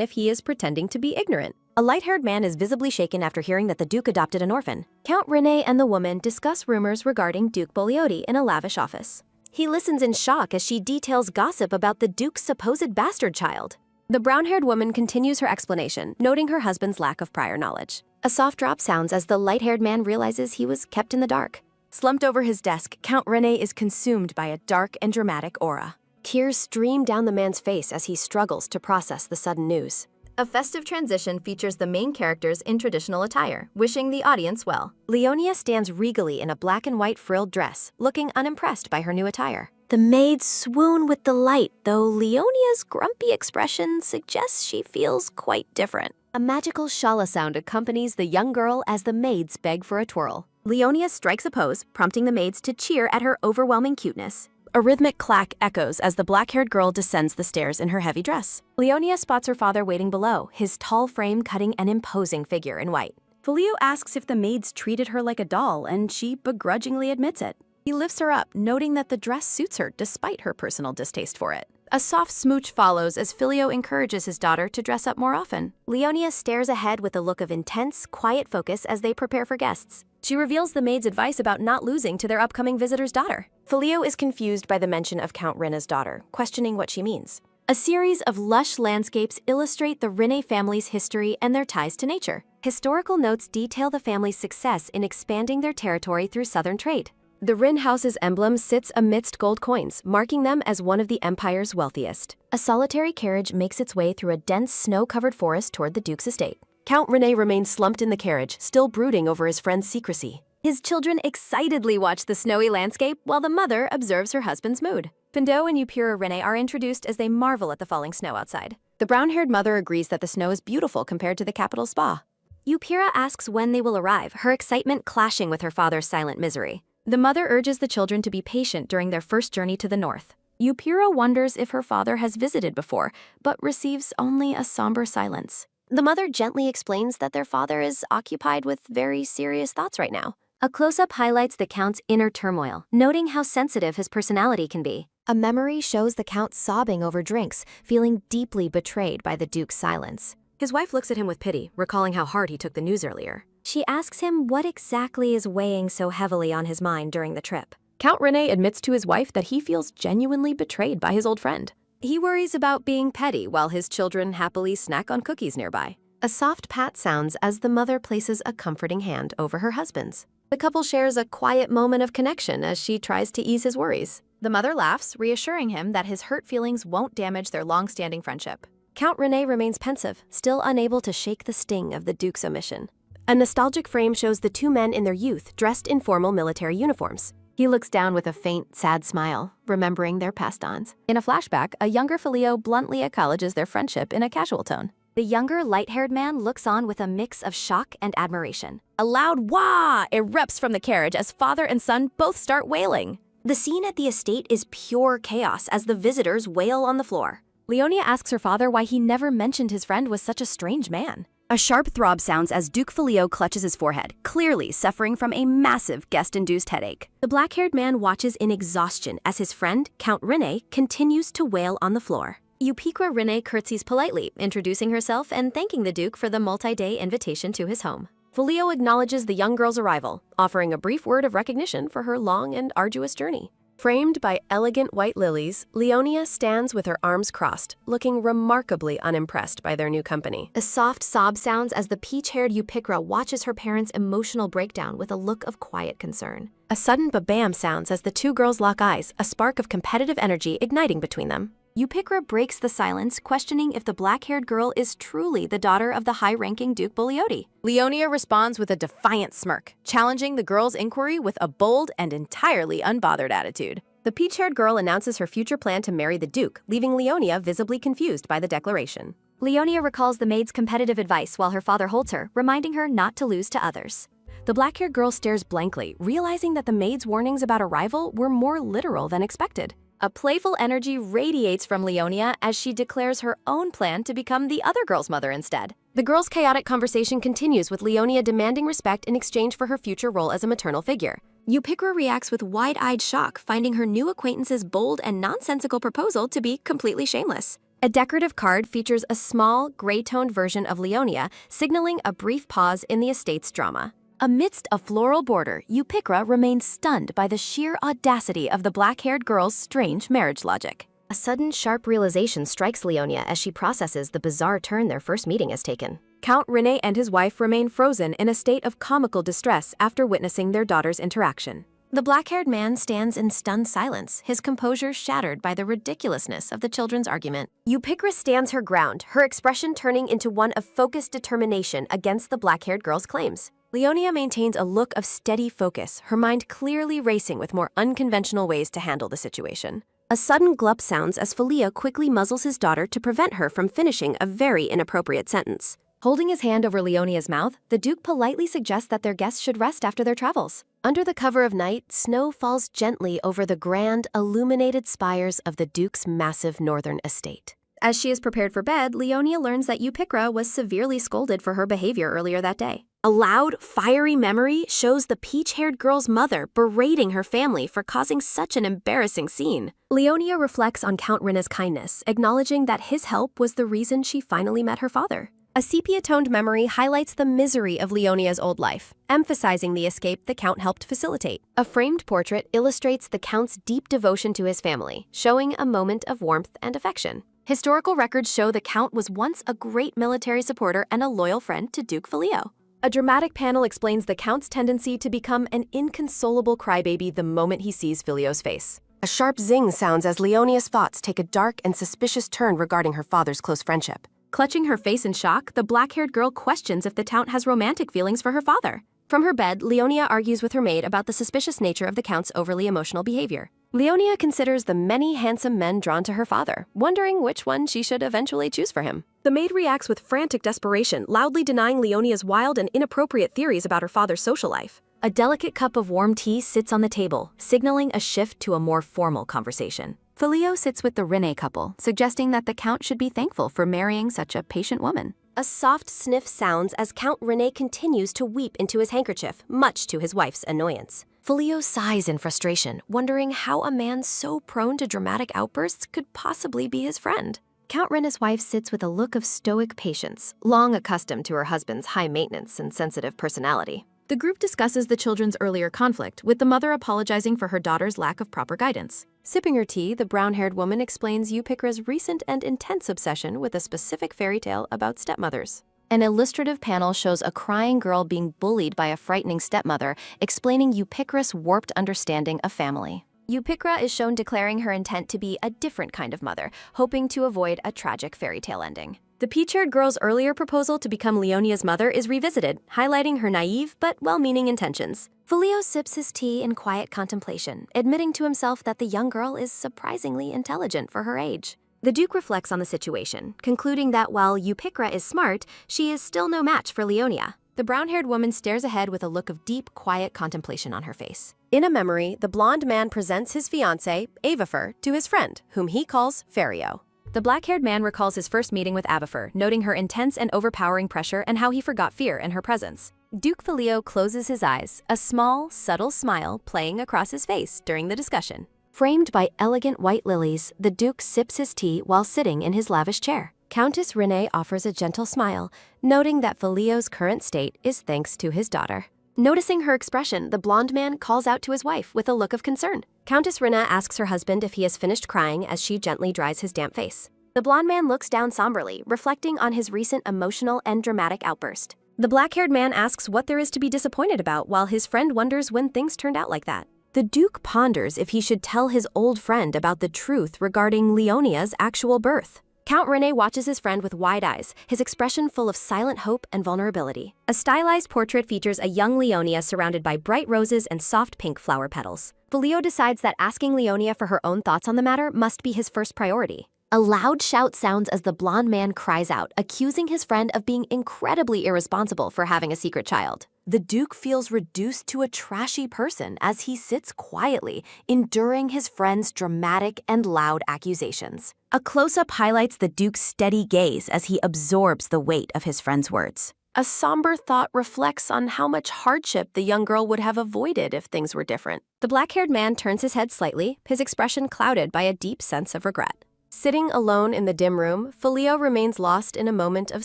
if he is pretending to be ignorant. A light-haired man is visibly shaken after hearing that the Duke adopted an orphan. Count Rene and the woman discuss rumors regarding Duke Bogliotti in a lavish office. He listens in shock as she details gossip about the Duke's supposed bastard child. The brown-haired woman continues her explanation, noting her husband's lack of prior knowledge. A soft drop sounds as the light-haired man realizes he was kept in the dark. Slumped over his desk, Count Rene is consumed by a dark and dramatic aura. Tears stream down the man's face as he struggles to process the sudden news. A festive transition features the main characters in traditional attire, wishing the audience well. Leonia stands regally in a black and white frilled dress, looking unimpressed by her new attire. The maids swoon with delight, though Leonia's grumpy expression suggests she feels quite different. A magical shala sound accompanies the young girl as the maids beg for a twirl. Leonia strikes a pose, prompting the maids to cheer at her overwhelming cuteness. A rhythmic clack echoes as the black-haired girl descends the stairs in her heavy dress. Leonia spots her father waiting below, his tall frame cutting an imposing figure in white. Filio asks if the maids treated her like a doll, and she begrudgingly admits it. He lifts her up, noting that the dress suits her despite her personal distaste for it. A soft smooch follows as Filio encourages his daughter to dress up more often. Leonia stares ahead with a look of intense, quiet focus as they prepare for guests. She reveals the maid's advice about not losing to their upcoming visitor's daughter. Filio is confused by the mention of Count Rene's daughter, questioning what she means. A series of lush landscapes illustrate the Rene family's history and their ties to nature. Historical notes detail the family's success in expanding their territory through southern trade. The Rin house's emblem sits amidst gold coins, marking them as one of the empire's wealthiest. A solitary carriage makes its way through a dense snow-covered forest toward the Duke's estate. Count Rene remains slumped in the carriage, still brooding over his friend's secrecy. His children excitedly watch the snowy landscape while the mother observes her husband's mood. Findot and Upira Rene are introduced as they marvel at the falling snow outside. The brown-haired mother agrees that the snow is beautiful compared to the capital spa. Upira asks when they will arrive, her excitement clashing with her father's silent misery. The mother urges the children to be patient during their first journey to the north. Upira wonders if her father has visited before, but receives only a somber silence. The mother gently explains that their father is occupied with very serious thoughts right now. A close-up highlights the Count's inner turmoil, noting how sensitive his personality can be. A memory shows the Count sobbing over drinks, feeling deeply betrayed by the Duke's silence. His wife looks at him with pity, recalling how hard he took the news earlier. She asks him what exactly is weighing so heavily on his mind during the trip. Count Rene admits to his wife that he feels genuinely betrayed by his old friend. He worries about being petty while his children happily snack on cookies nearby. A soft pat sounds as the mother places a comforting hand over her husband's. The couple shares a quiet moment of connection as she tries to ease his worries. The mother laughs, reassuring him that his hurt feelings won't damage their long-standing friendship. Count Rene remains pensive, still unable to shake the sting of the Duke's omission. A nostalgic frame shows the two men in their youth, dressed in formal military uniforms. He looks down with a faint, sad smile, remembering their past dons. In a flashback, a younger Filio bluntly acknowledges their friendship in a casual tone. The younger, light-haired man looks on with a mix of shock and admiration. A loud wah erupts from the carriage as father and son both start wailing. The scene at the estate is pure chaos as the visitors wail on the floor. Leonia asks her father why he never mentioned his friend was such a strange man. A sharp throb sounds as Duke Filio clutches his forehead, clearly suffering from a massive guest-induced headache. The black-haired man watches in exhaustion as his friend, Count Rene, continues to wail on the floor. Eupiqua Rene curtsies politely, introducing herself and thanking the Duke for the multi-day invitation to his home. Filio acknowledges the young girl's arrival, offering a brief word of recognition for her long and arduous journey. Framed by elegant white lilies, Leonia stands with her arms crossed, looking remarkably unimpressed by their new company. A soft sob sounds as the peach-haired Eupiqua watches her parents' emotional breakdown with a look of quiet concern. A sudden ba-bam sounds as the two girls lock eyes, a spark of competitive energy igniting between them. Eupiqua breaks the silence, questioning if the black-haired girl is truly the daughter of the high-ranking Duke Buglioti. Leonia responds with a defiant smirk, challenging the girl's inquiry with a bold and entirely unbothered attitude. The peach-haired girl announces her future plan to marry the Duke, leaving Leonia visibly confused by the declaration. Leonia recalls the maid's competitive advice while her father holds her, reminding her not to lose to others. The black-haired girl stares blankly, realizing that the maid's warnings about a rival were more literal than expected. A playful energy radiates from Leonia as she declares her own plan to become the other girl's mother instead. The girls' chaotic conversation continues with Leonia demanding respect in exchange for her future role as a maternal figure. Eupiqua reacts with wide-eyed shock, finding her new acquaintance's bold and nonsensical proposal to be completely shameless. A decorative card features a small, gray-toned version of Leonia, signaling a brief pause in the estate's drama. Amidst a floral border, Eupiqua remains stunned by the sheer audacity of the black-haired girl's strange marriage logic. A sudden, sharp realization strikes Leonia as she processes the bizarre turn their first meeting has taken. Count Rene and his wife remain frozen in a state of comical distress after witnessing their daughter's interaction. The black-haired man stands in stunned silence, his composure shattered by the ridiculousness of the children's argument. Eupiqua stands her ground, her expression turning into one of focused determination against the black-haired girl's claims. Leonia maintains a look of steady focus, her mind clearly racing with more unconventional ways to handle the situation. A sudden glup sounds as Filio quickly muzzles his daughter to prevent her from finishing a very inappropriate sentence. Holding his hand over Leonia's mouth, the Duke politely suggests that their guests should rest after their travels. Under the cover of night, snow falls gently over the grand, illuminated spires of the Duke's massive northern estate. As she is prepared for bed, Leonia learns that Eupiqua was severely scolded for her behavior earlier that day. A loud, fiery memory shows the peach-haired girl's mother berating her family for causing such an embarrassing scene. Leonia reflects on Count Rene's kindness, acknowledging that his help was the reason she finally met her father. A sepia-toned memory highlights the misery of Leonia's old life, emphasizing the escape the Count helped facilitate. A framed portrait illustrates the Count's deep devotion to his family, showing a moment of warmth and affection. Historical records show the Count was once a great military supporter and a loyal friend to Duke Filio. A dramatic panel explains the Count's tendency to become an inconsolable crybaby the moment he sees Filio's face. A sharp zing sounds as Leonia's thoughts take a dark and suspicious turn regarding her father's close friendship. Clutching her face in shock, the black-haired girl questions if the Count has romantic feelings for her father. From her bed, Leonia argues with her maid about the suspicious nature of the Count's overly emotional behavior. Leonia considers the many handsome men drawn to her father, wondering which one she should eventually choose for him. The maid reacts with frantic desperation, loudly denying Leonia's wild and inappropriate theories about her father's social life. A delicate cup of warm tea sits on the table, signaling a shift to a more formal conversation. Filio sits with the Rene couple, suggesting that the Count should be thankful for marrying such a patient woman. A soft sniff sounds as Count Rene continues to weep into his handkerchief, much to his wife's annoyance. Filio sighs in frustration, wondering how a man so prone to dramatic outbursts could possibly be his friend. Count Rene's wife sits with a look of stoic patience, long accustomed to her husband's high maintenance and sensitive personality. The group discusses the children's earlier conflict, with the mother apologizing for her daughter's lack of proper guidance. Sipping her tea, the brown-haired woman explains Eupikra's recent and intense obsession with a specific fairy tale about stepmothers. An illustrative panel shows a crying girl being bullied by a frightening stepmother, explaining Eupikra's warped understanding of family. Eupikra is shown declaring her intent to be a different kind of mother, hoping to avoid a tragic fairy tale ending. The peach-haired girl's earlier proposal to become Leonia's mother is revisited, highlighting her naive but well-meaning intentions. Filio sips his tea in quiet contemplation, admitting to himself that the young girl is surprisingly intelligent for her age. The Duke reflects on the situation, concluding that while Eupikra is smart, she is still no match for Leonia. The brown-haired woman stares ahead with a look of deep, quiet contemplation on her face. In a memory, the blonde man presents his fiancée, Avafer, to his friend, whom he calls Fario. The black-haired man recalls his first meeting with Avafer, noting her intense and overpowering pressure and how he forgot fear in her presence. Duke Filio closes his eyes, a small, subtle smile playing across his face during the discussion. Framed by elegant white lilies, the Duke sips his tea while sitting in his lavish chair. Countess Renee offers a gentle smile, noting that Filio's current state is thanks to his daughter. Noticing her expression, the blonde man calls out to his wife with a look of concern. Countess Rina asks her husband if he has finished crying as she gently dries his damp face. The blonde man looks down somberly, reflecting on his recent emotional and dramatic outburst. The black-haired man asks what there is to be disappointed about, while his friend wonders when things turned out like that. The Duke ponders if he should tell his old friend about the truth regarding Leonia's actual birth. Count Rene watches his friend with wide eyes, his expression full of silent hope and vulnerability. A stylized portrait features a young Leonia surrounded by bright roses and soft pink flower petals. Filio decides that asking Leonia for her own thoughts on the matter must be his first priority. A loud shout sounds as the blonde man cries out, accusing his friend of being incredibly irresponsible for having a secret child. The Duke feels reduced to a trashy person as he sits quietly, enduring his friend's dramatic and loud accusations. A close-up highlights the Duke's steady gaze as he absorbs the weight of his friend's words. A somber thought reflects on how much hardship the young girl would have avoided if things were different. The black-haired man turns his head slightly, his expression clouded by a deep sense of regret. Sitting alone in the dim room, Filio remains lost in a moment of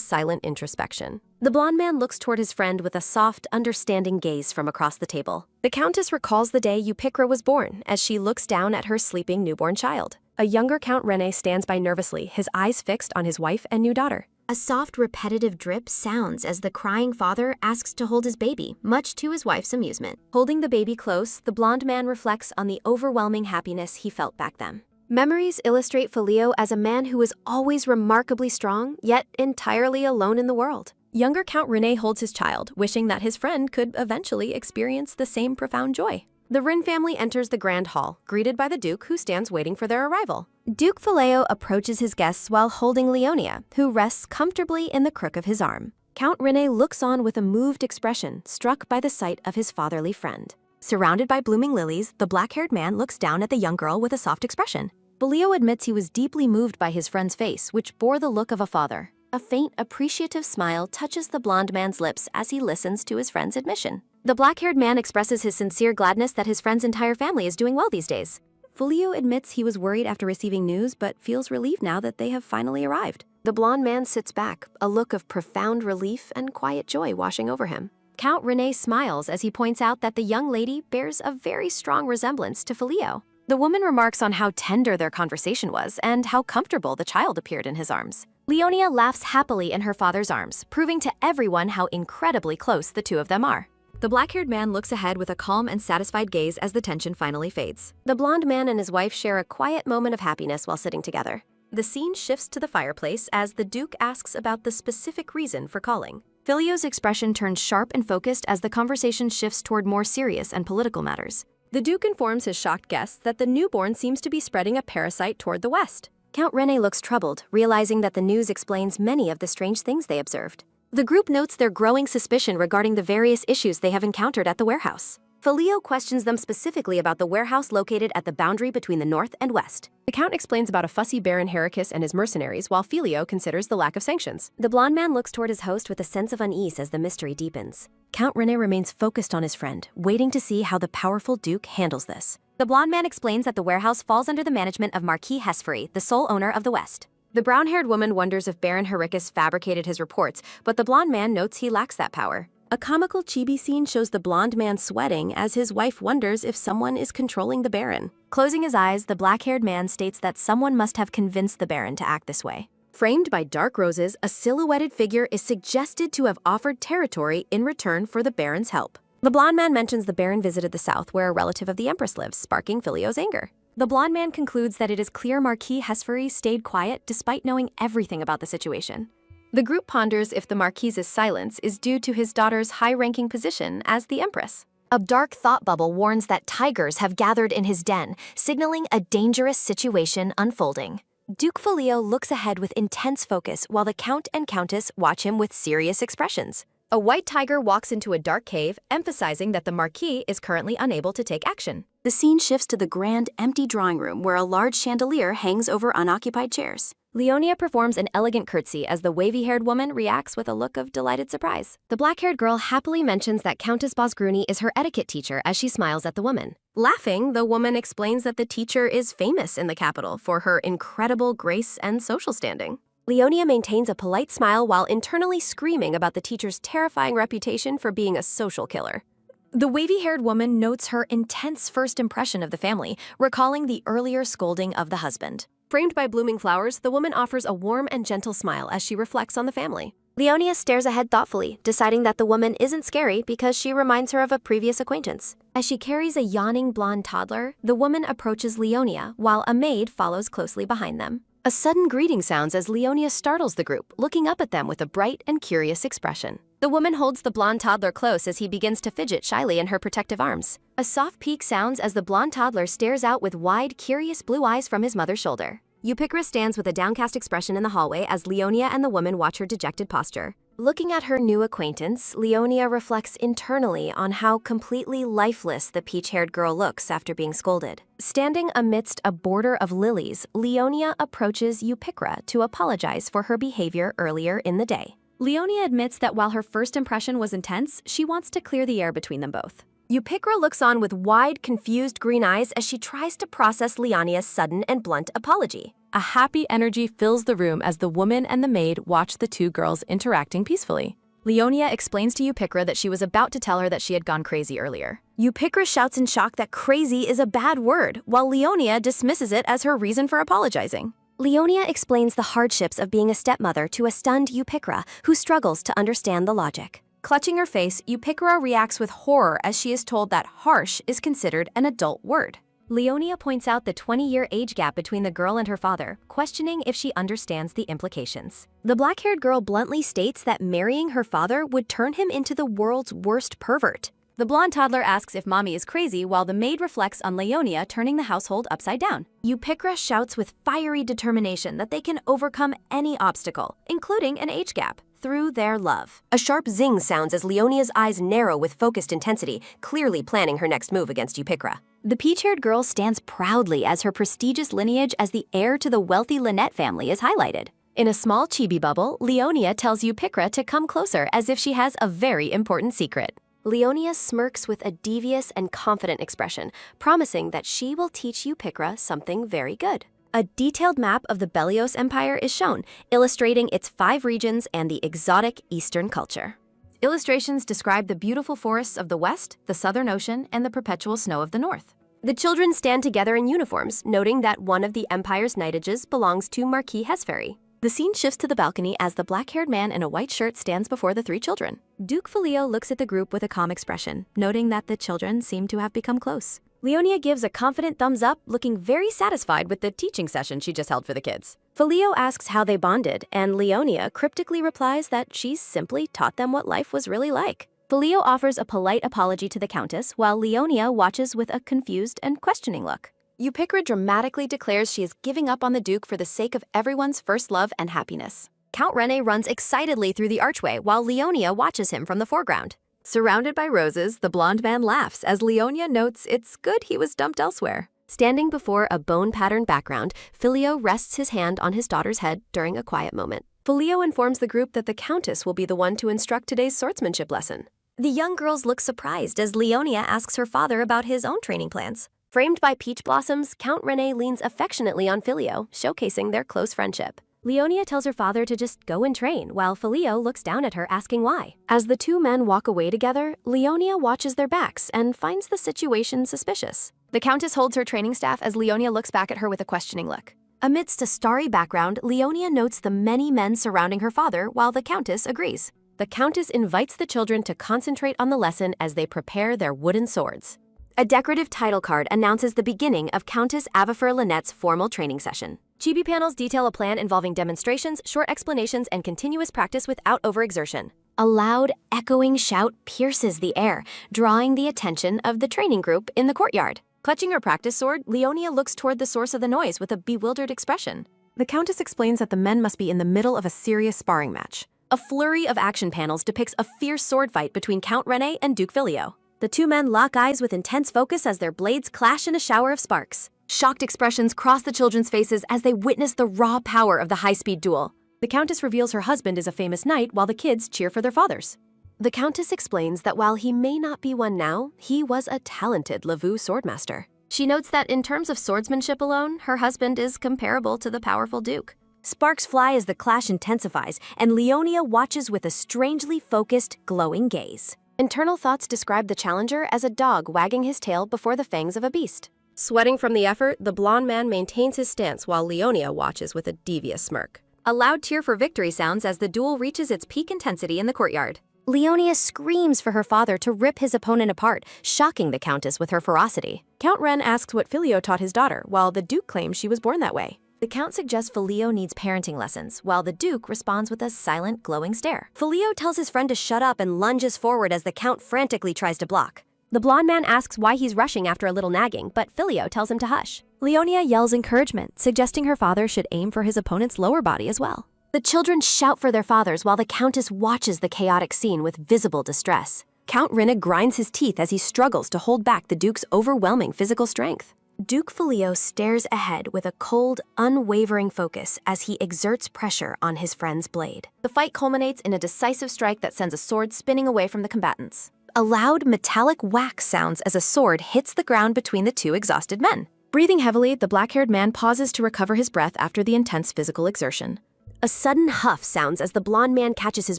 silent introspection. The blonde man looks toward his friend with a soft, understanding gaze from across the table. The Countess recalls the day Eupikra was born as she looks down at her sleeping newborn child. A younger Count Rene stands by nervously, his eyes fixed on his wife and new daughter. A soft, repetitive drip sounds as the crying father asks to hold his baby, much to his wife's amusement. Holding the baby close, the blonde man reflects on the overwhelming happiness he felt back then. Memories illustrate Filio as a man who is always remarkably strong, yet entirely alone in the world. Younger Count Rene holds his child, wishing that his friend could eventually experience the same profound joy. The Rin family enters the grand hall, greeted by the Duke, who stands waiting for their arrival. Duke Filio approaches his guests while holding Leonia, who rests comfortably in the crook of his arm. Count Rene looks on with a moved expression, struck by the sight of his fatherly friend. Surrounded by blooming lilies, the black-haired man looks down at the young girl with a soft expression. Filio admits he was deeply moved by his friend's face, which bore the look of a father. A faint, appreciative smile touches the blonde man's lips as he listens to his friend's admission. The black-haired man expresses his sincere gladness that his friend's entire family is doing well these days. Filio admits he was worried after receiving news, but feels relieved now that they have finally arrived. The blonde man sits back, a look of profound relief and quiet joy washing over him. Count Rene smiles as he points out that the young lady bears a very strong resemblance to Filio. The woman remarks on how tender their conversation was and how comfortable the child appeared in his arms. Leonia laughs happily in her father's arms, proving to everyone how incredibly close the two of them are. The black-haired man looks ahead with a calm and satisfied gaze as the tension finally fades. The blonde man and his wife share a quiet moment of happiness while sitting together. The scene shifts to the fireplace as the Duke asks about the specific reason for calling. Filio's expression turns sharp and focused as the conversation shifts toward more serious and political matters. The Duke informs his shocked guests that the newborn seems to be spreading a parasite toward the west. Count Rene looks troubled, realizing that the news explains many of the strange things they observed. The group notes their growing suspicion regarding the various issues they have encountered at the warehouse. Filio questions them specifically about the warehouse located at the boundary between the north and west. The Count explains about a fussy Baron Heracus and his mercenaries, while Filio considers the lack of sanctions. The blonde man looks toward his host with a sense of unease as the mystery deepens. Count Rene remains focused on his friend, waiting to see how the powerful Duke handles this. The blonde man explains that the warehouse falls under the management of Marquis Hespery, the sole owner of the West. The brown-haired woman wonders if Baron Heracus fabricated his reports, but the blonde man notes he lacks that power. A comical chibi scene shows the blonde man sweating as his wife wonders if someone is controlling the Baron. Closing his eyes, the black-haired man states that someone must have convinced the Baron to act this way. Framed by dark roses, a silhouetted figure is suggested to have offered territory in return for the Baron's help. The blonde man mentions the Baron visited the south where a relative of the Empress lives, sparking Filio's anger. The blonde man concludes that it is clear Marquis Hespery stayed quiet despite knowing everything about the situation. The group ponders if the Marquis's silence is due to his daughter's high-ranking position as the Empress. A dark thought bubble warns that tigers have gathered in his den, signaling a dangerous situation unfolding. Duke Filio looks ahead with intense focus while the Count and Countess watch him with serious expressions. A white tiger walks into a dark cave, emphasizing that the Marquis is currently unable to take action. The scene shifts to the grand, empty drawing room where a large chandelier hangs over unoccupied chairs. Leonia performs an elegant curtsy as the wavy-haired woman reacts with a look of delighted surprise. The black-haired girl happily mentions that Countess Bosgruni is her etiquette teacher as she smiles at the woman. Laughing, the woman explains that the teacher is famous in the capital for her incredible grace and social standing. Leonia maintains a polite smile while internally screaming about the teacher's terrifying reputation for being a social killer. The wavy-haired woman notes her intense first impression of the family, recalling the earlier scolding of the husband. Framed by blooming flowers, the woman offers a warm and gentle smile as she reflects on the family. Leonia stares ahead thoughtfully, deciding that the woman isn't scary because she reminds her of a previous acquaintance. As she carries a yawning blonde toddler, the woman approaches Leonia while a maid follows closely behind them. A sudden greeting sounds as Leonia startles the group, looking up at them with a bright and curious expression. The woman holds the blonde toddler close as he begins to fidget shyly in her protective arms. A soft peek sounds as the blonde toddler stares out with wide, curious blue eyes from his mother's shoulder. Eupichra stands with a downcast expression in the hallway as Leonia and the woman watch her dejected posture. Looking at her new acquaintance, Leonia reflects internally on how completely lifeless the peach-haired girl looks after being scolded. Standing amidst a border of lilies, Leonia approaches Eupichra to apologize for her behavior earlier in the day. Leonia admits that while her first impression was intense, she wants to clear the air between them both. Eupichra looks on with wide, confused green eyes as she tries to process Leonia's sudden and blunt apology. A happy energy fills the room as the woman and the maid watch the two girls interacting peacefully. Leonia explains to Eupichra that she was about to tell her that she had gone crazy earlier. Eupichra shouts in shock that crazy is a bad word, while Leonia dismisses it as her reason for apologizing. Leonia explains the hardships of being a stepmother to a stunned Eupichra, who struggles to understand the logic. Clutching her face, Eupichra reacts with horror as she is told that harsh is considered an adult word. Leonia points out the 20-year age gap between the girl and her father, questioning if she understands the implications. The black-haired girl bluntly states that marrying her father would turn him into the world's worst pervert. The blonde toddler asks if mommy is crazy while the maid reflects on Leonia turning the household upside down. Eupichra shouts with fiery determination that they can overcome any obstacle, including an age gap, through their love. A sharp zing sounds as Leonia's eyes narrow with focused intensity, clearly planning her next move against Eupichra. The peach-haired girl stands proudly as her prestigious lineage as the heir to the wealthy Lynette family is highlighted. In a small chibi bubble, Leonia tells Eupichra to come closer as if she has a very important secret. Leonia smirks with a devious and confident expression, promising that she will teach Eupichra something very good. A detailed map of the Belios Empire is shown, illustrating its 5 regions and the exotic Eastern culture. Illustrations describe the beautiful forests of the west, the southern ocean, and the perpetual snow of the north. The children stand together in uniforms, noting that one of the Empire's knightages belongs to Marquis Hespery. The scene shifts to the balcony as the black-haired man in a white shirt stands before the 3 children. Duke Filio looks at the group with a calm expression, noting that the children seem to have become close. Leonia gives a confident thumbs up, looking very satisfied with the teaching session she just held for the kids. Filio asks how they bonded, and Leonia cryptically replies that she's simply taught them what life was really like. Filio offers a polite apology to the Countess, while Leonia watches with a confused and questioning look. Eupichra dramatically declares she is giving up on the Duke for the sake of everyone's first love and happiness. Count Rene runs excitedly through the archway, while Leonia watches him from the foreground. Surrounded by roses, the blonde man laughs as Leonia notes it's good he was dumped elsewhere. Standing before a bone-patterned background, Filio rests his hand on his daughter's head during a quiet moment. Filio informs the group that the Countess will be the one to instruct today's swordsmanship lesson. The young girls look surprised as Leonia asks her father about his own training plans. Framed by peach blossoms, Count Rene leans affectionately on Filio, showcasing their close friendship. Leonia tells her father to just go and train, while Filio looks down at her asking why. As the two men walk away together, Leonia watches their backs and finds the situation suspicious. The Countess holds her training staff as Leonia looks back at her with a questioning look. Amidst a starry background, Leonia notes the many men surrounding her father while the Countess agrees. The Countess invites the children to concentrate on the lesson as they prepare their wooden swords. A decorative title card announces the beginning of Countess Avifar Lynette's formal training session. Chibi panels detail a plan involving demonstrations, short explanations, and continuous practice without overexertion. A loud, echoing shout pierces the air, drawing the attention of the training group in the courtyard. Clutching her practice sword, Leonia looks toward the source of the noise with a bewildered expression. The Countess explains that the men must be in the middle of a serious sparring match. A flurry of action panels depicts a fierce sword fight between Count Rene and Duke Filio. The two men lock eyes with intense focus as their blades clash in a shower of sparks. Shocked expressions cross the children's faces as they witness the raw power of the high-speed duel. The Countess reveals her husband is a famous knight while the kids cheer for their fathers. The Countess explains that while he may not be one now, he was a talented Lavu swordmaster. She notes that in terms of swordsmanship alone, her husband is comparable to the powerful Duke. Sparks fly as the clash intensifies, and Leonia watches with a strangely focused, glowing gaze. Internal thoughts describe the challenger as a dog wagging his tail before the fangs of a beast. Sweating from the effort, the blonde man maintains his stance while Leonia watches with a devious smirk. A loud cheer for victory sounds as the duel reaches its peak intensity in the courtyard. Leonia screams for her father to rip his opponent apart, shocking the Countess with her ferocity. Count Ren asks what Filio taught his daughter, while the Duke claims she was born that way. The Count suggests Filio needs parenting lessons, while the Duke responds with a silent, glowing stare. Filio tells his friend to shut up and lunges forward as the Count frantically tries to block. The blonde man asks why he's rushing after a little nagging, but Filio tells him to hush. Leonia yells encouragement, suggesting her father should aim for his opponent's lower body as well. The children shout for their fathers while the Countess watches the chaotic scene with visible distress. Count Rinna grinds his teeth as he struggles to hold back the Duke's overwhelming physical strength. Duke Filio stares ahead with a cold, unwavering focus as he exerts pressure on his friend's blade. The fight culminates in a decisive strike that sends a sword spinning away from the combatants. A loud, metallic whack sounds as a sword hits the ground between the two exhausted men. Breathing heavily, the black-haired man pauses to recover his breath after the intense physical exertion. A sudden huff sounds as the blonde man catches his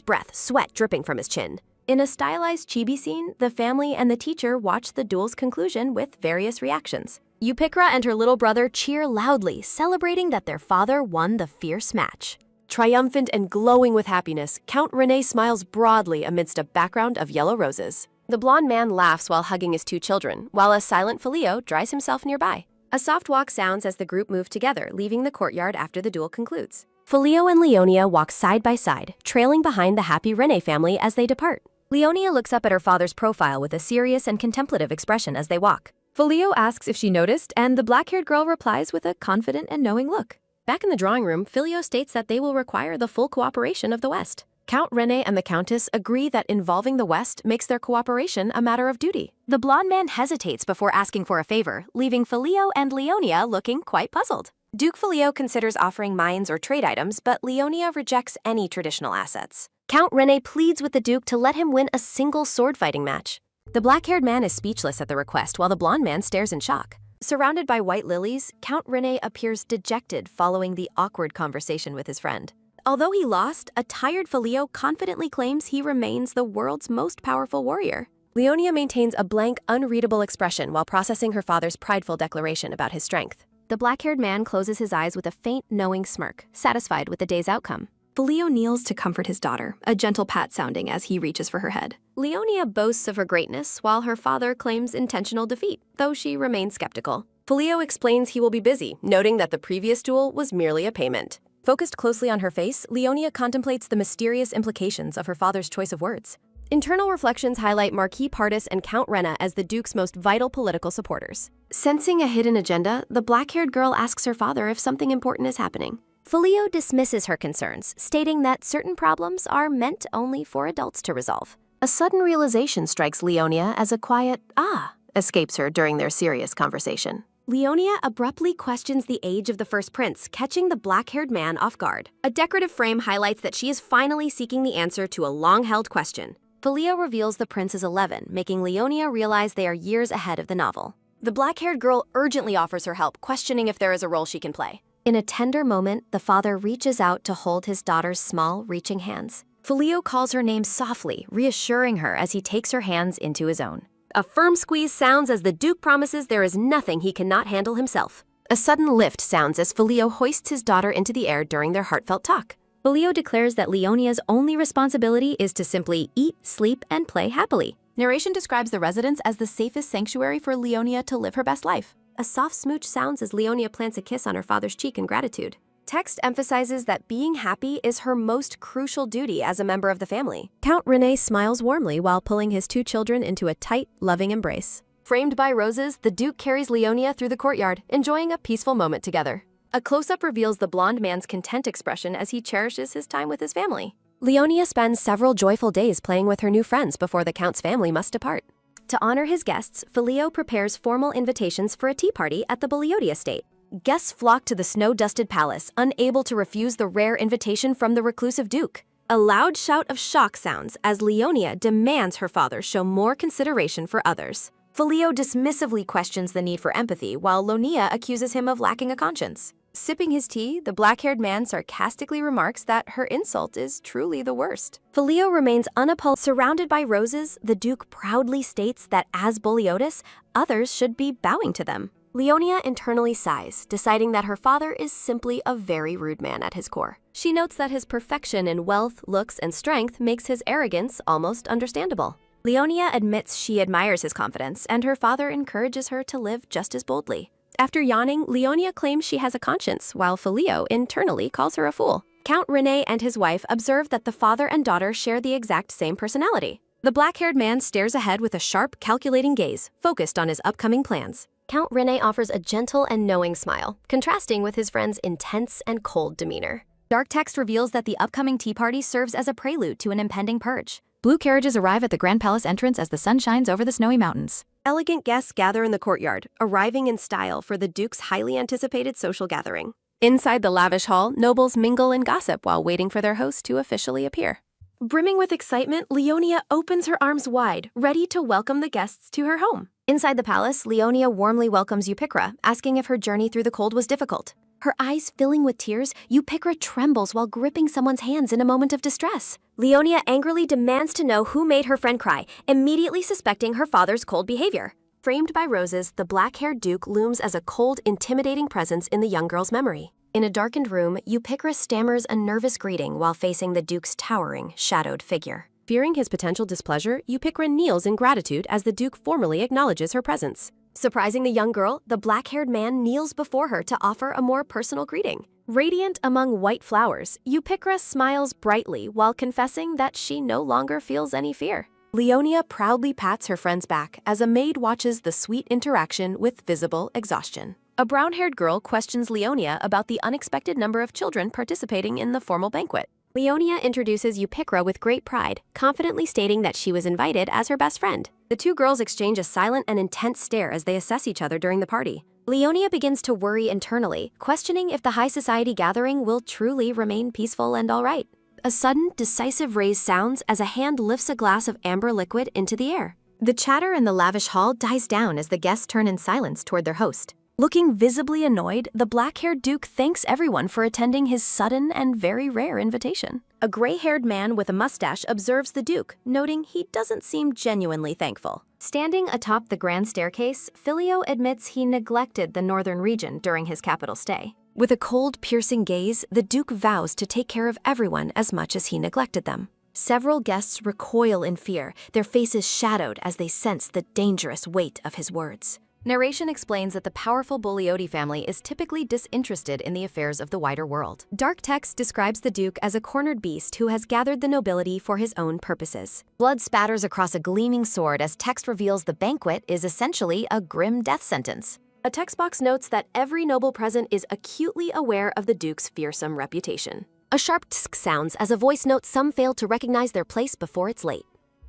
breath, sweat dripping from his chin. In a stylized chibi scene, the family and the teacher watch the duel's conclusion with various reactions. Upikra and her little brother cheer loudly, celebrating that their father won the fierce match. Triumphant and glowing with happiness, Count Rene smiles broadly amidst a background of yellow roses. The blonde man laughs while hugging his two children, while a silent Filio dries himself nearby. A soft walk sounds as the group move together, leaving the courtyard after the duel concludes. Filio and Leonia walk side by side, trailing behind the happy Rene family as they depart. Leonia looks up at her father's profile with a serious and contemplative expression as they walk. Filio asks if she noticed, and the black-haired girl replies with a confident and knowing look. Back in the drawing room, Filio states that they will require the full cooperation of the West. Count Rene and the Countess agree that involving the West makes their cooperation a matter of duty. The blonde man hesitates before asking for a favor, leaving Filio and Leonia looking quite puzzled. Duke Filio considers offering mines or trade items, but Leonia rejects any traditional assets. Count Rene pleads with the Duke to let him win a single sword-fighting match. The black-haired man is speechless at the request while the blonde man stares in shock. Surrounded by white lilies, Count Rene appears dejected following the awkward conversation with his friend. Although he lost, a tired Filio confidently claims he remains the world's most powerful warrior. Leonia maintains a blank, unreadable expression while processing her father's prideful declaration about his strength. The black-haired man closes his eyes with a faint, knowing smirk, satisfied with the day's outcome. Filio kneels to comfort his daughter, a gentle pat sounding as he reaches for her head. Leonia boasts of her greatness, while her father claims intentional defeat, though she remains skeptical. Filio explains he will be busy, noting that the previous duel was merely a payment. Focused closely on her face, Leonia contemplates the mysterious implications of her father's choice of words. Internal reflections highlight Marquis Pardis and Count Rena as the Duke's most vital political supporters. Sensing a hidden agenda, the black-haired girl asks her father if something important is happening. Filio dismisses her concerns, stating that certain problems are meant only for adults to resolve. A sudden realization strikes Leonia as a quiet "ah" escapes her during their serious conversation. Leonia abruptly questions the age of the first prince, catching the black-haired man off guard. A decorative frame highlights that she is finally seeking the answer to a long-held question. Filio reveals the prince is 11, making Leonia realize they are years ahead of the novel. The black-haired girl urgently offers her help, questioning if there is a role she can play. In a tender moment, the father reaches out to hold his daughter's small, reaching hands. Filio calls her name softly, reassuring her as he takes her hands into his own. A firm squeeze sounds as the Duke promises there is nothing he cannot handle himself. A sudden lift sounds as Filio hoists his daughter into the air during their heartfelt talk. Filio declares that Leonia's only responsibility is to simply eat, sleep, and play happily. Narration describes the residence as the safest sanctuary for Leonia to live her best life. A soft smooch sounds as Leonia plants a kiss on her father's cheek in gratitude. Text emphasizes that being happy is her most crucial duty as a member of the family. Count Rene smiles warmly while pulling his two children into a tight, loving embrace. Framed by roses, the Duke carries Leonia through the courtyard, enjoying a peaceful moment together. A close-up reveals the blonde man's content expression as he cherishes his time with his family. Leonia spends several joyful days playing with her new friends before the Count's family must depart. To honor his guests, Filio prepares formal invitations for a tea party at the Boglioti estate. Guests flock to the snow-dusted palace, unable to refuse the rare invitation from the reclusive Duke. A loud shout of shock sounds as Leonia demands her father show more consideration for others. Filio dismissively questions the need for empathy, while Leonia accuses him of lacking a conscience. Sipping his tea, the black-haired man sarcastically remarks that her insult is truly the worst. Filio remains unappalled. Surrounded by roses, the Duke proudly states that as Bogliotis, others should be bowing to them. Leonia internally sighs, deciding that her father is simply a very rude man at his core. She notes that his perfection in wealth, looks, and strength makes his arrogance almost understandable. Leonia admits she admires his confidence, and her father encourages her to live just as boldly. After yawning, Leonia claims she has a conscience, while Filio internally calls her a fool. Count Rene and his wife observe that the father and daughter share the exact same personality. The black-haired man stares ahead with a sharp, calculating gaze, focused on his upcoming plans. Count Rene offers a gentle and knowing smile, contrasting with his friend's intense and cold demeanor. Dark text reveals that the upcoming tea party serves as a prelude to an impending purge. Blue carriages arrive at the Grand Palace entrance as the sun shines over the snowy mountains. Elegant guests gather in the courtyard, arriving in style for the Duke's highly anticipated social gathering. Inside the lavish hall, nobles mingle and gossip while waiting for their host to officially appear. Brimming with excitement, Leonia opens her arms wide, ready to welcome the guests to her home. Inside the palace, Leonia warmly welcomes Eupicra, asking if her journey through the cold was difficult. Her eyes filling with tears, Eupicra trembles while gripping someone's hands in a moment of distress. Leonia angrily demands to know who made her friend cry, immediately suspecting her father's cold behavior. Framed by roses, the black-haired Duke looms as a cold, intimidating presence in the young girl's memory. In a darkened room, Eupicra stammers a nervous greeting while facing the Duke's towering, shadowed figure. Fearing his potential displeasure, Eupicra kneels in gratitude as the Duke formally acknowledges her presence. Surprising the young girl, the black-haired man kneels before her to offer a more personal greeting. Radiant among white flowers, Eupicra smiles brightly while confessing that she no longer feels any fear. Leonia proudly pats her friend's back as a maid watches the sweet interaction with visible exhaustion. A brown-haired girl questions Leonia about the unexpected number of children participating in the formal banquet. Leonia introduces Eupicra with great pride, confidently stating that she was invited as her best friend. The two girls exchange a silent and intense stare as they assess each other during the party. Leonia begins to worry internally, questioning if the high society gathering will truly remain peaceful and all right. A sudden, decisive raise sounds as a hand lifts a glass of amber liquid into the air. The chatter in the lavish hall dies down as the guests turn in silence toward their host. Looking visibly annoyed, the black-haired Duke thanks everyone for attending his sudden and very rare invitation. A gray-haired man with a mustache observes the Duke, noting he doesn't seem genuinely thankful. Standing atop the grand staircase, Filio admits he neglected the northern region during his capital stay. With a cold, piercing gaze, the Duke vows to take care of everyone as much as he neglected them. Several guests recoil in fear, their faces shadowed as they sense the dangerous weight of his words. Narration explains that the powerful Boglioti family is typically disinterested in the affairs of the wider world. Dark text describes the Duke as a cornered beast who has gathered the nobility for his own purposes. Blood spatters across a gleaming sword as text reveals the banquet is essentially a grim death sentence. A text box notes that every noble present is acutely aware of the Duke's fearsome reputation. A sharp tsk sounds as a voice notes some fail to recognize their place before it's late.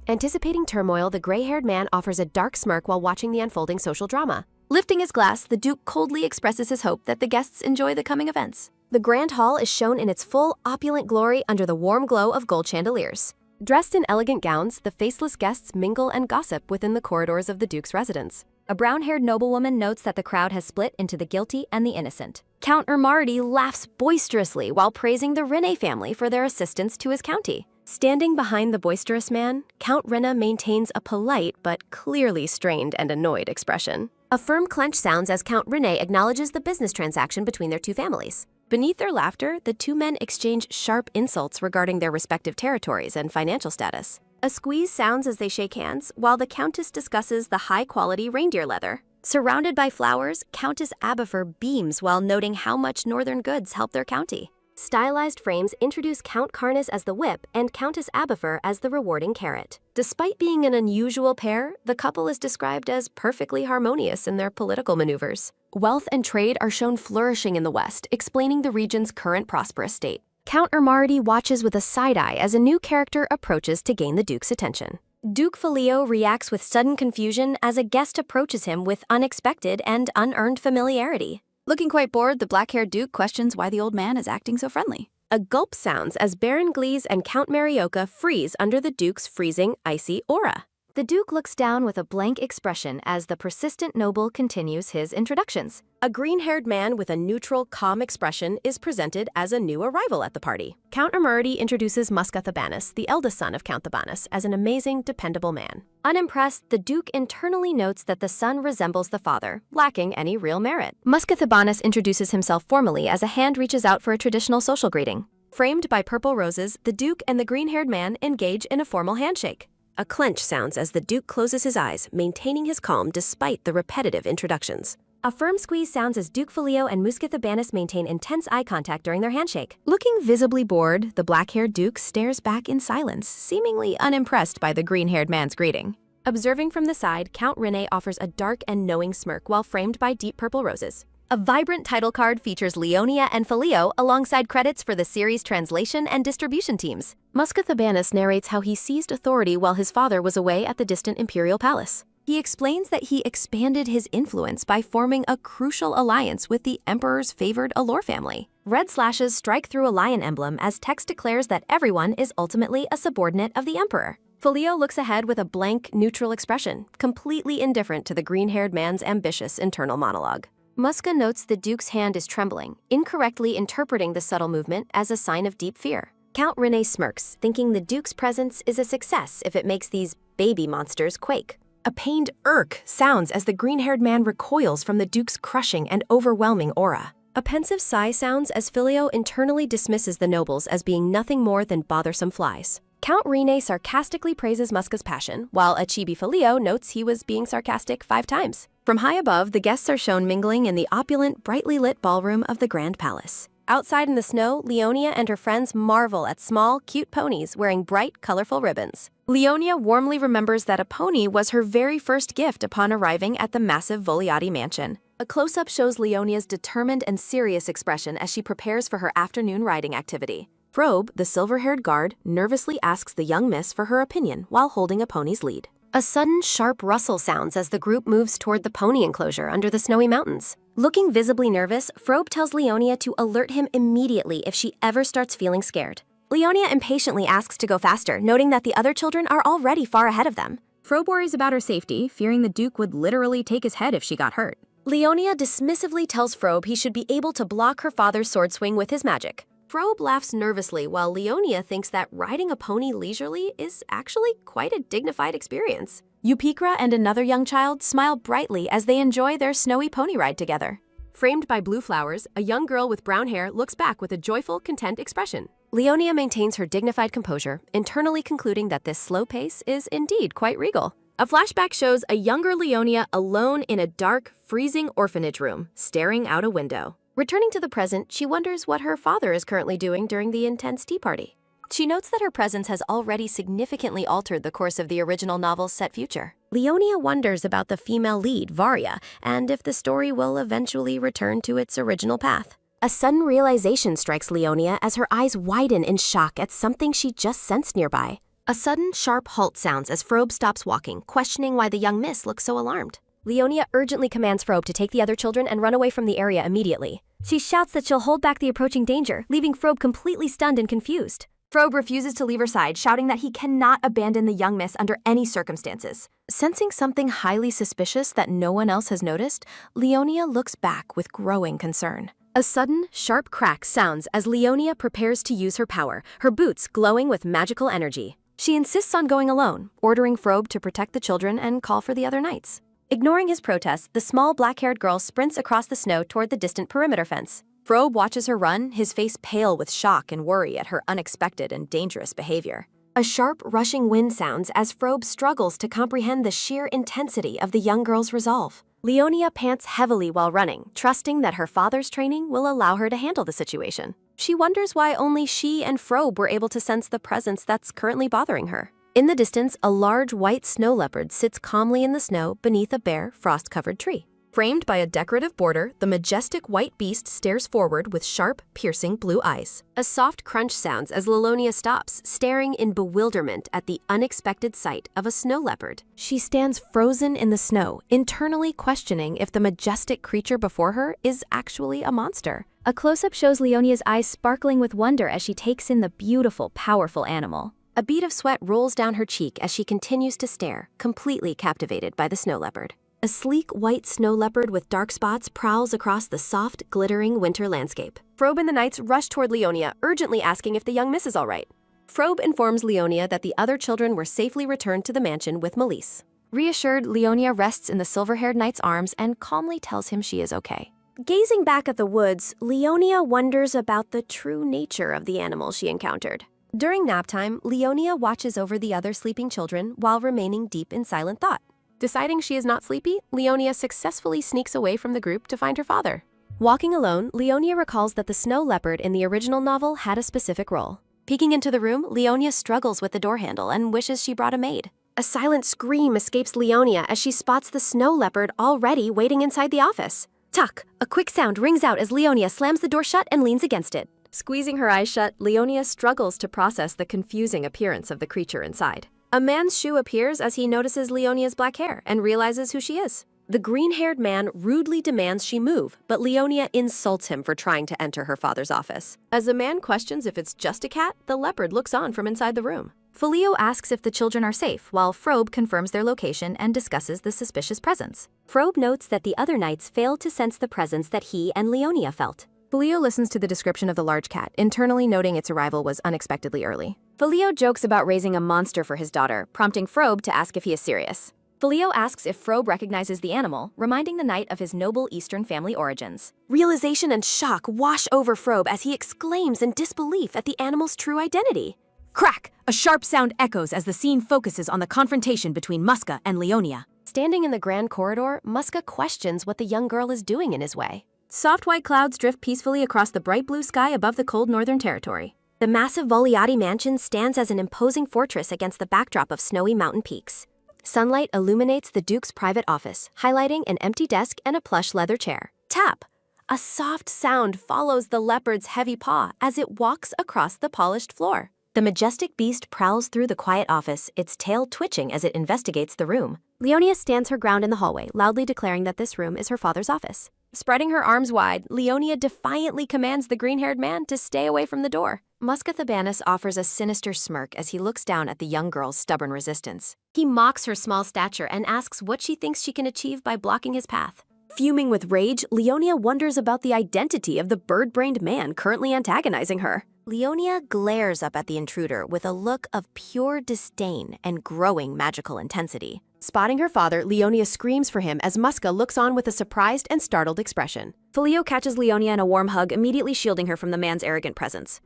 Anticipating turmoil, the gray-haired man offers a dark smirk while watching the unfolding social drama. Lifting his glass, the Duke coldly expresses his hope that the guests enjoy the coming events. The grand hall is shown in its full, opulent glory under the warm glow of gold chandeliers. Dressed in elegant gowns, the faceless guests mingle and gossip within the corridors of the Duke's residence. A brown-haired noblewoman notes that the crowd has split into the guilty and the innocent. Count Ermarty laughs boisterously while praising the Rene family for their assistance to his county. Standing behind the boisterous man, Count Rena maintains a polite but clearly strained and annoyed expression. A firm clench sounds as Count Rene acknowledges the business transaction between their two families. Beneath their laughter, the two men exchange sharp insults regarding their respective territories and financial status. A squeeze sounds as they shake hands, while the Countess discusses the high-quality reindeer leather. Surrounded by flowers, Countess Abifer beams while noting how much northern goods help their county. Stylized frames introduce Count Carnus as the whip and Countess Abifer as the rewarding carrot. Despite being an unusual pair, the couple is described as perfectly harmonious in their political maneuvers. Wealth and trade are shown flourishing in the West, explaining the region's current prosperous state. Count Ermarty watches with a side-eye as a new character approaches to gain the Duke's attention. Duke Filio reacts with sudden confusion as a guest approaches him with unexpected and unearned familiarity. Looking quite bored, the black-haired Duke questions why the old man is acting so friendly. A gulp sounds as Baron Glees and Count Marioka freeze under the Duke's freezing, icy aura. The Duke looks down with a blank expression as the persistent noble continues his introductions. A green-haired man with a neutral, calm expression is presented as a new arrival at the party. Count Ermarty introduces Musca Thebanus, the eldest son of Count Thebanus, as an amazing, dependable man. Unimpressed, the Duke internally notes that the son resembles the father, lacking any real merit. Musca Thebanus introduces himself formally as a hand reaches out for a traditional social greeting. Framed by purple roses, the Duke and the green-haired man engage in a formal handshake. A clench sounds as the Duke closes his eyes, maintaining his calm despite the repetitive introductions. A firm squeeze sounds as Duke Filio and Musca Thebanus maintain intense eye contact during their handshake. Looking visibly bored, the black-haired Duke stares back in silence, seemingly unimpressed by the green-haired man's greeting. Observing from the side, Count Rene offers a dark and knowing smirk while framed by deep purple roses. A vibrant title card features Leonia and Filio alongside credits for the series' translation and distribution teams. Musca Thebanus narrates how he seized authority while his father was away at the distant imperial palace. He explains that he expanded his influence by forming a crucial alliance with the emperor's favored Allure family. Red slashes strike through a lion emblem as text declares that everyone is ultimately a subordinate of the emperor. Filio looks ahead with a blank, neutral expression, completely indifferent to the green-haired man's ambitious internal monologue. Musca notes the Duke's hand is trembling, incorrectly interpreting the subtle movement as a sign of deep fear. Count Rene smirks, thinking the Duke's presence is a success if it makes these baby monsters quake. A pained irk sounds as the green-haired man recoils from the Duke's crushing and overwhelming aura. A pensive sigh sounds as Filio internally dismisses the nobles as being nothing more than bothersome flies. Count Rene sarcastically praises Musca's passion, while a chibi Filio notes he was being sarcastic 5 times. From high above, the guests are shown mingling in the opulent, brightly lit ballroom of the Grand Palace. Outside in the snow, Leonia and her friends marvel at small, cute ponies wearing bright, colorful ribbons. Leonia warmly remembers that a pony was her very first gift upon arriving at the massive Voliati mansion. A close-up shows Leonia's determined and serious expression as she prepares for her afternoon riding activity. Frobe, the silver-haired guard, nervously asks the young miss for her opinion while holding a pony's lead. A sudden, sharp rustle sounds as the group moves toward the pony enclosure under the snowy mountains. Looking visibly nervous, Frobe tells Leonia to alert him immediately if she ever starts feeling scared. Leonia impatiently asks to go faster, noting that the other children are already far ahead of them. Frobe worries about her safety, fearing the Duke would literally take his head if she got hurt. Leonia dismissively tells Frobe he should be able to block her father's sword swing with his magic. Frobe laughs nervously while Leonia thinks that riding a pony leisurely is actually quite a dignified experience. Upikra and another young child smile brightly as they enjoy their snowy pony ride together. Framed by blue flowers, a young girl with brown hair looks back with a joyful, content expression. Leonia maintains her dignified composure, internally concluding that this slow pace is indeed quite regal. A flashback shows a younger Leonia alone in a dark, freezing orphanage room, staring out a window. Returning to the present, she wonders what her father is currently doing during the intense tea party. She notes that her presence has already significantly altered the course of the original novel's set future. Leonia wonders about the female lead, Varia, and if the story will eventually return to its original path. A sudden realization strikes Leonia as her eyes widen in shock at something she just sensed nearby. A sudden, sharp halt sounds as Frobe stops walking, questioning why the young miss looks so alarmed. Leonia urgently commands Frobe to take the other children and run away from the area immediately. She shouts that she'll hold back the approaching danger, leaving Frobe completely stunned and confused. Frobe refuses to leave her side, shouting that he cannot abandon the young miss under any circumstances. Sensing something highly suspicious that no one else has noticed, Leonia looks back with growing concern. A sudden, sharp crack sounds as Leonia prepares to use her power, her boots glowing with magical energy. She insists on going alone, ordering Frobe to protect the children and call for the other knights. Ignoring his protests, the small black-haired girl sprints across the snow toward the distant perimeter fence. Frobe watches her run, his face pale with shock and worry at her unexpected and dangerous behavior. A sharp, rushing wind sounds as Frobe struggles to comprehend the sheer intensity of the young girl's resolve. Leonia pants heavily while running, trusting that her father's training will allow her to handle the situation. She wonders why only she and Frobe were able to sense the presence that's currently bothering her. In the distance, a large white snow leopard sits calmly in the snow beneath a bare, frost-covered tree. Framed by a decorative border, the majestic white beast stares forward with sharp, piercing blue eyes. A soft crunch sounds as Leonia stops, staring in bewilderment at the unexpected sight of a snow leopard. She stands frozen in the snow, internally questioning if the majestic creature before her is actually a monster. A close-up shows Leonia's eyes sparkling with wonder as she takes in the beautiful, powerful animal. A bead of sweat rolls down her cheek as she continues to stare, completely captivated by the snow leopard. A sleek white snow leopard with dark spots prowls across the soft, glittering winter landscape. Frobe and the knights rush toward Leonia, urgently asking if the young miss is all right. Frobe informs Leonia that the other children were safely returned to the mansion with Melisse. Reassured, Leonia rests in the silver-haired knight's arms and calmly tells him she is okay. Gazing back at the woods, Leonia wonders about the true nature of the animal she encountered. During nap time, Leonia watches over the other sleeping children while remaining deep in silent thought. Deciding she is not sleepy, Leonia successfully sneaks away from the group to find her father. Walking alone, Leonia recalls that the snow leopard in the original novel had a specific role. Peeking into the room, Leonia struggles with the door handle and wishes she brought a maid. A silent scream escapes Leonia as she spots the snow leopard already waiting inside the office. Tuck! A quick sound rings out as Leonia slams the door shut and leans against it. Squeezing her eyes shut, Leonia struggles to process the confusing appearance of the creature inside. A man's shoe appears as he notices Leonia's black hair and realizes who she is. The green-haired man rudely demands she move, but Leonia insults him for trying to enter her father's office. As the man questions if it's just a cat, the leopard looks on from inside the room. Filio asks if the children are safe, while Frobe confirms their location and discusses the suspicious presence. Frobe notes that the other knights failed to sense the presence that he and Leonia felt. Filio listens to the description of the large cat, internally noting its arrival was unexpectedly early. Filio jokes about raising a monster for his daughter, prompting Frobe to ask if he is serious. Filio asks if Frobe recognizes the animal, reminding the knight of his noble Eastern family origins. Realization and shock wash over Frobe as he exclaims in disbelief at the animal's true identity. Crack! A sharp sound echoes as the scene focuses on the confrontation between Muska and Leonia. Standing in the grand corridor, Muska questions what the young girl is doing in his way. Soft white clouds drift peacefully across the bright blue sky above the cold northern territory. The massive Voliati mansion stands as an imposing fortress against the backdrop of snowy mountain peaks. Sunlight illuminates the Duke's private office, highlighting an empty desk and a plush leather chair. Tap! A soft sound follows the leopard's heavy paw as it walks across the polished floor. The majestic beast prowls through the quiet office, its tail twitching as it investigates the room. Leonia stands her ground in the hallway, loudly declaring that this room is her father's office. Spreading her arms wide, Leonia defiantly commands the green-haired man to stay away from the door. Muska Thabanus offers a sinister smirk as he looks down at the young girl's stubborn resistance. He mocks her small stature and asks what she thinks she can achieve by blocking his path. Fuming with rage, Leonia wonders about the identity of the bird-brained man currently antagonizing her. Leonia glares up at the intruder with a look of pure disdain and growing magical intensity. Spotting her father, Leonia screams for him as Muska looks on with a surprised and startled expression. Filio catches Leonia in a warm hug, immediately shielding her from the man's arrogant presence.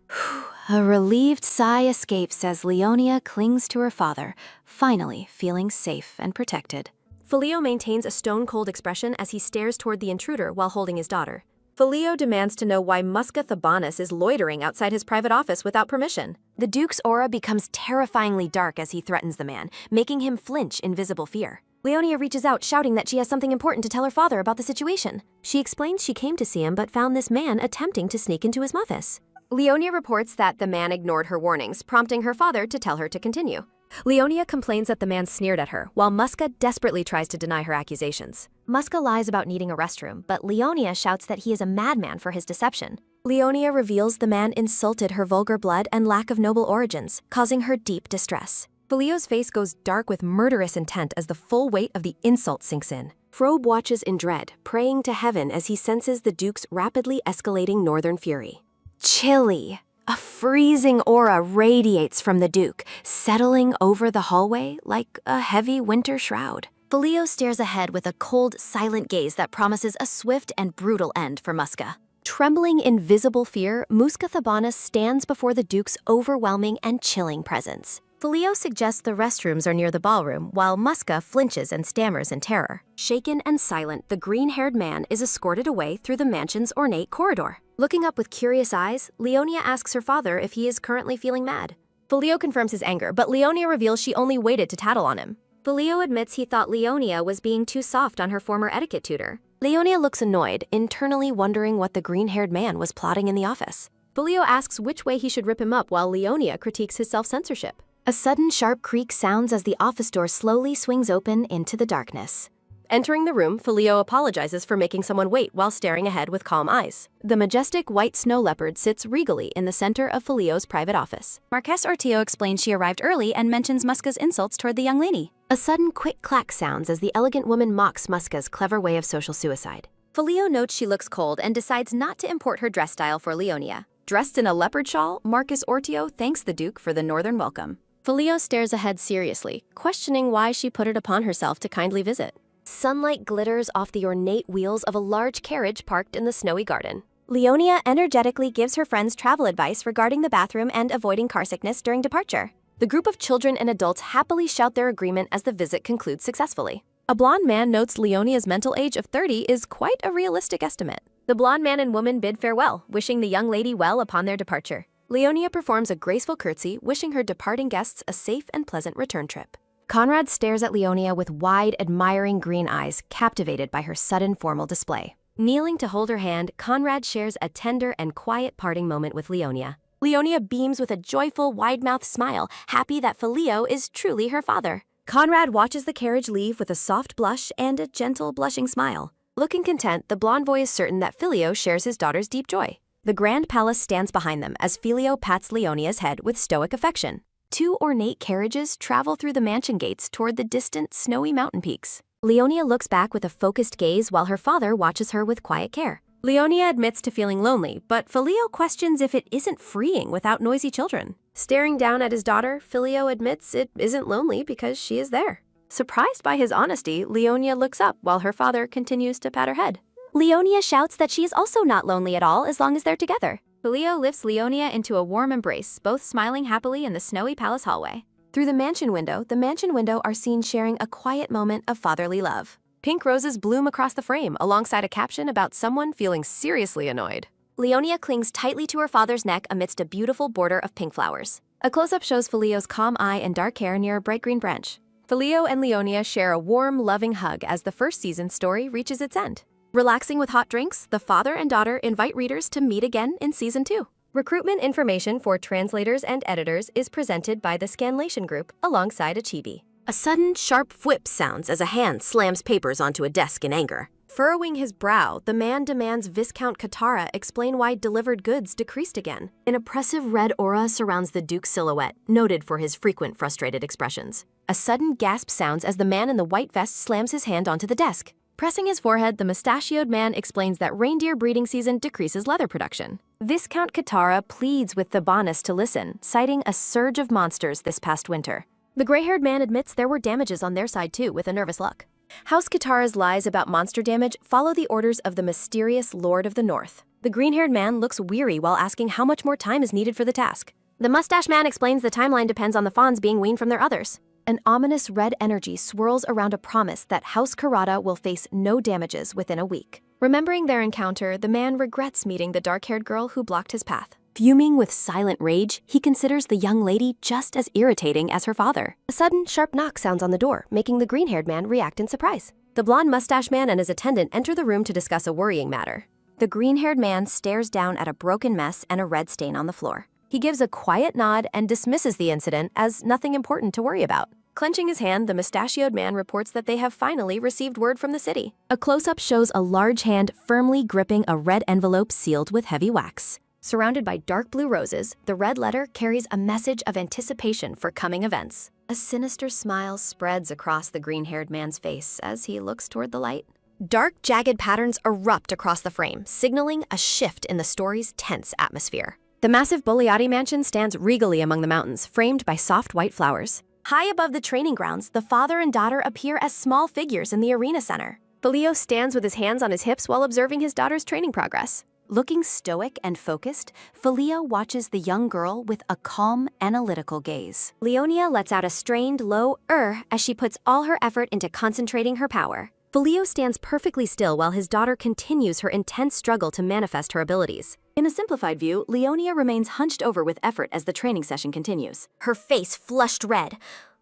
A relieved sigh escapes as Leonia clings to her father, finally feeling safe and protected. Filio maintains a stone-cold expression as he stares toward the intruder while holding his daughter. Filio demands to know why Muska Thabanus is loitering outside his private office without permission. The Duke's aura becomes terrifyingly dark as he threatens the man, making him flinch in visible fear. Leonia reaches out, shouting that she has something important to tell her father about the situation. She explains she came to see him but found this man attempting to sneak into his office. Leonia reports that the man ignored her warnings, prompting her father to tell her to continue. Leonia complains that the man sneered at her, while Muska desperately tries to deny her accusations. Muska lies about needing a restroom, but Leonia shouts that he is a madman for his deception. Leonia reveals the man insulted her vulgar blood and lack of noble origins, causing her deep distress. Filio's face goes dark with murderous intent as the full weight of the insult sinks in. Frobe watches in dread, praying to heaven as he senses the Duke's rapidly escalating northern fury. Chilly. A freezing aura radiates from the Duke, settling over the hallway like a heavy winter shroud. Filio stares ahead with a cold, silent gaze that promises a swift and brutal end for Muska. Trembling in visible fear, Muska Thabanis stands before the Duke's overwhelming and chilling presence. Filio suggests the restrooms are near the ballroom, while Muska flinches and stammers in terror. Shaken and silent, the green-haired man is escorted away through the mansion's ornate corridor. Looking up with curious eyes, Leonia asks her father if he is currently feeling mad. Filio confirms his anger, but Leonia reveals she only waited to tattle on him. Filio admits he thought Leonia was being too soft on her former etiquette tutor. Leonia looks annoyed, internally wondering what the green-haired man was plotting in the office. Filio asks which way he should rip him up while Leonia critiques his self-censorship. A sudden sharp creak sounds as the office door slowly swings open into the darkness. Entering the room, Filio apologizes for making someone wait while staring ahead with calm eyes. The majestic white snow leopard sits regally in the center of Filio's private office. Marquess Ortio explains she arrived early and mentions Muska's insults toward the young lady. A sudden quick clack sounds as the elegant woman mocks Muska's clever way of social suicide. Filio notes she looks cold and decides not to import her dress style for Leonia. Dressed in a leopard shawl, Marquess Ortio thanks the Duke for the northern welcome. Filio stares ahead seriously, questioning why she put it upon herself to kindly visit. Sunlight glitters off the ornate wheels of a large carriage parked in the snowy garden. Leonia energetically gives her friends travel advice regarding the bathroom and avoiding car sickness during departure. The group of children and adults happily shout their agreement as the visit concludes successfully. A blonde man notes Leonia's mental age of 30 is quite a realistic estimate. The blonde man and woman bid farewell, wishing the young lady well upon their departure. Leonia performs a graceful curtsy, wishing her departing guests a safe and pleasant return trip. Conrad stares at Leonia with wide, admiring green eyes, captivated by her sudden formal display. Kneeling to hold her hand, Conrad shares a tender and quiet parting moment with Leonia. Leonia beams with a joyful, wide-mouthed smile, happy that Filio is truly her father. Conrad watches the carriage leave with a soft blush and a gentle, blushing smile. Looking content, the blonde boy is certain that Filio shares his daughter's deep joy. The grand palace stands behind them as Filio pats Leonia's head with stoic affection. Two ornate carriages travel through the mansion gates toward the distant, snowy mountain peaks. Leonia looks back with a focused gaze while her father watches her with quiet care. Leonia admits to feeling lonely, but Filio questions if it isn't freeing without noisy children. Staring down at his daughter, Filio admits it isn't lonely because she is there. Surprised by his honesty, Leonia looks up while her father continues to pat her head. Leonia shouts that she is also not lonely at all as long as they're together. Filio lifts Leonia into a warm embrace, both smiling happily in the snowy palace hallway. Through the mansion window are seen sharing a quiet moment of fatherly love. Pink roses bloom across the frame alongside a caption about someone feeling seriously annoyed. Leonia clings tightly to her father's neck amidst a beautiful border of pink flowers. A close-up shows Filio's calm eye and dark hair near a bright green branch. Filio and Leonia share a warm, loving hug as the first season's story reaches its end. Relaxing with hot drinks, the father and daughter invite readers to meet again in Season 2. Recruitment information for translators and editors is presented by the Scanlation Group alongside a chibi. A sudden, sharp whip sounds as a hand slams papers onto a desk in anger. Furrowing his brow, the man demands Viscount Katara explain why delivered goods decreased again. An oppressive red aura surrounds the Duke's silhouette, noted for his frequent frustrated expressions. A sudden gasp sounds as the man in the white vest slams his hand onto the desk. Pressing his forehead, the mustachioed man explains that reindeer breeding season decreases leather production. Viscount Katara pleads with Thabanis to listen, citing a surge of monsters this past winter. The gray-haired man admits there were damages on their side too, with a nervous look. House Katara's lies about monster damage follow the orders of the mysterious Lord of the North. The green-haired man looks weary while asking how much more time is needed for the task. The mustache man explains the timeline depends on the fawns being weaned from their others. An ominous red energy swirls around a promise that House Karada will face no damages within a week. Remembering their encounter, the man regrets meeting the dark-haired girl who blocked his path. Fuming with silent rage, he considers the young lady just as irritating as her father. A sudden, sharp knock sounds on the door, making the green-haired man react in surprise. The blonde mustache man and his attendant enter the room to discuss a worrying matter. The green-haired man stares down at a broken mess and a red stain on the floor. He gives a quiet nod and dismisses the incident as nothing important to worry about. Clenching his hand, the mustachioed man reports that they have finally received word from the city. A close-up shows a large hand firmly gripping a red envelope sealed with heavy wax. Surrounded by dark blue roses, the red letter carries a message of anticipation for coming events. A sinister smile spreads across the green-haired man's face as he looks toward the light. Dark, jagged patterns erupt across the frame, signaling a shift in the story's tense atmosphere. The massive Boleati mansion stands regally among the mountains, framed by soft white flowers. High above the training grounds, the father and daughter appear as small figures in the arena center. Filio stands with his hands on his hips while observing his daughter's training progress. Looking stoic and focused, Filio watches the young girl with a calm, analytical gaze. Leonia lets out a strained, low as she puts all her effort into concentrating her power. Filio stands perfectly still while his daughter continues her intense struggle to manifest her abilities. In a simplified view, Leonia remains hunched over with effort as the training session continues. Her face flushed red,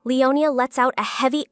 Leonia lets out a heavy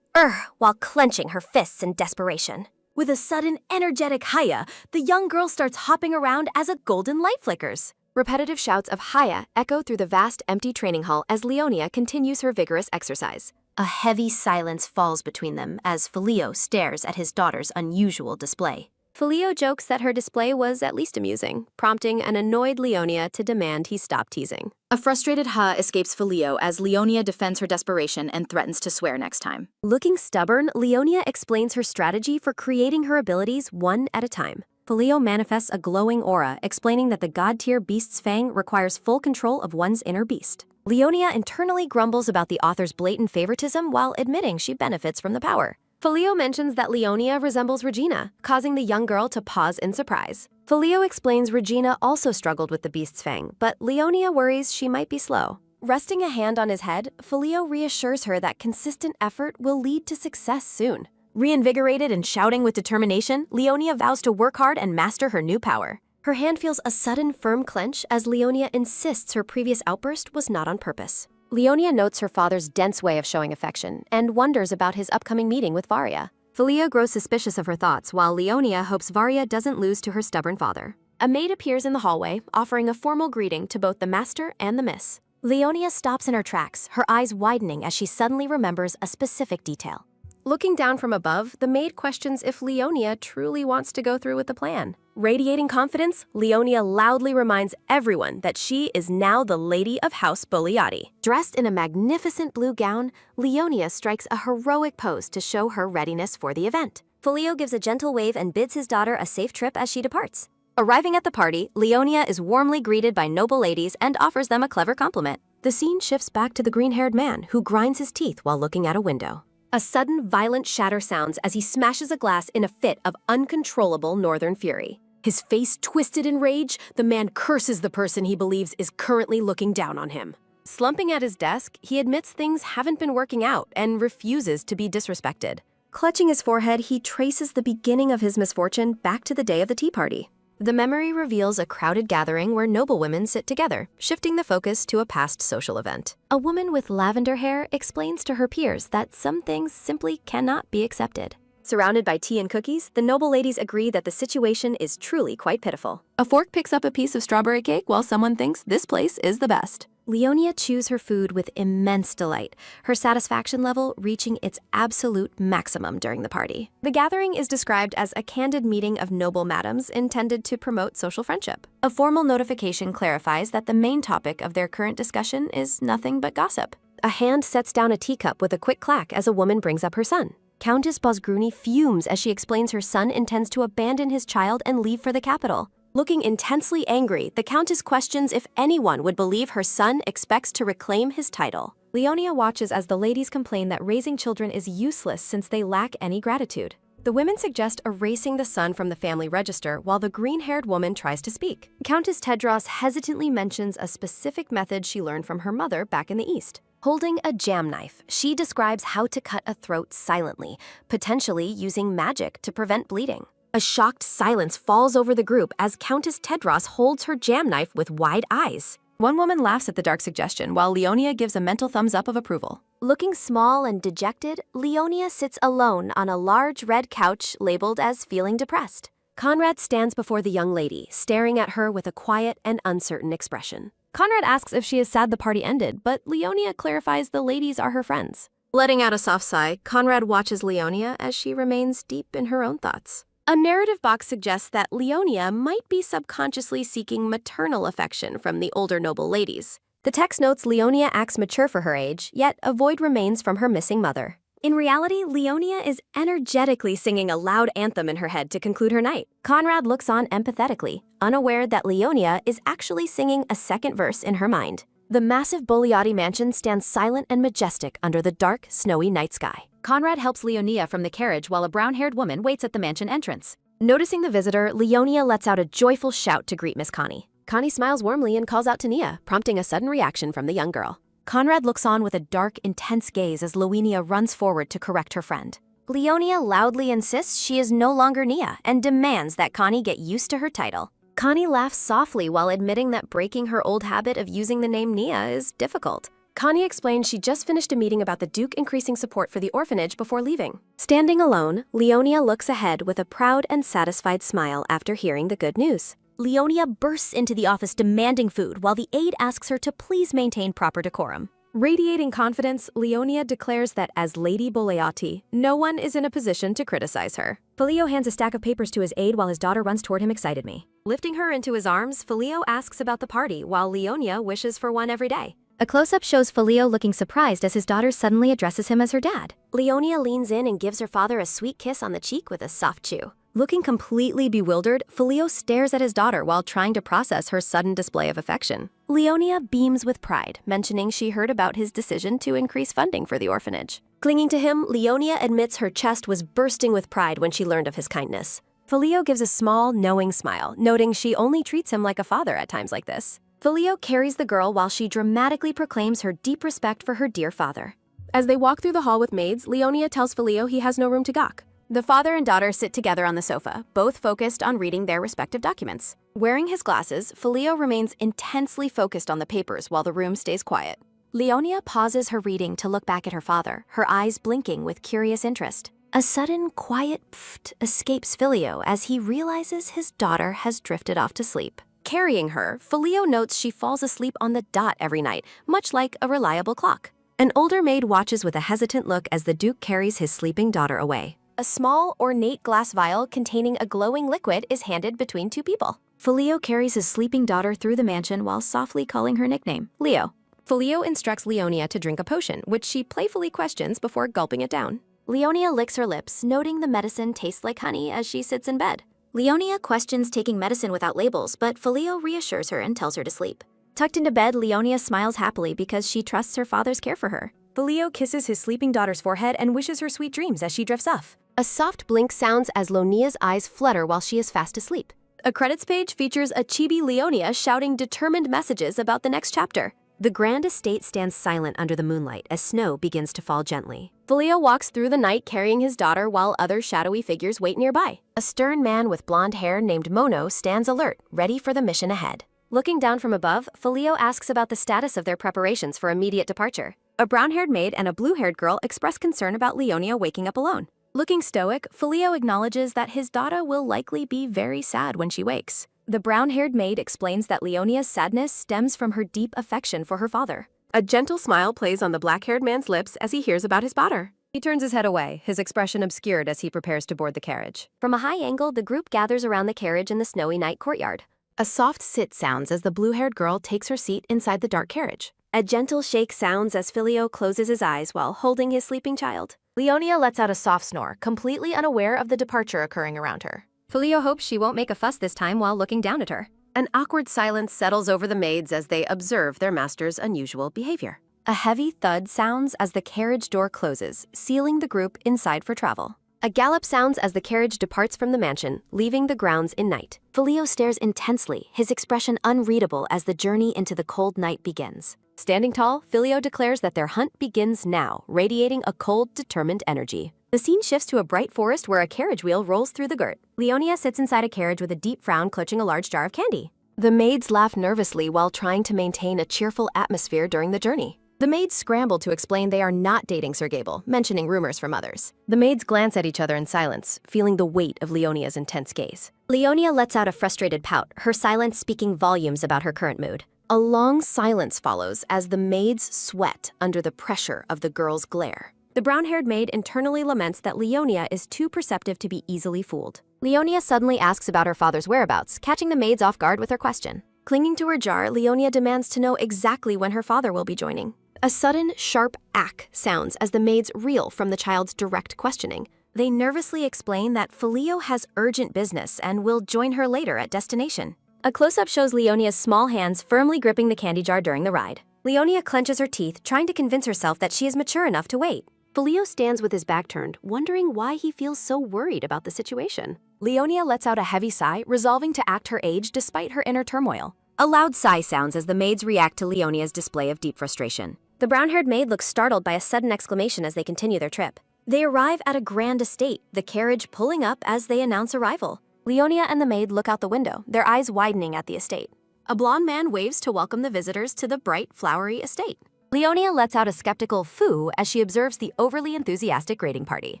while clenching her fists in desperation. With a sudden, energetic haya, the young girl starts hopping around as a golden light flickers. Repetitive shouts of haya echo through the vast, empty training hall as Leonia continues her vigorous exercise. A heavy silence falls between them as Filio stares at his daughter's unusual display. Filio jokes that her display was at least amusing, prompting an annoyed Leonia to demand he stop teasing. A frustrated Ha escapes Filio as Leonia defends her desperation and threatens to swear next time. Looking stubborn, Leonia explains her strategy for creating her abilities one at a time. Filio manifests a glowing aura, explaining that the god-tier beast's fang requires full control of one's inner beast. Leonia internally grumbles about the author's blatant favoritism while admitting she benefits from the power. Filio mentions that Leonia resembles Regina, causing the young girl to pause in surprise. Filio explains Regina also struggled with the beast's fang, but Leonia worries she might be slow. Resting a hand on his head, Filio reassures her that consistent effort will lead to success soon. Reinvigorated and shouting with determination, Leonia vows to work hard and master her new power. Her hand feels a sudden firm clench as Leonia insists her previous outburst was not on purpose. Leonia notes her father's dense way of showing affection and wonders about his upcoming meeting with Varia. Filio grows suspicious of her thoughts while Leonia hopes Varia doesn't lose to her stubborn father. A maid appears in the hallway, offering a formal greeting to both the master and the miss. Leonia stops in her tracks, her eyes widening as she suddenly remembers a specific detail. Looking down from above, the maid questions if Leonia truly wants to go through with the plan. Radiating confidence, Leonia loudly reminds everyone that she is now the lady of House Boleati. Dressed in a magnificent blue gown, Leonia strikes a heroic pose to show her readiness for the event. Filio gives a gentle wave and bids his daughter a safe trip as she departs. Arriving at the party, Leonia is warmly greeted by noble ladies and offers them a clever compliment. The scene shifts back to the green-haired man who grinds his teeth while looking at a window. A sudden, violent shatter sounds as he smashes a glass in a fit of uncontrollable northern fury. His face twisted in rage, the man curses the person he believes is currently looking down on him. Slumping at his desk, he admits things haven't been working out and refuses to be disrespected. Clutching his forehead, he traces the beginning of his misfortune back to the day of the tea party. The memory reveals a crowded gathering where noblewomen sit together, shifting the focus to a past social event. A woman with lavender hair explains to her peers that some things simply cannot be accepted. Surrounded by tea and cookies, the noble ladies agree that the situation is truly quite pitiful. A fork picks up a piece of strawberry cake while someone thinks this place is the best. Leonia chews her food with immense delight, her satisfaction level reaching its absolute maximum during the party. The gathering is described as a candid meeting of noble madams intended to promote social friendship. A formal notification clarifies that the main topic of their current discussion is nothing but gossip. A hand sets down a teacup with a quick clack as a woman brings up her son. Countess Bosgruni fumes as she explains her son intends to abandon his child and leave for the capital. Looking intensely angry, the Countess questions if anyone would believe her son expects to reclaim his title. Leonia watches as the ladies complain that raising children is useless since they lack any gratitude. The women suggest erasing the son from the family register while the green-haired woman tries to speak. Countess Tedros hesitantly mentions a specific method she learned from her mother back in the East. Holding a jam knife, she describes how to cut a throat silently, potentially using magic to prevent bleeding. A shocked silence falls over the group as Countess Tedros holds her jam knife with wide eyes. One woman laughs at the dark suggestion while Leonia gives a mental thumbs up of approval. Looking small and dejected, Leonia sits alone on a large red couch labeled as feeling depressed. Conrad stands before the young lady, staring at her with a quiet and uncertain expression. Conrad asks if she is sad the party ended, but Leonia clarifies the ladies are her friends. Letting out a soft sigh, Conrad watches Leonia as she remains deep in her own thoughts. A narrative box suggests that Leonia might be subconsciously seeking maternal affection from the older noble ladies. The text notes Leonia acts mature for her age, yet a void remains from her missing mother. In reality, Leonia is energetically singing a loud anthem in her head to conclude her night. Conrad looks on empathetically, unaware that Leonia is actually singing a second verse in her mind. The massive Bogliati mansion stands silent and majestic under the dark, snowy night sky. Conrad helps Leonia from the carriage while a brown-haired woman waits at the mansion entrance. Noticing the visitor, Leonia lets out a joyful shout to greet Miss Connie. Connie smiles warmly and calls out to Nia, prompting a sudden reaction from the young girl. Conrad looks on with a dark, intense gaze as Leonia runs forward to correct her friend. Leonia loudly insists she is no longer Nia and demands that Connie get used to her title. Connie laughs softly while admitting that breaking her old habit of using the name Nia is difficult. Connie explains she just finished a meeting about the Duke increasing support for the orphanage before leaving. Standing alone, Leonia looks ahead with a proud and satisfied smile after hearing the good news. Leonia bursts into the office demanding food while the aide asks her to please maintain proper decorum. Radiating confidence, Leonia declares that as Lady Bogliati, no one is in a position to criticize her. Filio hands a stack of papers to his aide while his daughter runs toward him excited me. Lifting her into his arms, Filio asks about the party while Leonia wishes for one every day. A close-up shows Filio looking surprised as his daughter suddenly addresses him as her dad. Leonia leans in and gives her father a sweet kiss on the cheek with a soft chew. Looking completely bewildered, Filio stares at his daughter while trying to process her sudden display of affection. Leonia beams with pride, mentioning she heard about his decision to increase funding for the orphanage. Clinging to him, Leonia admits her chest was bursting with pride when she learned of his kindness. Filio gives a small, knowing smile, noting she only treats him like a father at times like this. Filio carries the girl while she dramatically proclaims her deep respect for her dear father. As they walk through the hall with maids, Leonia tells Filio he has no room to gawk. The father and daughter sit together on the sofa, both focused on reading their respective documents. Wearing his glasses, Filio remains intensely focused on the papers while the room stays quiet. Leonia pauses her reading to look back at her father, her eyes blinking with curious interest. A sudden, quiet pfft escapes Filio as he realizes his daughter has drifted off to sleep. Carrying her, Filio notes she falls asleep on the dot every night, much like a reliable clock. An older maid watches with a hesitant look as the Duke carries his sleeping daughter away. A small, ornate glass vial containing a glowing liquid is handed between two people. Filio carries his sleeping daughter through the mansion while softly calling her nickname, Leo. Filio instructs Leonia to drink a potion, which she playfully questions before gulping it down. Leonia licks her lips, noting the medicine tastes like honey as she sits in bed. Leonia questions taking medicine without labels, but Filio reassures her and tells her to sleep. Tucked into bed, Leonia smiles happily because she trusts her father's care for her. Filio kisses his sleeping daughter's forehead and wishes her sweet dreams as she drifts off. A soft blink sounds as Leonia's eyes flutter while she is fast asleep. A credits page features a chibi Leonia shouting determined messages about the next chapter. The grand estate stands silent under the moonlight as snow begins to fall gently. Filio walks through the night carrying his daughter while other shadowy figures wait nearby. A stern man with blonde hair named Mono stands alert, ready for the mission ahead. Looking down from above, Filio asks about the status of their preparations for immediate departure. A brown-haired maid and a blue-haired girl express concern about Leonia waking up alone. Looking stoic, Filio acknowledges that his daughter will likely be very sad when she wakes. The brown-haired maid explains that Leonia's sadness stems from her deep affection for her father. A gentle smile plays on the black-haired man's lips as he hears about his daughter. He turns his head away, his expression obscured as he prepares to board the carriage. From a high angle, the group gathers around the carriage in the snowy night courtyard. A soft sit sounds as the blue-haired girl takes her seat inside the dark carriage. A gentle shake sounds as Filio closes his eyes while holding his sleeping child. Leonia lets out a soft snore, completely unaware of the departure occurring around her. Filio hopes she won't make a fuss this time while looking down at her. An awkward silence settles over the maids as they observe their master's unusual behavior. A heavy thud sounds as the carriage door closes, sealing the group inside for travel. A gallop sounds as the carriage departs from the mansion, leaving the grounds in night. Filio stares intensely, his expression unreadable as the journey into the cold night begins. Standing tall, Filio declares that their hunt begins now, radiating a cold, determined energy. The scene shifts to a bright forest where a carriage wheel rolls through the girt. Leonia sits inside a carriage with a deep frown clutching a large jar of candy. The maids laugh nervously while trying to maintain a cheerful atmosphere during the journey. The maids scramble to explain they are not dating Sir Gable, mentioning rumors from others. The maids glance at each other in silence, feeling the weight of Leonia's intense gaze. Leonia lets out a frustrated pout, her silence speaking volumes about her current mood. A long silence follows as the maids sweat under the pressure of the girl's glare. The brown-haired maid internally laments that Leonia is too perceptive to be easily fooled. Leonia suddenly asks about her father's whereabouts, catching the maids off guard with her question. Clinging to her jar, Leonia demands to know exactly when her father will be joining. A sudden, sharp ack sounds as the maids reel from the child's direct questioning. They nervously explain that Filio has urgent business and will join her later at destination. A close-up shows Leonia's small hands firmly gripping the candy jar during the ride. Leonia clenches her teeth, trying to convince herself that she is mature enough to wait. Filio stands with his back turned, wondering why he feels so worried about the situation. Leonia lets out a heavy sigh, resolving to act her age despite her inner turmoil. A loud sigh sounds as the maids react to Leonia's display of deep frustration. The brown-haired maid looks startled by a sudden exclamation as they continue their trip. They arrive at a grand estate, the carriage pulling up as they announce arrival. Leonia and the maid look out the window, their eyes widening at the estate. A blonde man waves to welcome the visitors to the bright, flowery estate. Leonia lets out a skeptical "phoo" as she observes the overly enthusiastic greeting party.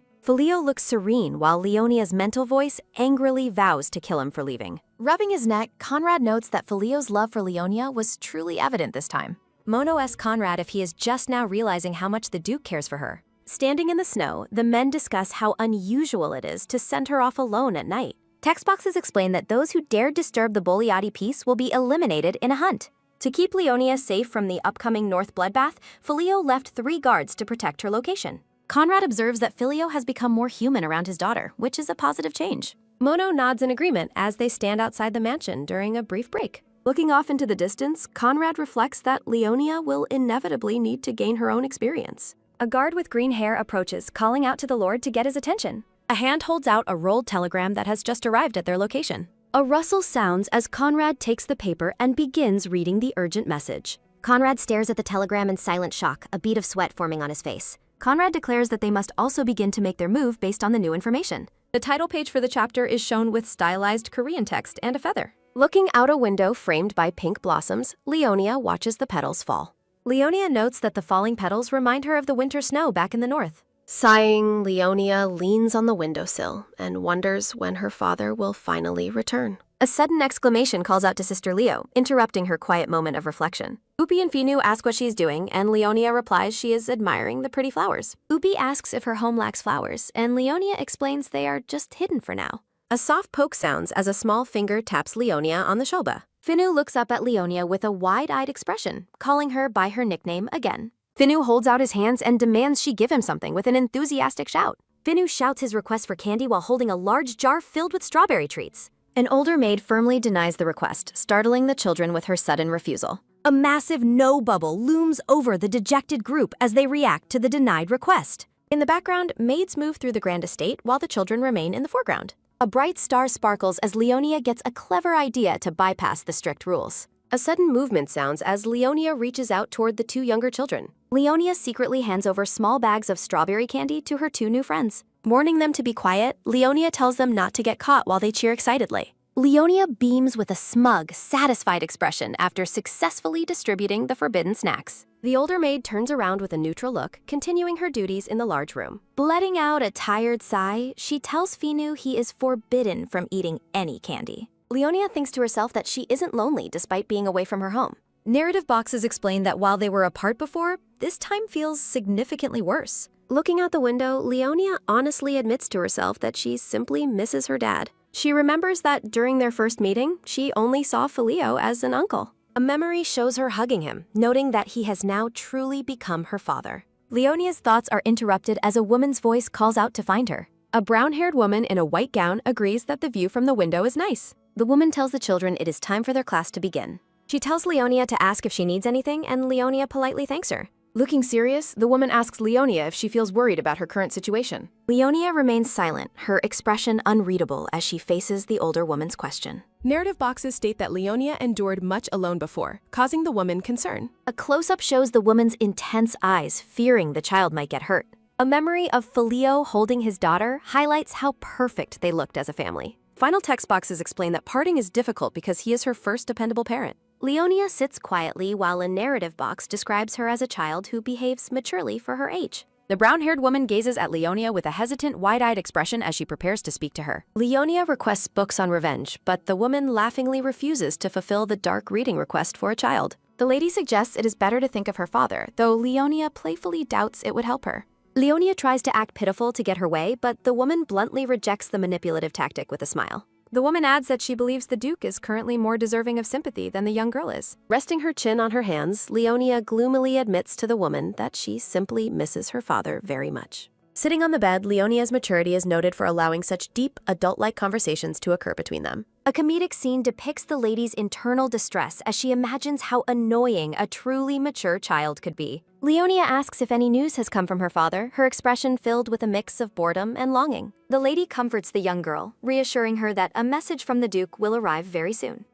Filio looks serene while Leonia's mental voice angrily vows to kill him for leaving. Rubbing his neck, Conrad notes that Filio's love for Leonia was truly evident this time. Mono asks Conrad if he is just now realizing how much the Duke cares for her. Standing in the snow, the men discuss how unusual it is to send her off alone at night. Text boxes explain that those who dare disturb the Bogliati peace will be eliminated in a hunt. To keep Leonia safe from the upcoming North bloodbath, Filio left 3 guards to protect her location. Conrad observes that Filio has become more human around his daughter, which is a positive change. Mono nods in agreement as they stand outside the mansion during a brief break. Looking off into the distance, Conrad reflects that Leonia will inevitably need to gain her own experience. A guard with green hair approaches, calling out to the Lord to get his attention. A hand holds out a rolled telegram that has just arrived at their location. A rustle sounds as Conrad takes the paper and begins reading the urgent message. Conrad stares at the telegram in silent shock, a bead of sweat forming on his face. Conrad declares that they must also begin to make their move based on the new information. The title page for the chapter is shown with stylized Korean text and a feather. Looking out a window framed by pink blossoms, Leonia watches the petals fall. Leonia notes that the falling petals remind her of the winter snow back in the north. Sighing, Leonia leans on the windowsill and wonders when her father will finally return. A sudden exclamation calls out to Sister Leo, interrupting her quiet moment of reflection. Upi and Finu ask what she's doing, and Leonia replies she is admiring the pretty flowers. Upi asks if her home lacks flowers, and Leonia explains they are just hidden for now. A soft poke sounds as a small finger taps Leonia on the shoulder. Finu looks up at Leonia with a wide-eyed expression, calling her by her nickname again. Finu holds out his hands and demands she give him something with an enthusiastic shout. Finu shouts his request for candy while holding a large jar filled with strawberry treats. An older maid firmly denies the request, startling the children with her sudden refusal. A massive no bubble looms over the dejected group as they react to the denied request. In the background, maids move through the grand estate while the children remain in the foreground. A bright star sparkles as Leonia gets a clever idea to bypass the strict rules. A sudden movement sounds as Leonia reaches out toward the 2 younger children. Leonia secretly hands over small bags of strawberry candy to her 2 new friends. Warning them to be quiet, Leonia tells them not to get caught while they cheer excitedly. Leonia beams with a smug, satisfied expression after successfully distributing the forbidden snacks. The older maid turns around with a neutral look, continuing her duties in the large room. Letting out a tired sigh, she tells Finu he is forbidden from eating any candy. Leonia thinks to herself that she isn't lonely despite being away from her home. Narrative boxes explain that while they were apart before, this time feels significantly worse. Looking out the window, Leonia honestly admits to herself that she simply misses her dad. She remembers that during their first meeting, she only saw Filio as an uncle. A memory shows her hugging him, noting that he has now truly become her father. Leonia's thoughts are interrupted as a woman's voice calls out to find her. A brown-haired woman in a white gown agrees that the view from the window is nice. The woman tells the children it is time for their class to begin. She tells Leonia to ask if she needs anything, and Leonia politely thanks her. Looking serious, the woman asks Leonia if she feels worried about her current situation. Leonia remains silent, her expression unreadable as she faces the older woman's question. Narrative boxes state that Leonia endured much alone before, causing the woman concern. A close-up shows the woman's intense eyes, fearing the child might get hurt. A memory of Filio holding his daughter highlights how perfect they looked as a family. Final text boxes explain that parting is difficult because he is her first dependable parent. Leonia sits quietly while a narrative box describes her as a child who behaves maturely for her age. The brown-haired woman gazes at Leonia with a hesitant, wide-eyed expression as she prepares to speak to her. Leonia requests books on revenge, but the woman laughingly refuses to fulfill the dark reading request for a child. The lady suggests it is better to think of her father, though Leonia playfully doubts it would help her. Leonia tries to act pitiful to get her way, but the woman bluntly rejects the manipulative tactic with a smile. The woman adds that she believes the Duke is currently more deserving of sympathy than the young girl is. Resting her chin on her hands, Leonia gloomily admits to the woman that she simply misses her father very much. Sitting on the bed, Leonia's maturity is noted for allowing such deep, adult-like conversations to occur between them. A comedic scene depicts the lady's internal distress as she imagines how annoying a truly mature child could be. Leonia asks if any news has come from her father, her expression filled with a mix of boredom and longing. The lady comforts the young girl, reassuring her that a message from the Duke will arrive very soon.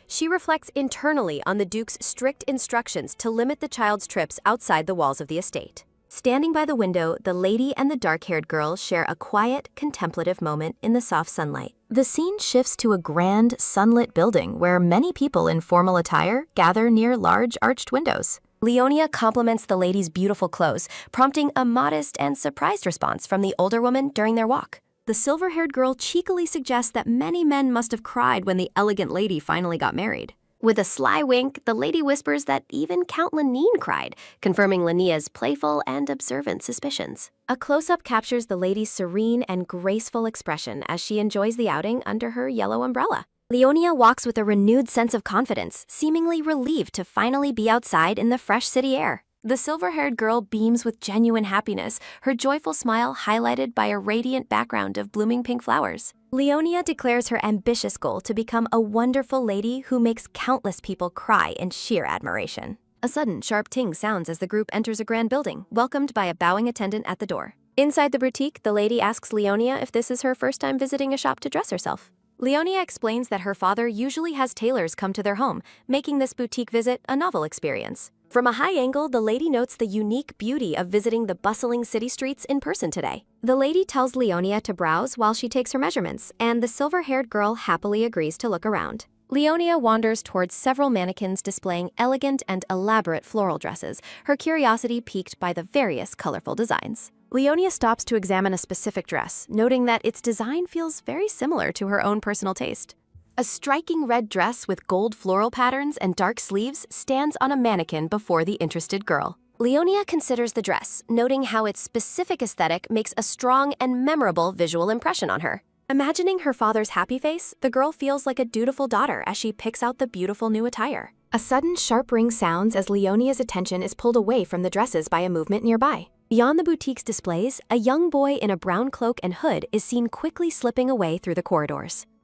She reflects internally on the Duke's strict instructions to limit the child's trips outside the walls of the estate. Standing by the window, the lady and the dark-haired girl share a quiet, contemplative moment in the soft sunlight. The scene shifts to a grand, sunlit building where many people in formal attire gather near large arched windows. Leonia compliments the lady's beautiful clothes, prompting a modest and surprised response from the older woman during their walk. The silver-haired girl cheekily suggests that many men must have cried when the elegant lady finally got married. With a sly wink, the lady whispers that even Count Lenine cried, confirming Lenia's playful and observant suspicions. A close-up captures the lady's serene and graceful expression as she enjoys the outing under her yellow umbrella. Leonia walks with a renewed sense of confidence, seemingly relieved to finally be outside in the fresh city air. The silver-haired girl beams with genuine happiness, her joyful smile highlighted by a radiant background of blooming pink flowers. Leonia declares her ambitious goal to become a wonderful lady who makes countless people cry in sheer admiration. A sudden, sharp ting sounds as the group enters a grand building, welcomed by a bowing attendant at the door. Inside the boutique, the lady asks Leonia if this is her first time visiting a shop to dress herself. Leonia explains that her father usually has tailors come to their home, making this boutique visit a novel experience. From a high angle, the lady notes the unique beauty of visiting the bustling city streets in person today. The lady tells Leonia to browse while she takes her measurements, and the silver-haired girl happily agrees to look around. Leonia wanders towards several mannequins displaying elegant and elaborate floral dresses, her curiosity piqued by the various colorful designs. Leonia stops to examine a specific dress, noting that its design feels very similar to her own personal taste. A striking red dress with gold floral patterns and dark sleeves stands on a mannequin before the interested girl. Leonia considers the dress, noting how its specific aesthetic makes a strong and memorable visual impression on her. Imagining her father's happy face, the girl feels like a dutiful daughter as she picks out the beautiful new attire. A sudden sharp ring sounds as Leonia's attention is pulled away from the dresses by a movement nearby. Beyond the boutique's displays, a young boy in a brown cloak and hood is seen quickly slipping away through the corridors.